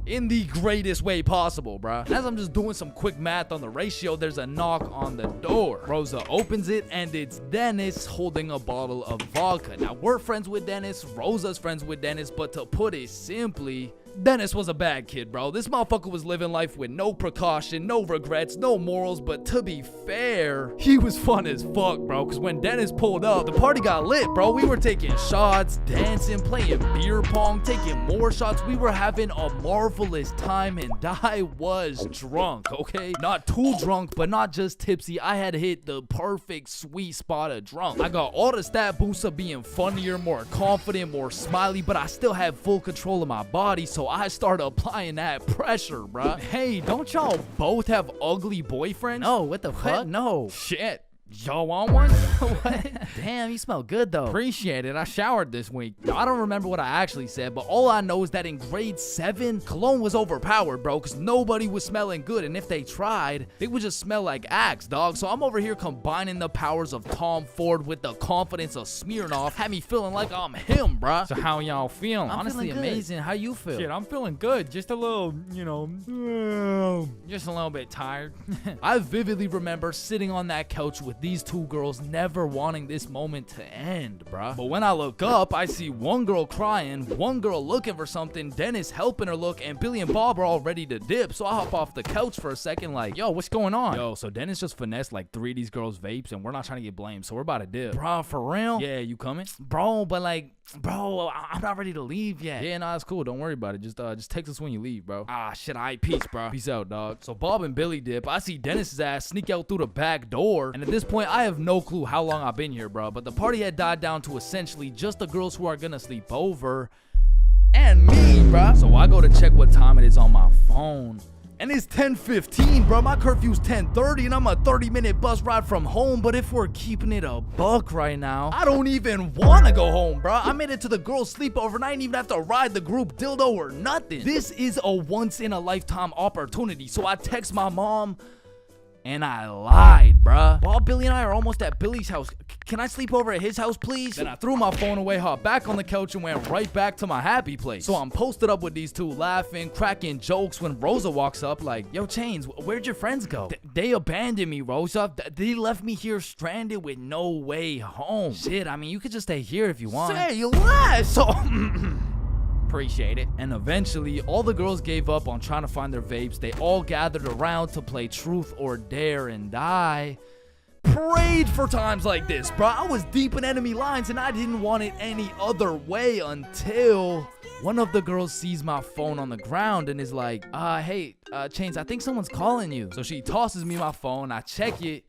in the greatest way possible, bruh. As I'm just doing some quick math on the ratio, there's a knock on the door. Rosa opens it, and it's Dennis holding a bottle of vodka. Now, we're friends with Dennis, Rosa's friends with Dennis, but to put it simply, Dennis was a bad kid, bro. This motherfucker was living life with no precaution, no regrets, no morals, but to be fair, he was fun as fuck, bro, because when Dennis pulled up, the party got lit, bro. We were taking shots, dancing, playing beer pong, taking more shots. We were having a marvelous time, and I was drunk, okay? Not too drunk, but not just tipsy. I had hit the perfect sweet spot of drunk. I got all the stat boosts of being funnier, more confident, more smiley, but I still had full control of my body, so I started applying that pressure, bruh. Hey, don't y'all both have ugly boyfriends? No, what the fuck? No. Shit. Y'all want one? What? Damn, you smell good though. Appreciate it. I showered this week. Now, I don't remember what I actually said, but all I know is that in grade 7, cologne was overpowered, bro, because nobody was smelling good, and if they tried, they would just smell like Axe, dog. So I'm over here combining the powers of Tom Ford with the confidence of Smirnoff. Had me feeling like I'm him, bruh. So how y'all feeling? Honestly, amazing. How you feel? Shit, I'm feeling good. Just a little, just a little bit tired. I vividly remember sitting on that couch with these 2 girls, never wanting this moment to end, bruh. But when I look up, I see one girl crying, one girl looking for something, Dennis helping her look, and Billy and Bob are all ready to dip. So I hop off the couch for a second like, yo, what's going on? Yo, so Dennis just finessed like 3 of these girls' vapes, and we're not trying to get blamed, so we're about to dip. Bro, for real? Yeah, you coming? Bro, but like, bro, I'm not ready to leave yet. Yeah, nah, it's cool. Don't worry about it. Just text us when you leave, bro. Ah, shit, alright, peace, bro. Peace out, dog. So Bob and Billy dip. I see Dennis's ass sneak out through the back door, and at this point, I have no clue how long I've been here, bro. But the party had died down to essentially just the girls who are gonna sleep over and me, bro. So I go to check what time it is on my phone, and it's 10:15, bro. My curfew's 10:30, and I'm a 30-minute bus ride from home. But if we're keeping it a buck right now, I don't even want to go home, bro. I made it to the girls' sleepover, and I didn't even have to ride the group dildo or nothing. This is a once-in-a-lifetime opportunity. So I text my mom, and I lied, bruh. Bob, Billy, and I are almost at Billy's house. Can I sleep over at his house, please? Then I threw my phone away, hopped back on the couch, and went right back to my happy place. So I'm posted up with these 2, laughing, cracking jokes, when Rosa walks up like, yo, Chains, where'd your friends go? They abandoned me, Rosa. They left me here stranded with no way home. Shit, I mean, you could just stay here if you want. Say less! So... Appreciate it. And eventually, all the girls gave up on trying to find their vapes. They all gathered around to play truth or dare, and I prayed for times like this, bro. I was deep in enemy lines and I didn't want it any other way until one of the girls sees my phone on the ground and is like, hey, Chains, I think someone's calling you. So she tosses me my phone, I check it,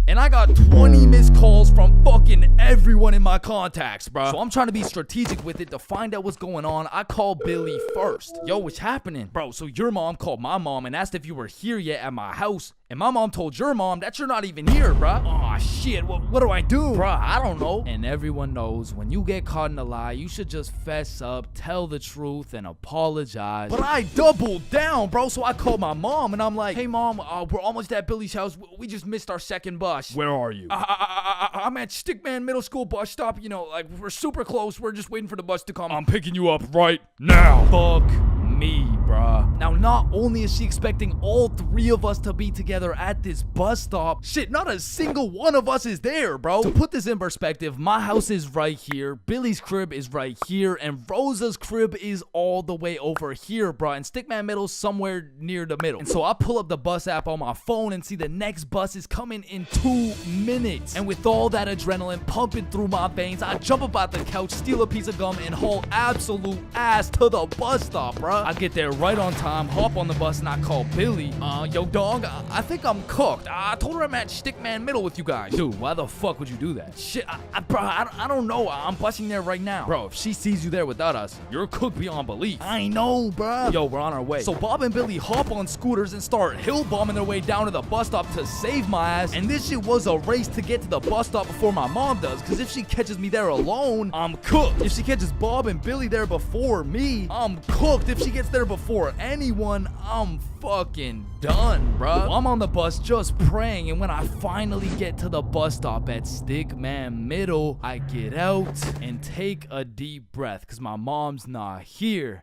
and I got 20 missed calls from fucking everyone in my contacts, bro. So I'm trying to be strategic with it to find out what's going on. I call Billy first. Yo, what's happening? Bro, so your mom called my mom and asked if you were here yet at my house. And my mom told your mom that you're not even here, bruh. Aw, shit, what do I do? Bruh, I don't know. And everyone knows when you get caught in a lie, you should just fess up, tell the truth, and apologize. But I doubled down, bro, so I called my mom, and I'm like, hey, mom, we're almost at Billy's house. We just missed our second bus. Where are you? I'm at Stickman Middle School bus stop. You know, like, we're super close. We're just waiting for the bus to come. I'm picking you up right now. Fuck me, bruh. Now, not only is she expecting all three of us to be together at this bus stop, shit, not a single one of us is there, bro. To put this in perspective, my house is right here, Billy's crib is right here, and Rosa's crib is all the way over here, bro. And Stickman Middle's somewhere near the middle. And so I pull up the bus app on my phone and see the next bus is coming in 2 minutes. And with all that adrenaline pumping through my veins, I jump up out the couch, steal a piece of gum, and haul absolute ass to the bus stop, bro. I get there right on time, hop on the bus, and I call Billy. Yo, dog, I think I'm cooked. I told her I'm at Stickman Middle with you guys. Dude, why the fuck would you do that? Shit, bro, I don't know. I'm busting there right now. Bro, if she sees you there without us, you're cooked beyond belief. I know, bro. Yo, we're on our way. So Bob and Billy hop on scooters and start hill bombing their way down to the bus stop to save my ass. And this shit was a race to get to the bus stop before my mom does, because if she catches me there alone, I'm cooked. If she catches Bob and Billy there before me, I'm cooked. If she gets there before anyone, I'm fucking done, bruh. I'm on the bus just praying, and when I finally get to the bus stop at Stickman Middle, I get out and take a deep breath because my mom's not here.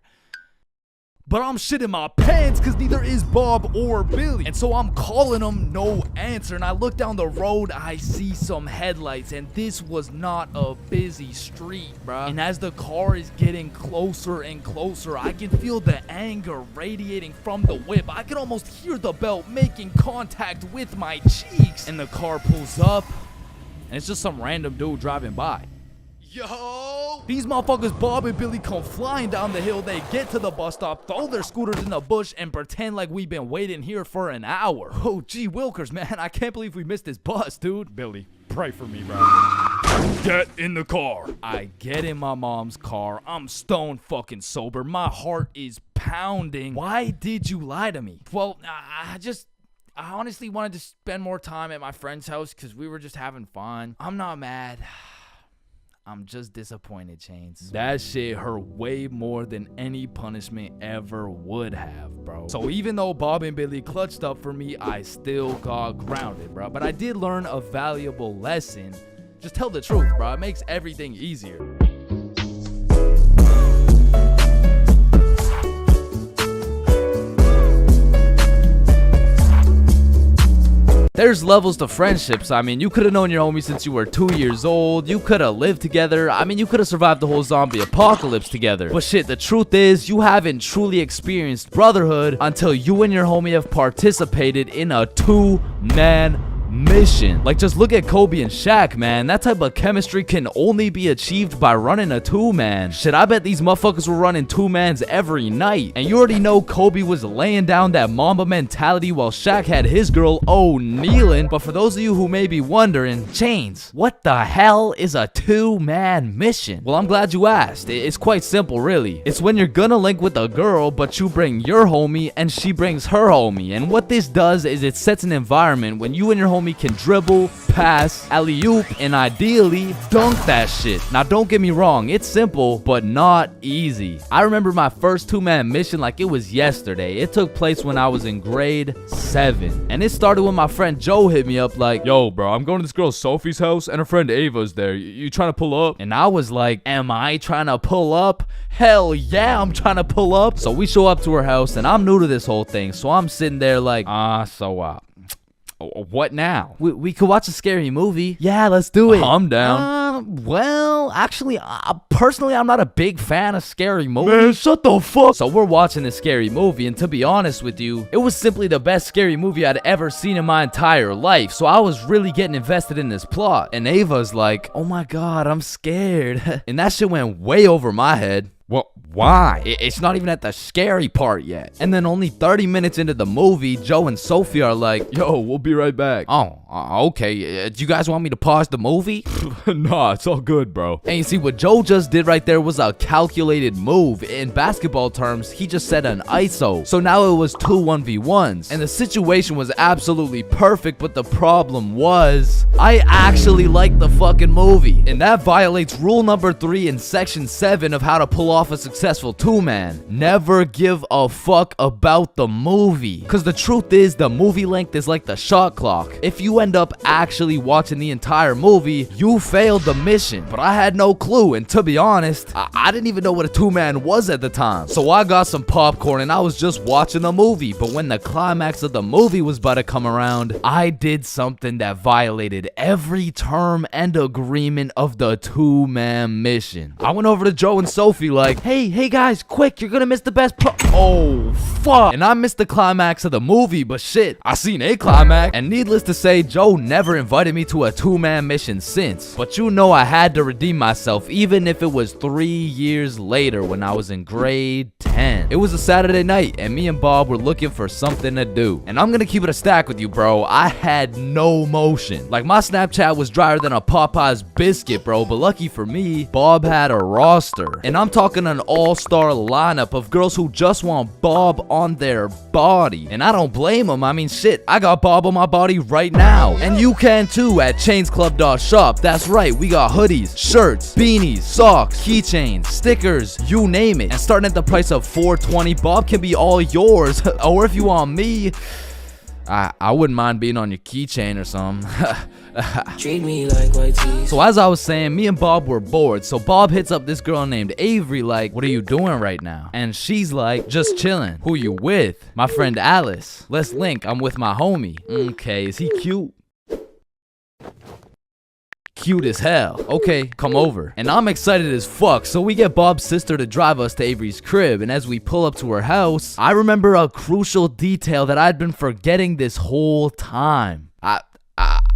But I'm shitting my pants because neither is Bob or Billy. And so I'm calling them, no answer. And I look down the road, I see some headlights. And this was not a busy street, bruh. And as the car is getting closer and closer, I can feel the anger radiating from the whip. I can almost hear the belt making contact with my cheeks. And the car pulls up, and it's just some random dude driving by. Yo! These motherfuckers, Bob and Billy, come flying down the hill. They get to the bus stop, throw their scooters in the bush, and pretend like we've been waiting here for an hour. Oh, gee wilkers, man. I can't believe we missed this bus, dude. Billy, pray for me, bro. Get in the car. I get in my mom's car. I'm stone fucking sober. My heart is pounding. Why did you lie to me? Well, I honestly wanted to spend more time at my friend's house because we were just having fun. I'm not mad. I'm just disappointed, Chains. That shit hurt way more than any punishment ever would have, bro. So even though Bob and Billy clutched up for me, I still got grounded, bro. But I did learn a valuable lesson. Just tell the truth, bro. It makes everything easier. There's levels to friendships. I mean, you could have known your homie since you were 2 years old. You could have lived together. I mean, you could have survived the whole zombie apocalypse together. But shit, the truth is, you haven't truly experienced brotherhood until you and your homie have participated in a two-man mission. Like, just look at Kobe and Shaq, man. That type of chemistry can only be achieved by running a two-man. Shit, I bet these motherfuckers were running two-mans every night. And you already know Kobe was laying down that Mamba mentality while Shaq had his girl kneeling. But for those of you who may be wondering, Chains, what the hell is a two-man mission? Well, I'm glad you asked. It's quite simple, really. It's when you're gonna link with a girl, but you bring your homie and she brings her homie. And what this does is it sets an environment when you and your homie can dribble, pass, alley-oop, and ideally dunk that shit. Now, don't get me wrong, it's simple, but not easy. I remember my first two-man mission like it was yesterday. It took place when I was in grade 7. And it started when my friend Joe hit me up like, yo, bro, I'm going to this girl Sophie's house and her friend Ava's there. You trying to pull up? And I was like, am I trying to pull up? Hell yeah, I'm trying to pull up. So we show up to her house, and I'm new to this whole thing. So I'm sitting there like, what now? We could watch a scary movie. Yeah, let's do it. I'm down. Well, actually, personally, I'm not a big fan of scary movies. Man, shut the fuck. So we're watching this scary movie, and to be honest with you, it was simply the best scary movie I'd ever seen in my entire life. So I was really getting invested in this plot. And Ava's like, oh my god, I'm scared. And that shit went way over my head. Well, why? It's not even at the scary part yet. And then only 30 minutes into the movie, Joe and Sophie are like, yo, we'll be right back. Oh, okay. Do you guys want me to pause the movie? Nah, it's all good, bro. And you see, what Joe just did right there was a calculated move. In basketball terms, he just set an ISO. So now it was 2 1v1s. And the situation was absolutely perfect, but the problem was, I actually liked the fucking movie. And that violates rule number 3 in section 7 of how to pull off a successful 2-man. Never give a fuck about the movie. Cause the truth is, the movie length is like the shot clock. If you end up actually watching the entire movie, you failed the mission. But I had no clue, and to be honest, I didn't even know what a 2-man was at the time. So I got some popcorn and I was just watching the movie. But when the climax of the movie was about to come around, I did something that violated every term and agreement of the 2-man mission. I went over to Joe and Sophie like, hey guys, quick, you're gonna miss the best part. Oh, fuck. And I missed the climax of the movie, but shit, I seen a climax. And needless to say, Joe never invited me to a 2-man mission since. But you know I had to redeem myself, even if it was 3 years later when I was in grade 10. It was a Saturday night, and me and Bob were looking for something to do. And I'm gonna keep it a stack with you, bro. I had no motion. Like, my Snapchat was drier than a Popeye's biscuit, bro. But lucky for me, Bob had a roster. And I'm talking an all-star lineup of girls who just want Bob on their body. And I don't blame them. I mean, shit, I got Bob on my body right now. And you can too at chainsclub.shop. That's right, we got hoodies, shirts, beanies, socks, keychains, stickers, you name it. And starting at the price of $4.20, Bob can be all yours. Or if you want me, I wouldn't mind being on your keychain or something. Treat me like white tea. So as I was saying, me and Bob were bored. So Bob hits up this girl named Avery like, what are you doing right now? And she's like, just chilling. Who you with? My friend Alice. Let's link. I'm with my homie. Okay, is he cute? Cute as hell. Okay, come over. And I'm excited as fuck. So we get Bob's sister to drive us to Avery's crib. And as we pull up to her house, I remember a crucial detail that I'd been forgetting this whole time.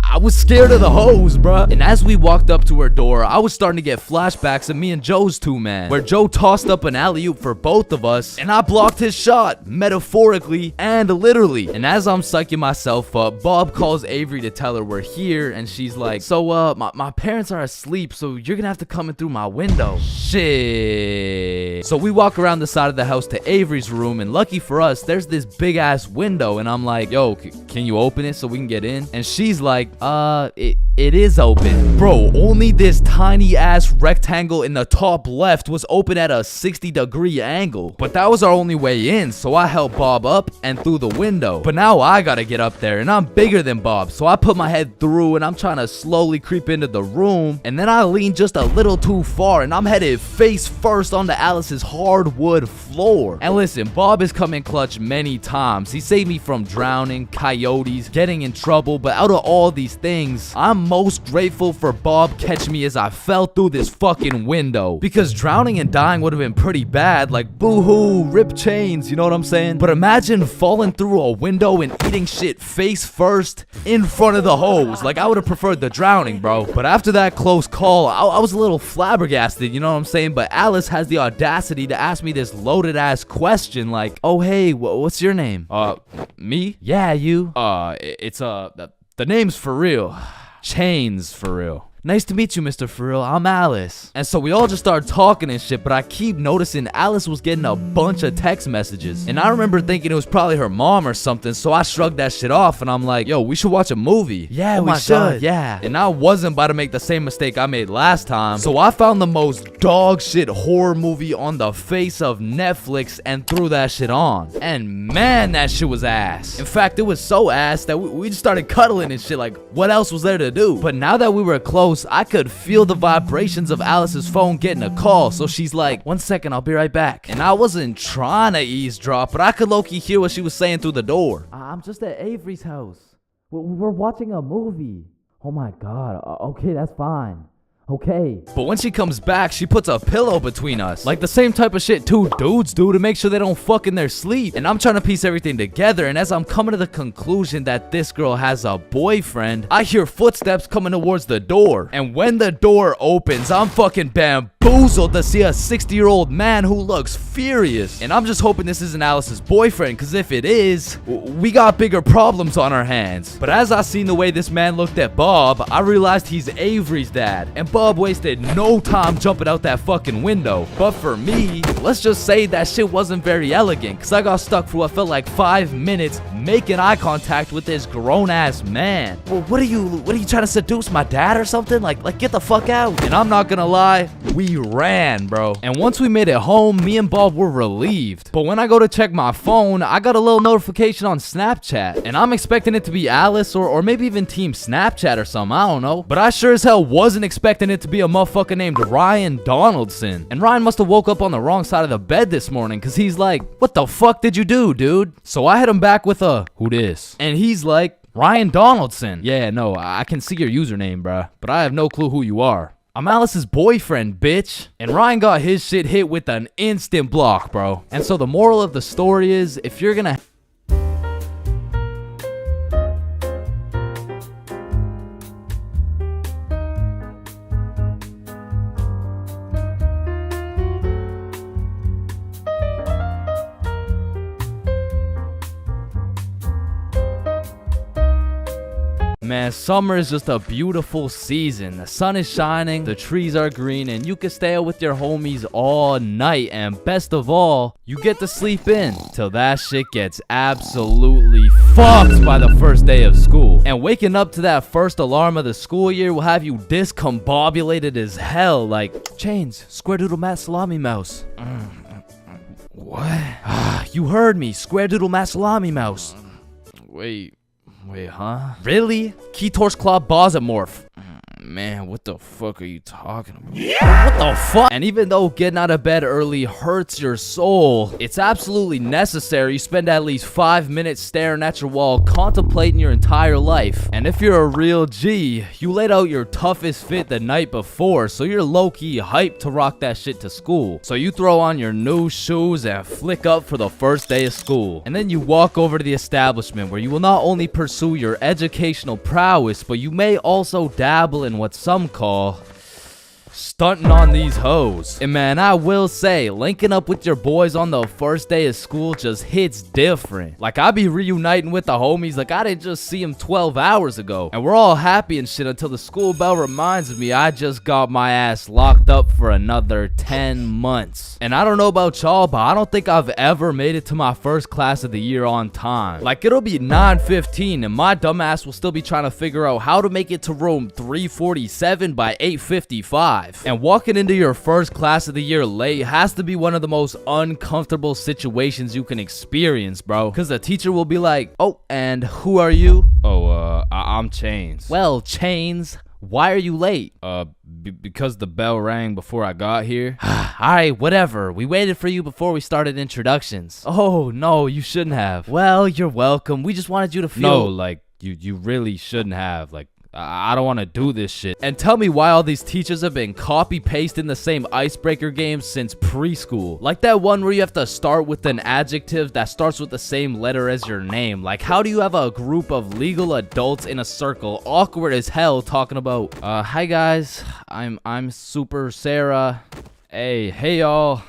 I was scared of the hoes, bruh. And as we walked up to her door, I was starting to get flashbacks of me and Joe's 2-man, where Joe tossed up an alley-oop for both of us, and I blocked his shot, metaphorically and literally. And as I'm psyching myself up, Bob calls Avery to tell her we're here, and she's like, so, my parents are asleep, so you're gonna have to come in through my window. Shit. So we walk around the side of the house to Avery's room, and lucky for us, there's this big-ass window, and I'm like, yo, can you open it so we can get in? And she's like, it is open. Bro, only this tiny ass rectangle in the top left was open at a 60-degree angle. But that was our only way in, so I helped Bob up and through the window. But now I gotta get up there, and I'm bigger than Bob, so I put my head through and I'm trying to slowly creep into the room. And then I lean just a little too far, and I'm headed face first onto Alice's hardwood floor. And listen, Bob has come in clutch many times. He saved me from drowning, coyotes, getting in trouble, but out of all these things, I'm most grateful for Bob catching me as I fell through this fucking window. Because drowning and dying would have been pretty bad, like boo-hoo, rip chains, you know what I'm saying? But imagine falling through a window and eating shit face first in front of the hose. Like, I would have preferred the drowning, bro. But after that close call, I was a little flabbergasted, you know what I'm saying? But Alice has the audacity to ask me this loaded ass question like, oh hey, what's your name? Me? Yeah, you. It's the name's for real. ChainsFR. Nice to meet you, Mr. For Real. I'm Alice. And so we all just started talking and shit, but I keep noticing Alice was getting a bunch of text messages. And I remember thinking it was probably her mom or something, so I shrugged that shit off and I'm like, yo, we should watch a movie. Yeah, we should. God, yeah. And I wasn't about to make the same mistake I made last time. So I found the most dog shit horror movie on the face of Netflix and threw that shit on. And man, that shit was ass. In fact, it was so ass that we just started cuddling and shit, like, what else was there to do? But now that we were close, I could feel the vibrations of Alice's phone getting a call, so she's like, 1 second, I'll be right back. And I wasn't trying to eavesdrop, but I could low-key hear what she was saying through the door. I'm just at Avery's house. We're watching a movie. Oh my god, okay, that's fine. Okay. But when she comes back, she puts a pillow between us. Like the same type of shit two dudes do to make sure they don't fuck in their sleep. And I'm trying to piece everything together. And as I'm coming to the conclusion that this girl has a boyfriend, I hear footsteps coming towards the door. And when the door opens, I'm fucking bamboozled to see a 60-year-old man who looks furious. And I'm just hoping this isn't Alice's boyfriend, because if it is, we got bigger problems on our hands. But as I seen the way this man looked at Bob, I realized he's Avery's dad. And Bob wasted no time jumping out that fucking window. But for me, let's just say that shit wasn't very elegant, because I got stuck for what felt like 5 minutes making eye contact with this grown-ass man. Well, what are you trying to seduce my dad or something? Like get the fuck out. And I'm not gonna lie, we ran, bro. And once we made it home, me and Bob were relieved. But when I go to check my phone, I got a little notification on Snapchat. And I'm expecting it to be Alice or maybe even Team Snapchat or something, I don't know. But I sure as hell wasn't expecting it to be a motherfucker named Ryan Donaldson. And Ryan must have woke up on the wrong side of the bed this morning, because he's like, what the fuck did you do, dude? So I hit him back with a, who dis? And he's like, Ryan Donaldson. Yeah, no, I can see your username, bruh, but I have no clue who you are. I'm Alice's boyfriend, bitch. And Ryan got his shit hit with an instant block, bro. And so the moral of the story is, if you're gonna man, summer is just a beautiful season. The sun is shining, the trees are green, and you can stay out with your homies all night. And best of all, you get to sleep in till that shit gets absolutely fucked by the first day of school. And waking up to that first alarm of the school year will have you discombobulated as hell. Like, Chains, square doodle mat salami mouse. What? You heard me, square doodle mat salami mouse. Wait, huh? Really? Key torch claw bosomorph. Man, what the fuck are you talking about? What the fuck? And even though getting out of bed early hurts your soul, it's absolutely necessary you spend at least 5 minutes staring at your wall, contemplating your entire life. And if you're a real G, you laid out your toughest fit the night before, so you're low-key hyped to rock that shit to school. So you throw on your new shoes and flick up for the first day of school. And then you walk over to the establishment, where you will not only pursue your educational prowess, but you may also dabble in what some call stunting on these hoes. And man, I will say, linking up with your boys on the first day of school just hits different. Like, I be reuniting with the homies like I didn't just see them 12 hours ago. And we're all happy and shit until the school bell reminds me I just got my ass locked up for another 10 months. And I don't know about y'all, but I don't think I've ever made it to my first class of the year on time. Like, it'll be 9:15 and my dumbass will still be trying to figure out how to make it to room 347 by 8:55. And walking into your first class of the year late has to be one of the most uncomfortable situations you can experience, bro. Because the teacher will be like, oh, and who are you? Oh, I'm Chains. Well, Chains, why are you late? Because the bell rang before I got here. Alright, whatever. We waited for you before we started introductions. Oh, no, you shouldn't have. Well, you're welcome. We just wanted you to feel... No, like, you really shouldn't have. Like, I don't want to do this shit. And tell me why all these teachers have been copy-pasting the same icebreaker games since preschool. Like that one where you have to start with an adjective that starts with the same letter as your name. Like, how do you have a group of legal adults in a circle, awkward as hell, talking about, hi guys, I'm Super Sarah. Hey y'all.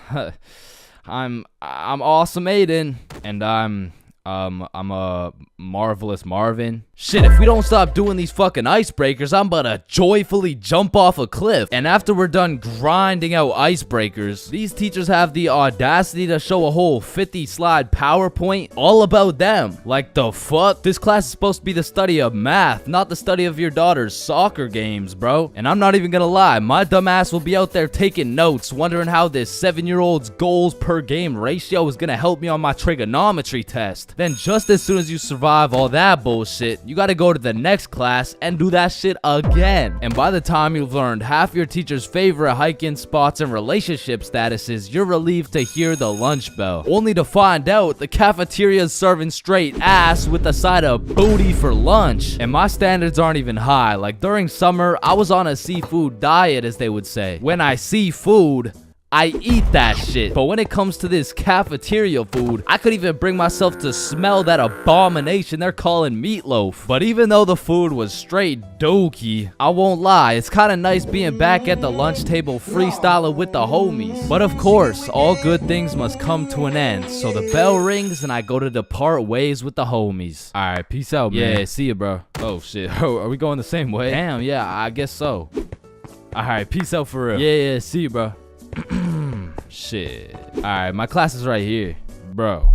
I'm Awesome Aiden. And I'm a Marvelous Marvin. Shit, if we don't stop doing these fucking icebreakers, I'm about to joyfully jump off a cliff. And after we're done grinding out icebreakers, these teachers have the audacity to show a whole 50-slide PowerPoint all about them. Like, the fuck? This class is supposed to be the study of math, not the study of your daughter's soccer games, bro. And I'm not even gonna lie, my dumb ass will be out there taking notes, wondering how this 7-year-old's goals per game ratio is gonna help me on my trigonometry test. Then just as soon as you survive all that bullshit, you gotta go to the next class and do that shit again. And by the time you've learned half your teacher's favorite hiking spots and relationship statuses, you're relieved to hear the lunch bell, only to find out the cafeteria is serving straight ass with a side of booty for lunch. And my standards aren't even high. Like during summer, I was on a seafood diet, as they would say. When I see food, I eat that shit. But when it comes to this cafeteria food, I could even bring myself to smell that abomination they're calling meatloaf. But even though the food was straight dookie, I won't lie, it's kind of nice being back at the lunch table freestyling with the homies. But of course, all good things must come to an end. So the bell rings and I go to depart ways with the homies. Alright, peace out, man. Yeah, see ya, bro. Oh, shit. Are we going the same way? Damn, yeah, I guess so. Alright, peace out for real. Yeah, see you, bro. Shit. Alright, my class is right here. Bro.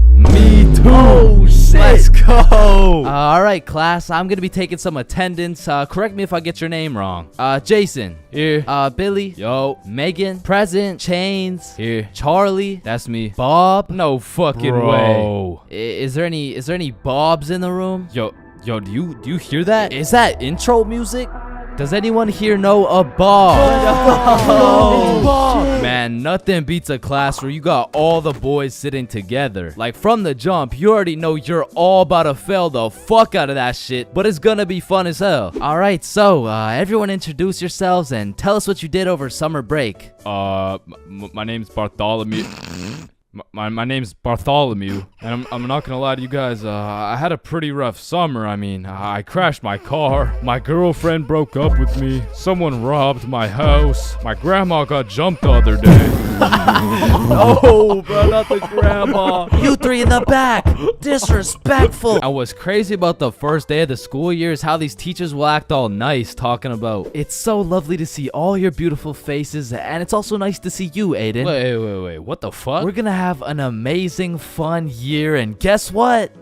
Me too. Oh, shit. Let's go. Alright, class. I'm going to be taking some attendance. Correct me if I get your name wrong. Jason. Here. Billy. Yo. Megan. Present. Chains. Here. Charlie. That's me. Bob. No fucking way. Is there any Bobs in the room? Yo, do you hear that? Is that intro music? Does anyone here know a Bob? Man, nothing beats a class where you got all the boys sitting together. Like from the jump, you already know you're all about to fail the fuck out of that shit, but it's gonna be fun as hell. Alright, so everyone introduce yourselves and tell us what you did over summer break. My name's Bartholomew. My name's Bartholomew, and I'm not gonna lie to you guys, I had a pretty rough summer. I mean, I crashed my car, my girlfriend broke up with me, someone robbed my house, my grandma got jumped the other day. No, bro, not the grandma. You three in the back, disrespectful. And what's crazy about the first day of the school year is how these teachers will act all nice, talking about, it's so lovely to see all your beautiful faces, and it's also nice to see you, Aiden. Wait, what the fuck? We're gonna have an amazing fun year, and guess what?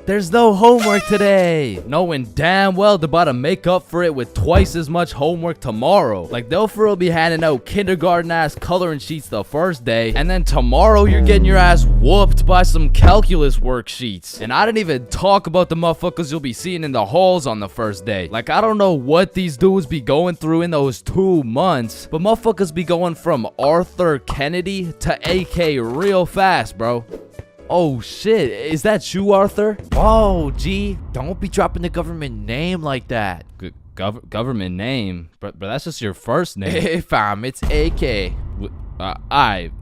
There's no homework today. Knowing damn well they're about to make up for it with twice as much homework tomorrow. Like they'll for real be handing out kindergarten ass coloring sheets the first day, and then tomorrow you're getting your ass whooped by some calculus worksheets. And I didn't even talk about the motherfuckers you'll be seeing in the halls on the first day. Like I don't know what these dudes be going through in those 2 months, but motherfuckers be going from Arthur Kennedy to AK real fast, bro. Oh shit, is that you, Arthur? Oh, gee, don't be dropping the government name like that. Government name? But that's just your first name. Hey fam, it's AK. Aye,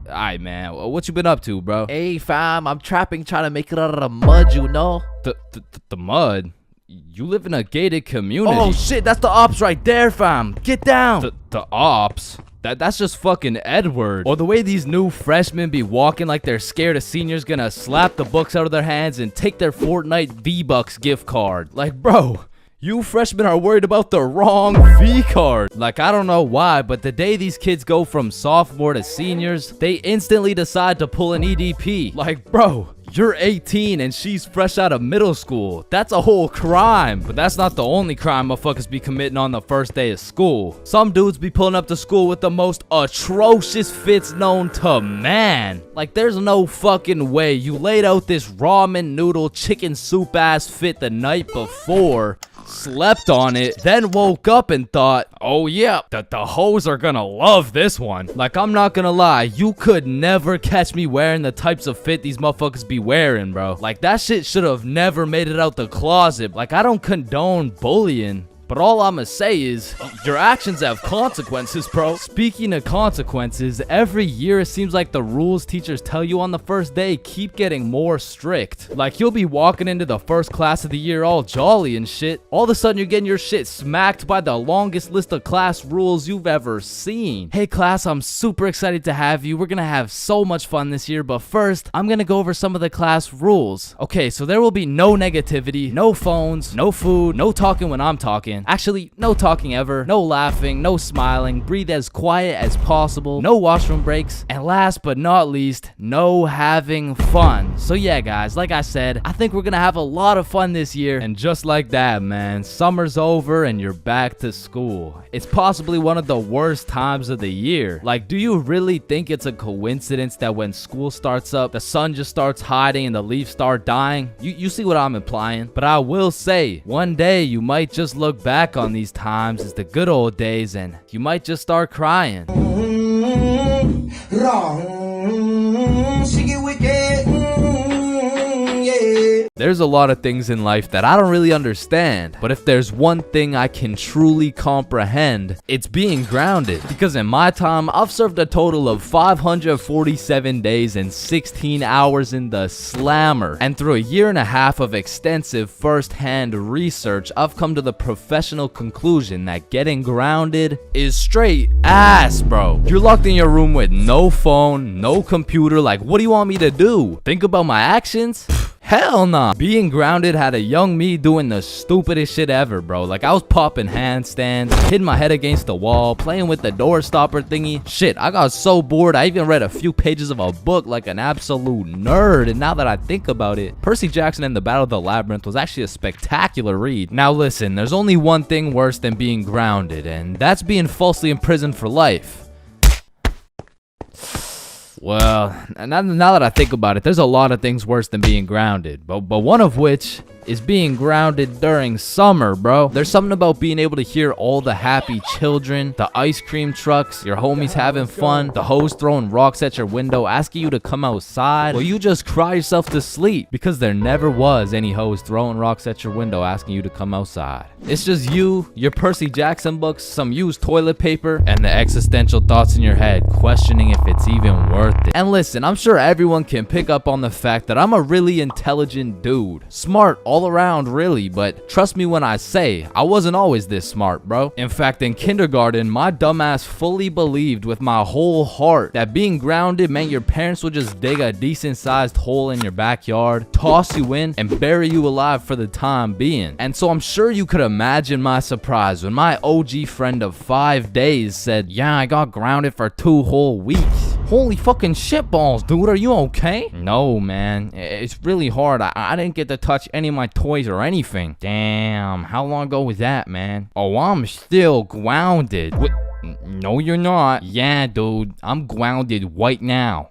man. What you been up to, bro? Hey fam, I'm trapping, trying to make it out of the mud, you know? The mud? You live in a gated community. Oh shit, that's the ops right there, fam. Get down. The ops? That's just fucking Edward. Or the way these new freshmen be walking like they're scared a senior's gonna slap the books out of their hands and take their Fortnite V-Bucks gift card. Like, bro, you freshmen are worried about the wrong V-card. Like, I don't know why, but the day these kids go from sophomore to seniors, they instantly decide to pull an EDP. Like, bro, you're 18 and she's fresh out of middle school. That's a whole crime. But that's not the only crime motherfuckers be committing on the first day of school. Some dudes be pulling up to school with the most atrocious fits known to man. Like there's no fucking way you laid out this ramen noodle chicken soup ass fit the night before, slept on it, then woke up and thought, oh yeah, the hoes are gonna love this one. Like I'm not gonna lie, you could never catch me wearing the types of fit these motherfuckers be wearing, bro. Like that shit should have never made it out the closet. Like I don't condone bullying, but all I'ma say is, your actions have consequences, bro. Speaking of consequences, every year it seems like the rules teachers tell you on the first day keep getting more strict. Like you'll be walking into the first class of the year all jolly and shit. All of a sudden you're getting your shit smacked by the longest list of class rules you've ever seen. Hey class, I'm super excited to have you. We're gonna have so much fun this year, but first, I'm gonna go over some of the class rules. Okay, so there will be no negativity, no phones, no food, no talking when I'm talking. talking. Actually, no talking ever, no laughing, no smiling, breathe as quiet as possible, no washroom breaks, and last but not least, no having fun. So yeah, guys, like I said, I think we're gonna have a lot of fun this year. And just like that, man, summer's over and you're back to school. It's possibly one of the worst times of the year. Like, do you really think it's a coincidence that when school starts up, the sun just starts hiding and the leaves start dying? You see what I'm implying? But I will say, one day you might just look back on these times as the good old days and you might just start crying. There's a lot of things in life that I don't really understand, but if there's one thing I can truly comprehend, it's being grounded. Because in my time, I've served a total of 547 days and 16 hours in the slammer. And through a year and a half of extensive first-hand research, I've come to the professional conclusion that getting grounded is straight ass, bro. You're locked in your room with no phone, no computer. Like, what do you want me to do? Think about my actions? Hell nah. Being grounded had a young me doing the stupidest shit ever, bro. Like, I was popping handstands, hitting my head against the wall, playing with the door stopper thingy. Shit, I got so bored, I even read a few pages of a book like an absolute nerd. And now that I think about it, Percy Jackson and the Battle of the Labyrinth was actually a spectacular read. Now listen, there's only one thing worse than being grounded, and that's being falsely imprisoned for life. Well, now that I think about it, there's a lot of things worse than being grounded, but one of which is being grounded during summer, bro. There's something about being able to hear all the happy children, the ice cream trucks, your homies having fun, the hoes throwing rocks at your window, asking you to come outside, while you just cry yourself to sleep because there never was any hoes throwing rocks at your window asking you to come outside. It's just you, your Percy Jackson books, some used toilet paper, and the existential thoughts in your head questioning if it's even worth it. And listen, I'm sure everyone can pick up on the fact that I'm a really intelligent dude. Smart all around, really, but trust me when I say I wasn't always this smart, bro. In fact, in kindergarten, my dumbass fully believed with my whole heart that being grounded meant your parents would just dig a decent sized hole in your backyard, toss you in, and bury you alive for the time being. And so I'm sure you could imagine my surprise when my OG friend of 5 days said, yeah, I got grounded for 2 whole weeks. Holy fucking shitballs, dude, are you okay? No, man, it's really hard. I didn't get to touch any of my toys or anything. Damn, how long ago was that, man? Oh, I'm still grounded. What? No, you're not. Yeah, dude, I'm grounded right now.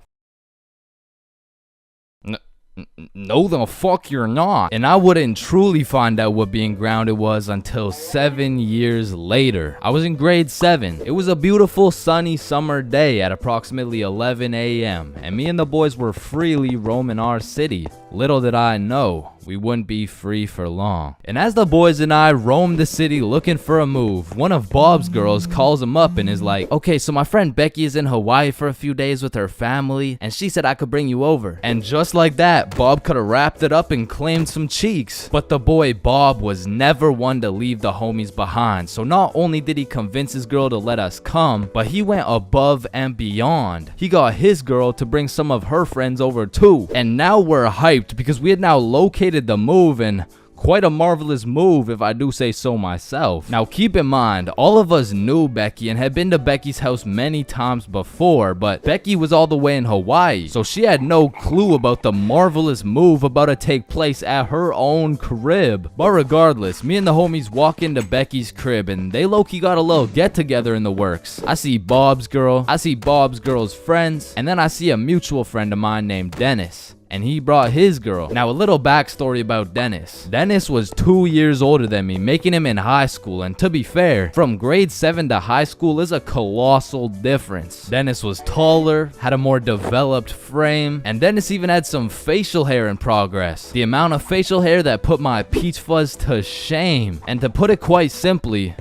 No, the fuck you're not. And I wouldn't truly find out what being grounded was until 7 years later. I was in grade 7. It was a beautiful sunny summer day at approximately 11 a.m. and me and the boys were freely roaming our city. Little did I know, we wouldn't be free for long. And as the boys and I roamed the city looking for a move, one of Bob's girls calls him up and is like, okay, so my friend Becky is in Hawaii for a few days with her family, and she said I could bring you over. And just like that, Bob could have wrapped it up and claimed some cheeks. But the boy Bob was never one to leave the homies behind. So not only did he convince his girl to let us come, but he went above and beyond. He got his girl to bring some of her friends over too. And now we're hyped because we had now located the move, and quite a marvelous move if I do say so myself. Now keep in mind, all of us knew Becky and had been to Becky's house many times before, but Becky was all the way in Hawaii, so she had no clue about the marvelous move about to take place at her own crib. But regardless, me and the homies walk into Becky's crib and they low-key got a little get-together in the works. I see Bob's girl, I see Bob's girl's friends, and then I see a mutual friend of mine named Dennis. And he brought his girl. Now, a little backstory about Dennis. Dennis was 2 years older than me, making him in high school. And to be fair, from grade 7 to high school is a colossal difference. Dennis was taller, had a more developed frame, and Dennis even had some facial hair in progress. The amount of facial hair that put my peach fuzz to shame. And to put it quite simply,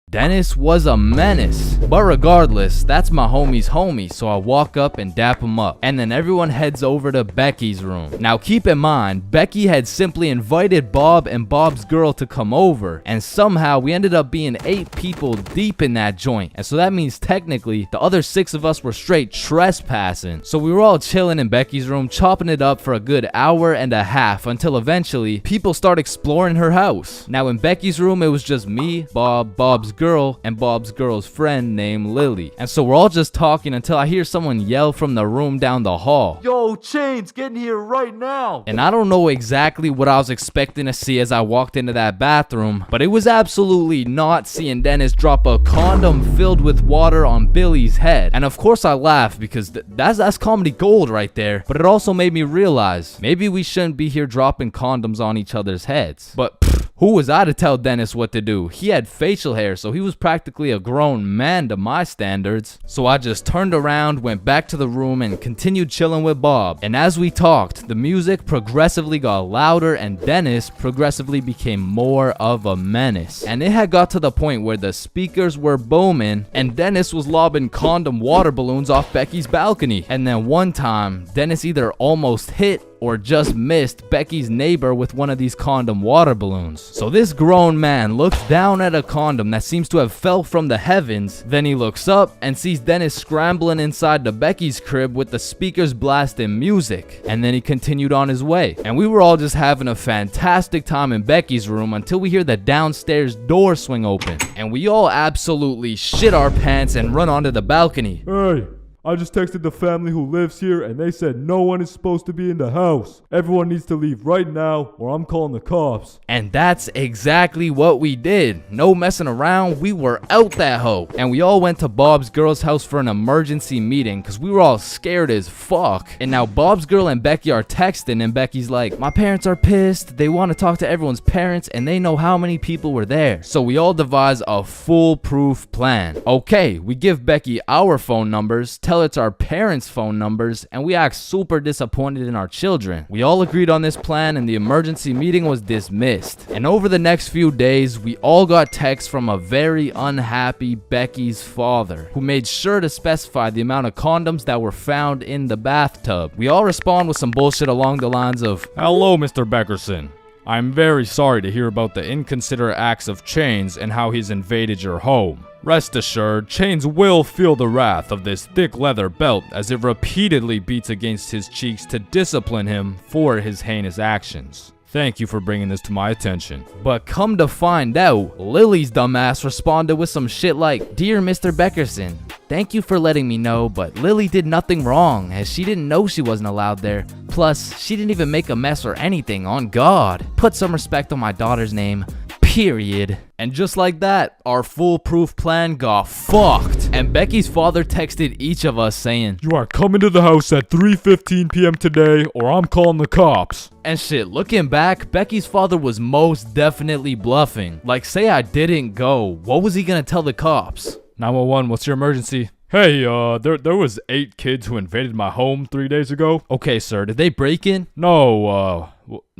Dennis was a menace. But regardless, that's my homie's homie, so I walk up and dap him up. And then everyone heads over to Becky's room. Now keep in mind, Becky had simply invited Bob and Bob's girl to come over, and somehow we ended up being 8 people deep in that joint. And so that means technically the other 6 of us were straight trespassing. So we were all chilling in Becky's room, chopping it up for a good hour and a half until eventually people start exploring her house. Now in Becky's room, it was just me, Bob, Bob's girl, and Bob's girl's friend named Lily. And so we're all just talking until I hear someone yell from the room down the hall, Yo, Chains, get in here right now. and I don't know exactly what I was expecting to see as I walked into that bathroom, but it was absolutely not seeing Dennis drop a condom filled with water on Billy's head. And of course I laughed because that's comedy gold right there, but it also made me realize maybe we shouldn't be here dropping condoms on each other's heads. But who was I to tell Dennis what to do? He had facial hair, so he was practically a grown man to my standards. So I just turned around, went back to the room, and continued chilling with Bob. And as we talked, the music progressively got louder and Dennis progressively became more of a menace. And it had got to the point where the speakers were booming and Dennis was lobbing condom water balloons off Becky's balcony. And then one time, Dennis either almost hit or just missed Becky's neighbor with one of these condom water balloons. So this grown man looks down at a condom that seems to have fell from the heavens, then he looks up and sees Dennis scrambling inside the Becky's crib with the speakers blasting music, and then he continued on his way. And we were all just having a fantastic time in Becky's room until we hear the downstairs door swing open, and we all absolutely shit our pants and run onto the balcony. Hey, I just texted the family who lives here and they said no one is supposed to be in the house. Everyone needs to leave right now or I'm calling the cops. And that's exactly what we did. No messing around, we were out that hoe. And we all went to Bob's girl's house for an emergency meeting because we were all scared as fuck. And now Bob's girl and Becky are texting and Becky's like, my parents are pissed. They want to talk to everyone's parents and they know how many people were there. So we all devise a foolproof plan. Okay, we give Becky our phone numbers, tell it's our parents' phone numbers, and we act super disappointed in our children. We all agreed on this plan and the emergency meeting was dismissed. And over the next few days, we all got texts from a very unhappy Becky's father, who made sure to specify the amount of condoms that were found in the bathtub. We all respond with some bullshit along the lines of, Hello, Mr. Beckerson. I'm very sorry to hear about the inconsiderate acts of Chains and how he's invaded your home. Rest assured, Chains will feel the wrath of this thick leather belt as it repeatedly beats against his cheeks to discipline him for his heinous actions. Thank you for bringing this to my attention. But come to find out, Lily's dumbass responded with some shit like, Dear Mr. Beckerson, thank you for letting me know, but Lily did nothing wrong as she didn't know she wasn't allowed there. Plus, she didn't even make a mess or anything, on God. Put some respect on my daughter's name. Period. And just like that, our foolproof plan got fucked. And Becky's father texted each of us saying, You are coming to the house at 3:15 p.m. today or I'm calling the cops. And shit, looking back, Becky's father was most definitely bluffing. Like, say I didn't go, what was he gonna tell the cops? 911, what's your emergency? Hey, there was 8 kids who invaded my home 3 days ago. Okay, sir, did they break in? No,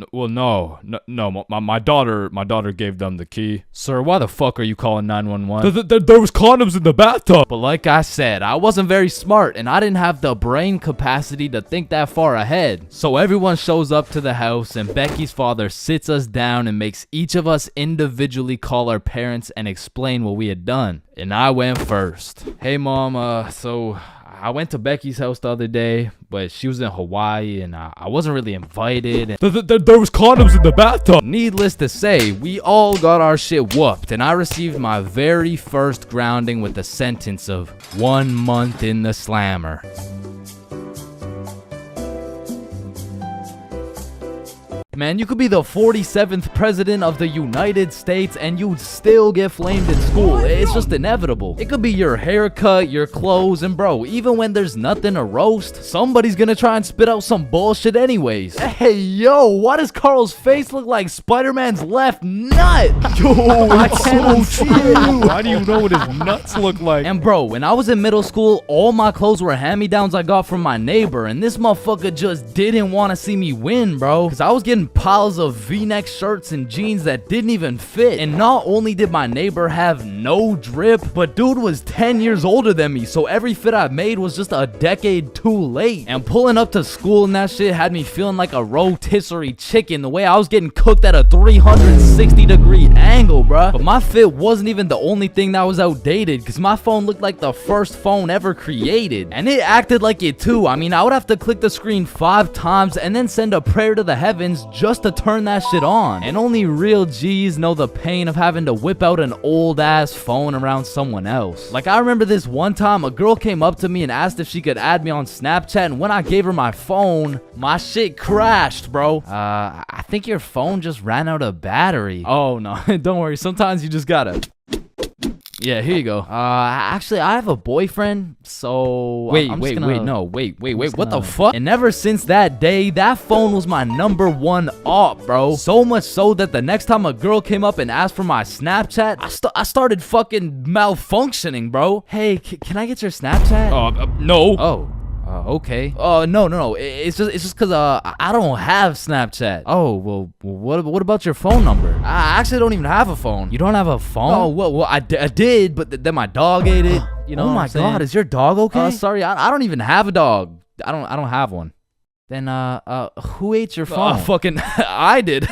no. My daughter gave them the key. Sir, why the fuck are you calling 911? There was condoms in the bathtub. But like I said, I wasn't very smart and I didn't have the brain capacity to think that far ahead. So everyone shows up to the house and Becky's father sits us down and makes each of us individually call our parents and explain what we had done. And I went first. Hey mom, so I went to Becky's house the other day, but she was in Hawaii and I wasn't really invited. There was condoms in the bathtub. Needless to say, we all got our shit whooped and I received my very first grounding with the sentence of 1 month in the slammer. Man, you could be the 47th president of the United States and you'd still get flamed in school. It's just inevitable. It could be your haircut, your clothes, and bro, even when there's nothing to roast, somebody's gonna try and spit out some bullshit anyways. Hey, yo, why does Carl's face look like Spider-Man's left nut? Yo, I can't see it. Why do you know what his nuts look like? And bro, when I was in middle school, all my clothes were hand-me-downs I got from my neighbor, and this motherfucker just didn't want to see me win, bro. Cause I was getting fucking piles of V-neck shirts and jeans that didn't even fit. And not only did my neighbor have no drip, but dude was 10 years older than me, so every fit I made was just a decade too late. And pulling up to school and that shit had me feeling like a rotisserie chicken, the way I was getting cooked at a 360-degree angle, bruh. But my fit wasn't even the only thing that was outdated, because my phone looked like the first phone ever created. And it acted like it too. I mean, I would have to click the screen 5 times and then send a prayer to the heavens just to turn that shit on. And only real G's know the pain of having to whip out an old ass phone around someone else. Like, I remember this one time a girl came up to me and asked if she could add me on Snapchat, and when I gave her my phone, my shit crashed, bro. I think your phone just ran out of battery. Oh no, don't worry, sometimes you just gotta... Yeah, here you go. Actually, I have a boyfriend, so... Wait, what the fuck? And ever since that day, that phone was my #1 op, bro. So much so that the next time a girl came up and asked for my Snapchat, I started fucking malfunctioning, bro. Hey, can I get your Snapchat? No. Oh. Okay. No. It's just because I don't have Snapchat. Oh, well, what about your phone number? I actually don't even have a phone. You don't have a phone? Oh, well, I did, but then my dog ate it. You know? Oh my God, is your dog okay? Sorry, I don't even have a dog. I don't have one. Then who ate your phone? Fucking I did.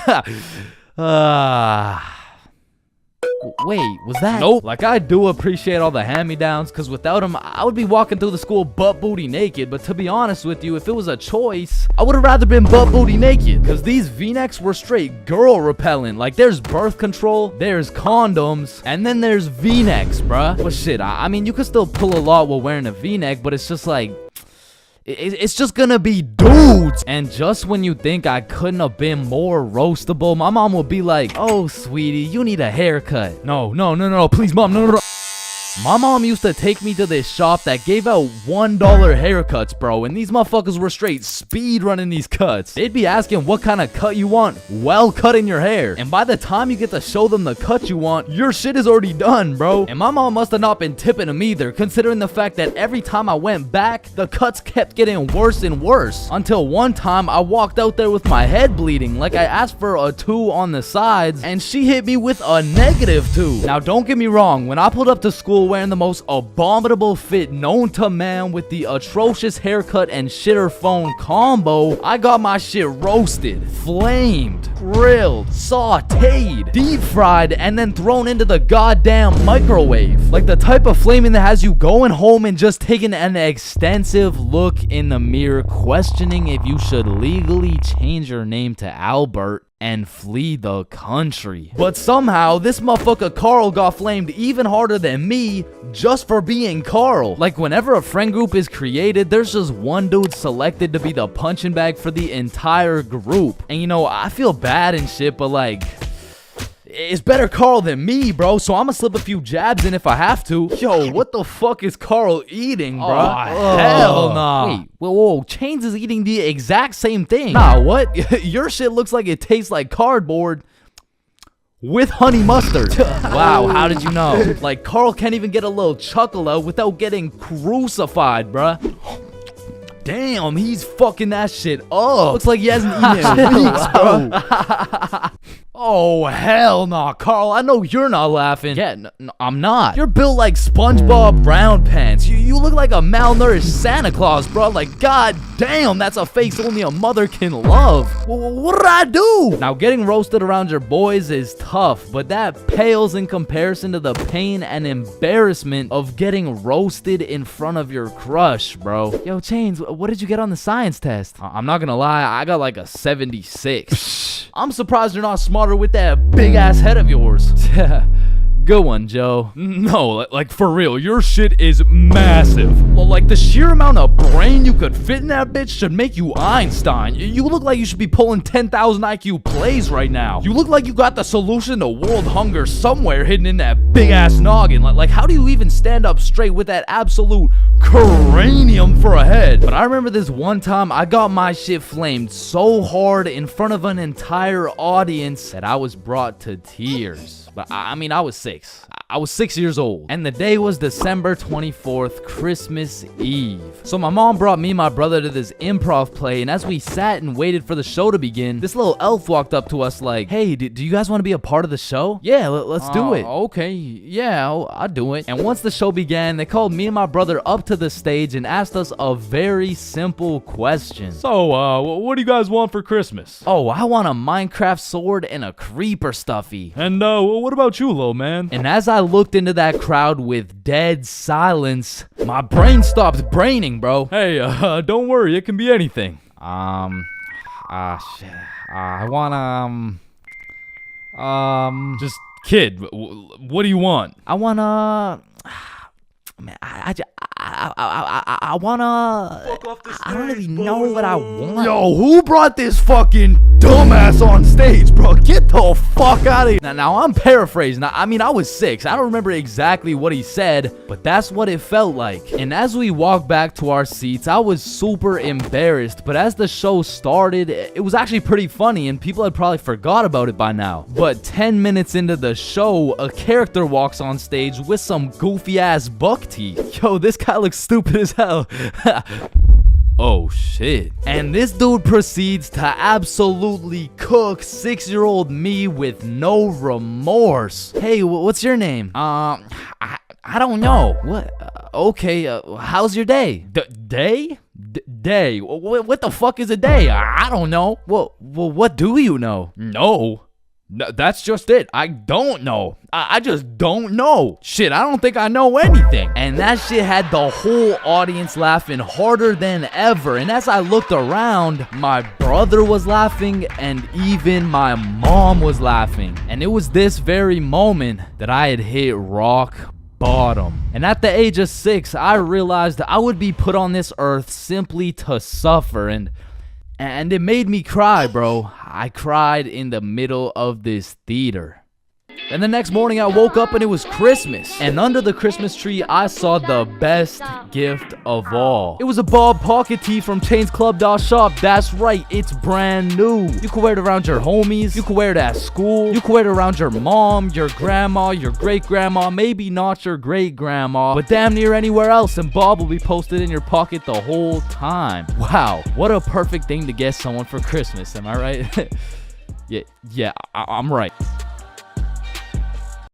Wait, was that? Nope. Like, I do appreciate all the hand-me-downs, because without them, I would be walking through the school butt booty naked. But to be honest with you, if it was a choice, I would have rather been butt booty naked, because these V-necks were straight girl repellent. Like, there's birth control, there's condoms, and then there's V-necks, bruh. But shit, I mean, you could still pull a lot while wearing a V-neck, but it's just like... It's just gonna be dudes. And just when you think I couldn't have been more roastable, my mom will be like, oh, sweetie, you need a haircut. No, please, mom, no. My mom used to take me to this shop that gave out $1 haircuts, bro, and these motherfuckers were straight speed running these cuts. They'd be asking what kind of cut you want while cutting your hair, and by the time you get to show them the cut you want, your shit is already done, bro. And my mom must have not been tipping them either, considering the fact that every time I went back, the cuts kept getting worse and worse, until one time I walked out there with my head bleeding, like I asked for a 2 on the sides, and she hit me with a -2. Now, don't get me wrong, when I pulled up to school wearing the most abominable fit known to man with the atrocious haircut and shitter phone combo, I got my shit roasted, flamed, grilled, sauteed, deep fried, and then thrown into the goddamn microwave. Like the type of flaming that has you going home and just taking an extensive look in the mirror, questioning if you should legally change your name to Albert and flee the country. But somehow, this motherfucker Carl got flamed even harder than me just for being Carl. Like, whenever a friend group is created, there's just one dude selected to be the punching bag for the entire group. And you know, I feel bad and shit, but like... it's better Carl than me, bro, so I'ma slip a few jabs in if I have to. Yo, what the fuck is Carl eating, bro? Oh, hell nah. Wait, whoa, Chains is eating the exact same thing. Nah, what? Your shit looks like it tastes like cardboard with honey mustard. Wow, how did you know? Like, Carl can't even get a little chuckle out without getting crucified, bruh. Damn, he's fucking that shit up. Looks like he hasn't eaten in weeks, bro. Oh, hell nah, Carl. I know you're not laughing. Yeah, no, I'm not. You're built like SpongeBob Brown Pants. You look like a malnourished Santa Claus, bro. Like, god damn, that's a face only a mother can love. What did I do? Now, getting roasted around your boys is tough, but that pales in comparison to the pain and embarrassment of getting roasted in front of your crush, bro. Yo, Chains, what did you get on the science test? I'm not gonna lie, I got like a 76. I'm surprised you're not smarter with that big ass head of yours. Good one, Joe. No, like for real, your shit is massive. Well, like the sheer amount of brain you could fit in that bitch should make you Einstein. You look like you should be pulling 10,000 IQ plays right now. You look like you got the solution to world hunger somewhere hidden in that big ass noggin. Like how do you even stand up straight with that absolute cranium for a head? But I remember this one time I got my shit flamed so hard in front of an entire audience that I was brought to tears. But I mean, I was sick. 6. I was 6 years old, and the day was December 24th, Christmas Eve. So my mom brought me and my brother to this improv play, and as we sat and waited for the show to begin, this little elf walked up to us like, hey, do you guys want to be a part of the show? Yeah, let's do it. Okay, yeah, I'll do it. And once the show began, they called me and my brother up to the stage and asked us a very simple question. So, what do you guys want for Christmas? Oh, I want a Minecraft sword and a creeper stuffy. And, what about you, little man? And as I looked into that crowd with dead silence, my brain stopped braining, bro. Hey, don't worry, it can be anything. Shit. I want, Just, kid, what do you want? I want, man, I wanna. I don't really know what I want. Yo, who brought this fucking dumbass on stage, bro? Get the fuck out of here. Now I'm paraphrasing. I mean, I was 6. I don't remember exactly what he said, but that's what it felt like. And as we walked back to our seats, I was super embarrassed. But as the show started, it was actually pretty funny, and people had probably forgot about it by now. But 10 minutes into the show, a character walks on stage with some goofy ass buck teeth. Yo, this guy looks stupid as hell. Oh shit. And this dude proceeds to absolutely cook 6-year-old me with no remorse. Hey, what's your name? I don't know. What? Okay, how's your day? Day? Day? What the fuck is a day? I don't know. Well, what do you know? No, that's just it. I don't know. I just don't know. Shit, I don't think I know anything. And that shit had the whole audience laughing harder than ever. And as I looked around, my brother was laughing and even my mom was laughing. And it was this very moment that I had hit rock bottom. And at the age of 6, I realized that I would be put on this earth simply to suffer. And it made me cry, bro. I cried in the middle of this theater. And the next morning I woke up and it was Christmas. And under the Christmas tree I saw the best gift of all. It was a Bob pocket tee from ChainsClub.shop. That's right, it's brand new. You can wear it around your homies. You can wear it at school. You can wear it around your mom, your grandma, your great-grandma, maybe not your great-grandma, but damn near anywhere else, and Bob will be posted in your pocket the whole time. Wow, what a perfect thing to get someone for Christmas, am I right? yeah, I'm right.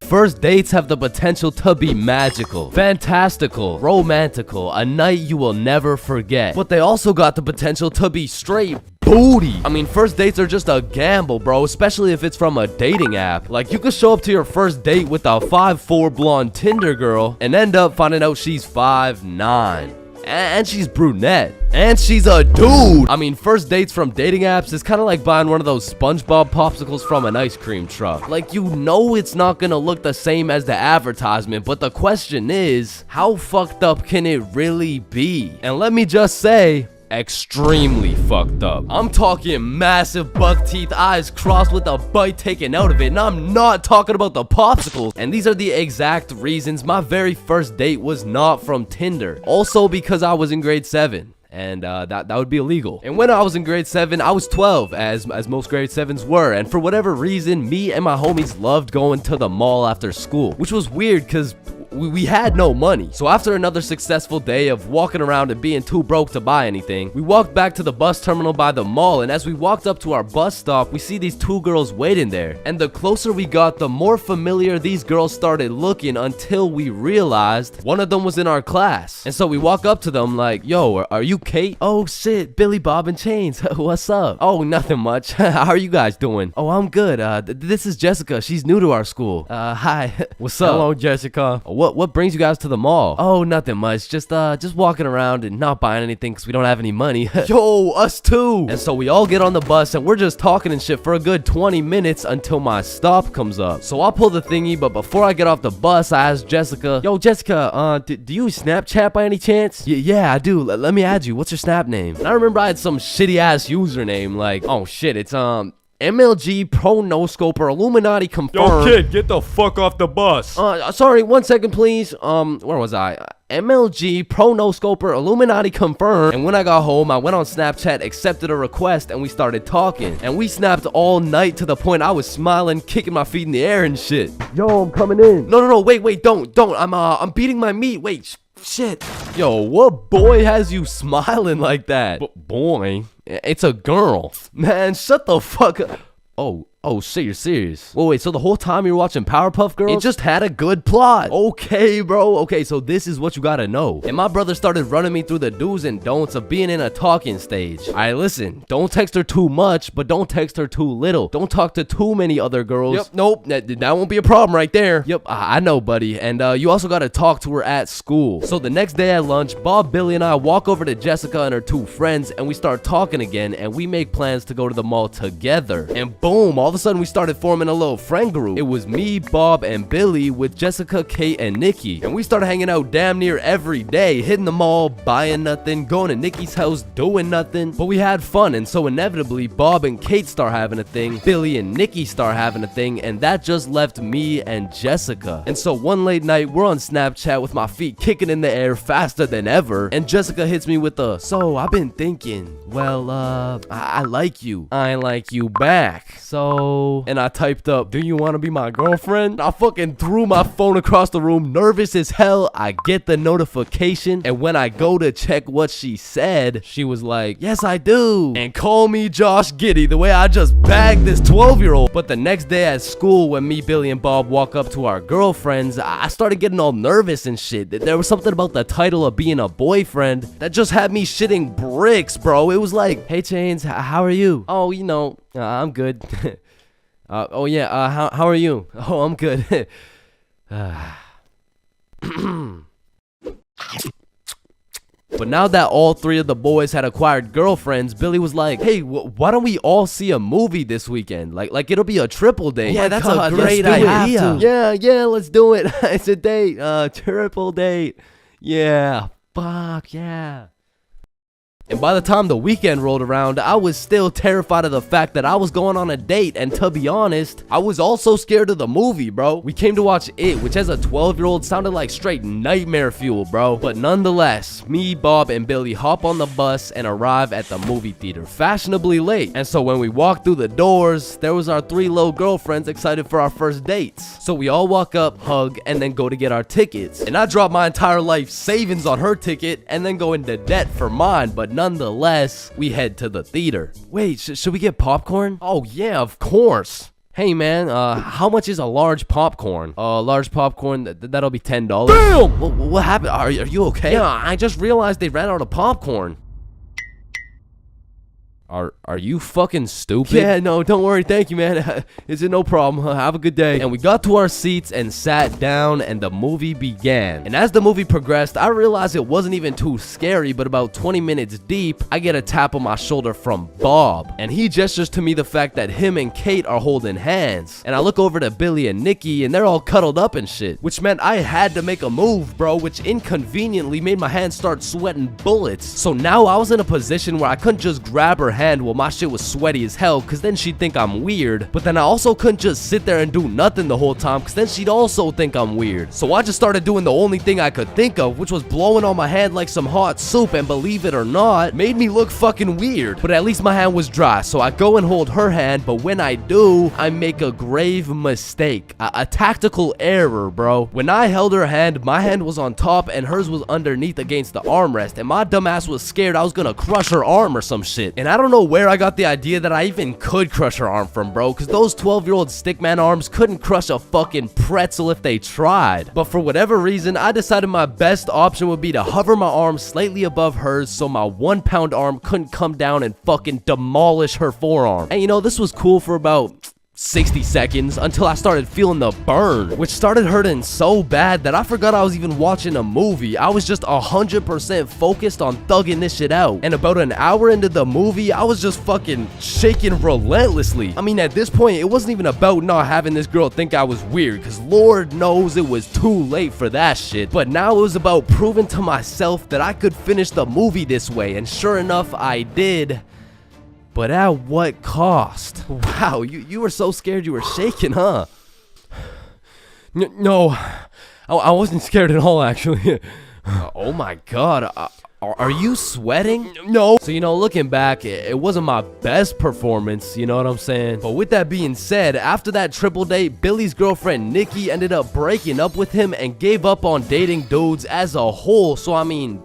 First dates have the potential to be magical, fantastical, romantical, a night you will never forget. But they also got the potential to be straight booty. I mean, first dates are just a gamble, bro, especially if it's from a dating app. Like, you could show up to your first date with a 5'4" blonde Tinder girl and end up finding out she's 5'9". And she's brunette. And she's a dude. I mean, first dates from dating apps is kind of like buying one of those SpongeBob popsicles from an ice cream truck. Like, you know it's not gonna look the same as the advertisement, but the question is, how fucked up can it really be? And let me just say, extremely fucked up. I'm talking massive buck teeth, eyes crossed with a bite taken out of it, and I'm not talking about the popsicles. And these are the exact reasons my very first date was not from Tinder. Also because I was in grade 7. And that would be illegal. And when I was in grade 7, I was 12, as most grade 7s were. And for whatever reason, me and my homies loved going to the mall after school, which was weird because we had no money. So after another successful day of walking around and being too broke to buy anything, we walked back to the bus terminal by the mall, and as we walked up to our bus stop, we see these 2 girls waiting there. And the closer we got, the more familiar these girls started looking, until we realized one of them was in our class. And so we walk up to them like, yo, are you Kate? Oh shit, Billy Bob and Chains. What's up? Oh, nothing much. How are you guys doing? Oh, I'm good. This is Jessica. She's new to our school. Hi. What's up? Hello, Jessica. What brings you guys to the mall? Oh, nothing much. Just walking around and not buying anything because we don't have any money. Yo, us too. And so we all get on the bus and we're just talking and shit for a good 20 minutes until my stop comes up. So I'll pull the thingy, but before I get off the bus, I ask Jessica, yo, Jessica, do you Snapchat by any chance? Yeah, I do. Let me add you. What's your Snap name? And I remember I had some shitty ass username like, oh shit, it's MLG Pro No Scoper Illuminati Yo, confirmed. kid, get the fuck off the bus. Sorry, 1 second, please. Where was I? MLG Pro No Scoper Illuminati confirmed. And when I got home, I went on Snapchat, accepted a request, and we started talking. And we snapped all night to the point I was smiling, kicking my feet in the air and shit. Yo, I'm coming in. No, wait, don't. I'm beating my meat. Wait, shit. Yo, what boy has you smiling like that? Boy, it's a girl. Man, shut the fuck up. Oh, shit, you're serious. Wait, so the whole time you were watching Powerpuff Girls? It just had a good plot. Okay, bro. Okay, so this is what you gotta know. And my brother started running me through the do's and don'ts of being in a talking stage. Alright, listen. Don't text her too much, but don't text her too little. Don't talk to too many other girls. Yep, nope. That won't be a problem right there. Yep, I know, buddy. And you also gotta talk to her at school. So the next day at lunch, Bob, Billy, and I walk over to Jessica and her 2 friends, and we start talking again, and we make plans to go to the mall together. And boom, all of a sudden we started forming a little friend group. It was me, Bob, and Billy with Jessica, Kate, and Nikki. And we started hanging out damn near every day, hitting the mall, buying nothing, going to Nikki's house, doing nothing. But we had fun, and so inevitably, Bob and Kate start having a thing, Billy and Nikki start having a thing, and that just left me and Jessica. And so one late night, we're on Snapchat with my feet kicking in the air faster than ever, and Jessica hits me with a, so I've been thinking, well, I like you. I like you back. So... And I typed up, do you want to be my girlfriend? I fucking threw my phone across the room, nervous as hell. I get the notification, and when I go to check what she said, she was like, yes, I do. And call me Josh Giddy, the way I just bagged this 12-year-old. But the next day at school, when me, Billy, and Bob walk up to our girlfriends, I started getting all nervous and shit. There was something about the title of being a boyfriend that just had me shitting bricks, bro. It was like, hey, Chains, how are you? Oh, you know, I'm good. How are you? Oh, I'm good. But now that all 3 of the boys had acquired girlfriends, Billy was like, hey, why don't we all see a movie this weekend? Like it'll be a triple date. Yeah, that's a great idea. Yeah, let's do it. It's a date, triple date. Yeah, fuck yeah. And by the time the weekend rolled around, I was still terrified of the fact that I was going on a date, and to be honest, I was also scared of the movie, bro. We came to watch It, which as a 12-year-old sounded like straight nightmare fuel, bro. But nonetheless, me, Bob, and Billy hop on the bus and arrive at the movie theater fashionably late. And so when we walked through the doors, there was our 3 little girlfriends excited for our first dates. So we all walk up, hug, and then go to get our tickets. And I dropped my entire life savings on her ticket and then go into debt for mine, but nonetheless, we head to the theater. Wait, should we get popcorn? Oh yeah, of course. Hey man, how much is a large popcorn? Large popcorn, that'll be $10. Damn! What happened? Are you okay? Yeah, I just realized they ran out of popcorn. Are you fucking stupid? Yeah, no, don't worry. Thank you, man. Is it no problem? Have a good day. And we got to our seats and sat down, and the movie began. And as the movie progressed, I realized it wasn't even too scary, but about 20 minutes deep, I get a tap on my shoulder from Bob. And he gestures to me the fact that him and Kate are holding hands. And I look over to Billy and Nikki, and they're all cuddled up and shit. Which meant I had to make a move, bro, which inconveniently made my hands start sweating bullets. So now I was in a position where I couldn't just grab her hand while my shit was sweaty as hell, cause then she'd think I'm weird. But then I also couldn't just sit there and do nothing the whole time, cause then she'd also think I'm weird. So I just started doing the only thing I could think of, which was blowing on my hand like some hot soup, and believe it or not, made me look fucking weird. But at least my hand was dry, so I go and hold her hand, but when I do, I make a grave mistake. A tactical error, bro. When I held her hand, my hand was on top and hers was underneath against the armrest, and my dumbass was scared I was gonna crush her arm or some shit. And I don't know where I got the idea that I even could crush her arm from, bro, because those 12-year-old stickman arms couldn't crush a fucking pretzel if they tried. But for whatever reason, I decided my best option would be to hover my arm slightly above hers so my 1-pound arm couldn't come down and fucking demolish her forearm. And you know, this was cool for about 60 seconds until I started feeling the burn, which started hurting so bad that I forgot I was even watching a movie. I was just 100% focused on thugging this shit out. And about an hour into the movie, I was just fucking shaking relentlessly. I mean, at this point, it wasn't even about not having this girl think I was weird, because Lord knows it was too late for that shit. But now it was about proving to myself that I could finish the movie this way, and sure enough, I did. But at what cost? Wow, you were so scared you were shaking, huh? No, I wasn't scared at all, actually. Oh my god, are you sweating? No. So, looking back, it wasn't my best performance, you know what I'm saying? But with that being said, after that triple date, Billy's girlfriend Nikki ended up breaking up with him and gave up on dating dudes as a whole. So, I mean,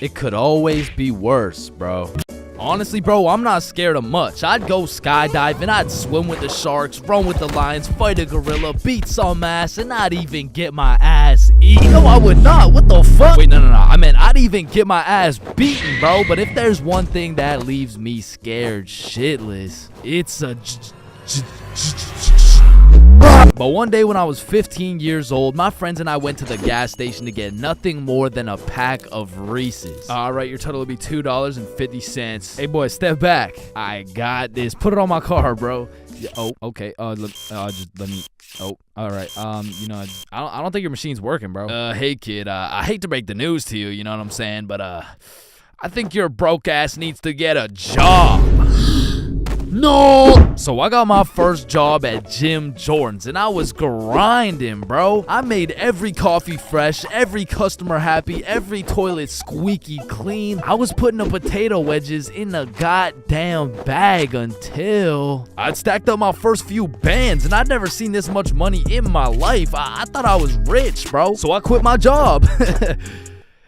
it could always be worse, bro. Honestly, bro, I'm not scared of much. I'd go skydiving, I'd swim with the sharks, run with the lions, fight a gorilla, beat some ass, and not even get my ass eaten. No, I would not. What the fuck? Wait, no. I meant I'd even get my ass beaten, bro. But if there's one thing that leaves me scared shitless, it's a... But one day when I was 15 years old, my friends and I went to the gas station to get nothing more than a pack of Reese's. Alright, your total will be $2.50. Hey boy, step back. I got this. Put it on my car, bro. Yeah, oh, okay. Just let me... Oh, alright. I don't think your machine's working, bro. Hey kid, I hate to break the news to you, you know what I'm saying? But, I think your broke ass needs to get a job. No! So I got my first job at Jim Jordan's and I was grinding, bro. I made every coffee fresh, every customer happy, every toilet squeaky clean. I was putting the potato wedges in a goddamn bag until I'd stacked up my first few bands and I'd never seen this much money in my life. I thought I was rich, bro. So I quit my job.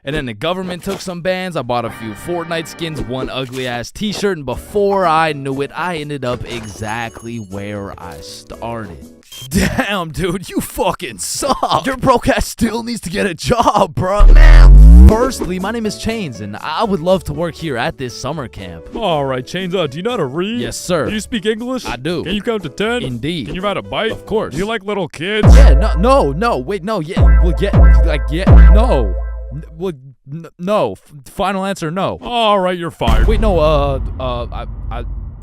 And then the government took some bands, I bought a few Fortnite skins, one ugly ass t-shirt, and before I knew it, I ended up exactly where I started. Damn, dude, you fucking suck. Your broke ass still needs to get a job, bro. Man. Firstly, my name is Chains, and I would love to work here at this summer camp. Alright, Chains, do you know how to read? Yes, sir. Do you speak English? I do. Can you count to 10? Indeed. Can you ride a bike? Of course. Do you like little kids? Yeah, no, wait, no, yeah, well, no. Well, no. Final answer, no. All right, you're fired. Wait, no.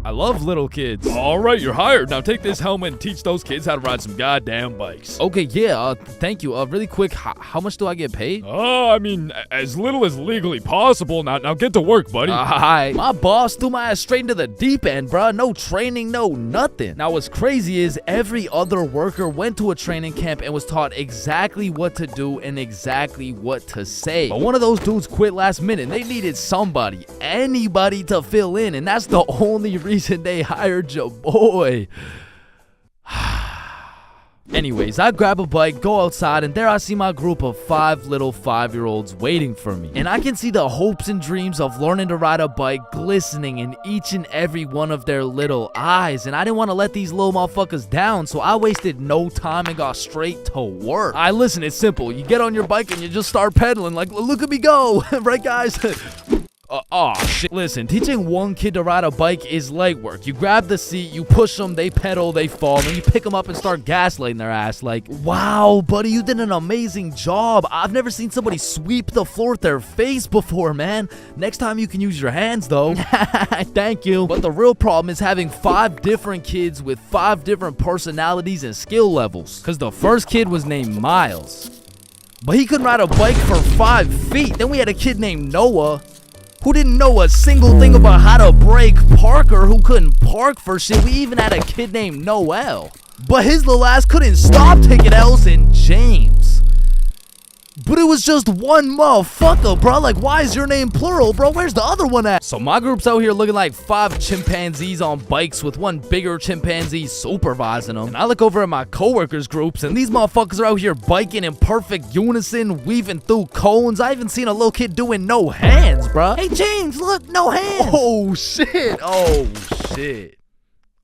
I love little kids. All right, you're hired. Now take this helmet and teach those kids how to ride some goddamn bikes. Okay, yeah. Thank you. Really quick, how much do I get paid? I mean, as little as legally possible. Now get to work, buddy. My boss threw my ass straight into the deep end, bruh. No training, no nothing. Now, what's crazy is every other worker went to a training camp and was taught exactly what to do and exactly what to say. But one of those dudes quit last minute, and they needed somebody, anybody to fill in, and that's the only reason they hired your boy. Anyways, I grab a bike, go outside, and there I see my group of 5 little 5-year-olds waiting for me. And I can see the hopes and dreams of learning to ride a bike glistening in each and every one of their little eyes. And I didn't want to let these little motherfuckers down, so I wasted no time and got straight to work. Listen, it's simple. You get on your bike and you just start pedaling like, look at me go. Right, guys? Shit. Listen, teaching one kid to ride a bike is legwork. You grab the seat, you push them, they pedal, they fall, and you pick them up and start gaslighting their ass like, wow, buddy, you did an amazing job. I've never seen somebody sweep the floor with their face before, man. Next time you can use your hands, though. Thank you. But the real problem is having 5 different kids with 5 different personalities and skill levels. Because the first kid was named Miles, but he couldn't ride a bike for 5 feet. Then we had a kid named Noah, who didn't know a single thing about how to brake. Parker, who couldn't park for shit. We even had a kid named Noel, but his little ass couldn't stop taking L's. And James, but it was just one motherfucker, bro. Like, why is your name plural, bro? Where's the other one at? So my group's out here looking like 5 chimpanzees on bikes with one bigger chimpanzee supervising them. And I look over at my coworkers' groups, and these motherfuckers are out here biking in perfect unison, weaving through cones. I even seen a little kid doing no hands, bro. Hey, James, look, no hands. Oh, shit. Oh, shit.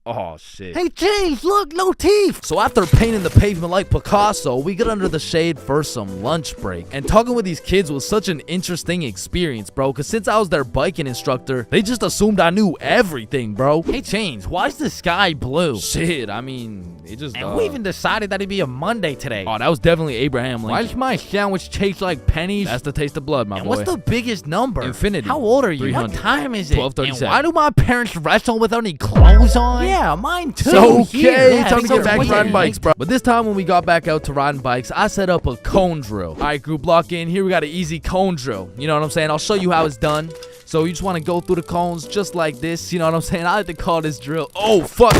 Oh, shit. Hey, James, look, no teeth. So after painting the pavement like Picasso, we get under the shade for some lunch break. And talking with these kids was such an interesting experience, bro, because since I was their biking instructor, they just assumed I knew everything, bro. Hey, Chains, why's the sky blue? Shit, I mean, it just... And we even decided that it'd be a Monday today. Oh, that was definitely Abraham Lincoln. Why does my sandwich taste like pennies? That's the taste of blood, my boy. And what's the biggest number? Infinity. How old are you? 300. What time is it? 12:37. And why do my parents wrestle without any clothes on? Yeah, mine too. Okay, time to get back riding bikes, bro. But this time when we got back out to riding bikes, I set up a cone drill. All right, group, lock in. Here we got an easy cone drill. You know what I'm saying? I'll show you how it's done. So you just want to go through the cones just like this. You know what I'm saying? I like to call this drill. Oh, fuck.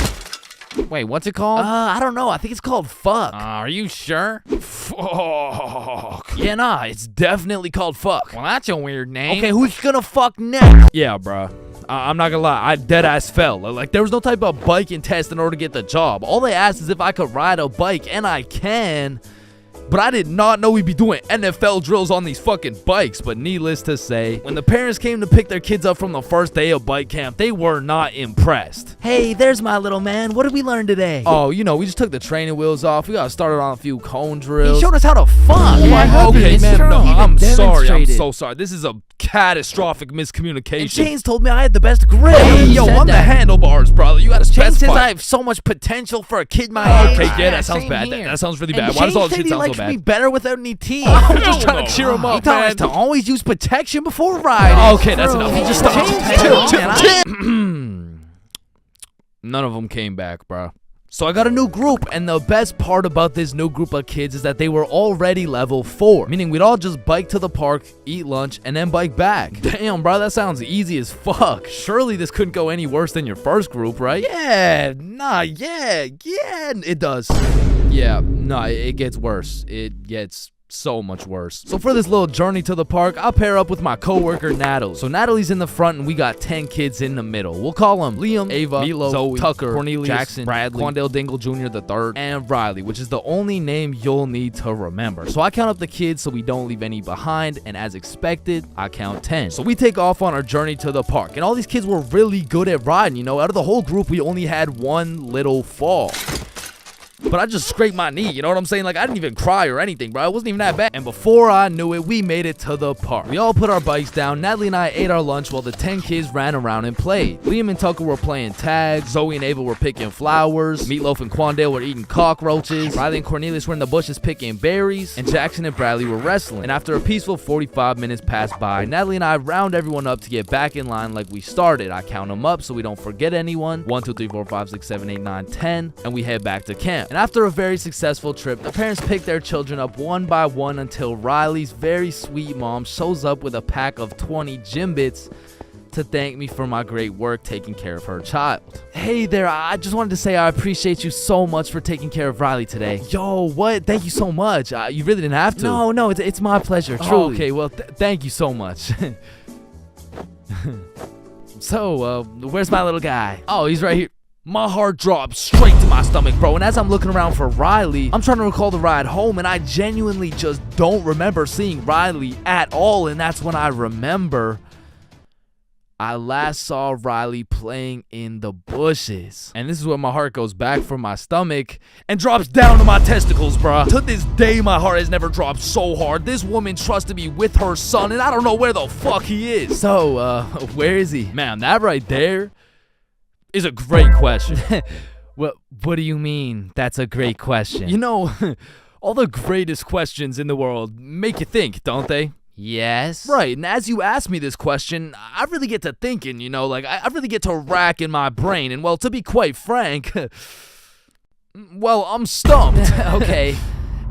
Wait, what's it called? I don't know. I think it's called fuck. Are you sure? Fuck. Yeah, nah, it's definitely called fuck. Well, that's a weird name. Okay, who's gonna fuck next? Yeah, bruh. I'm not gonna lie, I dead ass fell. Like, there was no type of biking test in order to get the job. All they asked is if I could ride a bike, and I can. But I did not know we'd be doing NFL drills on these fucking bikes. But needless to say, when the parents came to pick their kids up from the first day of bike camp, they were not impressed. Hey, there's my little man. What did we learn today? Oh, you know, we just took the training wheels off. We got started on a few cone drills. He showed us how to fuck. Okay, man, no, I'm sorry. I'm demonstrated. so sorry. This is a catastrophic miscommunication. And Chains told me I had the best grip. Hey, yo, I'm the handlebars, brother. You gotta Chains specify. says I have so much potential for a kid my age. Okay, yeah, that sounds bad. That sounds really bad. And Why does all this Chains shit said sound he so likes me bad? better without any teeth. I'm just trying to cheer him up, He taught us man. to always use protection before riding. Okay, that's enough. Just stop. None of them came back, bro. So I got a new group, and the best part about this new group of kids is that they were already level 4, meaning we'd all just bike to the park, eat lunch, and then bike back. Damn, bro, that sounds easy as fuck. Surely this couldn't go any worse than your first group, right? Yeah, it does. Yeah, no, it gets worse. It gets so much worse. So for this little journey to the park, I'll pair up with my coworker Natalie. So Natalie's in the front and we got 10 kids in the middle. We'll call them Liam, Ava, Milo, Zoe, Tucker, Cornelius, Jackson, Bradley, Quandale Dingle Jr. the third, and Riley, which is the only name you'll need to remember. So I count up the kids so we don't leave any behind, and as expected, I count 10. So we take off on our journey to the park, and all these kids were really good at riding. You know, out of the whole group, we only had one little fall. But I just scraped my knee, you know what I'm saying? Like, I didn't even cry or anything, bro. It wasn't even that bad. And before I knew it, we made it to the park. We all put our bikes down. Natalie and I ate our lunch while the 10 kids ran around and played. Liam and Tucker were playing tag. Zoe and Ava were picking flowers. Meatloaf and Quandale were eating cockroaches. Riley and Cornelius were in the bushes picking berries. And Jackson and Bradley were wrestling. And after a peaceful 45 minutes passed by, Natalie and I round everyone up to get back in line like we started. I count them up so we don't forget anyone. 1, 2, 3, 4, 5, 6, 7, 8, 9, 10. And we head back to camp. And after a very successful trip, the parents pick their children up one by one until Riley's very sweet mom shows up with a pack of 20 gym bits to thank me for my great work taking care of her child. Hey there, I just wanted to say I appreciate you so much for taking care of Riley today. Yo, what? Thank you so much. You really didn't have to. No, it's my pleasure, truly. Oh, okay, well, thank you so much. So, where's my little guy? Oh, he's right here. My heart dropped straight to my stomach, bro. And as I'm looking around for Riley, I'm trying to recall the ride home, and I genuinely just don't remember seeing Riley at all. And that's when I remember I last saw Riley playing in the bushes. And this is when my heart goes back from my stomach and drops down to my testicles, bro. To this day, my heart has never dropped so hard. This woman trusted me with her son, and I don't know where the fuck he is. So, where is he? Man, that right there is a great question. What do you mean that's a great question? You know, all the greatest questions in the world make you think, don't they? Yes. Right, and as you ask me this question, I really get to thinking, you know, like, I really get to rack in my brain, and, well, to be quite frank, well, I'm stumped.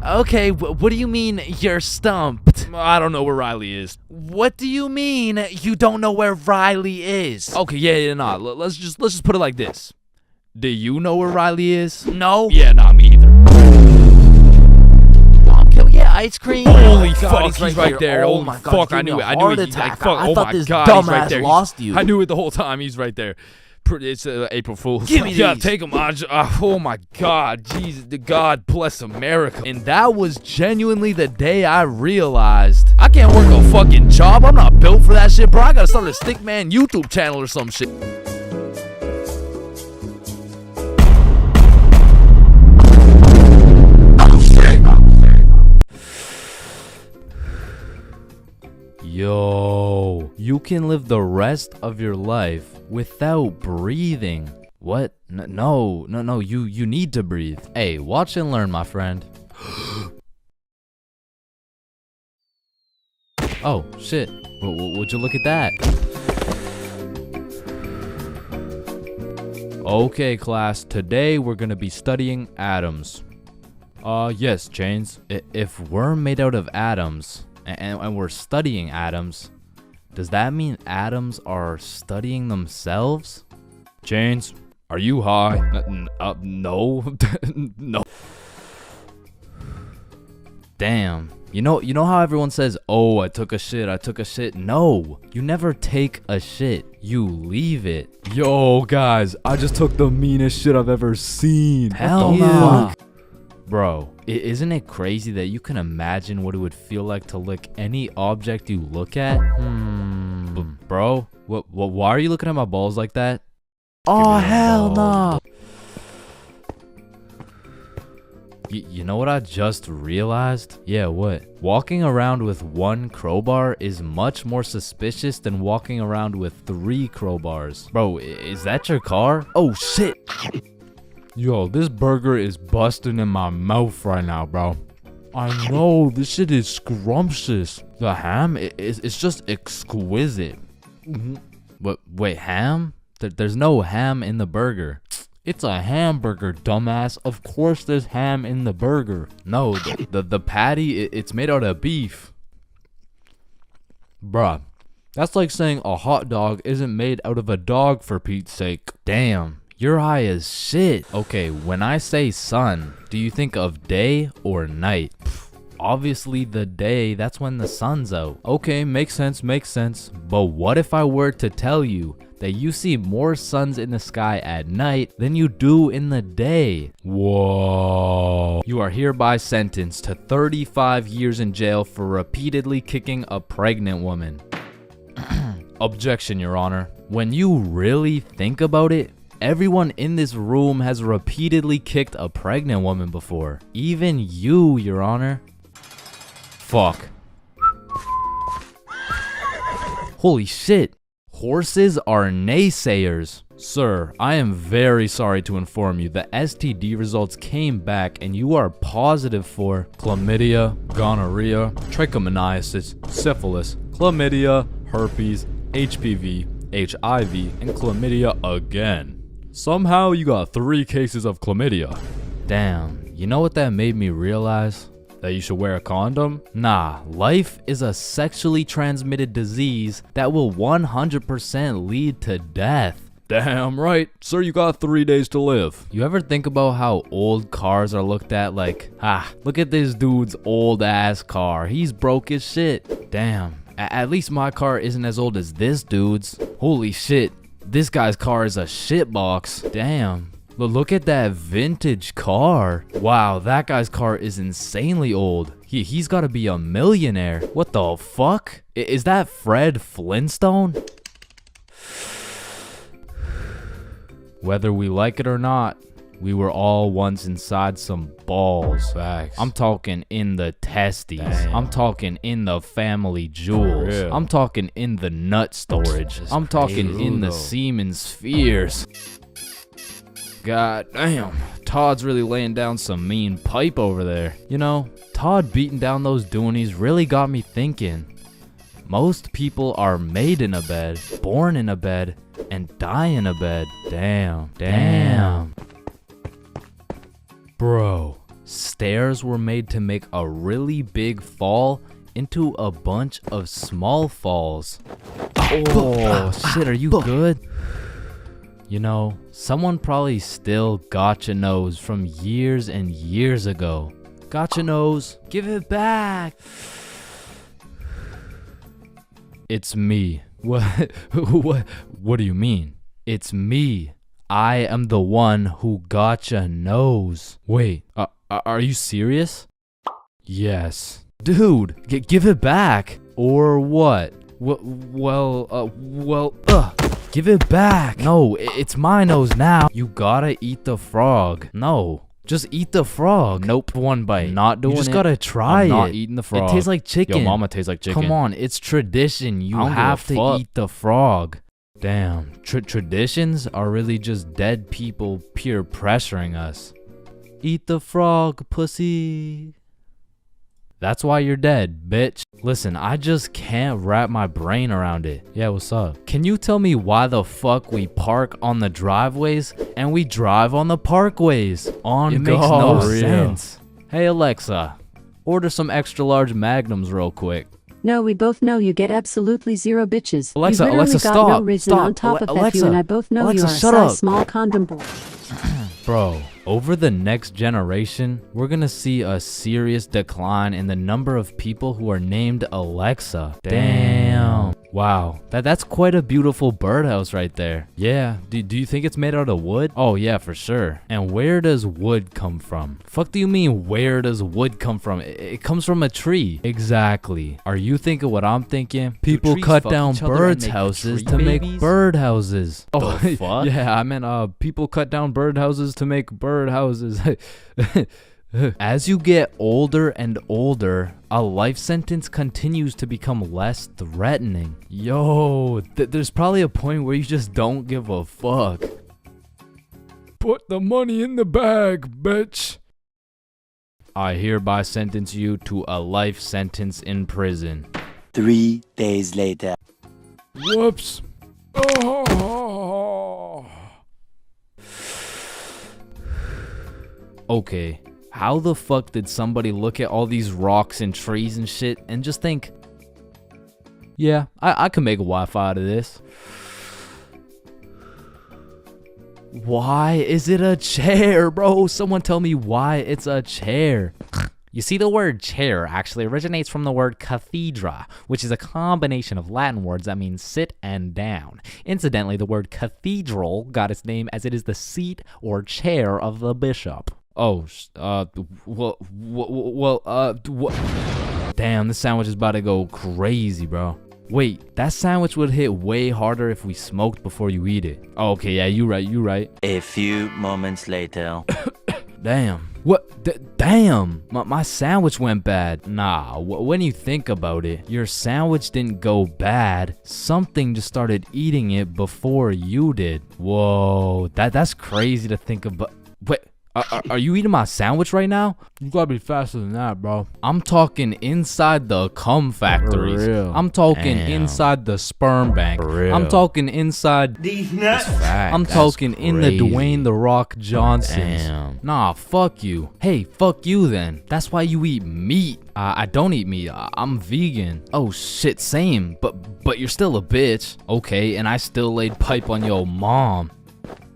Okay, what do you mean you're stumped? I don't know where Riley is. What do you mean you don't know where Riley is? Okay, yeah, nah, let's just put it like this. Do you know where Riley is? No. Yeah, nah, me either. Yeah, ice cream. Holy fuck, he's right there. Oh Holy my God, fuck, I knew it. I knew it. Attack. Like, fuck, I oh thought my this God, he's right dumbass there. lost you. I knew it the whole time. He's right there. It's April Fool's. Give me Yeah, these. take him. Oh my God, Jesus, God bless America. And that was genuinely the day I realized I can't work a fucking job. I'm not built for that shit, bro. I gotta start a Stickman YouTube channel or some shit. Yo, you can live the rest of your life without breathing. What? No, you need to breathe. Hey, watch and learn, my friend. Oh, shit. Would you look at that? Okay, class, today we're gonna be studying atoms. Yes, Chains. If we're made out of atoms, and we're studying atoms, Does that mean atoms are studying themselves? Chains, are you high? No. No. Damn. You know how everyone says, "Oh, I took a shit." No, you never take a shit. You leave it. Yo, guys, I just took the meanest shit I've ever seen. Hell no. Bro, isn't it crazy that you can imagine what it would feel like to lick any object you look at? Bro, why are you looking at my balls like that? Oh, hell no. You know what I just realized? Yeah, what? Walking around with 1 crowbar is much more suspicious than walking around with 3 crowbars. Bro, is that your car? Oh, shit. Yo, this burger is busting in my mouth right now, bro. I know, this shit is scrumptious. The ham, it's just exquisite. Wait, ham? There's no ham in the burger. It's a hamburger, dumbass. Of course there's ham in the burger. No, the patty, it's made out of beef. Bruh, that's like saying a hot dog isn't made out of a dog, for Pete's sake. Damn, you're high as shit. Okay, when I say sun, do you think of day or night? Obviously the day, that's when the sun's out. Okay, makes sense. But what if I were to tell you that you see more suns in the sky at night than you do in the day? Whoa. You are hereby sentenced to 35 years in jail for repeatedly kicking a pregnant woman. Objection, Your Honor. When you really think about it, everyone in this room has repeatedly kicked a pregnant woman before. Even you, Your Honor. Fuck. Holy shit. Horses are naysayers. Sir, I am very sorry to inform you the STD results came back and you are positive for chlamydia, gonorrhea, trichomoniasis, syphilis, chlamydia, herpes, HPV, HIV, and chlamydia again. Somehow you got 3 cases of chlamydia. Damn, you know what that made me realize? That you should wear a condom? Nah, life is a sexually transmitted disease that will 100% lead to death. Damn right. Sir, you got 3 days to live. You ever think about how old cars are looked at like, look at this dude's old ass car. He's broke as shit. Damn, at least my car isn't as old as this dude's. Holy shit, this guy's car is a shitbox. Damn. Look at that vintage car. Wow, that guy's car is insanely old. He's gotta be a millionaire. What the fuck? Is that Fred Flintstone? Whether we like it or not, we were all once inside some balls. Facts. I'm talking in the testes. Damn. I'm talking in the family jewels. I'm talking in the nut storage. I'm talking in the semen spheres. God damn, Todd's really laying down some mean pipe over there. You know, Todd beating down those doonies really got me thinking. Most people are made in a bed, born in a bed, and die in a bed. Damn. Bro, stairs were made to make a really big fall into a bunch of small falls. Oh, shit, are you good? You know, someone probably still gotcha knows from years and years ago. Gotcha knows, give it back. It's me. What do you mean? It's me. I am the one who gotcha knows. Wait, are you serious? Yes. Dude, give it back. Or what? Give it back. No, it's my nose now. You gotta eat the frog. No, just eat the frog. Nope, 1 bite. Not doing it. You just gotta try it. I'm not eating the frog. It tastes like chicken. Yo, mama tastes like chicken. Come on, it's tradition. You have to eat the frog. Damn, traditions are really just dead people peer pressuring us. Eat the frog, pussy. That's why you're dead, bitch. Listen, I just can't wrap my brain around it. Yeah, what's up? Can you tell me why the fuck we park on the driveways and we drive on the parkways? It makes no sense. Hey Alexa, order some extra large magnums real quick. No, we both know you get absolutely zero bitches. Alexa, you literally Alexa, got stop, no reason stop. on top of Alexa, you, and I both know Alexa, you are a shut size up. small condom boy. Bro, over the next generation, we're gonna see a serious decline in the number of people who are named Alexa. Damn. Wow, that's quite a beautiful birdhouse right there. Yeah, do you think it's made out of wood? Oh yeah, for sure. And where does wood come from? Fuck do you mean where does wood come from? It comes from a tree. Exactly. Are you thinking what I'm thinking? People cut down birds' houses to make birdhouses. Oh, fuck? Yeah, I meant people cut down birdhouses to make birdhouses. As you get older and older, a life sentence continues to become less threatening. Yo, there's probably a point where you just don't give a fuck. Put the money in the bag, bitch. I hereby sentence you to a life sentence in prison. 3 days later. Whoops. Oh. Okay. How the fuck did somebody look at all these rocks and trees and shit and just think, yeah, I can make a Wi-Fi out of this? Why is it a chair, bro? Someone tell me why it's a chair. You see, the word chair actually originates from the word cathedra, which is a combination of Latin words that mean sit and down. Incidentally, the word cathedral got its name as it is the seat or chair of the bishop. Oh, damn, this sandwich is about to go crazy, bro. Wait, that sandwich would hit way harder if we smoked before you eat it. Oh, okay, yeah, you right. A few moments later. Damn. What? Damn. My sandwich went bad. Nah, when you think about it, your sandwich didn't go bad. Something just started eating it before you did. Whoa, that's crazy to think about. Wait. Are you eating my sandwich right now? You gotta be faster than that, bro. I'm talking inside the cum factories. I'm talking inside the sperm bank. I'm talking inside these nuts. I'm talking in the Dwayne The Rock Johnsons. Nah, fuck you. Hey, fuck you then. That's why you eat meat. I don't eat meat. I'm vegan. Oh shit, same. But you're still a bitch. Okay, and I still laid pipe on your mom.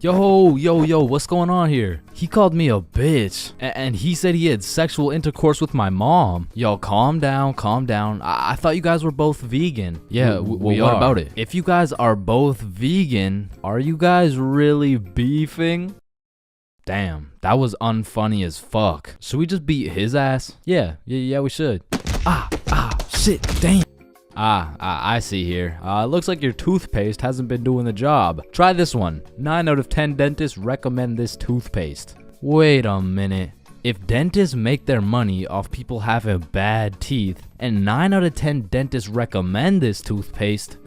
Yo, what's going on here? He called me a bitch, and he said he had sexual intercourse with my mom. Yo, calm down. I thought you guys were both vegan. Yeah, we are. What about it? If you guys are both vegan, are you guys really beefing? Damn, that was unfunny as fuck. Should we just beat his ass? Yeah, we should. Shit, damn. I see here. Looks like your toothpaste hasn't been doing the job. Try this one. 9 out of 10 dentists recommend this toothpaste. Wait a minute. If dentists make their money off people having bad teeth, and 9 out of 10 dentists recommend this toothpaste,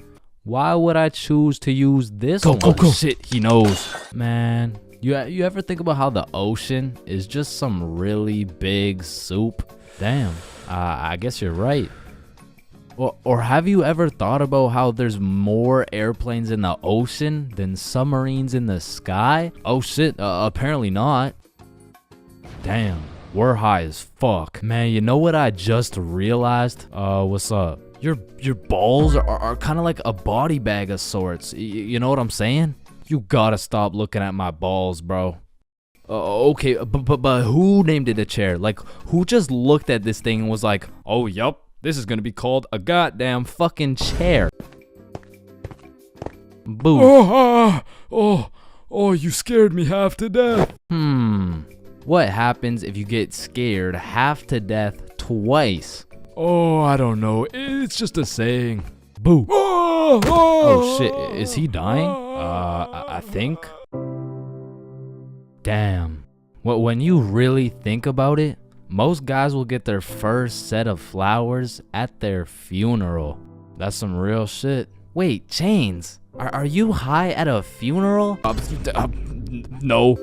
why would I choose to use this one? Go. Shit, he knows. Man, you ever think about how the ocean is just some really big soup? Damn, I guess you're right. Or have you ever thought about how there's more airplanes in the ocean than submarines in the sky? Oh shit, apparently not. Damn, we're high as fuck. Man, you know what I just realized? What's up? Your balls are kind of like a body bag of sorts. You know what I'm saying? You gotta stop looking at my balls, bro. Okay, but who named it a chair? Like, who just looked at this thing and was like, oh, yup. This is gonna be called a goddamn fucking chair. Boom. Oh, you scared me half to death. What happens if you get scared half to death twice? Oh, I don't know. It's just a saying. Boo. Oh shit, is he dying? I think. Damn. When you really think about it, most guys will get their first set of flowers at their funeral. That's some real shit. Wait, Chains, are you high at a funeral? No.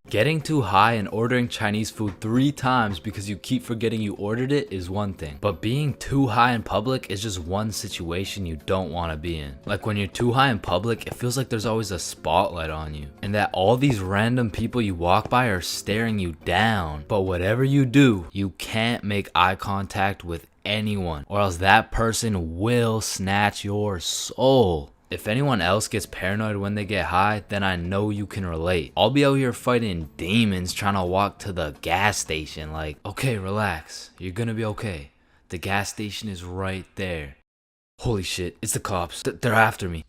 Getting too high and ordering Chinese food 3 times because you keep forgetting you ordered it is one thing. But being too high in public is just one situation you don't want to be in. Like when you're too high in public, it feels like there's always a spotlight on you. And that all these random people you walk by are staring you down. But whatever you do, you can't make eye contact with anyone, or else that person will snatch your soul. If anyone else gets paranoid when they get high, then I know you can relate. I'll be out here fighting demons trying to walk to the gas station like, okay, relax, you're gonna be okay. The gas station is right there. Holy shit, it's the cops. They're after me.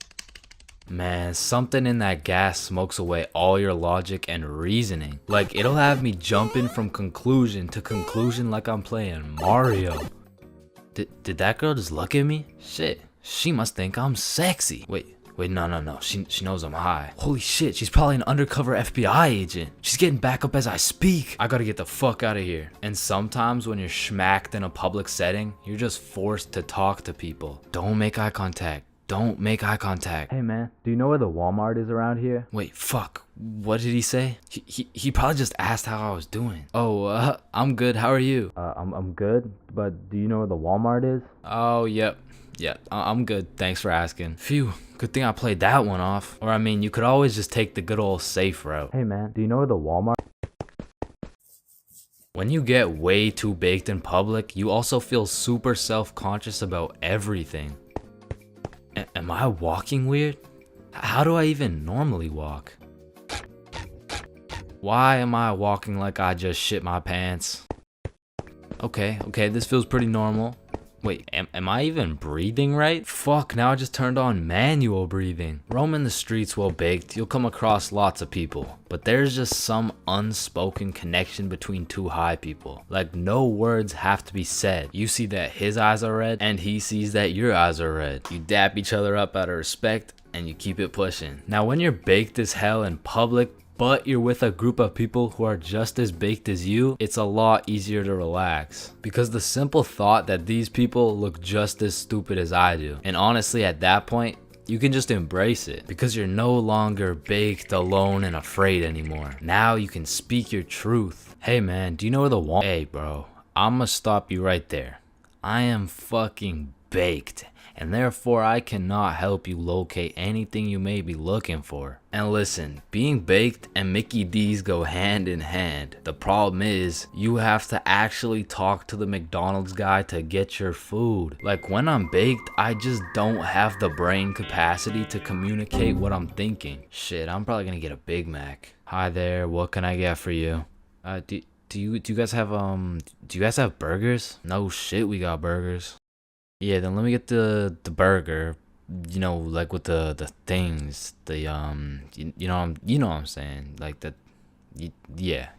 Man, something in that gas smokes away all your logic and reasoning. Like, it'll have me jumping from conclusion to conclusion like I'm playing Mario. Did that girl just look at me? Shit. She must think I'm sexy. Wait, no. She knows I'm high. Holy shit, she's probably an undercover FBI agent. She's getting back up as I speak. I gotta get the fuck out of here. And sometimes when you're schmacked in a public setting, you're just forced to talk to people. Don't make eye contact. Don't make eye contact. Hey man, do you know where the Walmart is around here? Wait, fuck. What did he say? He probably just asked how I was doing. Oh, I'm good. How are you? I'm good, but do you know where the Walmart is? Oh, yep. Yeah, I'm good. Thanks for asking. Phew, good thing I played that one off. Or I mean, you could always just take the good old safe route. Hey man, do you know where the Walmart? When you get way too baked in public, you also feel super self-conscious about everything. Am I walking weird? How do I even normally walk? Why am I walking like I just shit my pants? Okay, this feels pretty normal. Wait, am I even breathing right? Fuck, now I just turned on manual breathing. Roaming the streets while baked, you'll come across lots of people. But there's just some unspoken connection between two high people. Like no words have to be said. You see that his eyes are red, and he sees that your eyes are red. You dap each other up out of respect, and you keep it pushing. Now when you're baked as hell in public, but you're with a group of people who are just as baked as you, it's a lot easier to relax. Because the simple thought that these people look just as stupid as I do. And honestly, at that point, you can just embrace it. Because you're no longer baked, alone, and afraid anymore. Now you can speak your truth. Hey man, do you know where the Walmart? Hey bro, I'ma stop you right there. I am fucking baked. And therefore I cannot help you locate anything you may be looking for. And listen, being baked and Mickey D's go hand in hand. The problem is, you have to actually talk to the McDonald's guy to get your food. Like when I'm baked, I just don't have the brain capacity to communicate what I'm thinking. Shit, I'm probably gonna get a Big Mac. Hi there, what can I get for you? Do you guys have burgers? No shit, we got burgers. Yeah, then let me get the burger, you know, like with the things, the you know what I'm saying, like yeah.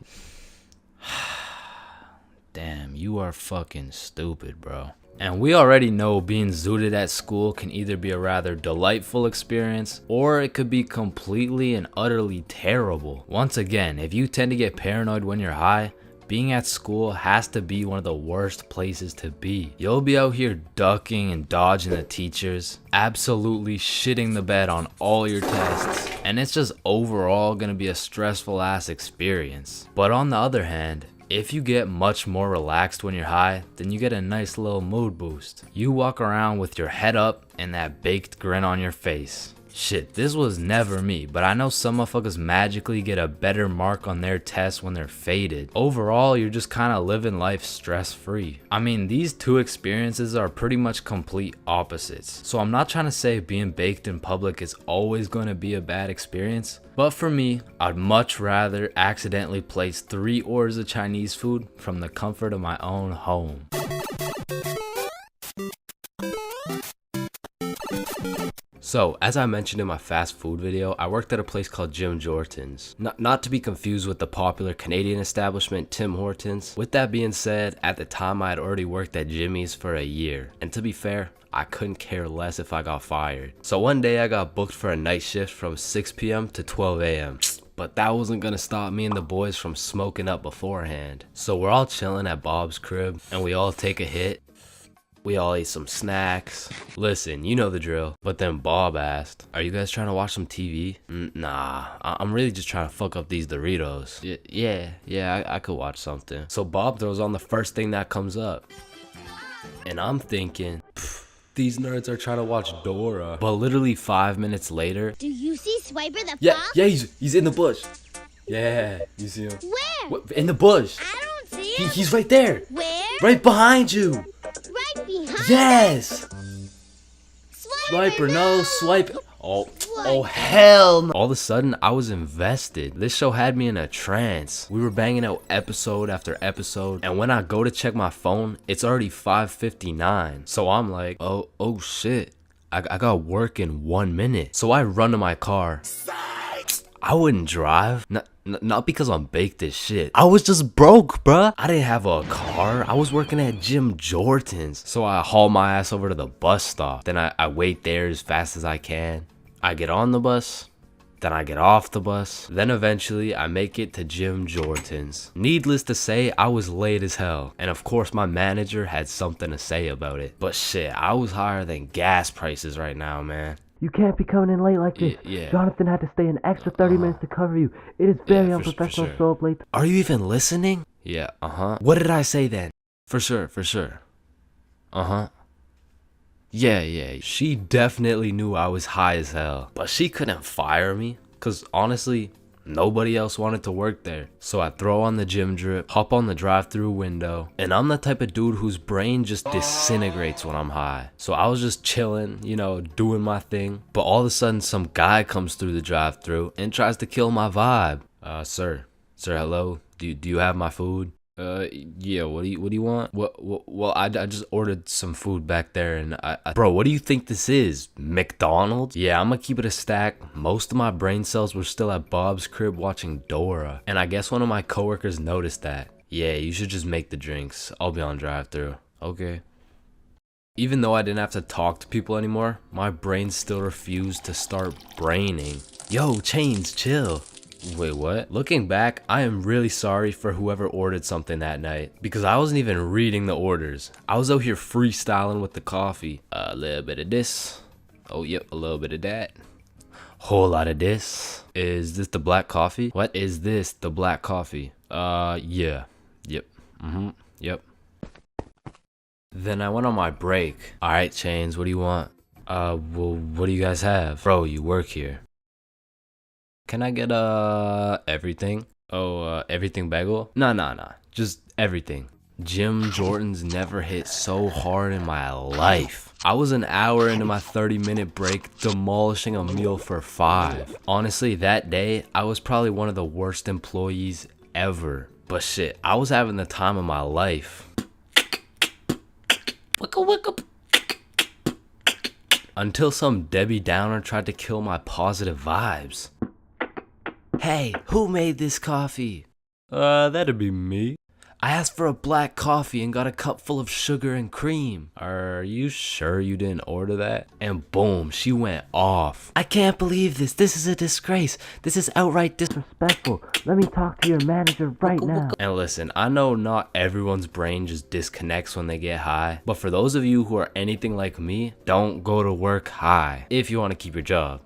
Damn, you are fucking stupid, bro. And we already know being zooted at school can either be a rather delightful experience, or it could be completely and utterly terrible. Once again, if you tend to get paranoid when you're high, being at school has to be one of the worst places to be. You'll be out here ducking and dodging the teachers, absolutely shitting the bed on all your tests, and it's just overall gonna be a stressful ass experience. But on the other hand, if you get much more relaxed when you're high, then you get a nice little mood boost. You walk around with your head up and that baked grin on your face. Shit, this was never me, but I know some motherfuckers magically get a better mark on their tests when they're faded. Overall, you're just kind of living life stress-free. I mean, these two experiences are pretty much complete opposites. So I'm not trying to say being baked in public is always going to be a bad experience. But for me, I'd much rather accidentally place 3 orders of Chinese food from the comfort of my own home. So, as I mentioned in my fast food video, I worked at a place called Jim Jordan's. Not to be confused with the popular Canadian establishment Tim Hortons. With that being said, at the time I had already worked at Jimmy's for a year. And to be fair, I couldn't care less if I got fired. So one day I got booked for a night shift from 6 p.m. to 12 a.m. But that wasn't gonna stop me and the boys from smoking up beforehand. So we're all chilling at Bob's crib and we all take a hit. We all ate some snacks. Listen, you know the drill. But then Bob asked, "Are you guys trying to watch some TV?" Nah, I'm really just trying to fuck up these Doritos. Yeah, I could watch something. So Bob throws on the first thing that comes up. And I'm thinking, these nerds are trying to watch Dora. But literally 5 minutes later. Do you see Swiper the fox? Yeah, he's in the bush. Yeah, you see him? Where? In the bush. I don't see him. He's right there. Where? Right behind you. Right behind. Yes. Swiper, no, swipe. Oh hell no. All of a sudden, I was invested. This show had me in a trance. We were banging out episode after episode, and when I go to check my phone, it's already 5:59. So I'm like, oh shit, I got work in 1 minute. So I run to my car. I wouldn't drive. Not because I'm baked as shit. I was just broke, bruh. I didn't have a car. I was working at Jim Jordan's. So I haul my ass over to the bus stop. Then I wait there as fast as I can. I get on the bus. Then I get off the bus. Then eventually I make it to Jim Jordan's. Needless to say, I was late as hell. And of course my manager had something to say about it. But shit, I was higher than gas prices right now, man. You can't be coming in late like this. Yeah. Jonathan had to stay an extra 30 minutes to cover you. It is very unprofessional to show up late. Are you even listening? Yeah, What did I say then? For sure. Yeah. She definitely knew I was high as hell. But she couldn't fire me. Cause honestly, nobody else wanted to work there. So I throw on the gym drip, hop on the drive-through window, and I'm the type of dude whose brain just disintegrates when I'm high. So I was just chilling, you know, doing my thing. But all of a sudden, some guy comes through the drive-through and tries to kill my vibe. Sir, hello? Do you have my food? Yeah, what do you want? Well, I just ordered some food back there, and bro, what do you think this is? McDonald's? Yeah, I'm gonna keep it a stack. Most of my brain cells were still at Bob's crib watching Dora, and I guess one of my coworkers noticed that. Yeah, you should just make the drinks. I'll be on drive-thru. Okay. Even though I didn't have to talk to people anymore, my brain still refused to start braining. Yo, Chains, chill. Wait, what? Looking back, I am really sorry for whoever ordered something that night, because I wasn't even reading the orders. I was out here freestyling with the coffee. A little bit of this. Oh, yep, a little bit of that. Whole lot of this. Is this the black coffee? What is this, the black coffee? Yeah. Yep. Yep. Then I went on my break. Alright, Chains, what do you want? Well, what do you guys have? Bro, you work here. Can I get, everything? Oh, everything bagel? Nah. Just everything. Jim Jordan's never hit so hard in my life. I was an hour into my 30-minute break demolishing a meal for 5. Honestly, that day, I was probably one of the worst employees ever. But shit, I was having the time of my life. Wicka. Until some Debbie Downer tried to kill my positive vibes. Hey, who made this coffee? That'd be me. I asked for a black coffee and got a cup full of sugar and cream. Are you sure you didn't order that? And boom, she went off. I can't believe this. This is a disgrace. This is outright disrespectful. Let me talk to your manager right now. And listen, I know not everyone's brain just disconnects when they get high, but for those of you who are anything like me, don't go to work high if you want to keep your job.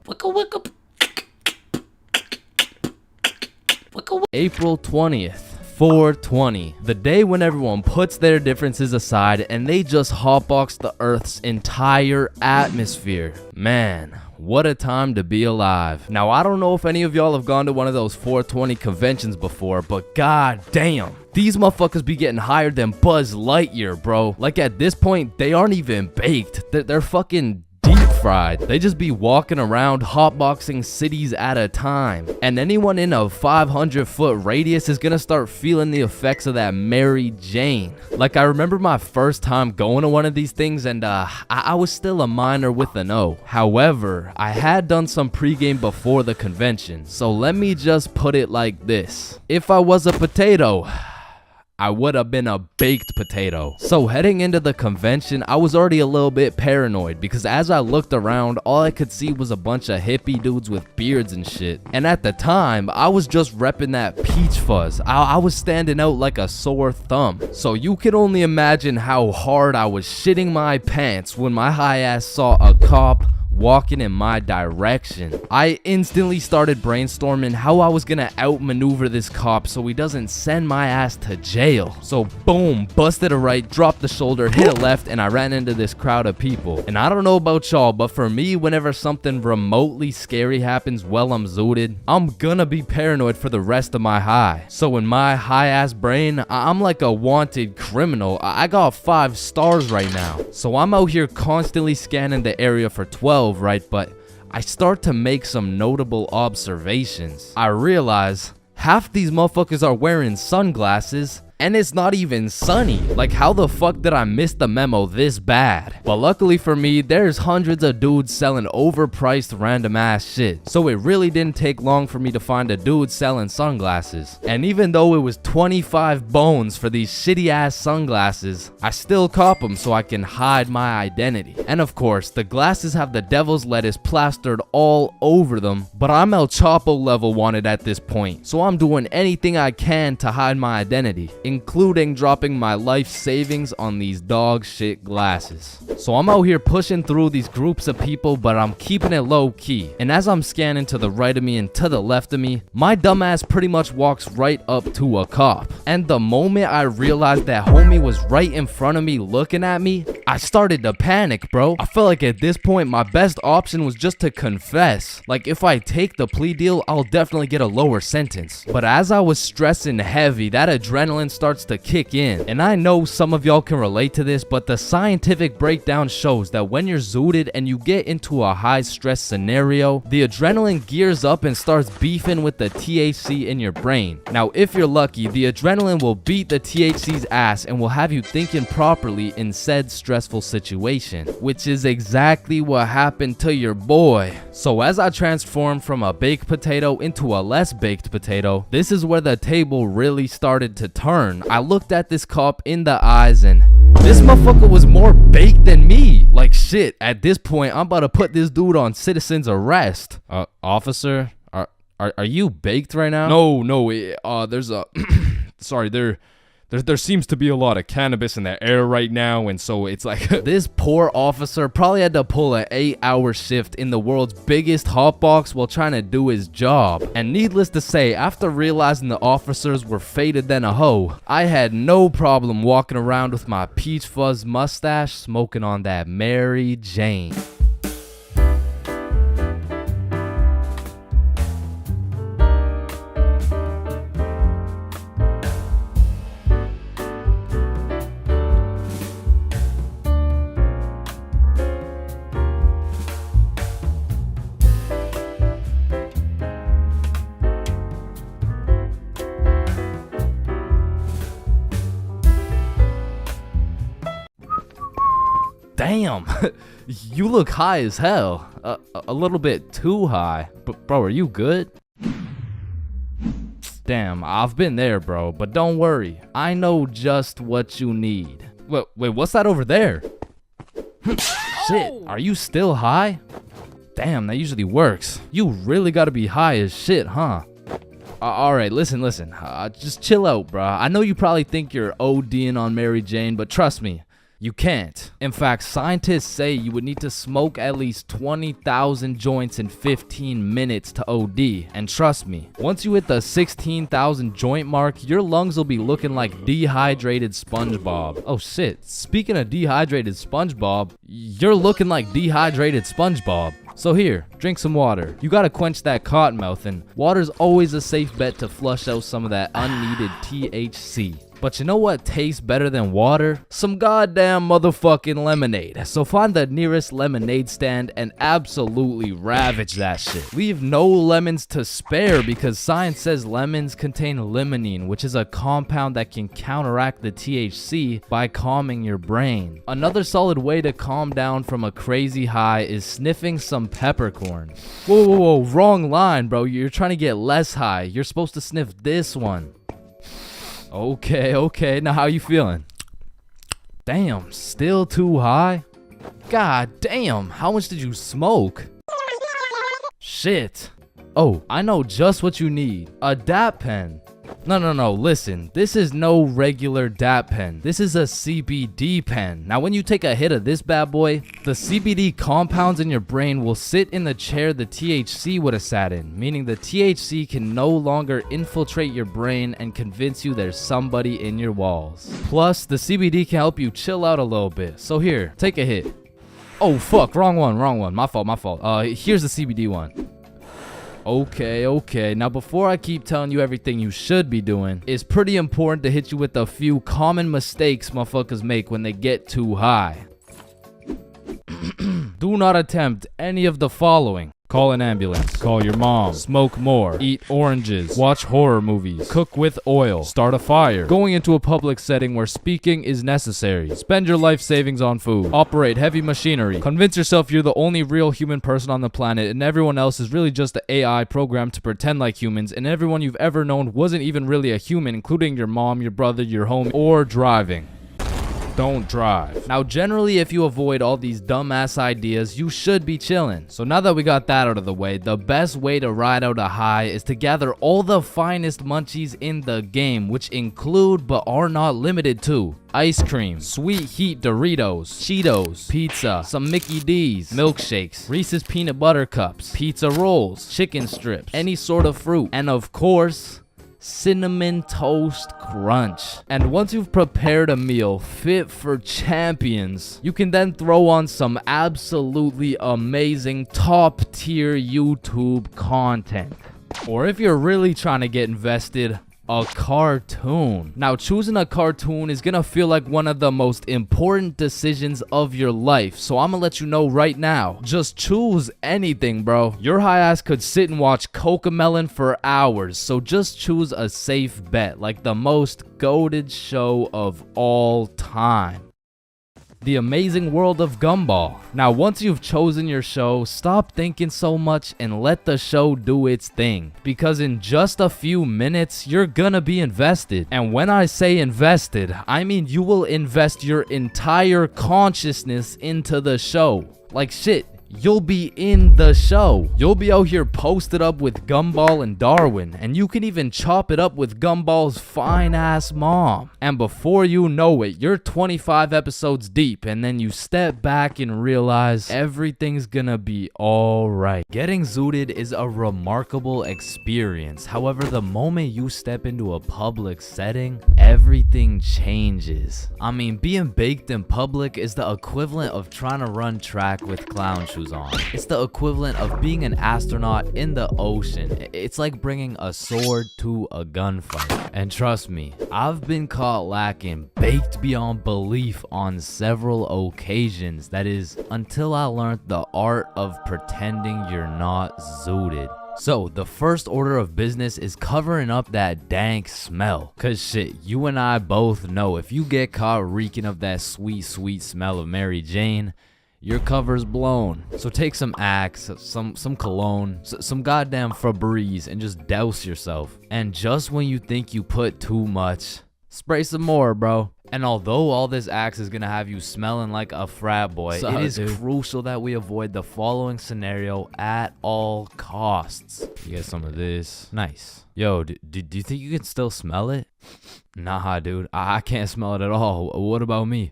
April 20th. 420, the day when everyone puts their differences aside and they just hotbox the Earth's entire atmosphere. Man, what a time to be alive. Now, I don't know if any of y'all have gone to one of those 420 conventions before, but god damn, these motherfuckers be getting higher than Buzz Lightyear, bro. Like, at this point, they aren't even baked. They're fucking deep fried. They just be walking around hotboxing cities at a time, and anyone in a 500-foot radius is gonna start feeling the effects of that Mary Jane. Like, I remember my first time going to one of these things, and I was still a minor with an O. However, I had done some pregame before the convention, so let me just put it like this. If I was a potato, I would have been a baked potato. So heading into the convention, I was already a little bit paranoid because as I looked around, all I could see was a bunch of hippie dudes with beards and shit. And at the time, I was just repping that peach fuzz. I was standing out like a sore thumb. So you can only imagine how hard I was shitting my pants when my high ass saw a cop walking in my direction. I instantly started brainstorming how I was gonna outmaneuver this cop so he doesn't send my ass to jail. So boom, busted a right, dropped the shoulder, hit a left, and I ran into this crowd of people. And I don't know about y'all, but for me, whenever something remotely scary happens while I'm zooted, I'm gonna be paranoid for the rest of my high. So in my high ass brain, I'm like a wanted criminal. I got 5 stars right now. So I'm out here constantly scanning the area for 12, right? But I start to make some notable observations. I realize half these motherfuckers are wearing sunglasses and it's not even sunny. Like, how the fuck did I miss the memo this bad? But luckily for me, there's hundreds of dudes selling overpriced random ass shit. So it really didn't take long for me to find a dude selling sunglasses. And even though it was 25 bones for these shitty ass sunglasses, I still cop them so I can hide my identity. And of course, the glasses have the devil's lettuce plastered all over them, but I'm El Chapo level wanted at this point. So I'm doing anything I can to hide my identity, including dropping my life savings on these dog shit glasses. So I'm out here pushing through these groups of people, but I'm keeping it low key. And as I'm scanning to the right of me and to the left of me, my dumbass pretty much walks right up to a cop. And the moment I realized that homie was right in front of me looking at me, I started to panic, bro. I felt like at this point, my best option was just to confess. Like, if I take the plea deal, I'll definitely get a lower sentence. But as I was stressing heavy, that adrenaline starts to kick in. And I know some of y'all can relate to this, but the scientific breakdown shows that when you're zooted and you get into a high stress scenario, the adrenaline gears up and starts beefing with the THC in your brain. Now, if you're lucky, the adrenaline will beat the THC's ass and will have you thinking properly in said stressful situation, which is exactly what happened to your boy. So as I transformed from a baked potato into a less baked potato, this is where the table really started to turn. I looked at this cop in the eyes and this motherfucker was more baked than me. Like, shit, at this point, I'm about to put this dude on citizen's arrest. Officer, are you baked right now? No, there's a sorry, there seems to be a lot of cannabis in the air right now, and so it's like this poor officer probably had to pull an 8-hour shift in the world's biggest hotbox while trying to do his job. And needless to say, after realizing the officers were faded than a hoe, I had no problem walking around with my peach fuzz mustache smoking on that Mary Jane. Damn, you look high as hell. A little bit too high. But bro, are you good? Damn, I've been there, bro. But don't worry, I know just what you need. Wait, what's that over there? Shit, are you still high? Damn, that usually works. You really gotta be high as shit, huh? Alright, listen. Just chill out, bro. I know you probably think you're ODing on Mary Jane, but trust me, you can't. In fact, scientists say you would need to smoke at least 20,000 joints in 15 minutes to OD. And trust me, once you hit the 16,000 joint mark, your lungs will be looking like dehydrated SpongeBob. Oh shit, speaking of dehydrated SpongeBob, you're looking like dehydrated SpongeBob. So here, drink some water. You gotta quench that cotton mouth, and water's always a safe bet to flush out some of that unneeded THC. But you know what tastes better than water? Some goddamn motherfucking lemonade. So find the nearest lemonade stand and absolutely ravage that shit. Leave no lemons to spare because science says lemons contain limonene, which is a compound that can counteract the THC by calming your brain. Another solid way to calm down from a crazy high is sniffing some peppercorn. Whoa, wrong line, bro. You're trying to get less high. You're supposed to sniff this one. Okay, now how you feeling? Damn, still too high? God damn, how much did you smoke? Shit. Oh, I know just what you need. A DAP pen. No, listen. This is no regular DAP pen. This is a CBD pen. Now, when you take a hit of this bad boy, the CBD compounds in your brain will sit in the chair the THC would have sat in, meaning the THC can no longer infiltrate your brain and convince you there's somebody in your walls. Plus, the CBD can help you chill out a little bit. So here, take a hit. Oh, fuck. Wrong one. My fault. Here's the CBD one. Okay. Now, before I keep telling you everything you should be doing, it's pretty important to hit you with a few common mistakes motherfuckers make when they get too high. Do not attempt any of the following. Call an ambulance. Call your mom. Smoke more. Eat oranges. Watch horror movies. Cook with oil. Start a fire. Going into a public setting where speaking is necessary. Spend your life savings on food. Operate heavy machinery. Convince yourself you're the only real human person on the planet and everyone else is really just an AI programmed to pretend like humans, and everyone you've ever known wasn't even really a human, including your mom, your brother, your homie, or driving. Don't drive. Now, generally, if you avoid all these dumbass ideas, you should be chilling. So now that we got that out of the way, the best way to ride out a high is to gather all the finest munchies in the game, which include but are not limited to ice cream, sweet heat Doritos, Cheetos, pizza, some Mickey D's, milkshakes, Reese's peanut butter cups, pizza rolls, chicken strips, any sort of fruit, and of course, Cinnamon Toast Crunch. And once you've prepared a meal fit for champions, you can then throw on some absolutely amazing top tier YouTube content. Or if you're really trying to get invested, a cartoon. Now, choosing a cartoon is gonna feel like one of the most important decisions of your life, so I'm gonna let you know right now, just choose anything, bro. Your high ass could sit and watch Cocomelon for hours, so just choose a safe bet, like the most goated show of all time. The Amazing World of Gumball. Now, once you've chosen your show, stop thinking so much and let the show do its thing. Because in just a few minutes, you're gonna be invested. And when I say invested, I mean you will invest your entire consciousness into the show. Like shit. You'll be in the show. You'll be out here posted up with Gumball and Darwin, and you can even chop it up with Gumball's fine ass mom. And before you know it, you're 25 episodes deep, and then you step back and realize everything's gonna be alright. Getting zooted is a remarkable experience. However, the moment you step into a public setting, everything changes. I mean, being baked in public is the equivalent of trying to run track with clown shoes on. It's the equivalent of being an astronaut in the ocean. It's like bringing a sword to a gunfight. And trust me, I've been caught lacking, baked beyond belief on several occasions. That is, until I learned the art of pretending you're not zooted. So, the first order of business is covering up that dank smell. Cause shit, you and I both know if you get caught reeking of that sweet, sweet smell of Mary Jane, your cover's blown. So take some Axe, some cologne, some goddamn Febreze, and just douse yourself. And just when you think you put too much, spray some more, bro. And although all this Axe is gonna have you smelling like a frat boy, it is crucial that we avoid the following scenario at all costs. You get some of this. Nice. Yo, do you think you can still smell it? Nah, dude. I can't smell it at all. What about me?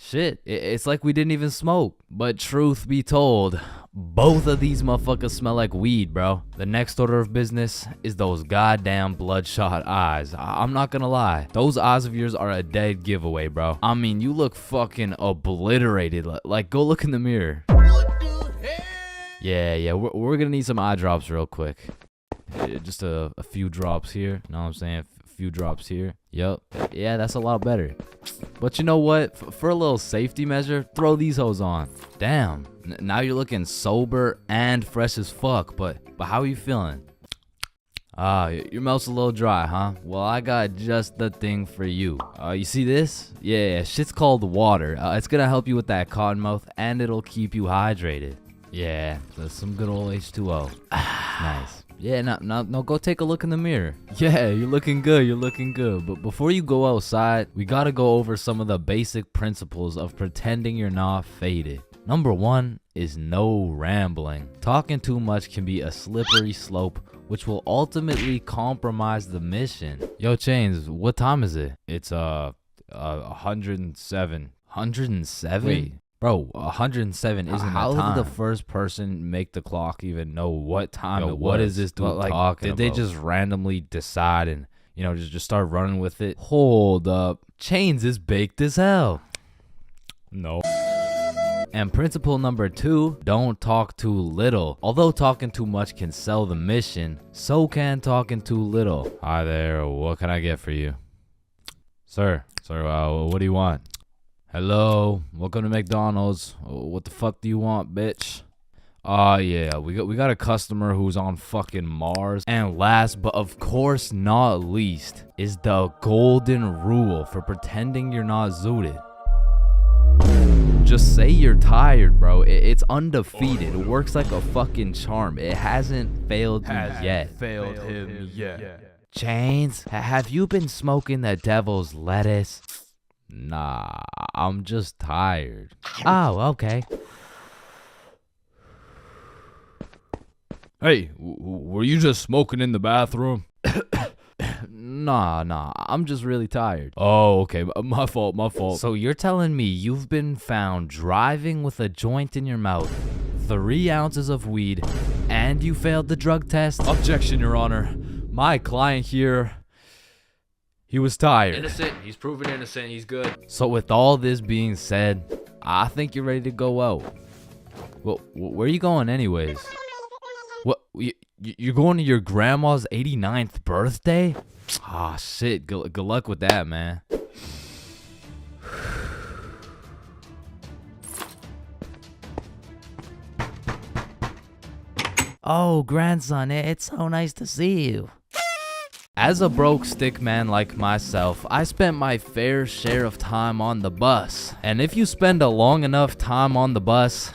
Shit, it's like we didn't even smoke. But truth be told, both of these motherfuckers smell like weed, bro. The next order of business is those goddamn bloodshot eyes. I'm not gonna lie. Those eyes of yours are a dead giveaway, bro. I mean, you look fucking obliterated. Like, go look in the mirror. What the hell? Yeah, we're gonna need some eye drops real quick. Just a few drops here. You know what I'm saying? A few drops here. Yup. Yeah, that's a lot better. But you know what? For a little safety measure, throw these hoes on. Damn. Now you're looking sober and fresh as fuck. But how are you feeling? Your mouth's a little dry, huh? Well, I got just the thing for you. You see this? Yeah, shit's called water. It's gonna help you with that cotton mouth, and it'll keep you hydrated. Yeah, that's some good old H2O. Nice. Yeah, no, go take a look in the mirror. Yeah, you're looking good. But before you go outside, we gotta go over some of the basic principles of pretending you're not faded. Number 1 is no rambling. Talking too much can be a slippery slope, which will ultimately compromise the mission. Yo, Chains, what time is it? It's 107. 107? Wait. Bro, 107 isn't How the time. did the first person make the clock even know what time it was? What is this dude talking Did they about? just randomly decide and, just start running with it? Hold up. Chains is baked as hell. No. And principle number 2, don't talk too little. Although talking too much can sell the mission, so can talking too little. Hi there, what can I get for you? Sir, what do you want? Hello, welcome to McDonald's. What the fuck do you want, bitch? Yeah, we got a customer who's on fucking Mars. And last but of course not least is the golden rule for pretending you're not zooted. Just say you're tired, bro. It's undefeated. It works like a fucking charm. It hasn't failed you yet. Failed him yet. Chains, have you been smoking the devil's lettuce? Nah, I'm just tired. Oh, okay. Hey, were you just smoking in the bathroom? Nah, I'm just really tired. Oh, okay, my fault. So you're telling me you've been found driving with a joint in your mouth, 3 ounces of weed, and you failed the drug test? Objection, Your Honor. My client here, he was tired. Innocent. He's proven innocent. He's good. So with all this being said, I think you're ready to go out. Well, where are you going anyways? What? You're going to your grandma's 89th birthday? Ah, shit. Good luck with that, man. Oh, grandson, it's so nice to see you. As a broke stick man like myself, I spent my fair share of time on the bus. And if you spend a long enough time on the bus,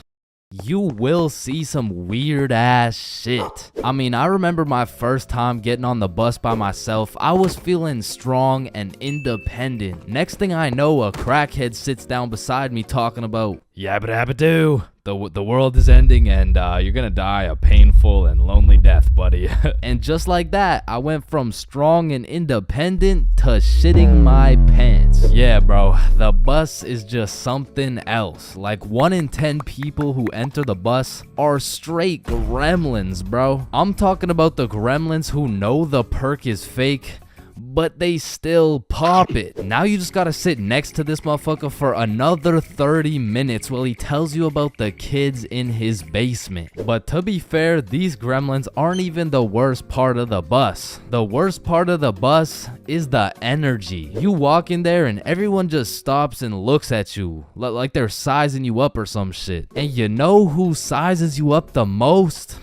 you will see some weird ass shit. I mean, I remember my first time getting on the bus by myself. I was feeling strong and independent. Next thing I know, a crackhead sits down beside me talking about yabba dabba doo. The world is ending and you're gonna die a painful and lonely death, buddy. And just like that, I went from strong and independent to shitting my pants. Yeah, bro, the bus is just something else. Like 1 in 10 people who enter the bus are straight gremlins, bro. I'm talking about the gremlins who know the perk is fake, but they still pop it. Now you just gotta sit next to this motherfucker for another 30 minutes while he tells you about the kids in his basement. But to be fair, these gremlins aren't even the worst part of the bus. The worst part of the bus is the energy. You walk in there and everyone just stops and looks at you like they're sizing you up or some shit. And you know who sizes you up the most?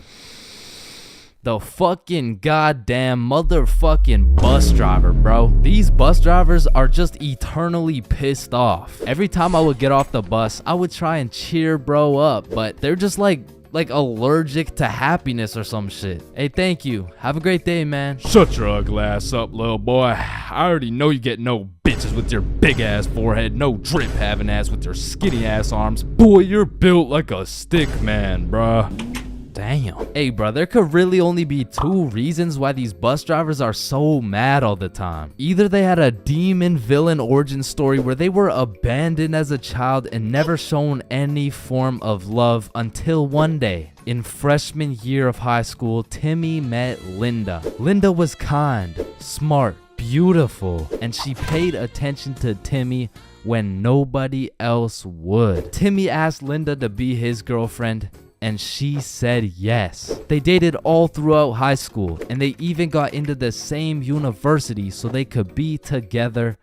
The fucking goddamn motherfucking bus driver, bro. These bus drivers are just eternally pissed off. Every time I would get off the bus, I would try and cheer bro up, but they're just like allergic to happiness or some shit. Hey, thank you. Have a great day, man. Shut your ugly ass up, little boy. I already know you get no bitches with your big ass forehead, no drip having ass with your skinny ass arms. Boy, you're built like a stick man, bruh. Damn. Hey, bro, there could really only be 2 reasons why these bus drivers are so mad all the time. Either they had a demon villain origin story where they were abandoned as a child and never shown any form of love until one day. In freshman year of high school, Timmy met Linda. Linda was kind, smart, beautiful, and she paid attention to Timmy when nobody else would. Timmy asked Linda to be his girlfriend, and she said yes. They dated all throughout high school, and they even got into the same university so they could be together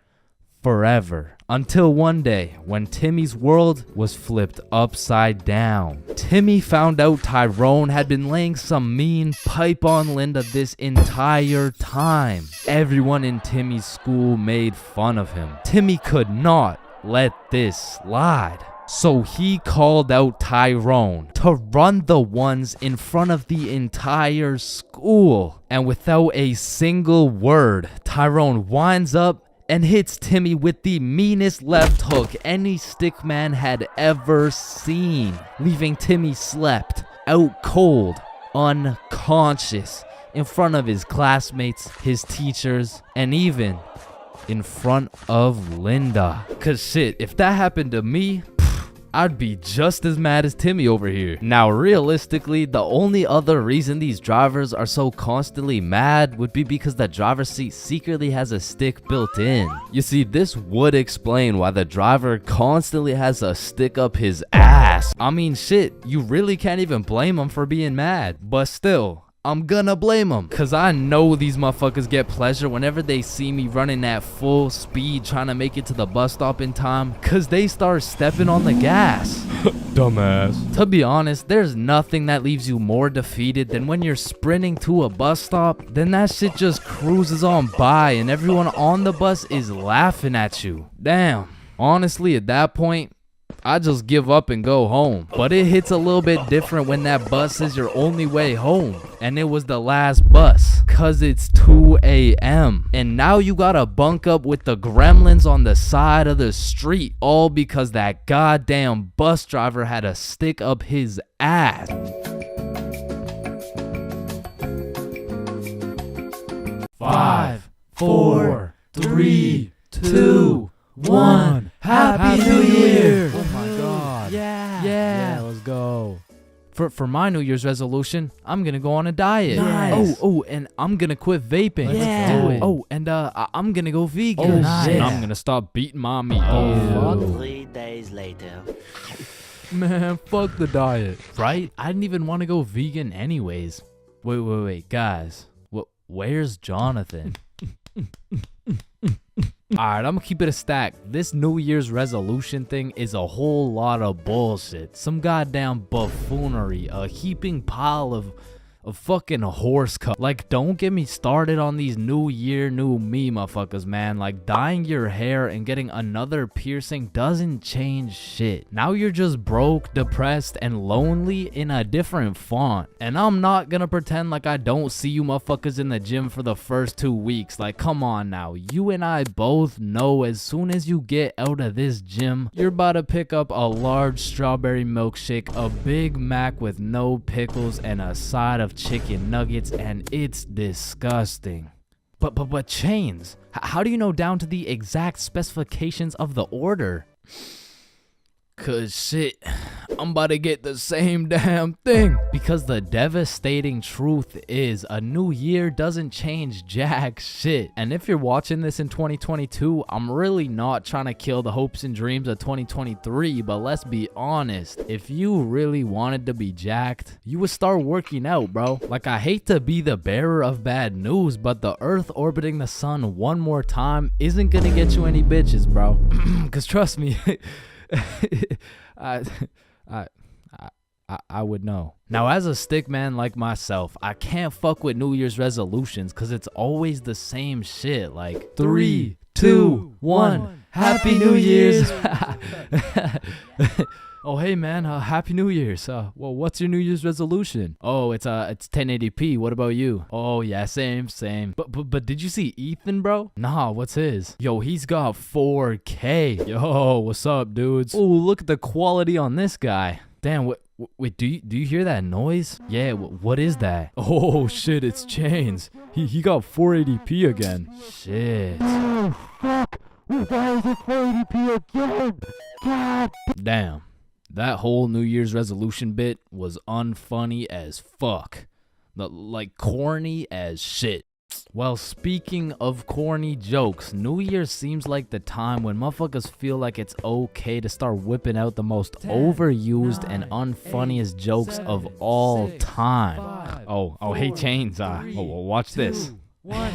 forever. Until one day, when Timmy's world was flipped upside down. Timmy found out Tyrone had been laying some mean pipe on Linda this entire time. Everyone in Timmy's school made fun of him. Timmy could not let this slide. So he called out Tyrone to run the ones in front of the entire school. And without a single word, Tyrone winds up and hits Timmy with the meanest left hook any stickman had ever seen, leaving Timmy slept, out cold, unconscious, in front of his classmates, his teachers, and even in front of Linda. Cause shit, if that happened to me, I'd be just as mad as Timmy over here. Now, realistically, the only other reason these drivers are so constantly mad would be because the driver's seat secretly has a stick built in. You see, this would explain why the driver constantly has a stick up his ass. I mean, shit, you really can't even blame him for being mad. But still, I'm gonna blame them, cause I know these motherfuckers get pleasure whenever they see me running at full speed trying to make it to the bus stop in time, cause they start stepping on the gas. Dumbass. To be honest, there's nothing that leaves you more defeated than when you're sprinting to a bus stop, then that shit just cruises on by and everyone on the bus is laughing at you. Damn. Honestly, at that point, I just give up and go home. But it hits a little bit different when that bus is your only way home. And it was the last bus. Cause it's 2 a.m. And now you gotta bunk up with the gremlins on the side of the street. All because that goddamn bus driver had a stick up his ass. 5, 4, 3, 2, 1. Happy New Year! Oh my god. Yeah, let's go. For my New Year's resolution, I'm gonna go on a diet. Nice. Oh, and I'm gonna quit vaping. Let's do it. Oh, and I'm gonna go vegan. Nice. And I'm gonna stop beating mommy. 3 days later. Man, fuck the diet. Right? I didn't even want to go vegan anyways. Wait, guys. Where's Jonathan? Alright, I'm gonna keep it a stack. This New Year's resolution thing is a whole lot of bullshit. Some goddamn buffoonery. A heaping pile of fucking horse cup. Like, don't get me started on these New Year, new me motherfuckers, man. Like, dyeing your hair and getting another piercing doesn't change shit. Now you're just broke, depressed, and lonely in a different font. And I'm not gonna pretend like I don't see you motherfuckers in the gym for the first 2 weeks. Like, come on now. You and I both know as soon as you get out of this gym, you're about to pick up a large strawberry milkshake, a Big Mac with no pickles, and a side of chicken nuggets, and it's disgusting. But Chains, how do you know down to the exact specifications of the order? Cause shit, I'm about to get the same damn thing. Because the devastating truth is a new year doesn't change jack shit. And if you're watching this in 2022, I'm really not trying to kill the hopes and dreams of 2023, but let's be honest, if you really wanted to be jacked, you would start working out, bro. Like, I hate to be the bearer of bad news, but the earth orbiting the sun one more time isn't gonna get you any bitches, bro. Cause trust me, I would know. Now, as a stick man like myself, I can't fuck with New Year's resolutions because it's always the same shit. Like 3, 2, 1, Happy New Year's. Oh, hey man, Happy New Year's. Well, what's your New Year's resolution? Oh, it's 1080p. What about you? Oh yeah, same. But did you see Ethan, bro? Nah, what's his? Yo, he's got 4K. Yo, what's up, dudes? Oh, look at the quality on this guy. Damn, wait, do you hear that noise? Yeah, what is that? Oh shit, it's Chains. He got 480p again. Shit. Oh, fuck. Why is it 480p again? God. Damn. That whole New Year's resolution bit was unfunny as fuck. Like corny as shit. Well, speaking of corny jokes, New Year seems like the time when motherfuckers feel like it's okay to start whipping out the most overused and unfunniest jokes of all time. Oh, hey Chains, watch this. 2, 1,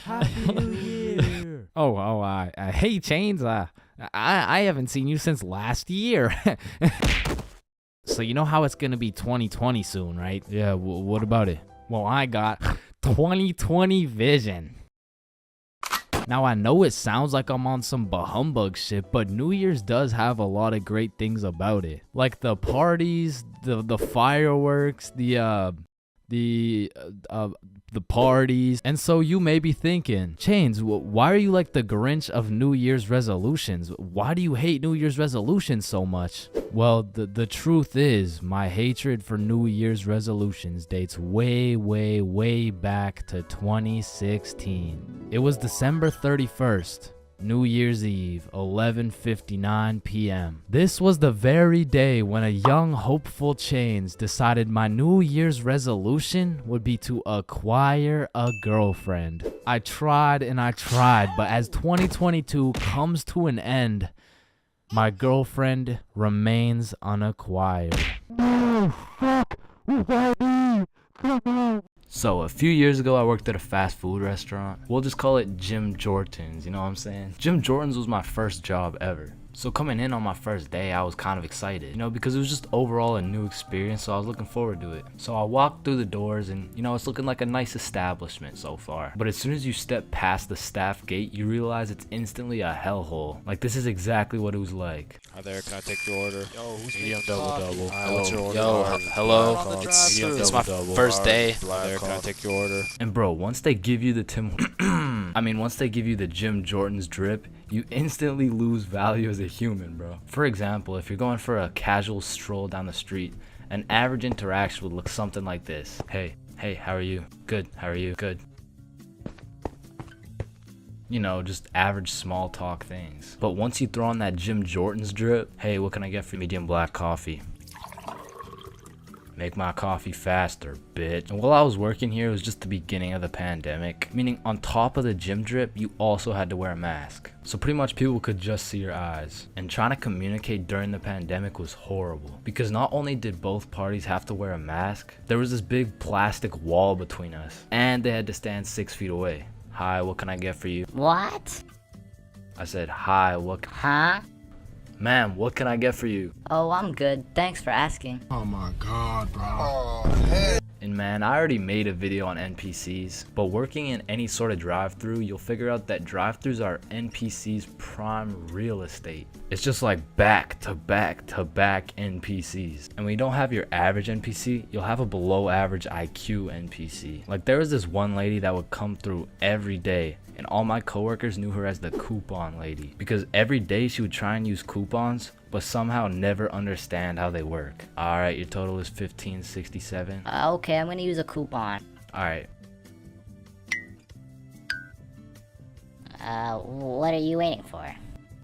Happy New Year. Hey Chains, I haven't seen you since last year. So you know how it's gonna be 2020 soon, right? Yeah, what about it? Well, I got 2020 vision. Now I know it sounds like I'm on some bahumbug shit, but New Year's does have a lot of great things about it. Like the parties, the fireworks, the parties. And so you may be thinking, Chains, why are you like the Grinch of New Year's resolutions? Why do you hate New Year's resolutions so much? Well, the truth is, my hatred for New Year's resolutions dates way back to 2016. It was December 31st. New Year's Eve, 11:59 p.m. This was the very day when a young hopeful Chains decided my New Year's resolution would be to acquire a girlfriend. I tried and I tried, but as 2022 comes to an end, my girlfriend remains unacquired. So a few years ago, I worked at a fast food restaurant. We'll just call it Jim Jordan's, you know what I'm saying? Jim Jordan's was my first job ever. So coming in on my first day, I was kind of excited, you know, because it was just overall a new experience, so I was looking forward to it. So I walked through the doors and, you know, it's looking like a nice establishment so far. But as soon as you step past the staff gate, you realize it's instantly a hellhole. Like, this is exactly what it was like. Hi there, can I take your order? Yo, who's medium double? What's your order? Yo, hello. It's my first day. Hi there, can I take your order? And bro, once they give you the once they give you the Jim Jordan's drip, you instantly lose value as a human, bro. For example, if you're going for a casual stroll down the street, an average interaction would look something like this. Hey, how are you? Good, how are you? Good. You know, just average small talk things. But once you throw on that Jim Jordan's drip, hey, what can I get for medium black coffee? Make my coffee faster, bitch. And while I was working here, it was just the beginning of the pandemic, meaning on top of the gym drip, you also had to wear a mask. So pretty much people could just see your eyes. And trying to communicate during the pandemic was horrible, because not only did both parties have to wear a mask, there was this big plastic wall between us, and they had to stand 6 feet away. Hi, what can I get for you? What? I said, hi, what? Huh? Ma'am, what can I get for you? Oh, I'm good. Thanks for asking. Oh my god, bro. And man, I already made a video on NPCs, but working in any sort of drive-thru, you'll figure out that drive-thrus are NPCs' prime real estate. It's just like back to back to back NPCs. And when you don't have your average NPC, you'll have a below average IQ NPC. Like, there was this one lady that would come through every day, and all my coworkers knew her as the coupon lady, because every day she would try and use coupons, but somehow never understand how they work. Alright, your total is $15.67. Okay, I'm gonna use a coupon. Alright. What are you waiting for?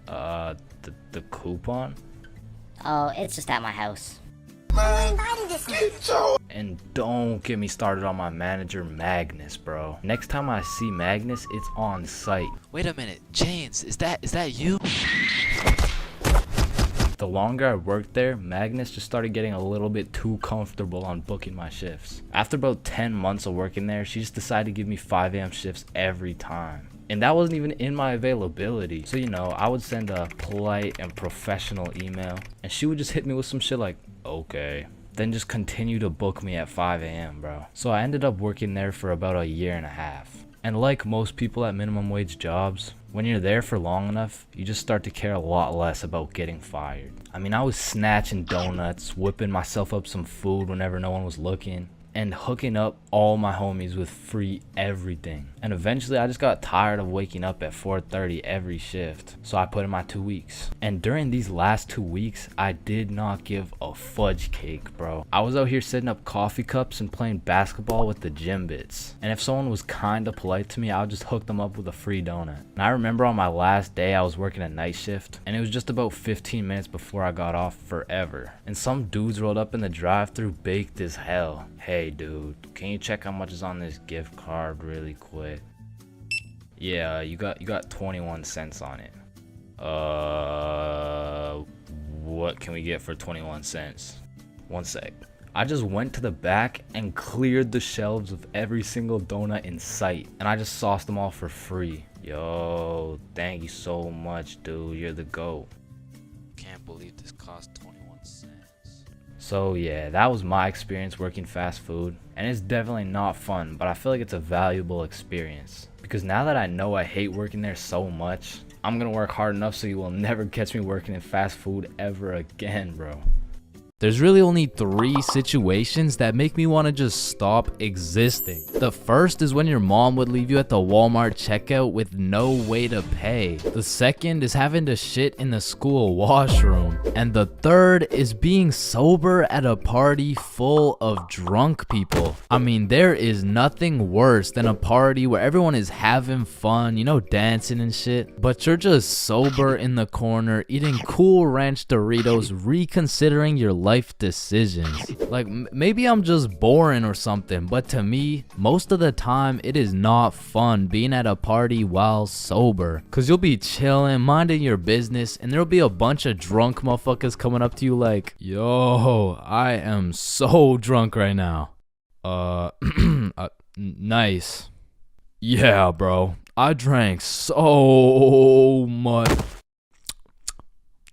The coupon? Oh, it's just at my house. And don't get me started on my manager Magnus, bro. Next time I see Magnus, it's on site. Wait a minute, Chains, is that you? The longer I worked there, Magnus just started getting a little bit too comfortable on booking my shifts. After about 10 months of working there, she just decided to give me 5 a.m. shifts every time. And that wasn't even in my availability. So, you know, I would send a polite and professional email, and she would just hit me with some shit like, okay. Then just continue to book me at 5 a.m., bro. So I ended up working there for about a year and a half. And like most people at minimum wage jobs, when you're there for long enough, you just start to care a lot less about getting fired. I mean, I was snatching donuts, whipping myself up some food whenever no one was looking, and hooking up all my homies with free everything. And eventually I just got tired of waking up at 4:30 every shift, so I put in my 2 weeks. And during these last 2 weeks, I did not give a fudge cake, bro. I was out here setting up coffee cups and playing basketball with the gym bits. And if someone was kinda polite to me, I would just hook them up with a free donut. And I remember on my last day, I was working a night shift, and it was just about 15 minutes before I got off forever. And some dudes rolled up in the drive-thru baked as hell. Hey dude, can you check how much is on this gift card really quick? Yeah, you got 21 cents on it. What can we get for 21 cents? One sec. I just went to the back and cleared the shelves of every single donut in sight, and I just sauced them all for free. Yo, thank you so much, dude. You're the GOAT. Can't believe this cost 21 cents. So yeah, that was my experience working fast food, and it's definitely not fun, but I feel like it's a valuable experience. Because now that I know I hate working there so much, I'm gonna work hard enough so you will never catch me working in fast food ever again, bro. There's really only 3 situations that make me want to just stop existing. The first is when your mom would leave you at the Walmart checkout with no way to pay. The second is having to shit in the school washroom. And the third is being sober at a party full of drunk people. I mean, there is nothing worse than a party where everyone is having fun, you know, dancing and shit, but you're just sober in the corner eating Cool Ranch Doritos, reconsidering your life decisions. Like, maybe I'm just boring or something, but to me, most of the time, it is not fun being at a party while sober. Cause you'll be chilling, minding your business, and there'll be a bunch of drunk motherfuckers coming up to you like, yo, I am so drunk right now. Nice. Yeah, bro. I drank so much.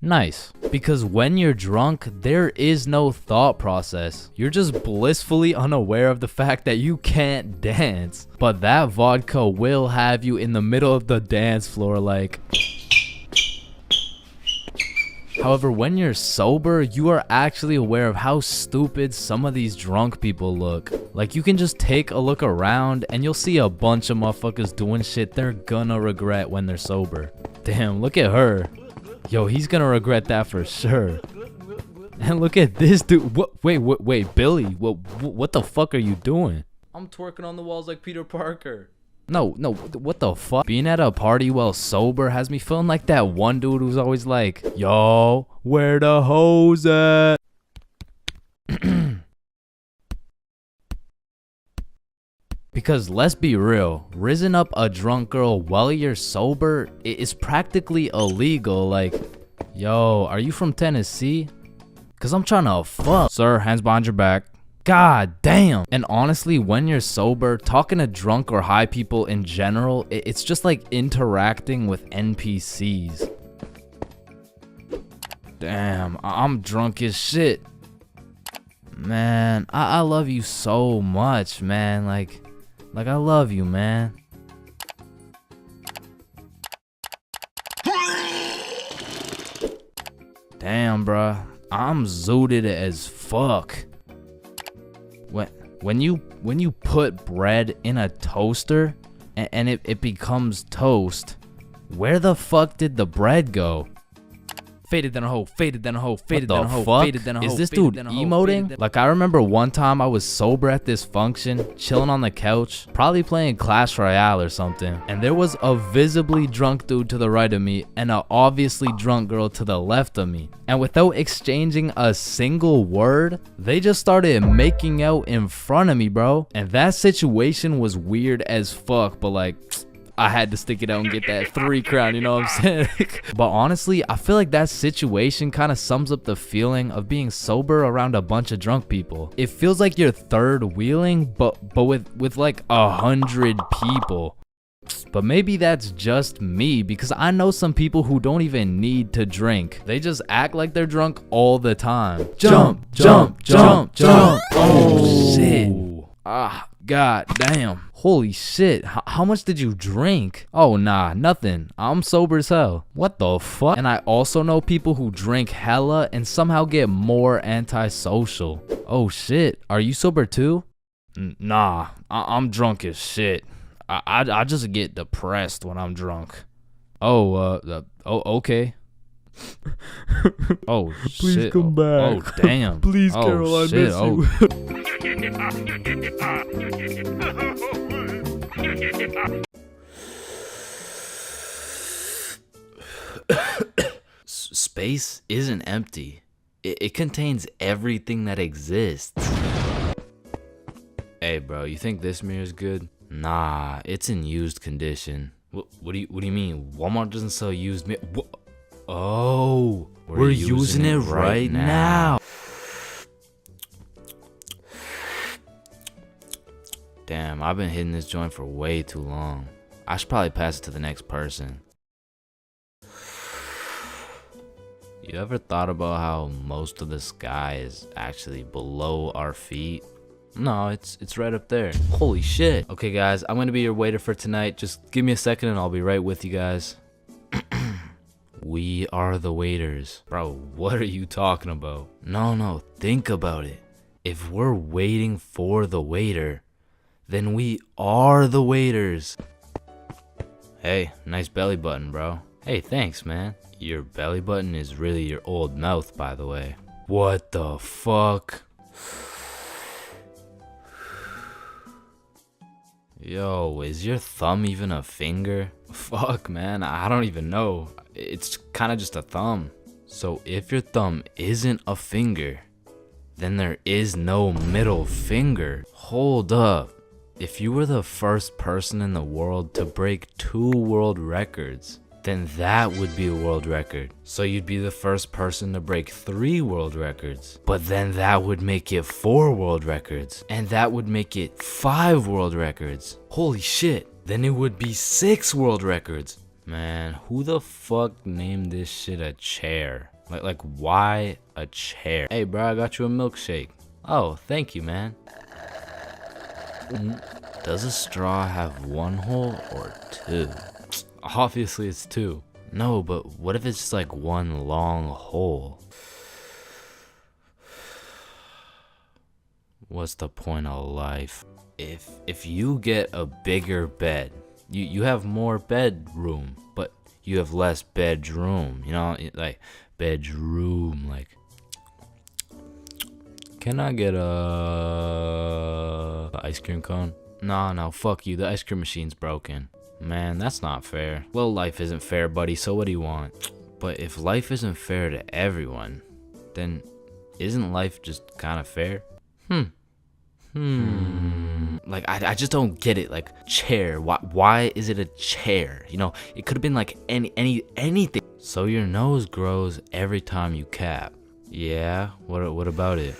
Nice. Because when you're drunk, there is no thought process. You're just blissfully unaware of the fact that you can't dance. But that vodka will have you in the middle of the dance floor like... However, when you're sober, you are actually aware of how stupid some of these drunk people look. Like, you can just take a look around and you'll see a bunch of motherfuckers doing shit they're gonna regret when they're sober. Damn, look at her. Yo, he's gonna regret that for sure. And look at this dude. Wait, Billy. What the fuck are you doing? I'm twerking on the walls like Peter Parker. No, what the fuck? Being at a party while sober has me feeling like that one dude who's always like, yo, where the hoes at? Because let's be real, rizzing up a drunk girl while you're sober is practically illegal. Like, yo, are you from Tennessee? Cause I'm trying to fuck. Sir, hands behind your back. God damn. And honestly, when you're sober, talking to drunk or high people in general, it's just like interacting with NPCs. Damn, I'm drunk as shit. Man, I love you so much, man. Like I love you, man. Damn, bruh. I'm zooted as fuck. When you put bread in a toaster and it becomes toast, where the fuck did the bread go? Faded than a hoe, faded than a hoe, faded than a hoe, faded than a hoe. Is this dude emoting? Like, I remember one time I was sober at this function, chilling on the couch, probably playing Clash Royale or something, and there was a visibly drunk dude to the right of me and a obviously drunk girl to the left of me. And without exchanging a single word, they just started making out in front of me, bro. And that situation was weird as fuck, but like, I had to stick it out and get that 3 crown, you know what I'm saying? But honestly, I feel like that situation kind of sums up the feeling of being sober around a bunch of drunk people. It feels like you're third wheeling, but with like 100 people. But maybe that's just me, because I know some people who don't even need to drink. They just act like they're drunk all the time. Jump, jump, jump, jump. Oh, shit. Ah, god damn. Holy shit, how much did you drink? Oh nah, nothing. I'm sober as hell. What the fuck? And I also know people who drink hella and somehow get more antisocial. Oh shit, are you sober too? Nah, I'm drunk as shit. I just get depressed when I'm drunk. Oh, okay. Oh Please shit. come back. Oh damn. Please, oh, Carol, I shit. miss Oh. Space isn't empty. It contains everything that exists. Hey bro, you think this mirror's good? Nah, it's in used condition. What do you mean? Walmart doesn't sell used mirror? Oh, we're using it right now. Damn, I've been hitting this joint for way too long. I should probably pass it to the next person. You ever thought about how most of the sky is actually below our feet? No, it's right up there. Holy shit. Okay, guys, I'm gonna be your waiter for tonight. Just give me a second and I'll be right with you guys. We are the waiters. Bro, what are you talking about? No, think about it. If we're waiting for the waiter, then we are the waiters. Hey, nice belly button, bro. Hey, thanks, man. Your belly button is really your old mouth, by the way. What the fuck? Yo, is your thumb even a finger? Fuck, man, I don't even know. It's kind of just a thumb. So if your thumb isn't a finger, then there is no middle finger. Hold up. If you were the first person in the world to break 2 world records, then that would be a world record. So you'd be the first person to break 3 world records. But then that would make it 4 world records. And that would make it 5 world records. Holy shit. Then it would be 6 world records. Man, who the fuck named this shit a chair? Like why a chair? Hey bro, I got you a milkshake. Oh, thank you, man. Does a straw have 1 hole or 2? Obviously it's 2. No, but what if it's just like 1 long hole? What's the point of life? If you get a bigger bed, you have more bedroom, but you have less bedroom, you know, like bedroom, like. Can I get a ice cream cone? No, fuck you, the ice cream machine's broken. Man, that's not fair. Well, life isn't fair, buddy, so what do you want? But if life isn't fair to everyone, then isn't life just kind of fair? Like, I just don't get it. Like, chair. Why is it a chair? You know, it could have been like anything. So your nose grows every time you cap. Yeah, what about it?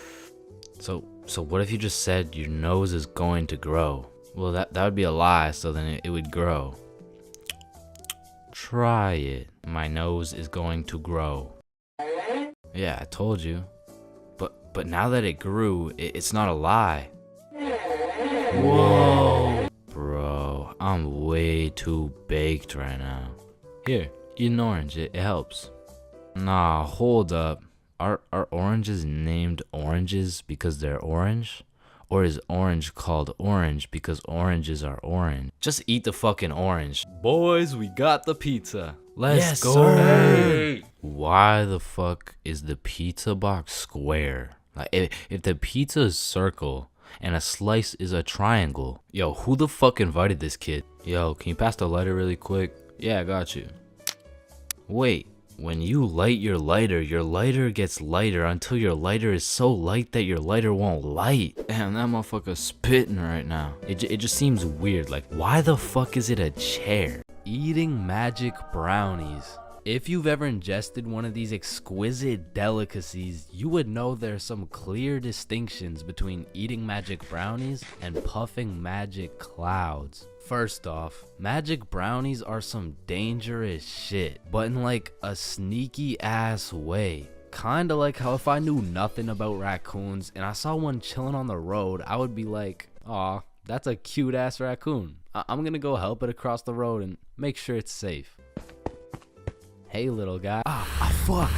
So what if you just said your nose is going to grow? Well, that would be a lie, so then it would grow. Try it. My nose is going to grow. Yeah, I told you. But now that it grew, it's not a lie. Whoa. Bro, I'm way too baked right now. Here, eat an orange, it helps. Nah, hold up. Are oranges named oranges because they're orange? Or is orange called orange because oranges are orange? Just eat the fucking orange. Boys, we got the pizza. Let's go. Sir. Why the fuck is the pizza box square? Like, if the pizza is circle and a slice is a triangle, yo, who the fuck invited this kid? Yo, can you pass the lighter really quick? Yeah, I got you. Wait. When you light your lighter gets lighter until your lighter is so light that your lighter won't light. Damn, that motherfucker's spitting right now. It just seems weird. Like, why the fuck is it a chair? Eating magic brownies. If you've ever ingested one of these exquisite delicacies, you would know there's some clear distinctions between eating magic brownies and puffing magic clouds. First off, magic brownies are some dangerous shit, but in like a sneaky ass way. Kinda like how if I knew nothing about raccoons and I saw one chilling on the road, I would be like, aw, that's a cute ass raccoon. I'm gonna go help it across the road and make sure it's safe. Hey little guy. Fuck.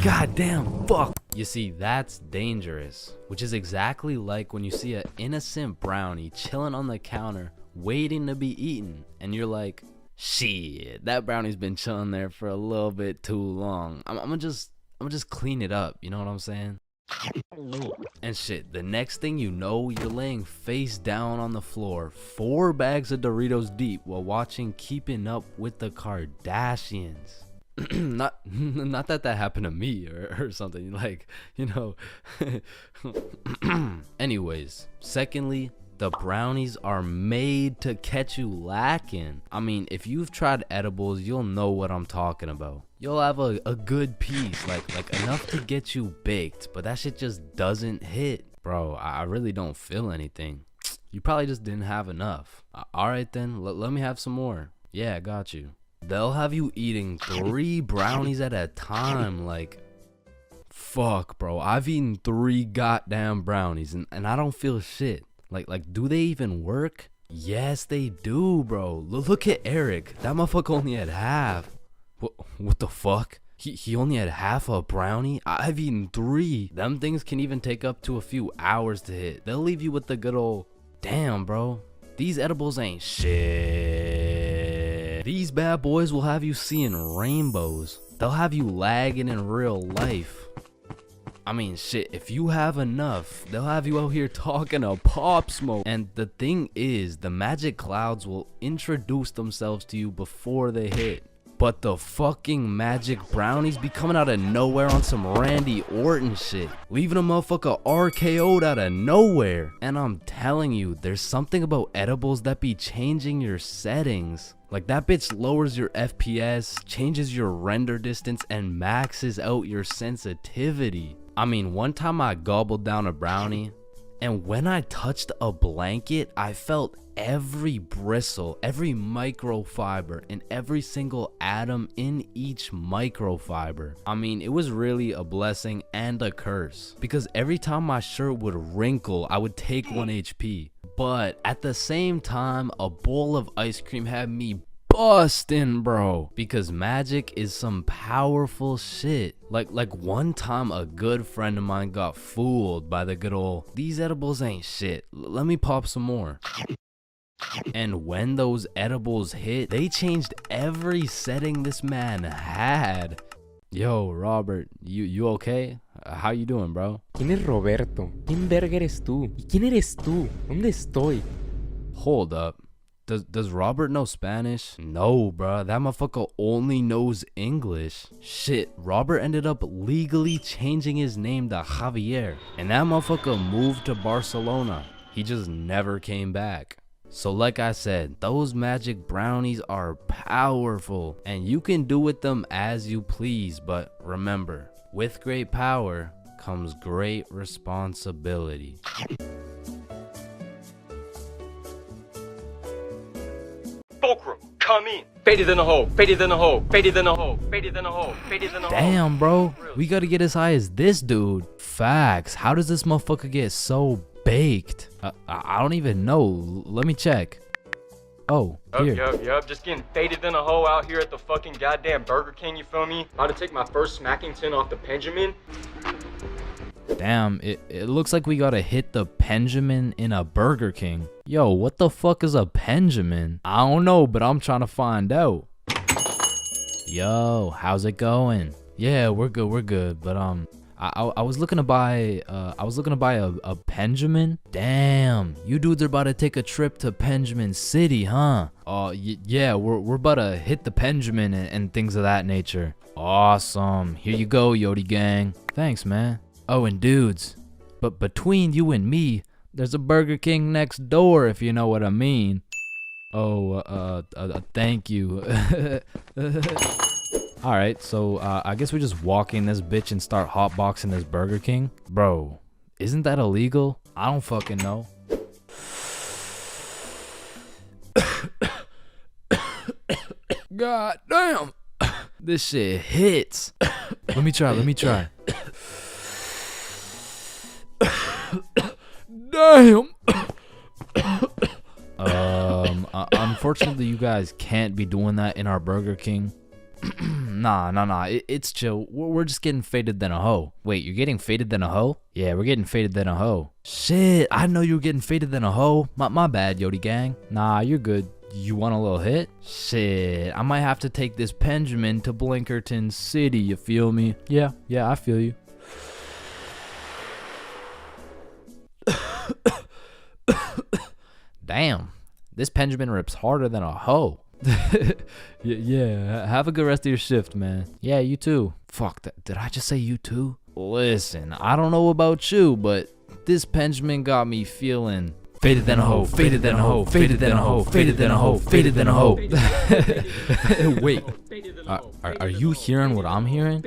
God damn, fuck. You see, that's dangerous, which is exactly like when you see an innocent brownie chilling on the counter waiting to be eaten, and you're like, shit, that brownie's been chilling there for a little bit too long. I'm gonna just clean it up, you know what I'm saying? And shit, the next thing you know, you're laying face down on the floor, 4 bags of Doritos deep while watching Keeping Up with the Kardashians. not that happened to me or something, like, you know. Anyways, secondly, the brownies are made to catch you lacking. I mean, if you've tried edibles, you'll know what I'm talking about. You'll have a good piece, like enough to get you baked, but that shit just doesn't hit. Bro, I really don't feel anything. You probably just didn't have enough. Alright then, let me have some more. Yeah, I got you. They'll have you eating 3 brownies at a time, like, Fuck, bro. I've eaten 3 goddamn brownies and I don't feel shit. Like, do they even work? Yes, they do, bro. Look at Eric. That motherfucker only had half. What the fuck? He only had half a brownie? I've eaten 3. Them things can even take up to a few hours to hit. They'll leave you with the good old, damn, bro. These edibles ain't shit. These bad boys will have you seeing rainbows. They'll have you lagging in real life. I mean, shit, if you have enough, they'll have you out here talking to Pop Smoke. And the thing is, the magic clouds will introduce themselves to you before they hit. But the fucking magic brownies be coming out of nowhere on some Randy Orton shit, leaving a motherfucker RKO'd out of nowhere. And I'm telling you, there's something about edibles that be changing your settings. Like, that bitch lowers your FPS, changes your render distance, and maxes out your sensitivity. I mean, one time I gobbled down a brownie, and when I touched a blanket, I felt every bristle, every microfiber, and every single atom in each microfiber. I mean, it was really a blessing and a curse, because every time my shirt would wrinkle, I would take 1 HP. But at the same time, a bowl of ice cream had me bustin', bro, because magic is some powerful shit. Like one time a good friend of mine got fooled by the good old, these edibles ain't shit, let me pop some more. And when those edibles hit, they changed every setting this man had. Yo, Robert, you okay? How you doing, bro? ¿Quién es Roberto? ¿Quién verga eres tú? ¿Y quién eres tú? ¿Dónde estoy? Hold up. Does Robert know Spanish? No, bruh. That motherfucker only knows English. Shit, Robert ended up legally changing his name to Javier. And that motherfucker moved to Barcelona. He just never came back. So like I said, those magic brownies are powerful. And you can do with them as you please. But remember, with great power comes great responsibility. Fulcrum, come in. Faded in the hole, faded in the hole, faded in the hole, faded in the hole, faded in the hole. Damn, bro. We gotta get as high as this dude. Facts. How does this motherfucker get so baked? I don't even know. Let me check. Oh, here. Yup. Just getting faded in a hole out here at the fucking goddamn Burger King, you feel me? About to take my first Smackington off the Benjamin. Damn, it looks like we gotta hit the Benjamin in a Burger King. Yo, what the fuck is a Benjamin? I don't know, but I'm trying to find out. Yo, how's it going? Yeah, we're good, but I was looking to buy a Benjamin. Damn, you dudes are about to take a trip to Benjamin City, huh? Yeah, we're about to hit the Benjamin and things of that nature. Awesome. Here you go, Yodi gang. Thanks, man. Oh, and dudes, but between you and me, there's a Burger King next door, if you know what I mean. Oh, thank you. Alright, so I guess we just walk in this bitch and start hotboxing this Burger King. Bro, isn't that illegal? I don't fucking know. God damn. This shit hits. Let me try. Damn. Unfortunately, you guys can't be doing that in our Burger King. Nah. It's chill. We're just getting faded than a hoe. Wait, you're getting faded than a hoe? Yeah, we're getting faded than a hoe. Shit, I know you were getting faded than a hoe. My bad, Yodi gang. Nah, you're good. You want a little hit? Shit, I might have to take this Benjamin to Blinkerton City, you feel me? Yeah, I feel you. Damn, this Benjamin rips harder than a hoe. Yeah, have a good rest of your shift, man. Yeah, you too. Fuck, did I just say you too? Listen, I don't know about you, but this Benjamin got me feeling faded than a hoe, faded than a hoe, faded than a hoe, faded than a hoe, faded than a hoe. Wait, are you hearing what I'm hearing?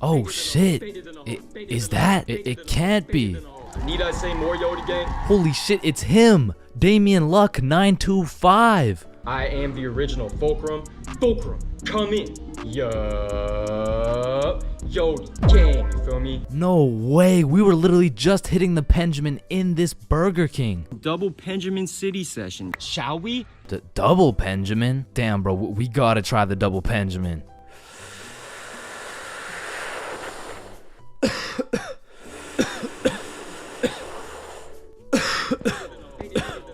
Oh shit, is that? It can't be. Need I say more, Yodi gang? Holy shit, it's him! Damian Luck 925. I am the original Fulcrum. Fulcrum, come in. Yup. Yodi gang, you feel me? No way, we were literally just hitting the Benjamin in this Burger King. Double Benjamin City session, shall we? The double Benjamin? Damn, bro, we gotta try the double Benjamin.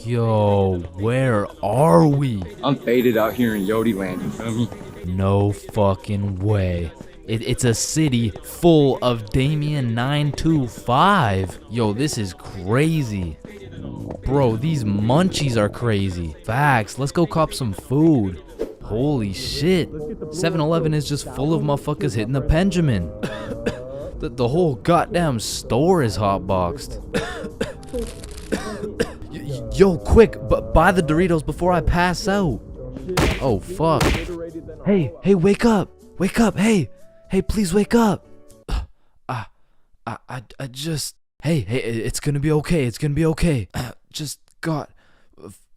Yo, where are we? I'm faded out here in Yodi land, you feel me? No fucking way. It's a city full of Damien 925. Yo, this is crazy. Bro, these munchies are crazy. Facts, let's go cop some food. Holy shit. 7-Eleven is just full of motherfuckers hitting the Benjamin. The whole goddamn store is hotboxed. Yo, quick, buy the Doritos before I pass out. Oh, fuck. Hey, wake up. Wake up, hey, please wake up. I just, hey, it's gonna be okay, it's gonna be okay. Just got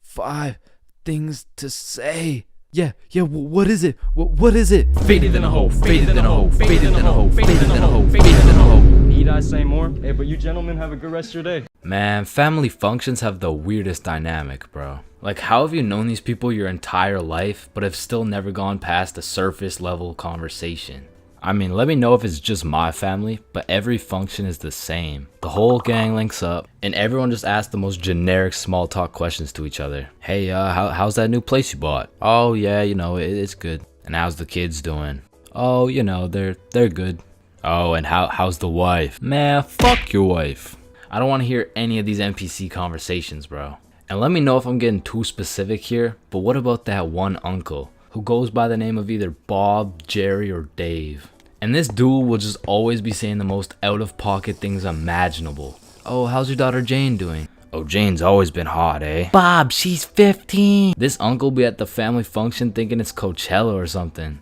5 things to say. Yeah, what is it? What is it? Faded in a hole, faded in a hole, faded in a hole, faded in a hole, faded in a hole. Need I say more? Hey, but you gentlemen have a good rest of your day. Man, family functions have the weirdest dynamic, bro. Like, how have you known these people your entire life, but have still never gone past the surface level conversation? I mean, let me know if it's just my family, but every function is the same. The whole gang links up, and everyone just asks the most generic small talk questions to each other. Hey, how's that new place you bought? Oh, yeah, you know, it's good. And how's the kids doing? Oh, you know, they're good. Oh, and how's the wife? Man, fuck your wife. I don't want to hear any of these NPC conversations, bro. And let me know if I'm getting too specific here, but what about that one uncle who goes by the name of either Bob, Jerry, or Dave? And this dude will just always be saying the most out-of-pocket things imaginable. Oh, how's your daughter Jane doing? Oh, Jane's always been hot, eh? Bob, she's 15. This uncle be at the family function thinking it's Coachella or something.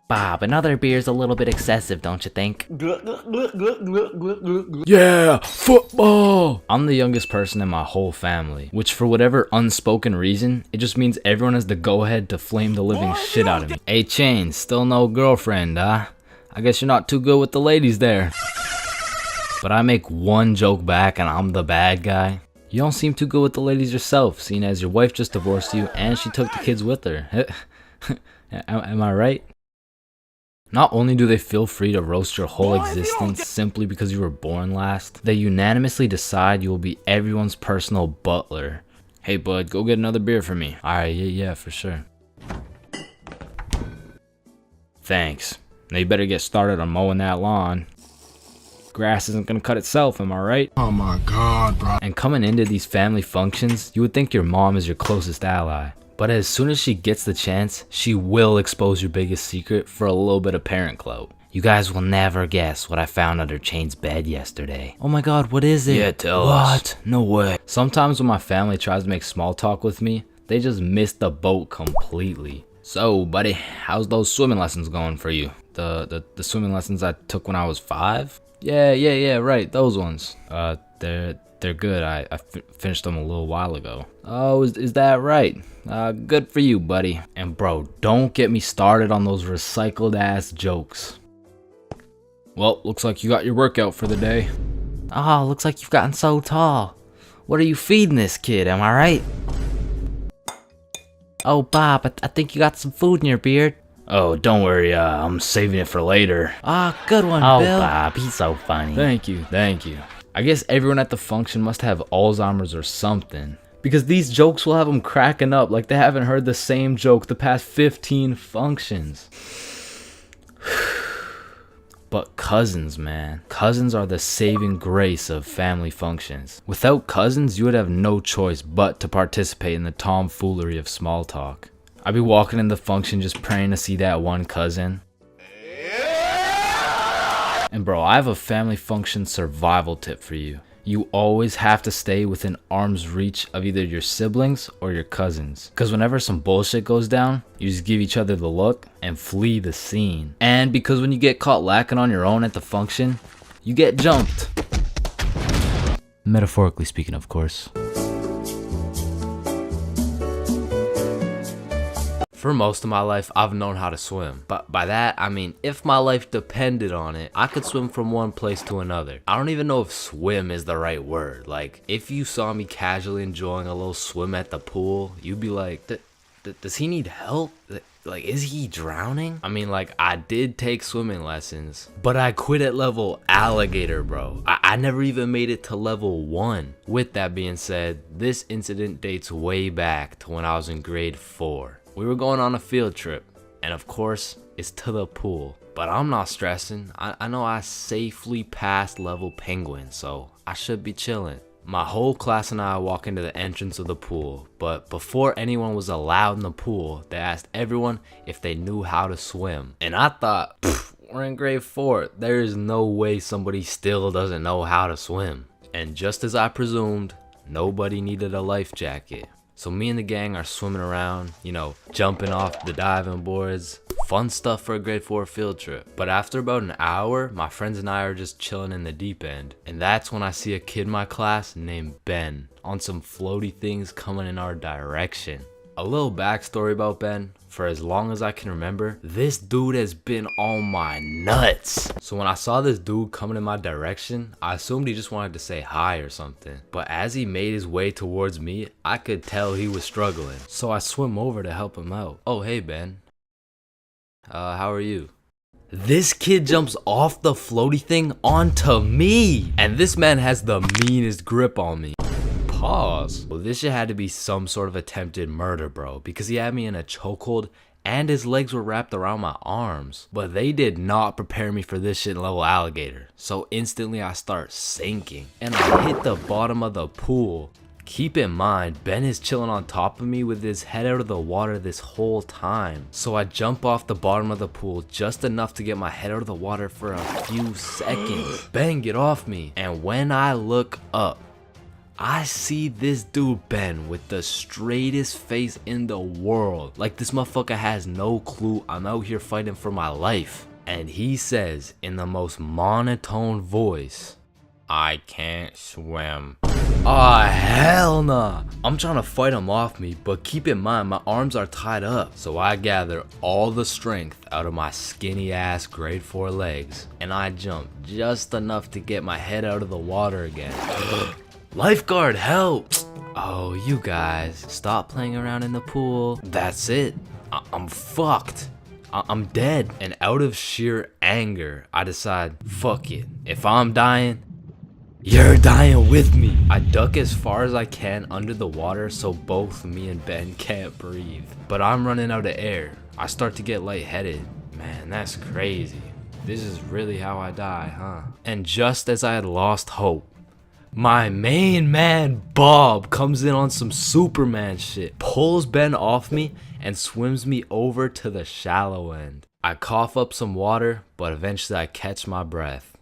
Bob, another beer's a little bit excessive, don't you think? Yeah, football! I'm the youngest person in my whole family, which for whatever unspoken reason, it just means everyone has the go-ahead to flame the living shit out of me. Hey, Chains, still no girlfriend, huh? I guess you're not too good with the ladies there. But I make one joke back and I'm the bad guy. You don't seem too good with the ladies yourself, seeing as your wife just divorced you and she took the kids with her. Am I right? Not only do they feel free to roast your whole existence simply because you were born last, they unanimously decide you will be everyone's personal butler. Hey bud, go get another beer for me. Alright, yeah, for sure. Thanks. Now you better get started on mowing that lawn. Grass isn't gonna cut itself, am I right? Oh my god, bro. And coming into these family functions, you would think your mom is your closest ally. But as soon as she gets the chance, she will expose your biggest secret for a little bit of parent clout. You guys will never guess what I found under Chain's bed yesterday. Oh my god, what is it? Yeah, tell us. What? No way. Sometimes when my family tries to make small talk with me, they just miss the boat completely. So, buddy, how's those swimming lessons going for you? The swimming lessons I took when I was 5? Yeah, right, those ones. They're good. I finished them a little while ago. Oh, is that right? Good for you, buddy. And bro, don't get me started on those recycled ass jokes. Well, looks like you got your workout for the day. Oh, looks like you've gotten so tall. What are you feeding this kid, am I right? Oh, Bob, I think you got some food in your beard. Oh, don't worry, I'm saving it for later. Ah, good one, Bill. Oh, Bob, he's so funny. Thank you. I guess everyone at the function must have Alzheimer's or something, because these jokes will have them cracking up like they haven't heard the same joke the past 15 functions. But cousins, man. Cousins are the saving grace of family functions. Without cousins, you would have no choice but to participate in the tomfoolery of small talk. I'd be walking in the function just praying to see that one cousin. And bro, I have a family function survival tip for you. You always have to stay within arm's reach of either your siblings or your cousins. Because whenever some bullshit goes down, you just give each other the look and flee the scene. And because when you get caught lacking on your own at the function, you get jumped. Metaphorically speaking, of course. For most of my life, I've known how to swim. But by that, I mean, if my life depended on it, I could swim from one place to another. I don't even know if swim is the right word. Like, if you saw me casually enjoying a little swim at the pool, you'd be like, does he need help? Like, is he drowning? I mean, like, I did take swimming lessons, but I quit at level alligator, bro. I never even made it to level 1. With that being said, this incident dates way back to when I was in grade 4. We were going on a field trip, and of course, it's to the pool. But I'm not stressing. I know I safely passed level penguin, so I should be chilling. My whole class and I walk into the entrance of the pool, but before anyone was allowed in the pool, they asked everyone if they knew how to swim. And I thought, we're in grade 4, there is no way somebody still doesn't know how to swim. And just as I presumed, nobody needed a life jacket. So me and the gang are swimming around, you know, jumping off the diving boards. Fun stuff for a grade 4 field trip. But after about an hour, my friends and I are just chilling in the deep end. And that's when I see a kid in my class named Ben on some floaty things coming in our direction. A little backstory about Ben. For as long as I can remember, this dude has been on my nuts. So when I saw this dude coming in my direction, I assumed he just wanted to say hi or something. But as he made his way towards me, I could tell he was struggling. So I swim over to help him out. Oh, hey Ben. How are you? This kid jumps off the floaty thing onto me. And this man has the meanest grip on me. Pause. Well, this shit had to be some sort of attempted murder, bro, because he had me in a chokehold and his legs were wrapped around my arms. But they did not prepare me for this shit in level alligator. So instantly I start sinking and I hit the bottom of the pool. Keep in mind, Ben is chilling on top of me with his head out of the water this whole time. So I jump off the bottom of the pool just enough to get my head out of the water for a few seconds. Ben, get off me. And when I look up, I see this dude Ben with the straightest face in the world. Like this motherfucker has no clue I'm out here fighting for my life. And he says in the most monotone voice, "I can't swim." Ah, hell nah. I'm trying to fight him off me, but keep in mind my arms are tied up. So I gather all the strength out of my skinny ass grade 4 legs and I jump just enough to get my head out of the water again. Lifeguard, help! Oh, you guys, stop playing around in the pool. That's it. I'm fucked. I'm dead. And out of sheer anger, I decide, fuck it. If I'm dying, you're dying with me. I duck as far as I can under the water so both me and Ben can't breathe. But I'm running out of air. I start to get lightheaded. Man, that's crazy. This is really how I die, huh? And just as I had lost hope, my main man Bob comes in on some Superman shit, pulls Ben off me, and swims me over to the shallow end. I cough up some water, but eventually I catch my breath.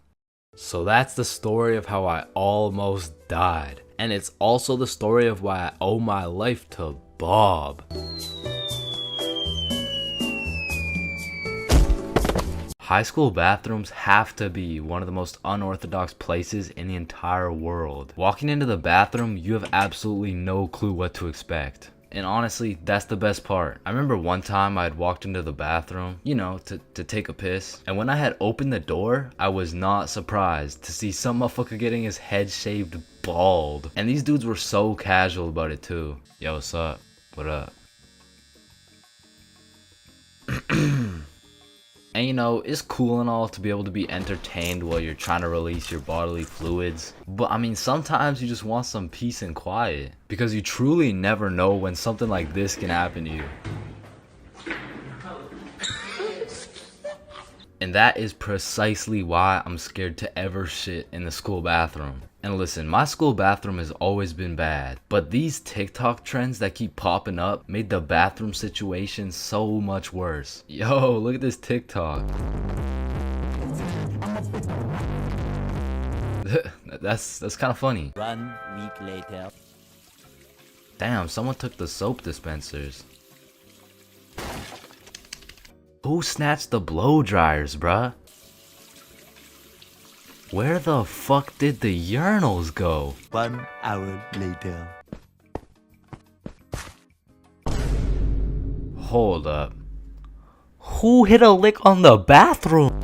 So that's the story of how I almost died. And it's also the story of why I owe my life to Bob. High school bathrooms have to be one of the most unorthodox places in the entire world. Walking into the bathroom, you have absolutely no clue what to expect. And honestly, that's the best part. I remember one time I had walked into the bathroom, you know, to take a piss. And when I had opened the door, I was not surprised to see some motherfucker getting his head shaved bald. And these dudes were so casual about it too. Yo, what's up? What up? And you know, it's cool and all to be able to be entertained while you're trying to release your bodily fluids. But I mean, sometimes you just want some peace and quiet. Because you truly never know when something like this can happen to you. And that is precisely why I'm scared to ever shit in the school bathroom. And listen, my school bathroom has always been bad, but these TikTok trends that keep popping up made the bathroom situation so much worse. Yo, look at this TikTok. That's kind of funny. 1 week later. Damn, someone took the soap dispensers. Who snatched the blow dryers, bruh? Where the fuck did the urinals go? 1 hour later. Hold up. Who hit a lick on the bathroom?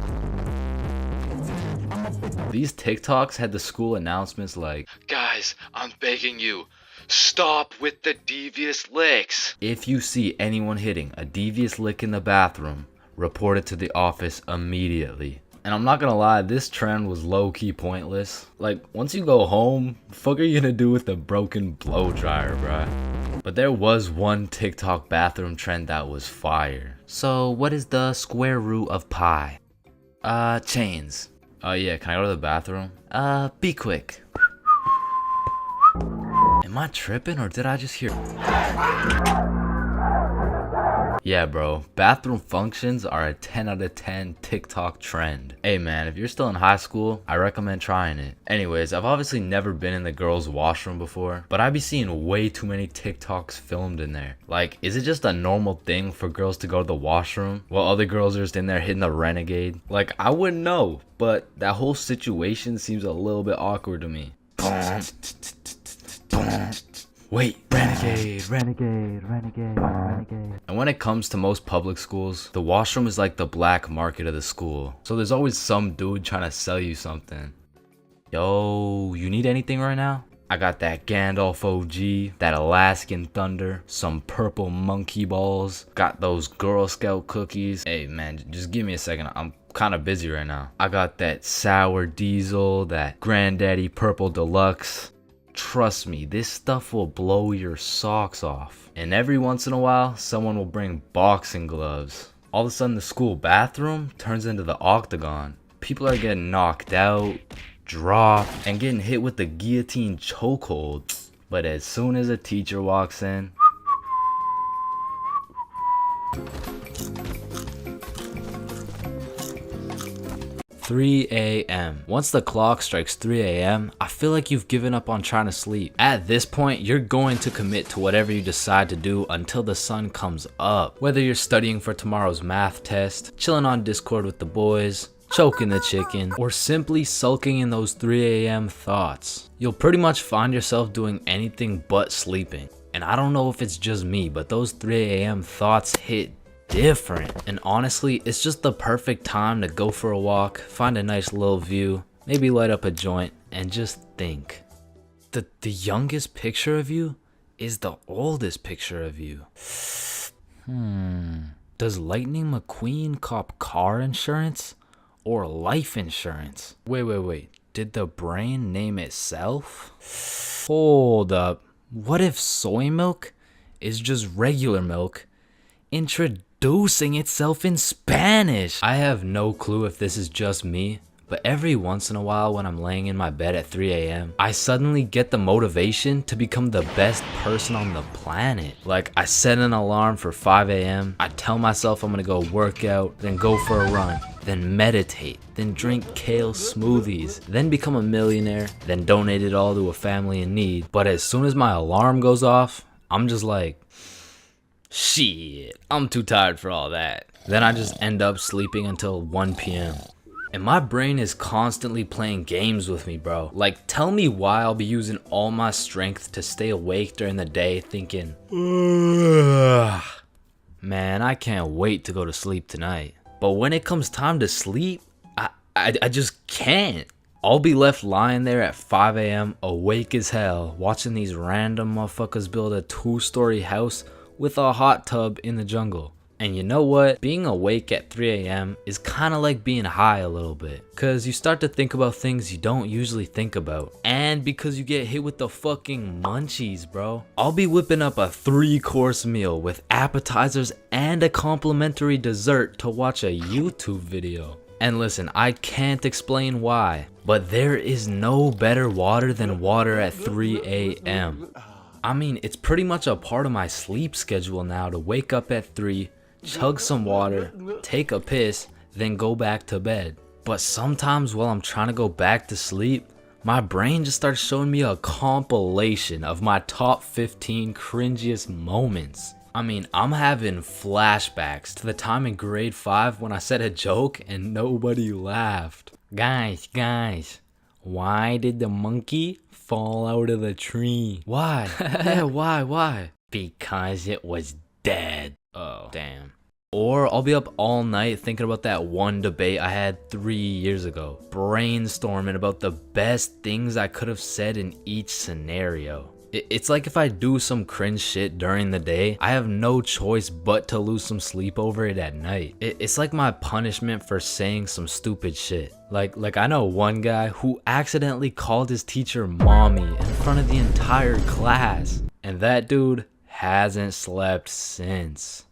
These TikToks had the school announcements like, guys, I'm begging you, stop with the devious licks. if you see anyone hitting a devious lick in the bathroom, report it to the office immediately. And I'm not gonna lie, this trend was low-key pointless. Like, once you go home, the fuck are you gonna do with the broken blow dryer, bruh? But there was one TikTok bathroom trend that was fire. So, what is the square root of pi? Chains. Yeah, can I go to the bathroom? Be quick. Am I tripping or did I just hear? Yeah, bro, bathroom functions are a 10 out of 10 TikTok trend. Hey man, if you're still in high school, I recommend trying it. Anyways, I've obviously never been in the girls' washroom before, but I be seeing way too many TikToks filmed in there. Like, is it just a normal thing for girls to go to the washroom while other girls are just in there hitting the renegade? Like, I wouldn't know, but that whole situation seems a little bit awkward to me. Wait, renegade, renegade, renegade, renegade. And when it comes to most public schools, the washroom is like the black market of the school. So there's always some dude trying to sell you something. Yo, you need anything right now? I got that Gandalf OG, that Alaskan Thunder, some purple monkey balls, got those Girl Scout cookies. Hey man, just give me a second, I'm kind of busy right now. I got that Sour Diesel, that Granddaddy Purple Deluxe. Trust me, this stuff will blow your socks off. And every once in a while, someone will bring boxing gloves. All of a sudden, the school bathroom turns into the octagon. People are getting knocked out, dropped, and getting hit with the guillotine chokehold. But as soon as a teacher walks in, 3 a.m. Once the clock strikes 3 a.m., I feel like you've given up on trying to sleep. At this point, you're going to commit to whatever you decide to do until the sun comes up. Whether you're studying for tomorrow's math test, chilling on Discord with the boys, choking the chicken, or simply sulking in those 3 a.m. thoughts, you'll pretty much find yourself doing anything but sleeping. And I don't know if it's just me, but those 3 a.m. thoughts hit different. And honestly, it's just the perfect time to go for a walk, find a nice little view, maybe light up a joint, and just think. The youngest picture of you is the oldest picture of you. Does Lightning McQueen cop car insurance or life insurance? Wait. Did the brain name itself? Hold up. What if soy milk is just regular milk introducing itself in Spanish? I have no clue if this is just me, but every once in a while when I'm laying in my bed at 3 a.m., I suddenly get the motivation to become the best person on the planet. Like, I set an alarm for 5 a.m., I tell myself I'm gonna go work out, then go for a run, then meditate, then drink kale smoothies, then become a millionaire, then donate it all to a family in need. But as soon as my alarm goes off, I'm just like, shit, I'm too tired for all that. Then I just end up sleeping until 1 p.m. And my brain is constantly playing games with me, bro. Like, tell me why I'll be using all my strength to stay awake during the day thinking, ugh, man, I can't wait to go to sleep tonight. But when it comes time to sleep, I just can't. I'll be left lying there at 5 a.m. awake as hell, watching these random motherfuckers build a 2-story house with a hot tub in the jungle. And you know what? Being awake at 3 a.m. is kind of like being high a little bit. Cause you start to think about things you don't usually think about. And because you get hit with the fucking munchies, bro. I'll be whipping up a 3-course meal with appetizers and a complimentary dessert to watch a YouTube video. And listen, I can't explain why, but there is no better water than water at 3 a.m. I mean, it's pretty much a part of my sleep schedule now to wake up at 3, chug some water, take a piss, then go back to bed. But sometimes while I'm trying to go back to sleep, my brain just starts showing me a compilation of my top 15 cringiest moments. I mean, I'm having flashbacks to the time in grade 5 when I said a joke and nobody laughed. Guys, why did the monkey fall out of the tree? Why? Yeah, why? Because it was dead. Oh, damn. Or I'll be up all night thinking about that one debate I had 3 years ago, brainstorming about the best things I could have said in each scenario. It's like if I do some cringe shit during the day, I have no choice but to lose some sleep over it at night. It's like my punishment for saying some stupid shit. Like I know one guy who accidentally called his teacher mommy in front of the entire class, and that dude hasn't slept since.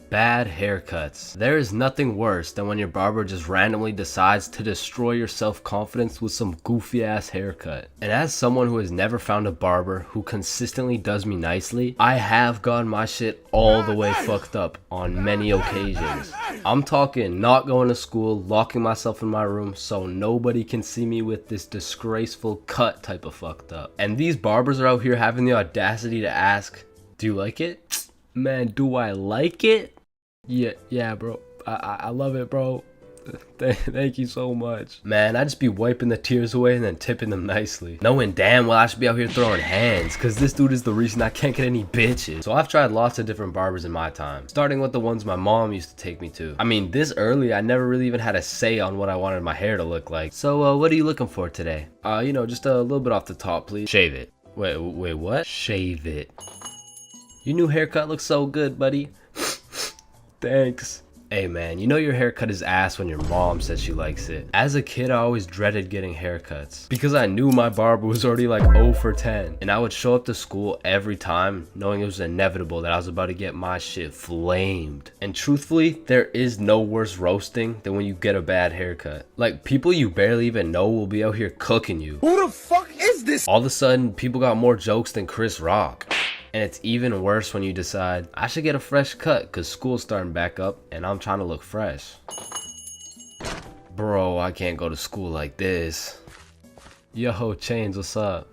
Bad haircuts. There is nothing worse than when your barber just randomly decides to destroy your self-confidence with some goofy ass haircut. And as someone who has never found a barber who consistently does me nicely, I have gotten my shit all the way fucked up on many occasions. I'm talking not going to school, locking myself in my room so nobody can see me with this disgraceful cut type of fucked up. And these barbers are out here having the audacity to ask, do you like it? Man, do I like it? Yeah, bro. I love it, bro. Thank you so much. Man, I just be wiping the tears away and then tipping them nicely, knowing damn well I should be out here throwing hands, cause this dude is the reason I can't get any bitches. So I've tried lots of different barbers in my time, starting with the ones my mom used to take me to. I mean, this early I never really even had a say on what I wanted my hair to look like. So what are you looking for today? You know, just a little bit off the top, please. Shave it. Wait, what? Shave it. Your new haircut looks so good, buddy. Thanks. Hey man, you know your haircut is ass when your mom says she likes it. As a kid, I always dreaded getting haircuts because I knew my barber was already like 0 for 10. And I would show up to school every time knowing it was inevitable that I was about to get my shit flamed. And truthfully, there is no worse roasting than when you get a bad haircut. Like, people you barely even know will be out here cooking you. Who the fuck is this? All of a sudden, people got more jokes than Chris Rock. And it's even worse when you decide, I should get a fresh cut because school's starting back up and I'm trying to look fresh. Bro, I can't go to school like this. Yo, Chains, what's up?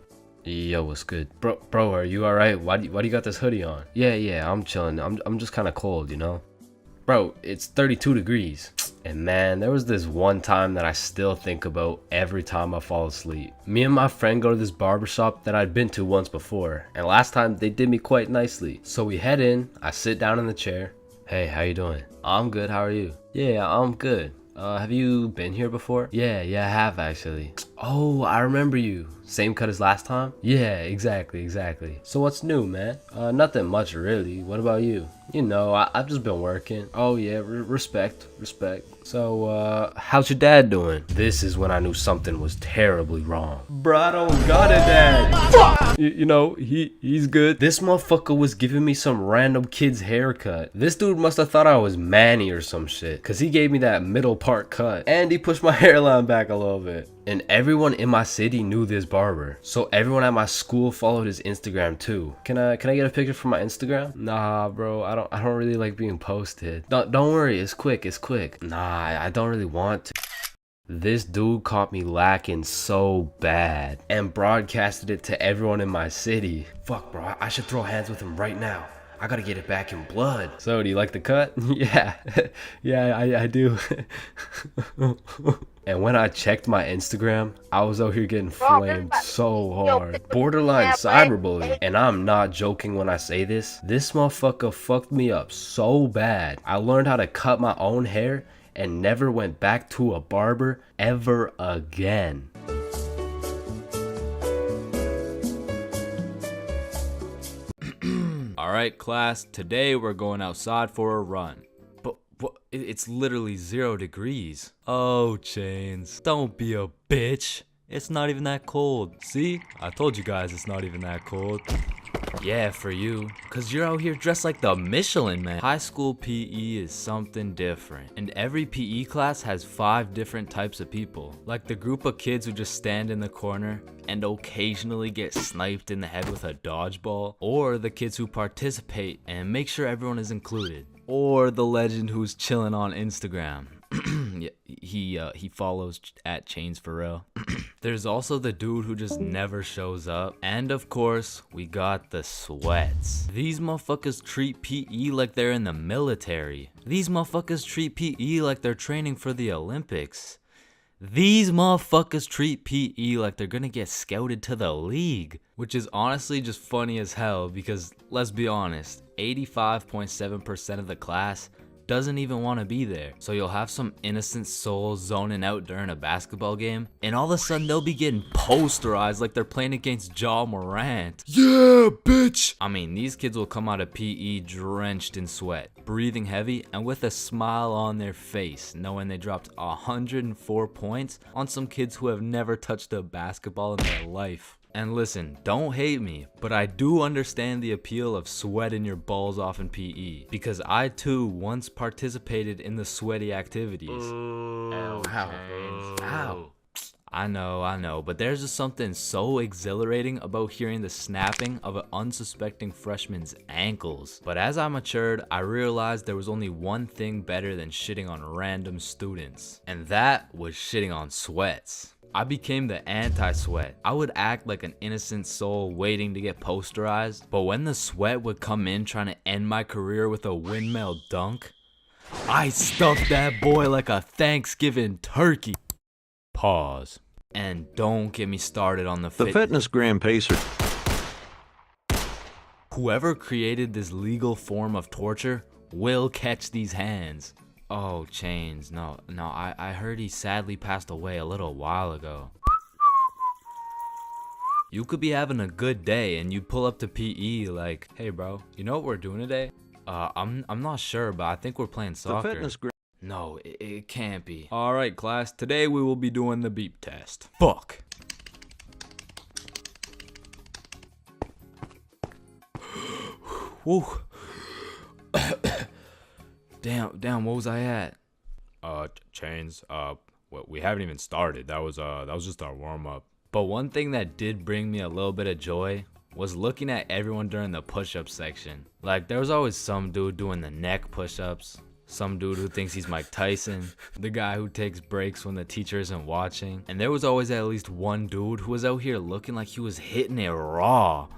Yo, what's good? Bro, are you alright? Why do you got this hoodie on? Yeah, I'm chilling. I'm just kind of cold, you know? Bro, it's 32 degrees. And man, there was this one time that I still think about every time I fall asleep. Me and my friend go to this barbershop that I'd been to once before, and last time they did me quite nicely. So we head in, I sit down in the chair. Hey, how you doing? I'm good, how are you? Yeah, I'm good. Have you been here before? Yeah, I have actually. Oh, I remember you. Same cut as last time? Yeah, exactly. So what's new, man? Nothing much really. What about you? You know, I've just been working. Oh yeah, respect. So, how's your dad doing? This is when I knew something was terribly wrong. Bro, I don't got a dad. You know, he's good. This motherfucker was giving me some random kid's haircut. This dude must have thought I was Manny or some shit, cause he gave me that middle part cut. And he pushed my hairline back a little bit. And everyone in my city knew this barber, so everyone at my school followed his Instagram too. Can I get a picture from my Instagram? Nah, bro, I don't really like being posted. Don't worry, it's quick. Nah, I don't really want to. This dude caught me lacking so bad and broadcasted it to everyone in my city. Fuck, bro, I should throw hands with him right now. I gotta get it back in blood. So, do you like the cut? Yeah, I do. And when I checked my Instagram, I was out here getting flamed so hard. Borderline cyberbullying. And I'm not joking when I say this. This motherfucker fucked me up so bad. I learned how to cut my own hair and never went back to a barber ever again. Alright class, today we're going outside for a run. But it's literally 0 degrees. Oh, Chains, don't be a bitch. It's not even that cold. See? I told you guys it's not even that cold. Yeah, for you. Cause you're out here dressed like the Michelin Man. High school PE is something different. And every PE class has 5 different types of people. Like the group of kids who just stand in the corner and occasionally get sniped in the head with a dodgeball. Or the kids who participate and make sure everyone is included. Or the legend who's chilling on Instagram. Yeah, he follows at ChainsFR. There's also the dude who just never shows up. And of course, we got the sweats. These motherfuckers treat PE like they're in the military. These motherfuckers treat PE like they're training for the Olympics. These motherfuckers treat PE like they're gonna get scouted to the league, which is honestly just funny as hell because let's be honest, 85.7% of the class doesn't even want to be there. So you'll have some innocent soul zoning out during a basketball game, and all of a sudden they'll be getting posterized like they're playing against Ja Morant. Yeah, bitch! I mean, these kids will come out of PE drenched in sweat, breathing heavy, and with a smile on their face, knowing they dropped 104 points on some kids who have never touched a basketball in their life. And listen, don't hate me, but I do understand the appeal of sweating your balls off in PE, because I too once participated in the sweaty activities. Ow. Ow. I know, but there's just something so exhilarating about hearing the snapping of an unsuspecting freshman's ankles. But as I matured, I realized there was only one thing better than shitting on random students, and that was shitting on sweats. I became the anti-sweat. I would act like an innocent soul waiting to get posterized, but when the sweat would come in trying to end my career with a windmill dunk, I stuffed that boy like a Thanksgiving turkey. Pause. And don't get me started on the fitness gram pacer. Whoever created this legal form of torture will catch these hands. Oh, Chains, no, I heard he sadly passed away a little while ago. You could be having a good day and you pull up to PE like, hey bro, you know what we're doing today? I'm not sure, but I think we're playing soccer. No, it can't be. Alright class, today we will be doing the beep test. Fuck. Woo. Damn, what was I at? Chains, we haven't even started. That was just our warm-up. But one thing that did bring me a little bit of joy was looking at everyone during the push-up section. Like, there was always some dude doing the neck push-ups, some dude who thinks he's Mike Tyson, the guy who takes breaks when the teacher isn't watching, and there was always at least one dude who was out here looking like he was hitting it raw.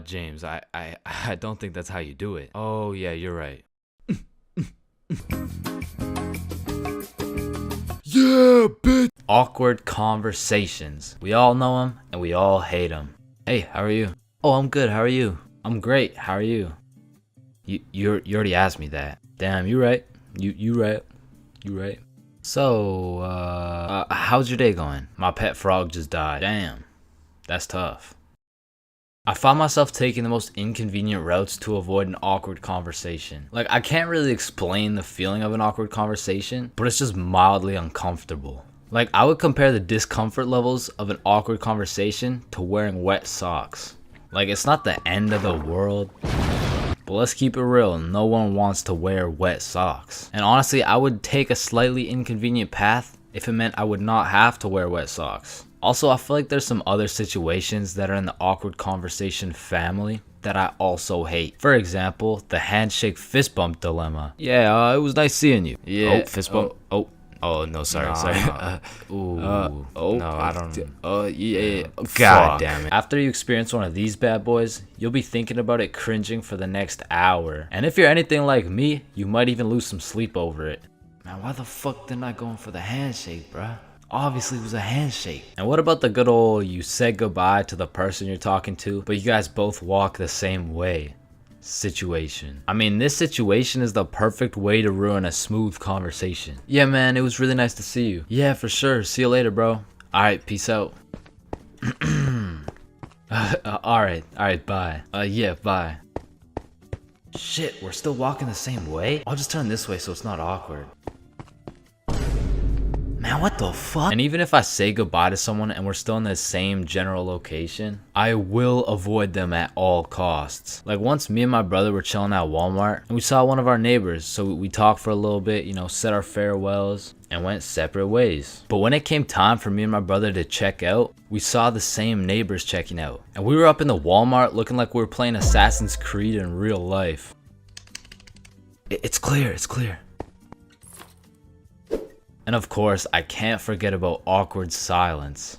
James, I don't think that's how you do it. Oh, yeah, you're right. Yeah, bitch! Awkward conversations. We all know them, and we all hate them. Hey, how are you? Oh, I'm good, how are you? I'm great, how are you? You already asked me that. Damn, you right. You right. So, how's your day going? My pet frog just died. Damn, that's tough. I found myself taking the most inconvenient routes to avoid an awkward conversation. Like, I can't really explain the feeling of an awkward conversation, but it's just mildly uncomfortable. Like, I would compare the discomfort levels of an awkward conversation to wearing wet socks. Like, it's not the end of the world, but let's keep it real, no one wants to wear wet socks. And honestly, I would take a slightly inconvenient path if it meant I would not have to wear wet socks. Also, I feel like there's some other situations that are in the awkward conversation family that I also hate. For example, the handshake fist bump dilemma. Yeah, it was nice seeing you. Yeah. Oh, fist bump. Oh, no, sorry. No, I don't. Yeah. God damn it. After you experience one of these bad boys, you'll be thinking about it cringing for the next hour. And if you're anything like me, you might even lose some sleep over it. Man, why the fuck didn't I go in for the handshake, bruh? Obviously it was a handshake. And what about the good old you said goodbye to the person you're talking to, but you guys both walk the same way situation? I mean, this situation is the perfect way to ruin a smooth conversation. Yeah, man, it was really nice to see you. Yeah, for sure. See you later, bro. Alright, peace out. Alright, bye. Yeah, bye. Shit, we're still walking the same way? I'll just turn this way so it's not awkward. Man, what the fuck? And even if I say goodbye to someone and we're still in the same general location, I will avoid them at all costs. Like once me and my brother were chilling at Walmart and we saw one of our neighbors, so we talked for a little bit, you know, said our farewells and went separate ways. But when it came time for me and my brother to check out, we saw the same neighbors checking out. And we were up in the Walmart looking like we were playing Assassin's Creed in real life. It's clear. And of course, I can't forget about awkward silence.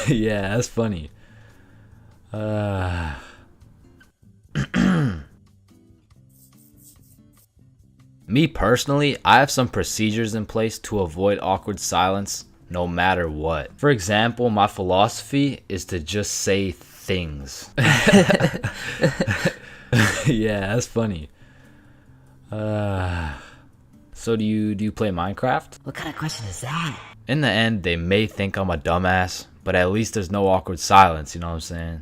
Yeah, that's funny. Me personally, I have some procedures in place to avoid awkward silence no matter what. For example, my philosophy is to just say things. Yeah, that's funny. So do you play Minecraft? What kind of question is that? In the end, they may think I'm a dumbass, but at least there's no awkward silence, you know what I'm saying?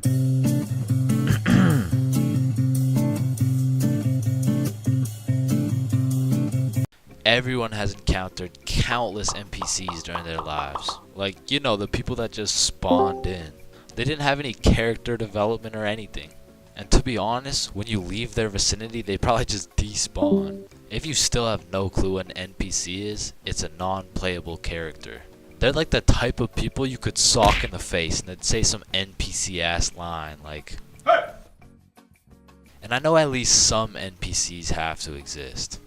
Everyone has encountered countless NPCs during their lives. Like, you know, the people that just spawned in. They didn't have any character development or anything. And to be honest, when you leave their vicinity, they probably just despawn. If you still have no clue what an NPC is, it's a non-playable character. They're like the type of people you could sock in the face and they'd say some NPC ass line like, "Hey!" And I know at least some NPCs have to exist.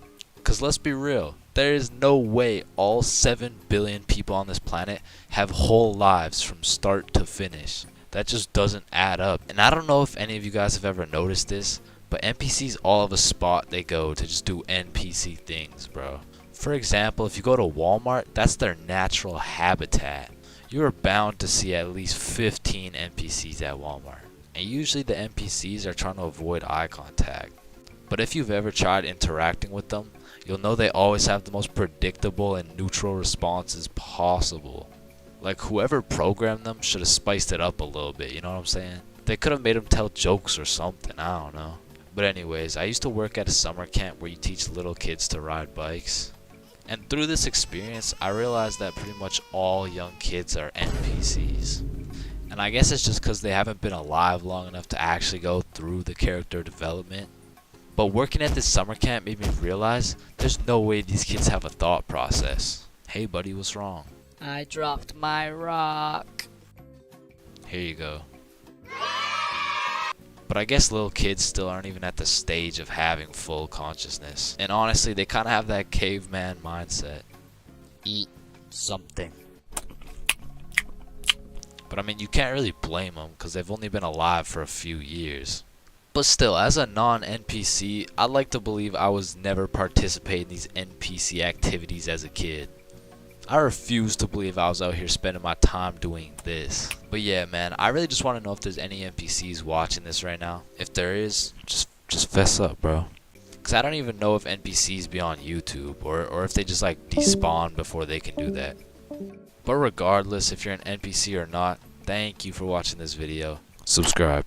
Cause let's be real, there is no way all 7 billion people on this planet have whole lives from start to finish. That just doesn't add up. And I don't know if any of you guys have ever noticed this, but NPCs all have a spot they go to just do NPC things, bro. For example, if you go to Walmart, that's their natural habitat. You are bound to see at least 15 NPCs at Walmart. And usually the NPCs are trying to avoid eye contact. But if you've ever tried interacting with them, you'll know they always have the most predictable and neutral responses possible. Like whoever programmed them should have spiced it up a little bit, you know what I'm saying? They could have made them tell jokes or something, I don't know. But anyways, I used to work at a summer camp where you teach little kids to ride bikes. And through this experience, I realized that pretty much all young kids are NPCs. And I guess it's just because they haven't been alive long enough to actually go through the character development. But working at this summer camp made me realize there's no way these kids have a thought process. Hey buddy, what's wrong? I dropped my rock. Here you go. But I guess little kids still aren't even at the stage of having full consciousness. And honestly, they kind of have that caveman mindset. Eat something. But I mean, you can't really blame them because they've only been alive for a few years. But still, as a non-NPC, I'd like to believe I was never participating in these NPC activities as a kid. I refuse to believe I was out here spending my time doing this. But yeah, man, I really just want to know if there's any NPCs watching this right now. If there is, just fess up, bro. Because I don't even know if NPCs be on YouTube or if they just like despawn before they can do that. But regardless if you're an NPC or not, thank you for watching this video. Subscribe.